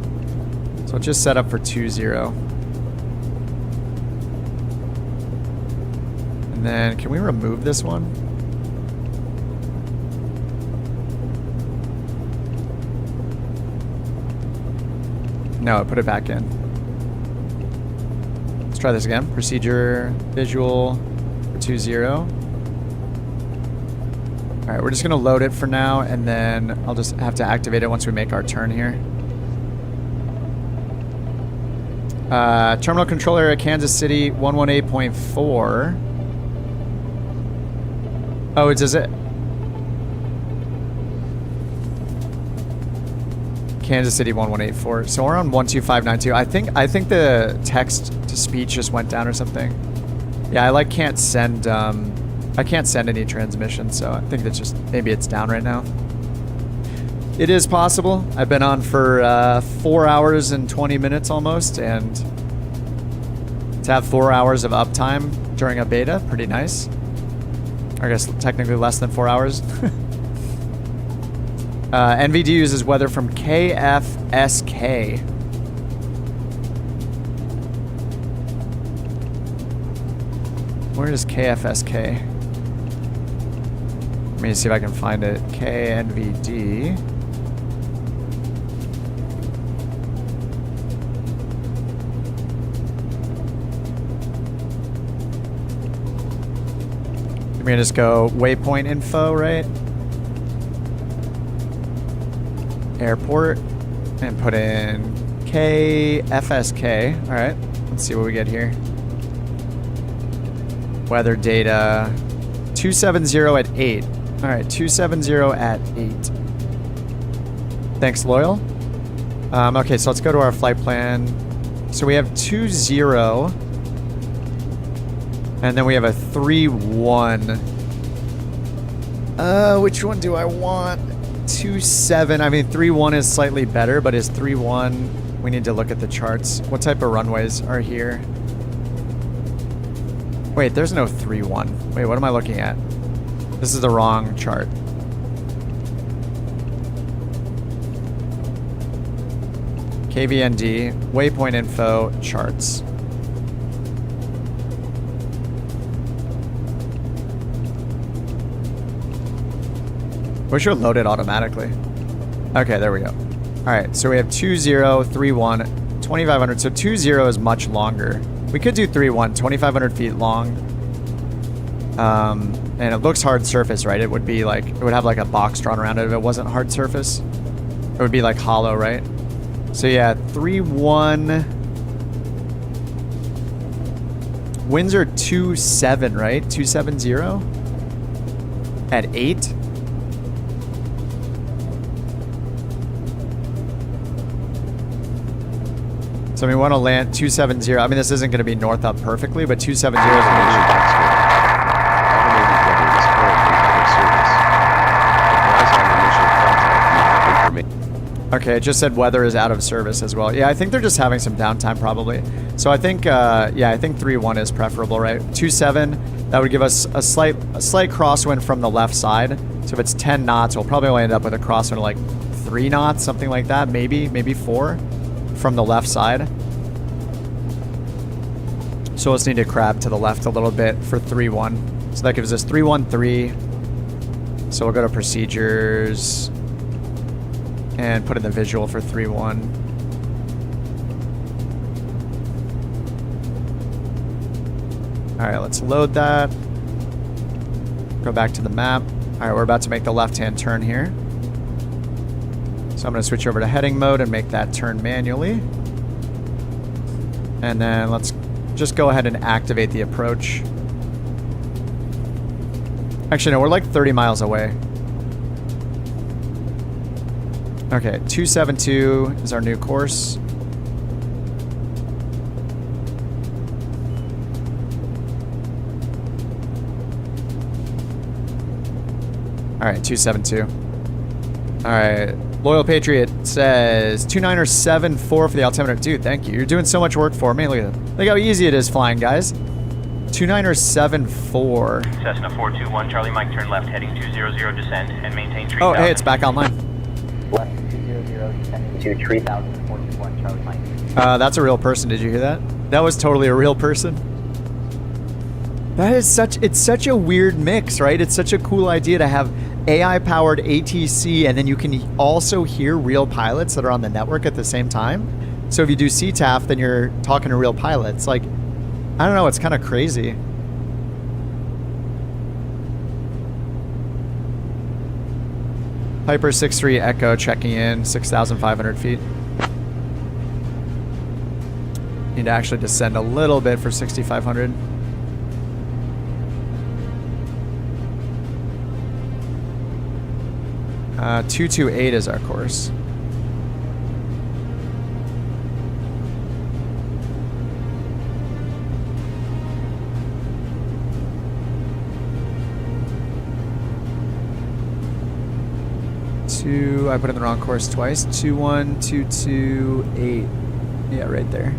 A: let's just set up for 20. And then can we remove this one? No, put it back in. Let's try this again. Procedure, visual, 20. Alright, we're just going to load it for now, and then I'll just have to activate it once we make our turn here. Terminal controller at Kansas City, 118.4. Oh, it does it. Kansas City 1184. So we're on 12592. I think the text to speech just went down or something. Yeah, I like can't send I can't send any transmissions, so I think that's just, maybe it's down right now. It is possible. I've been on for 4 hours and 20 minutes almost, and to have 4 hours of uptime during a beta, pretty nice. I guess technically less than 4 hours. NVD uses weather from KFSK. Where is KFSK? Let me see if I can find it. KNVD. I'm gonna just go waypoint info, right? Airport, and put in KFSK. All right, let's see what we get here. Weather data, 270 at 8. All right, 270 at 8. Thanks, Loyal. Okay, so let's go to our flight plan. So we have 20, and then we have a 31. Which one do I want? 27. I mean, 31 is slightly better, but is 31? We need to look at the charts. What type of runways are here? Wait, there's no 31. Wait, what am I looking at? This is the wrong chart. KVND, waypoint info, charts. Wish it would load it automatically. Okay, there we go. All right, so we have 20, 31, 2500. So 20 is much longer. We could do 31, 2500 feet long. And it looks hard surface, right? It would be like, it would have like a box drawn around it if it wasn't hard surface. It would be like hollow, right? So yeah, 31. Winds are 27, right? 270 at 8. So we want to land 270. I mean, this isn't going to be north up perfectly, but 270 is going to be... Okay, it just said weather is out of service as well. Yeah, I think they're just having some downtime probably. So I think, yeah, I think 3-1 is preferable, right? 2-7, that would give us a slight crosswind from the left side. So if it's 10 knots, we'll probably only end up with a crosswind of like 3 knots, something like that. Maybe 4 from the left side. So we'll just need to crab to the left a little bit for 3-1. So that gives us 3-1-3. So we'll go to procedures and put in the visual for 3-1. All right, let's load that. Go back to the map. All right, we're about to make the left-hand turn here. So I'm going to switch over to heading mode and make that turn manually. And then let's just go ahead and activate the approach. Actually, no, we're like 30 miles away. Okay, 272 is our new course. All right, 272. All right, Loyal Patriot says 29er74 for the altimeter. Dude, thank you. You're doing so much work for me. Look at that. Look how easy it is flying, guys. 29er74.
E: Cessna 421, Charlie Mike, turn left, heading 200, descend, and maintain 3000.
A: Oh, hey, it's back online.
G: Left 200, descending to 3000, 421, Charlie Mike.
A: That's a real person. Did you hear that? That was totally a real person. That is it's such a weird mix, right? It's such a cool idea to have AI-powered ATC, and then you can also hear real pilots that are on the network at the same time. So if you do CTAF, then you're talking to real pilots. Like, I don't know, it's kind of crazy. Piper 63 Echo checking in, 6,500 feet. Need to actually descend a little bit for 6,500. Uh, 228 is our course. I put in the wrong course twice. 21228. Yeah, right there.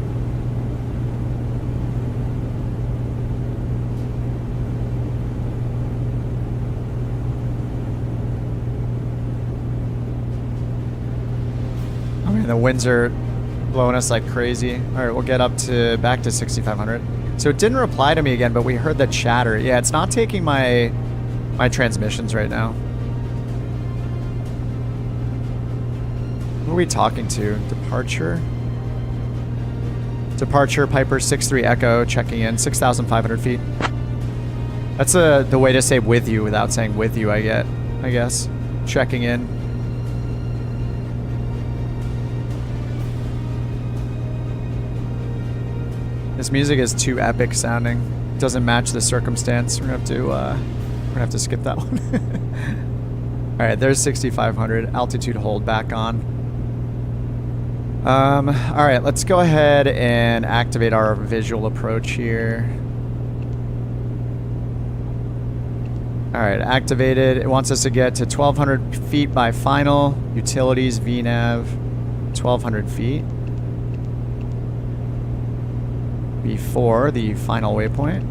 A: I mean, the winds are blowing us like crazy. All right, we'll get up to back to 6,500. So it didn't reply to me again, but we heard the chatter. Yeah, it's not taking my transmissions right now. Who are we talking to? Departure? Departure, Piper 63 Echo, checking in, 6,500 feet. That's the way to say with you without saying with you, I guess. Checking in. This music is too epic sounding. Doesn't match the circumstance. We're gonna have to skip that one. All right, there's 6,500. Altitude hold back on. All right, let's go ahead and activate our visual approach here. All right, activated. It wants us to get to 1,200 feet by final. Utilities, VNav, 1,200 feet. Before the final waypoint.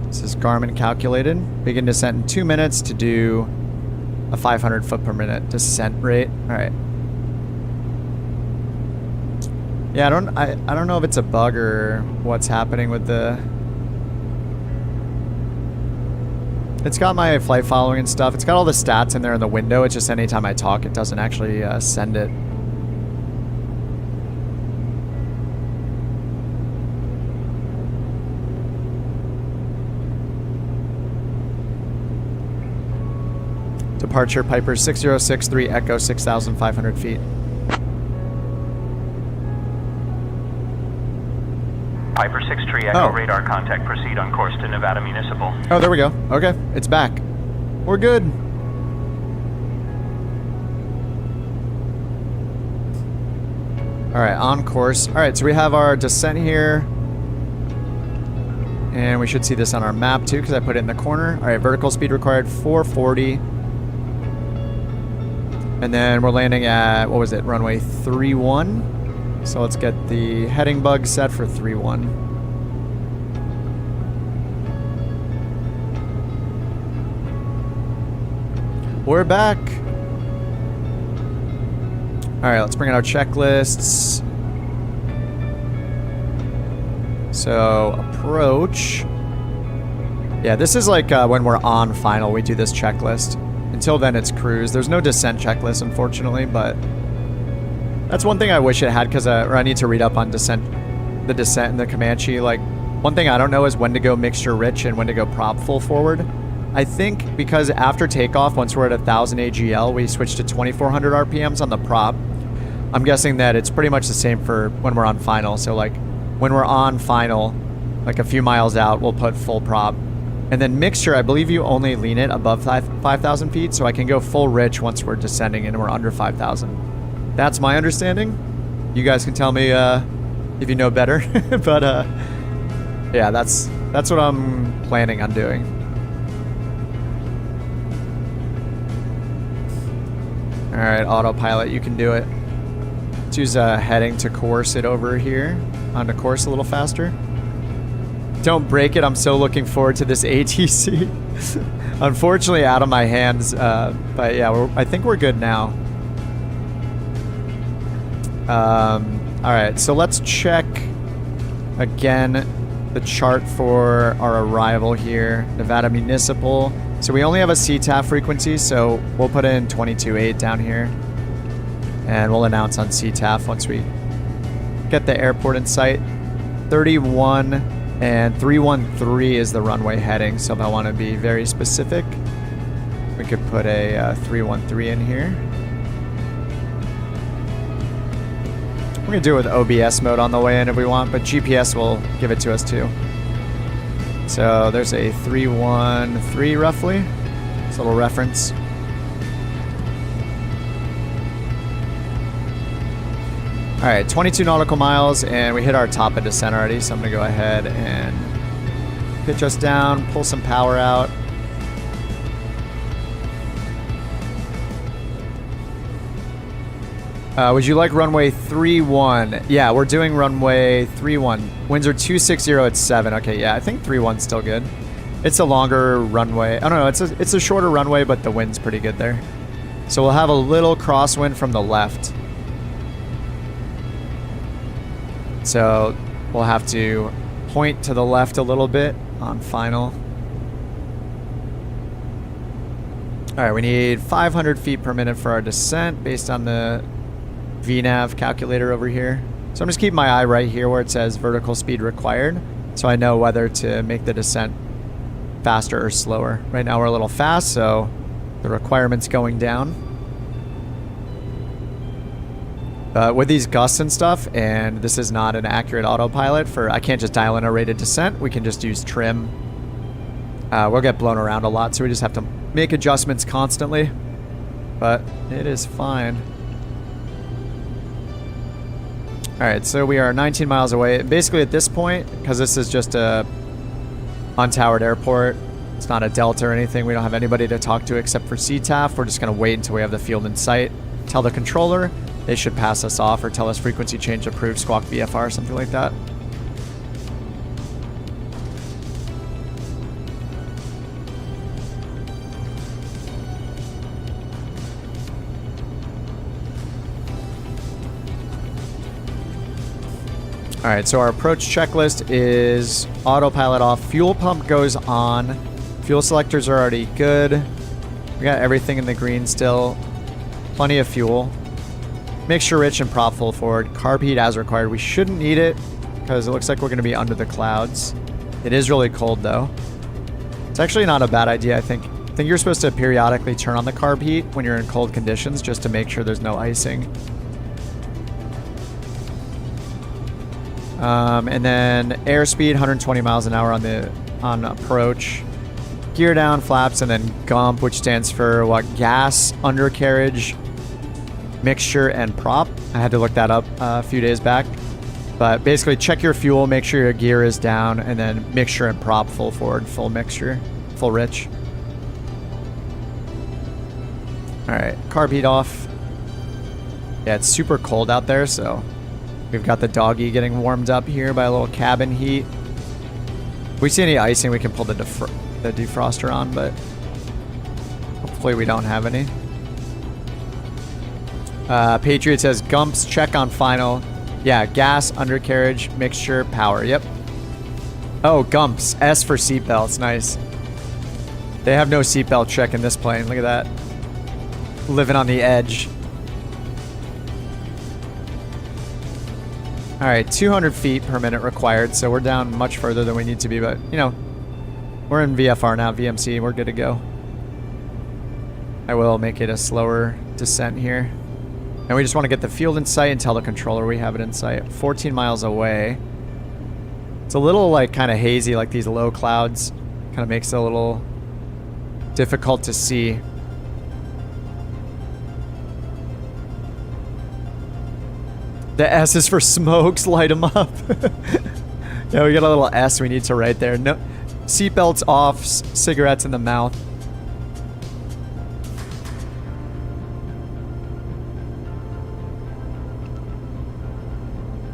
A: This is Garmin calculated. Begin descent in 2 minutes to do a 500 foot per minute descent rate. All right. Yeah, I don't know if it's a bug or what's happening with the. It's got my flight following and stuff. It's got all the stats in there in the window. It's just anytime I talk, it doesn't actually send it. Departure Piper 6063 Echo 6,500 feet.
E: Piper 63 Echo radar contact. Proceed on course to Nevada Municipal.
A: Oh, there we go. Okay, it's back. We're good. All right, on course. All right, so we have our descent here. And we should see this on our map too because I put it in the corner. All right, vertical speed required 440. And then we're landing at, what was it, runway 31. So let's get the heading bug set for 31. We're back. All right, let's bring in our checklists. So approach. Yeah, this is like when we're on final, we do this checklist. Until then, it's cruise. There's no descent checklist, unfortunately, but that's one thing I wish it had because I need to read up on the descent in the Comanche. Like, one thing I don't know is when to go mixture rich and when to go prop full forward. I think because after takeoff, once we're at 1,000 AGL, we switch to 2,400 RPMs on the prop. I'm guessing that it's pretty much the same for when we're on final. So, like, when we're on final, like a few miles out, we'll put full prop. And then mixture, I believe you only lean it above 5,000 feet, so I can go full rich once we're descending and we're under 5,000. That's my understanding. You guys can tell me if you know better. But yeah, that's what I'm planning on doing. All right, autopilot, you can do it. Let's use heading to course it over here onto course a little faster. Don't break it. I'm so looking forward to this ATC. Unfortunately, out of my hands. But yeah, I think we're good now. All right, so let's check again the chart for our arrival here. Nevada Municipal. So we only have a CTAF frequency, so we'll put in 22.8 down here. And we'll announce on CTAF once we get the airport in sight. 31 and 313 is the runway heading, so if I want to be very specific, we could put a 313 in here. We're going to do it with OBS mode on the way in if we want, but GPS will give it to us too. So there's a 313 roughly. It's a little reference. All right, 22 nautical miles, and we hit our top of descent already, so I'm going to go ahead and pitch us down, pull some power out. Would you like runway 31? Yeah, we're doing runway 31. Winds are 260 at 7. Okay, yeah, I think 31's still good. It's a longer runway. I don't know, it's a shorter runway, but the wind's pretty good there. So we'll have a little crosswind from the left. So we'll have to point to the left a little bit on final. All right, we need 500 feet per minute for our descent based on the VNav calculator over here. So I'm just keeping my eye right here where it says vertical speed required, so I know whether to make the descent faster or slower. Right now we're a little fast, so the requirement's going down. With these gusts and stuff, and this is not an accurate autopilot for, I can't just dial in a rated descent, we can just use trim. We'll get blown around a lot, so we just have to make adjustments constantly, but it is fine. Alright, so we are 19 miles away. Basically at this point, because this is just a untowered airport, it's not a Delta or anything, we don't have anybody to talk to except for CTAF, we're just going to wait until we have the field in sight. Tell the controller, they should pass us off or tell us frequency change approved, squawk VFR, something like that. All right, so our approach checklist is autopilot off, fuel pump goes on, fuel selectors are already good. We got everything in the green still, plenty of fuel. Mixture rich and prop full forward, carb heat as required. We shouldn't need it because it looks like we're gonna be under the clouds. It is really cold though. It's actually not a bad idea, I think. I think you're supposed to periodically turn on the carb heat when you're in cold conditions just to make sure there's no icing. And then airspeed 120 miles an hour on approach, gear down, flaps, and then GUMP, which stands for what? Gas, undercarriage, mixture, and prop. I had to look that up a few days back, but basically check your fuel, make sure your gear is down, and then mixture and prop full forward, full mixture, full rich. All right, carb heat off. Yeah, it's super cold out there, so we've got the doggy getting warmed up here by a little cabin heat. If we see any icing, we can pull the defroster on, but hopefully we don't have any. Patriot says, Gumps, check on final. Yeah, gas, undercarriage, mixture, power. Yep. Oh, Gumps. S for seatbelts. Nice. They have no seatbelt check in this plane. Look at that. Living on the edge. Alright, 200 feet per minute required, so we're down much further than we need to be, but, you know, we're in VFR now, VMC, we're good to go. I will make it a slower descent here. And we just want to get the field in sight and tell the controller we have it in sight. 14 miles away. It's a little, like, kind of hazy, like these low clouds. Kind of makes it a little difficult to see. The S is for smokes, light them up. Yeah, we got a little S we need to write there. No, seatbelts off, cigarettes in the mouth.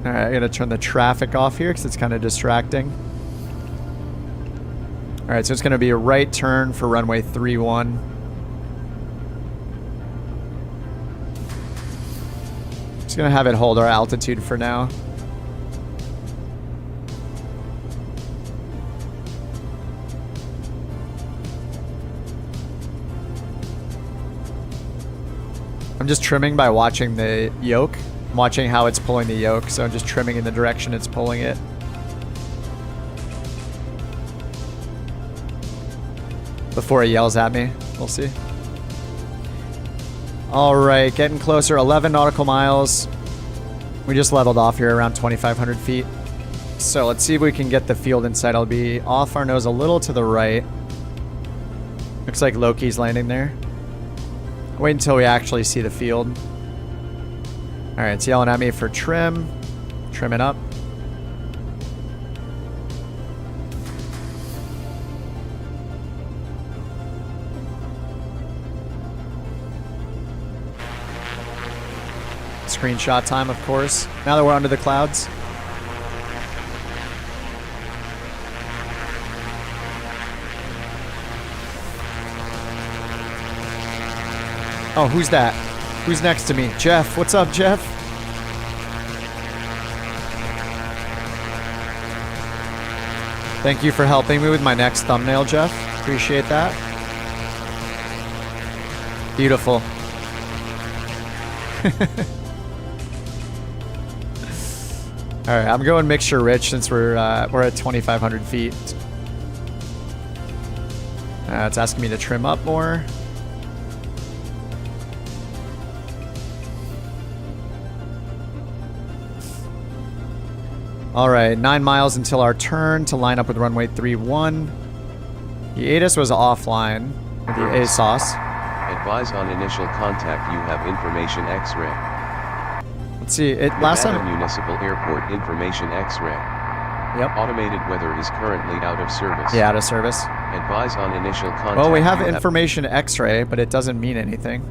A: All right, I gotta turn the traffic off here because it's kind of distracting. All right, so it's gonna be a right turn for runway 31. Just gonna have it hold our altitude for now. I'm just trimming by watching the yoke. I'm watching how it's pulling the yoke, so I'm just trimming in the direction it's pulling it. Before it yells at me, we'll see. All right, getting closer, 11 nautical miles. We just leveled off here around 2,500 feet. So let's see if we can get the field in sight. I'll be off our nose a little to the right. Looks like Loki's landing there. Wait until we actually see the field. All right, it's yelling at me for trim. Trim it up. screenshot time, of course. Now that we're under the clouds. Oh, who's that? Who's next to me? Jeff. What's up, Jeff? Thank you for helping me with my next thumbnail, Jeff. Appreciate that. Beautiful. All right, I'm going mixture rich since we're at 2,500 feet. It's asking me to trim up more. All right, 9 miles until our turn to line up with runway 31. The ATIS was offline with the ASOS.
C: Advise on initial contact. You have information X-ray.
A: Let's see. Last
C: Nevada
A: time.
C: Municipal Airport information X-ray.
A: Yep.
C: Automated weather is currently out of service.
A: Yeah, out of service.
C: Advise on initial contact.
A: Well, we have
C: You
A: information X-ray, but it doesn't mean anything.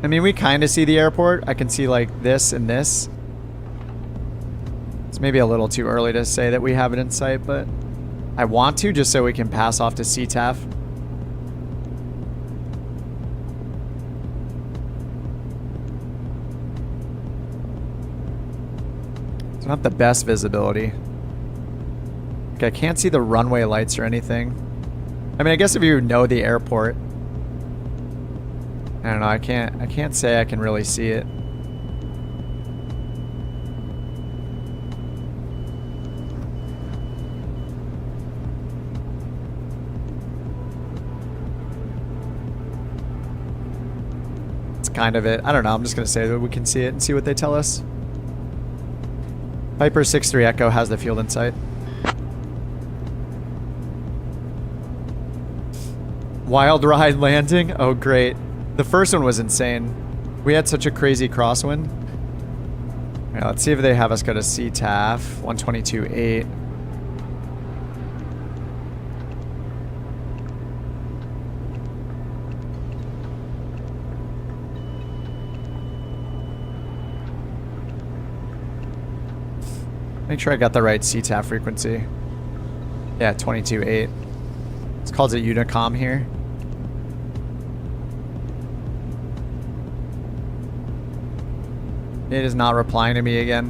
A: I mean, we kind of see the airport. I can see like this and this. It's maybe a little too early to say that we have it in sight, but I want to just so we can pass off to CTAF. It's not the best visibility. Like, I can't see the runway lights or anything. I mean, I guess if you know the airport, I don't know. I can't say I can really see it. It's kind of it. I don't know. I'm just gonna say that we can see it and see what they tell us. Piper 63 Echo has the field in sight. Wild ride landing? Oh, great. The first one was insane. We had such a crazy crosswind. Yeah, let's see if they have us go to CTAF 122.8. Make sure I got the right CTAF frequency. Yeah, 22.8. It's called it Unicom here. It is not replying to me again.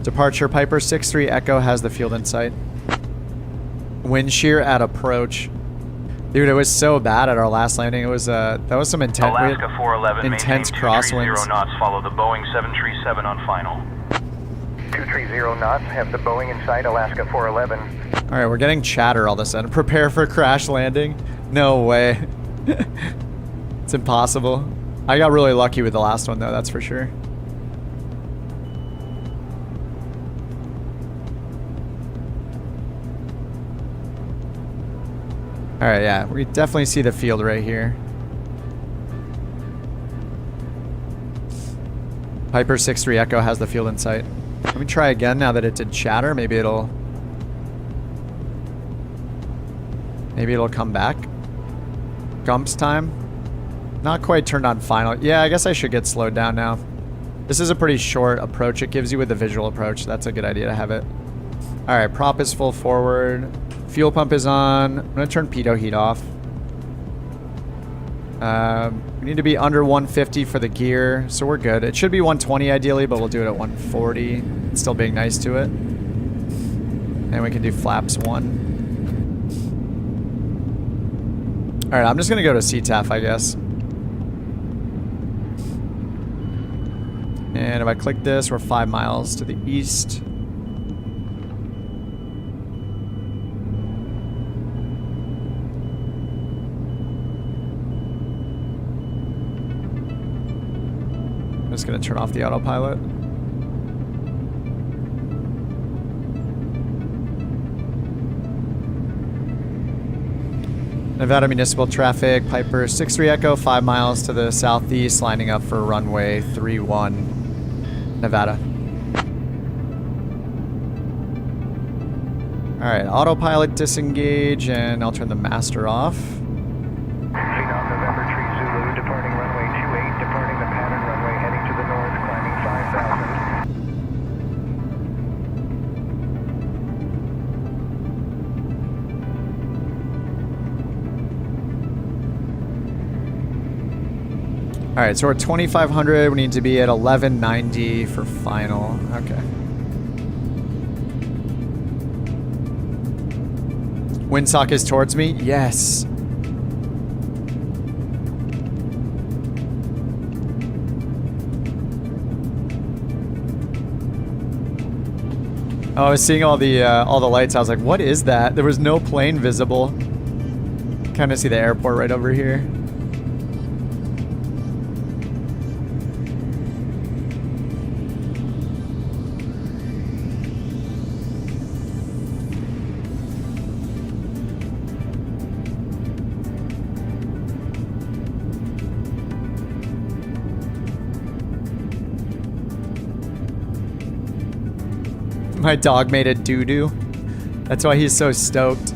A: Departure Piper 63 Echo has the field in sight. Wind shear at approach. Dude, it was so bad at our last landing. It was that was some intense
E: Alaska 411,
A: intense crosswinds.
E: 230 knots, follow the Boeing 737 on final.
D: 230 knots, have the Boeing in sight, Alaska 411.
A: All right, we're getting chatter all of a sudden. Prepare for crash landing. No way. It's impossible. I got really lucky with the last one though, that's for sure. All right, yeah, we definitely see the field right here. Piper 63 Echo has the field in sight. Let me try again now that it did chatter. Maybe it'll come back. Gumps time. Not quite turned on final. Yeah, I guess I should get slowed down now. This is a pretty short approach it gives you with the visual approach. That's a good idea to have it. All right, prop is full forward. Fuel pump is on. I'm gonna turn pitot heat off. We need to be under 150 for the gear, so we're good. It should be 120 ideally, but we'll do it at 140. It's still being nice to it. And we can do flaps 1. All right, I'm just gonna go to CTAF, I guess. And if I click this, we're 5 miles to the east. I'm just gonna turn off the autopilot. Nevada municipal traffic, Piper 63 Echo, 5 miles to the southeast, lining up for runway 31, Nevada. All right, autopilot disengage, and I'll turn the master off. All right, so we're at 2,500. We need to be at 1190 for final. Okay. Windsock is towards me? Yes. Oh, I was seeing all the lights. I was like, what is that? There was no plane visible. Kind of see the airport right over here. My dog made a doo-doo. That's why he's so stoked.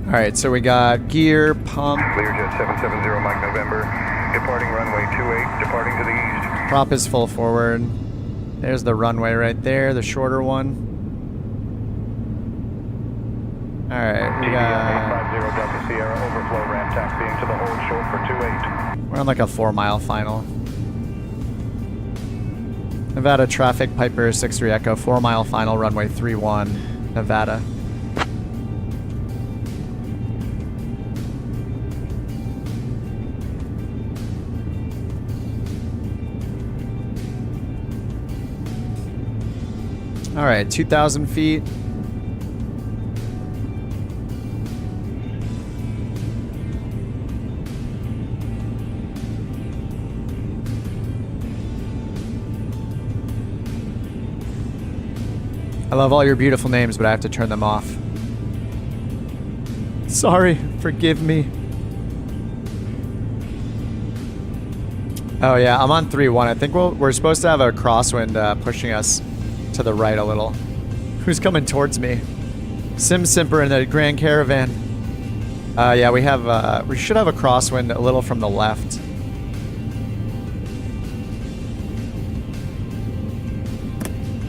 A: All right, so we got gear, pump.
D: Learjet 770 Mike November, departing runway 28, departing to the east.
A: Prop is full forward. There's the runway right there, the shorter one. All right, we got...
D: 50 Delta Sierra, overflow ramp taxiing to the hold short for 28.
A: We're on like a 4-mile final. Nevada traffic, Piper 63 Echo, 4-mile final, runway 31, Nevada. All right, 2,000 feet. I love all your beautiful names, but I have to turn them off. Sorry, forgive me. Oh yeah, I'm on 3-1. I think we're supposed to have a crosswind pushing us to the right a little. Who's coming towards me? Sim Simper in the Grand Caravan. Yeah, we should have a crosswind a little from the left.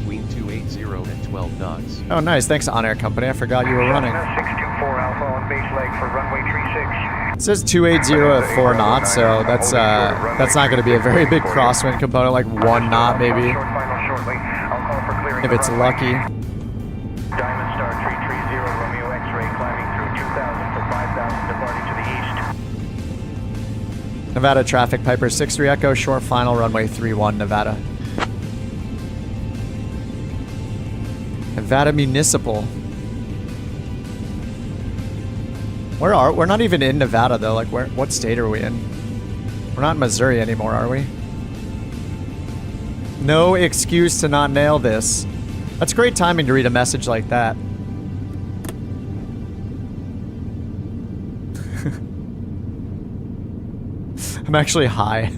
C: Wing 280 at 12 knots.
A: Oh, nice. Thanks, OnAir Company. I forgot you were running.
D: 624 Alpha on base leg for runway 36.
A: It says 280 at 4 knots, so that's not going to be a very big crosswind component, like 1 knot maybe, if it's lucky.
D: Diamond Star 330 Romeo X-ray climbing through 2,000 for 5,000 departing to the east.
A: Nevada traffic, Piper 63 Echo, short final, runway 31, Nevada. Nevada Municipal. We're not even in Nevada though. Like, what state are we in? We're not in Missouri anymore, are we? No excuse to not nail this. That's great timing to read a message like that. I'm actually high.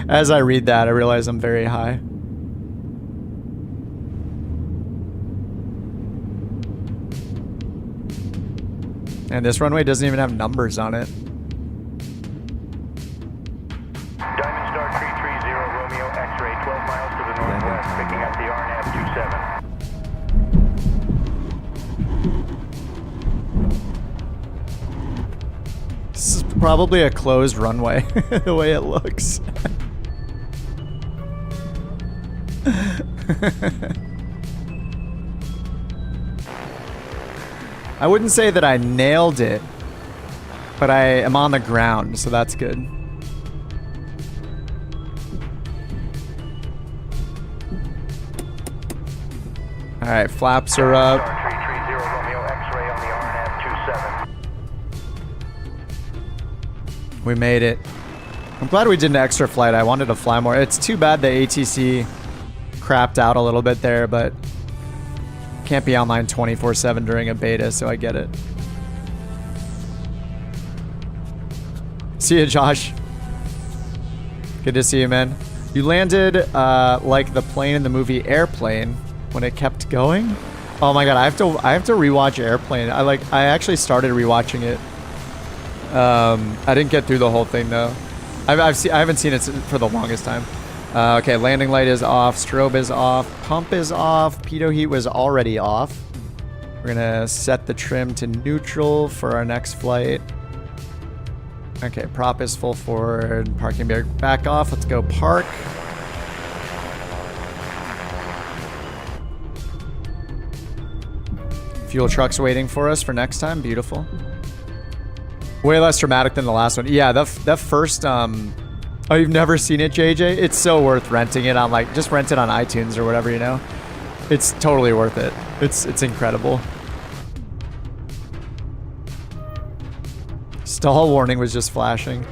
A: As I read that, I realize I'm very high. And this runway doesn't even have numbers on it.
D: Diamond Star 330 Romeo X-ray 12 miles to the northwest, picking up the RNAV 27.
A: This is probably a closed runway, the way it looks. I wouldn't say that I nailed it, but I am on the ground, so that's good. All right, flaps are up.
D: Star 330 Romeo X-ray on the RNAV 27.
A: We made it. I'm glad we did an extra flight. I wanted to fly more. It's too bad the ATC crapped out a little bit there, but can't be online 24/7 during a beta, so I get it. See you, Josh. Good to see you, man. You landed like the plane in the movie Airplane when it kept going. Oh my god, I have to rewatch Airplane. I actually started rewatching it. I didn't get through the whole thing though. I haven't seen it for the longest time. Okay, landing light is off. Strobe is off. Pump is off. Pitot heat was already off. We're gonna set the trim to neutral for our next flight. Okay, prop is full forward. Parking brake back off. Let's go park. Fuel truck's waiting for us for next time. Beautiful. Way less dramatic than the last one. Yeah, that first, oh, you've never seen it, JJ? It's so worth renting it on, like, just rent it on iTunes or whatever, you know? It's totally worth it. It's incredible. Stall warning was just flashing.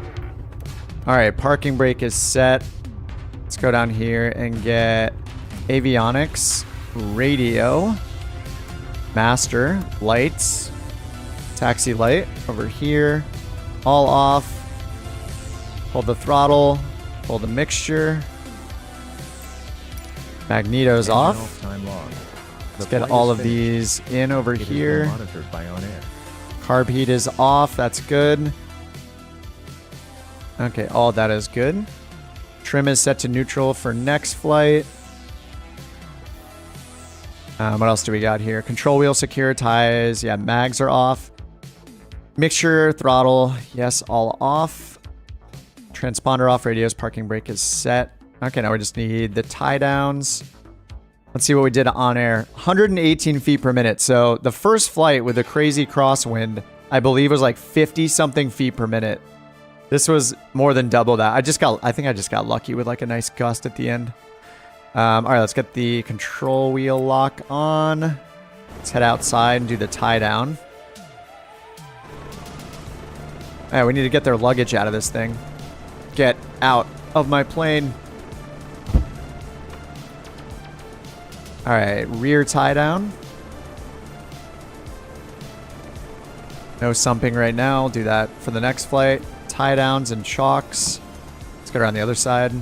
A: All right, parking brake is set. Let's go down here and get avionics, radio, master, lights, taxi light over here, all off. Hold the throttle, hold the mixture. Magneto's off. Let's get all of these in over here.
B: Monitored by OnAir.
A: Carb heat is off. That's good. Okay, all that is good. Trim is set to neutral for next flight. What else do we got here? Control wheel secure, ties. Yeah, mags are off. Mixture, throttle. Yes, all off. Transponder off. Radios, parking brake is set. Okay, now we just need the tie downs. Let's see what we did on air. 118 feet per minute. So the first flight with a crazy crosswind, I believe, was like 50 something feet per minute. This was more than double that. I think I just got lucky with like a nice gust at the end. All right, let's get the control wheel lock on. Let's head outside and do the tie down. All right, we need to get their luggage out of this thing. Get out of my plane. All right, rear tie down. No sumping right now. I'll do that for the next flight. Tie downs and chocks. Let's go around the other side.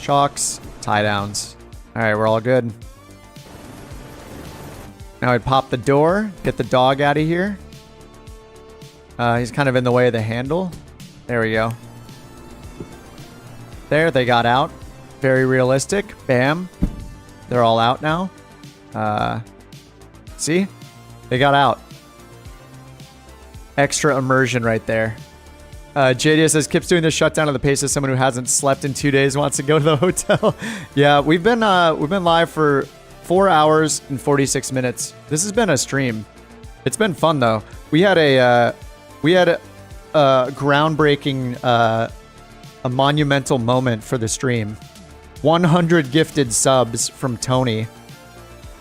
A: Chocks, tie downs. All right, we're all good. Now I'd pop the door, get the dog out of here. He's kind of in the way of the handle. There we go. There, they got out. Very realistic. Bam. They're all out now. See? They got out. Extra immersion right there. JD says, Kip's doing the shutdown at the pace of someone who hasn't slept in 2 days, wants to go to the hotel. Yeah, we've been live for 4 hours and 46 minutes. This has been a stream. It's been fun though. We had a groundbreaking, a monumental moment for the stream. 100 gifted subs from Tony,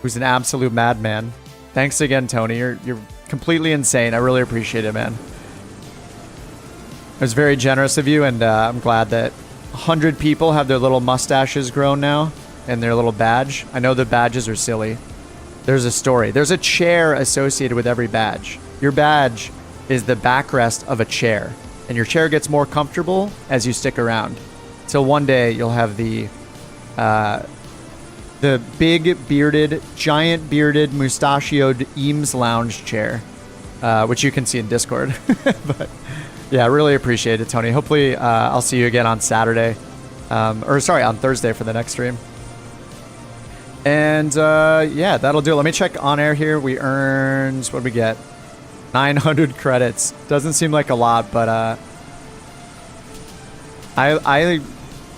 A: who's an absolute madman. Thanks again, Tony. You're completely insane. I really appreciate it, man. It was very generous of you, and I'm glad that 100 people have their little mustaches grown now and their little badge. I know the badges are silly. There's a story. There's a chair associated with every badge. Your badge is the backrest of a chair, and your chair gets more comfortable as you stick around. Till one day you'll have the big bearded, giant bearded, mustachioed Eames lounge chair, which you can see in Discord. But yeah, I really appreciate it, Tony. Hopefully I'll see you again on Saturday, on Thursday for the next stream. And yeah, that'll do it. Let me check on air here. We earned, what did we get? 900 credits. Doesn't seem like a lot, but I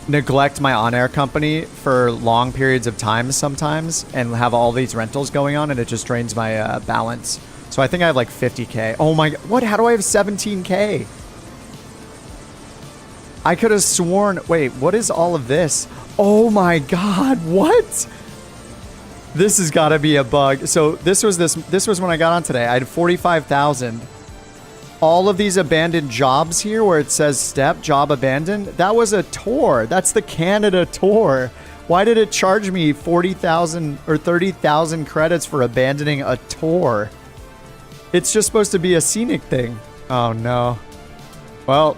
A: neglect my OnAir company for long periods of time sometimes and have all these rentals going on, and it just drains my balance. So I think I have like 50K. Oh my, what? How do I have 17K? I could have sworn, wait, what is all of this? Oh my God, what? This has got to be a bug. So this was when I got on today. I had 45,000. All of these abandoned jobs here where it says step job abandoned, that was a tour. That's the Canada tour. Why did it charge me 40,000 or 30,000 credits for abandoning a tour? It's just supposed to be a scenic thing. Oh no. Well,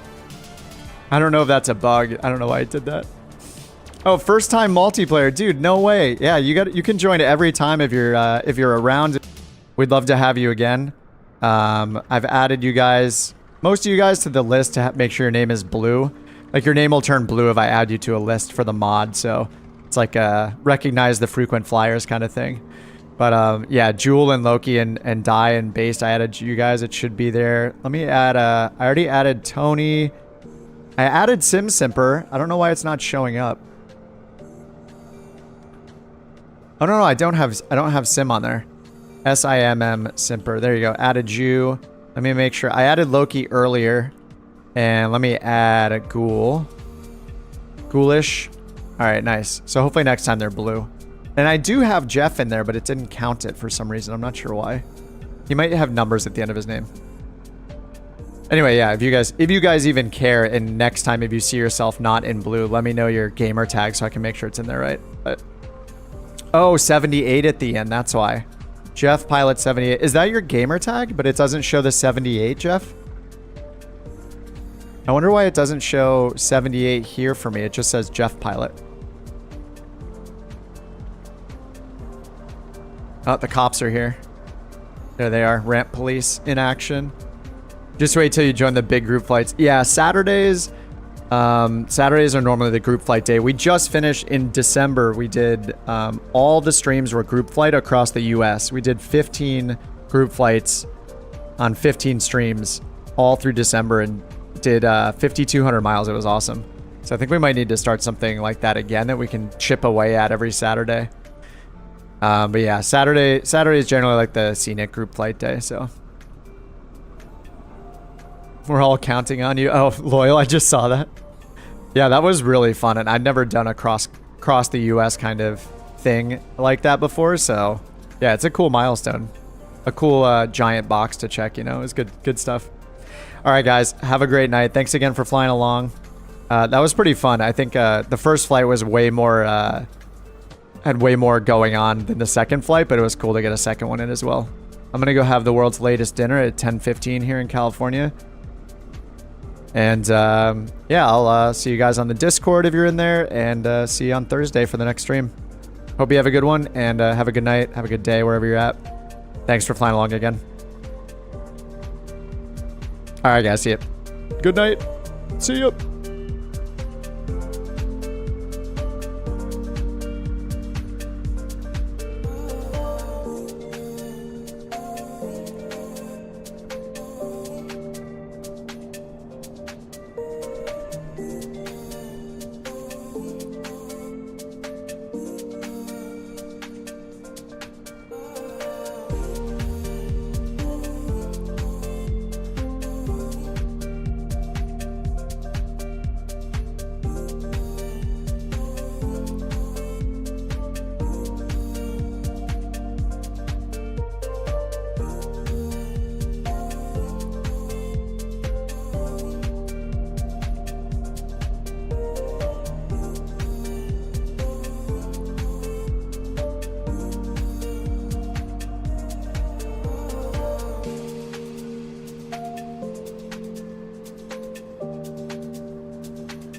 A: I don't know if that's a bug. I don't know why I did that. Oh, first time multiplayer, dude. No way. Yeah, you can join every time if you're around. We'd love to have you again. I've added you guys, most of you guys, to the list to make sure your name is blue. Like your name will turn blue if I add you to a list for the mod. So it's like a recognize the frequent flyers kind of thing. But yeah, Jewel and Loki and Die and Based, I added you guys. It should be there. Let me add I already added Tony. I added SimSimper. I don't know why it's not showing up. Oh no, I don't have Sim on there. SIMM Simper. There you go. Added you. Let me make sure. I added Loki earlier. And let me add a Ghoul. Ghoulish. Alright, nice. So hopefully next time they're blue. And I do have Jeff in there, but it didn't count it for some reason. I'm not sure why. He might have numbers at the end of his name. Anyway, yeah, if you guys even care, and next time if you see yourself not in blue, let me know your gamer tag so I can make sure it's in there, right? But oh, 78 at the end, that's why. Jeff Pilot 78. Is that your gamer tag? But it doesn't show the 78, Jeff? I wonder why it doesn't show 78 here for me. It just says Jeff Pilot. Oh, the cops are here. There they are. Ramp police in action. Just wait till you join the big group flights. Yeah, Saturdays. Saturdays are normally the group flight day. We just finished in December. We did all the streams were group flight across the US. We did 15 group flights on 15 streams all through December and did 5,200 miles. It was awesome. So I think we might need to start something like that again that we can chip away at every Saturday. But yeah, Saturday is generally like the scenic group flight day. So we're all counting on you. Oh, Loyal, I just saw that. Yeah, that was really fun. And I'd never done a cross the US kind of thing like that before. So yeah, it's a cool milestone. A cool giant box to check, you know. It was good stuff. All right, guys, have a great night. Thanks again for flying along. That was pretty fun. I think the first flight was way more, had way more going on than the second flight, but it was cool to get a second one in as well. I'm going to go have the world's latest dinner at 10:15 here in California. And yeah, I'll see you guys on the Discord if you're in there, and see you on Thursday for the next stream. Hope you have a good one, and have a good night. Have a good day wherever you're at. Thanks for flying along again. All right, guys. See you. Good night. See you.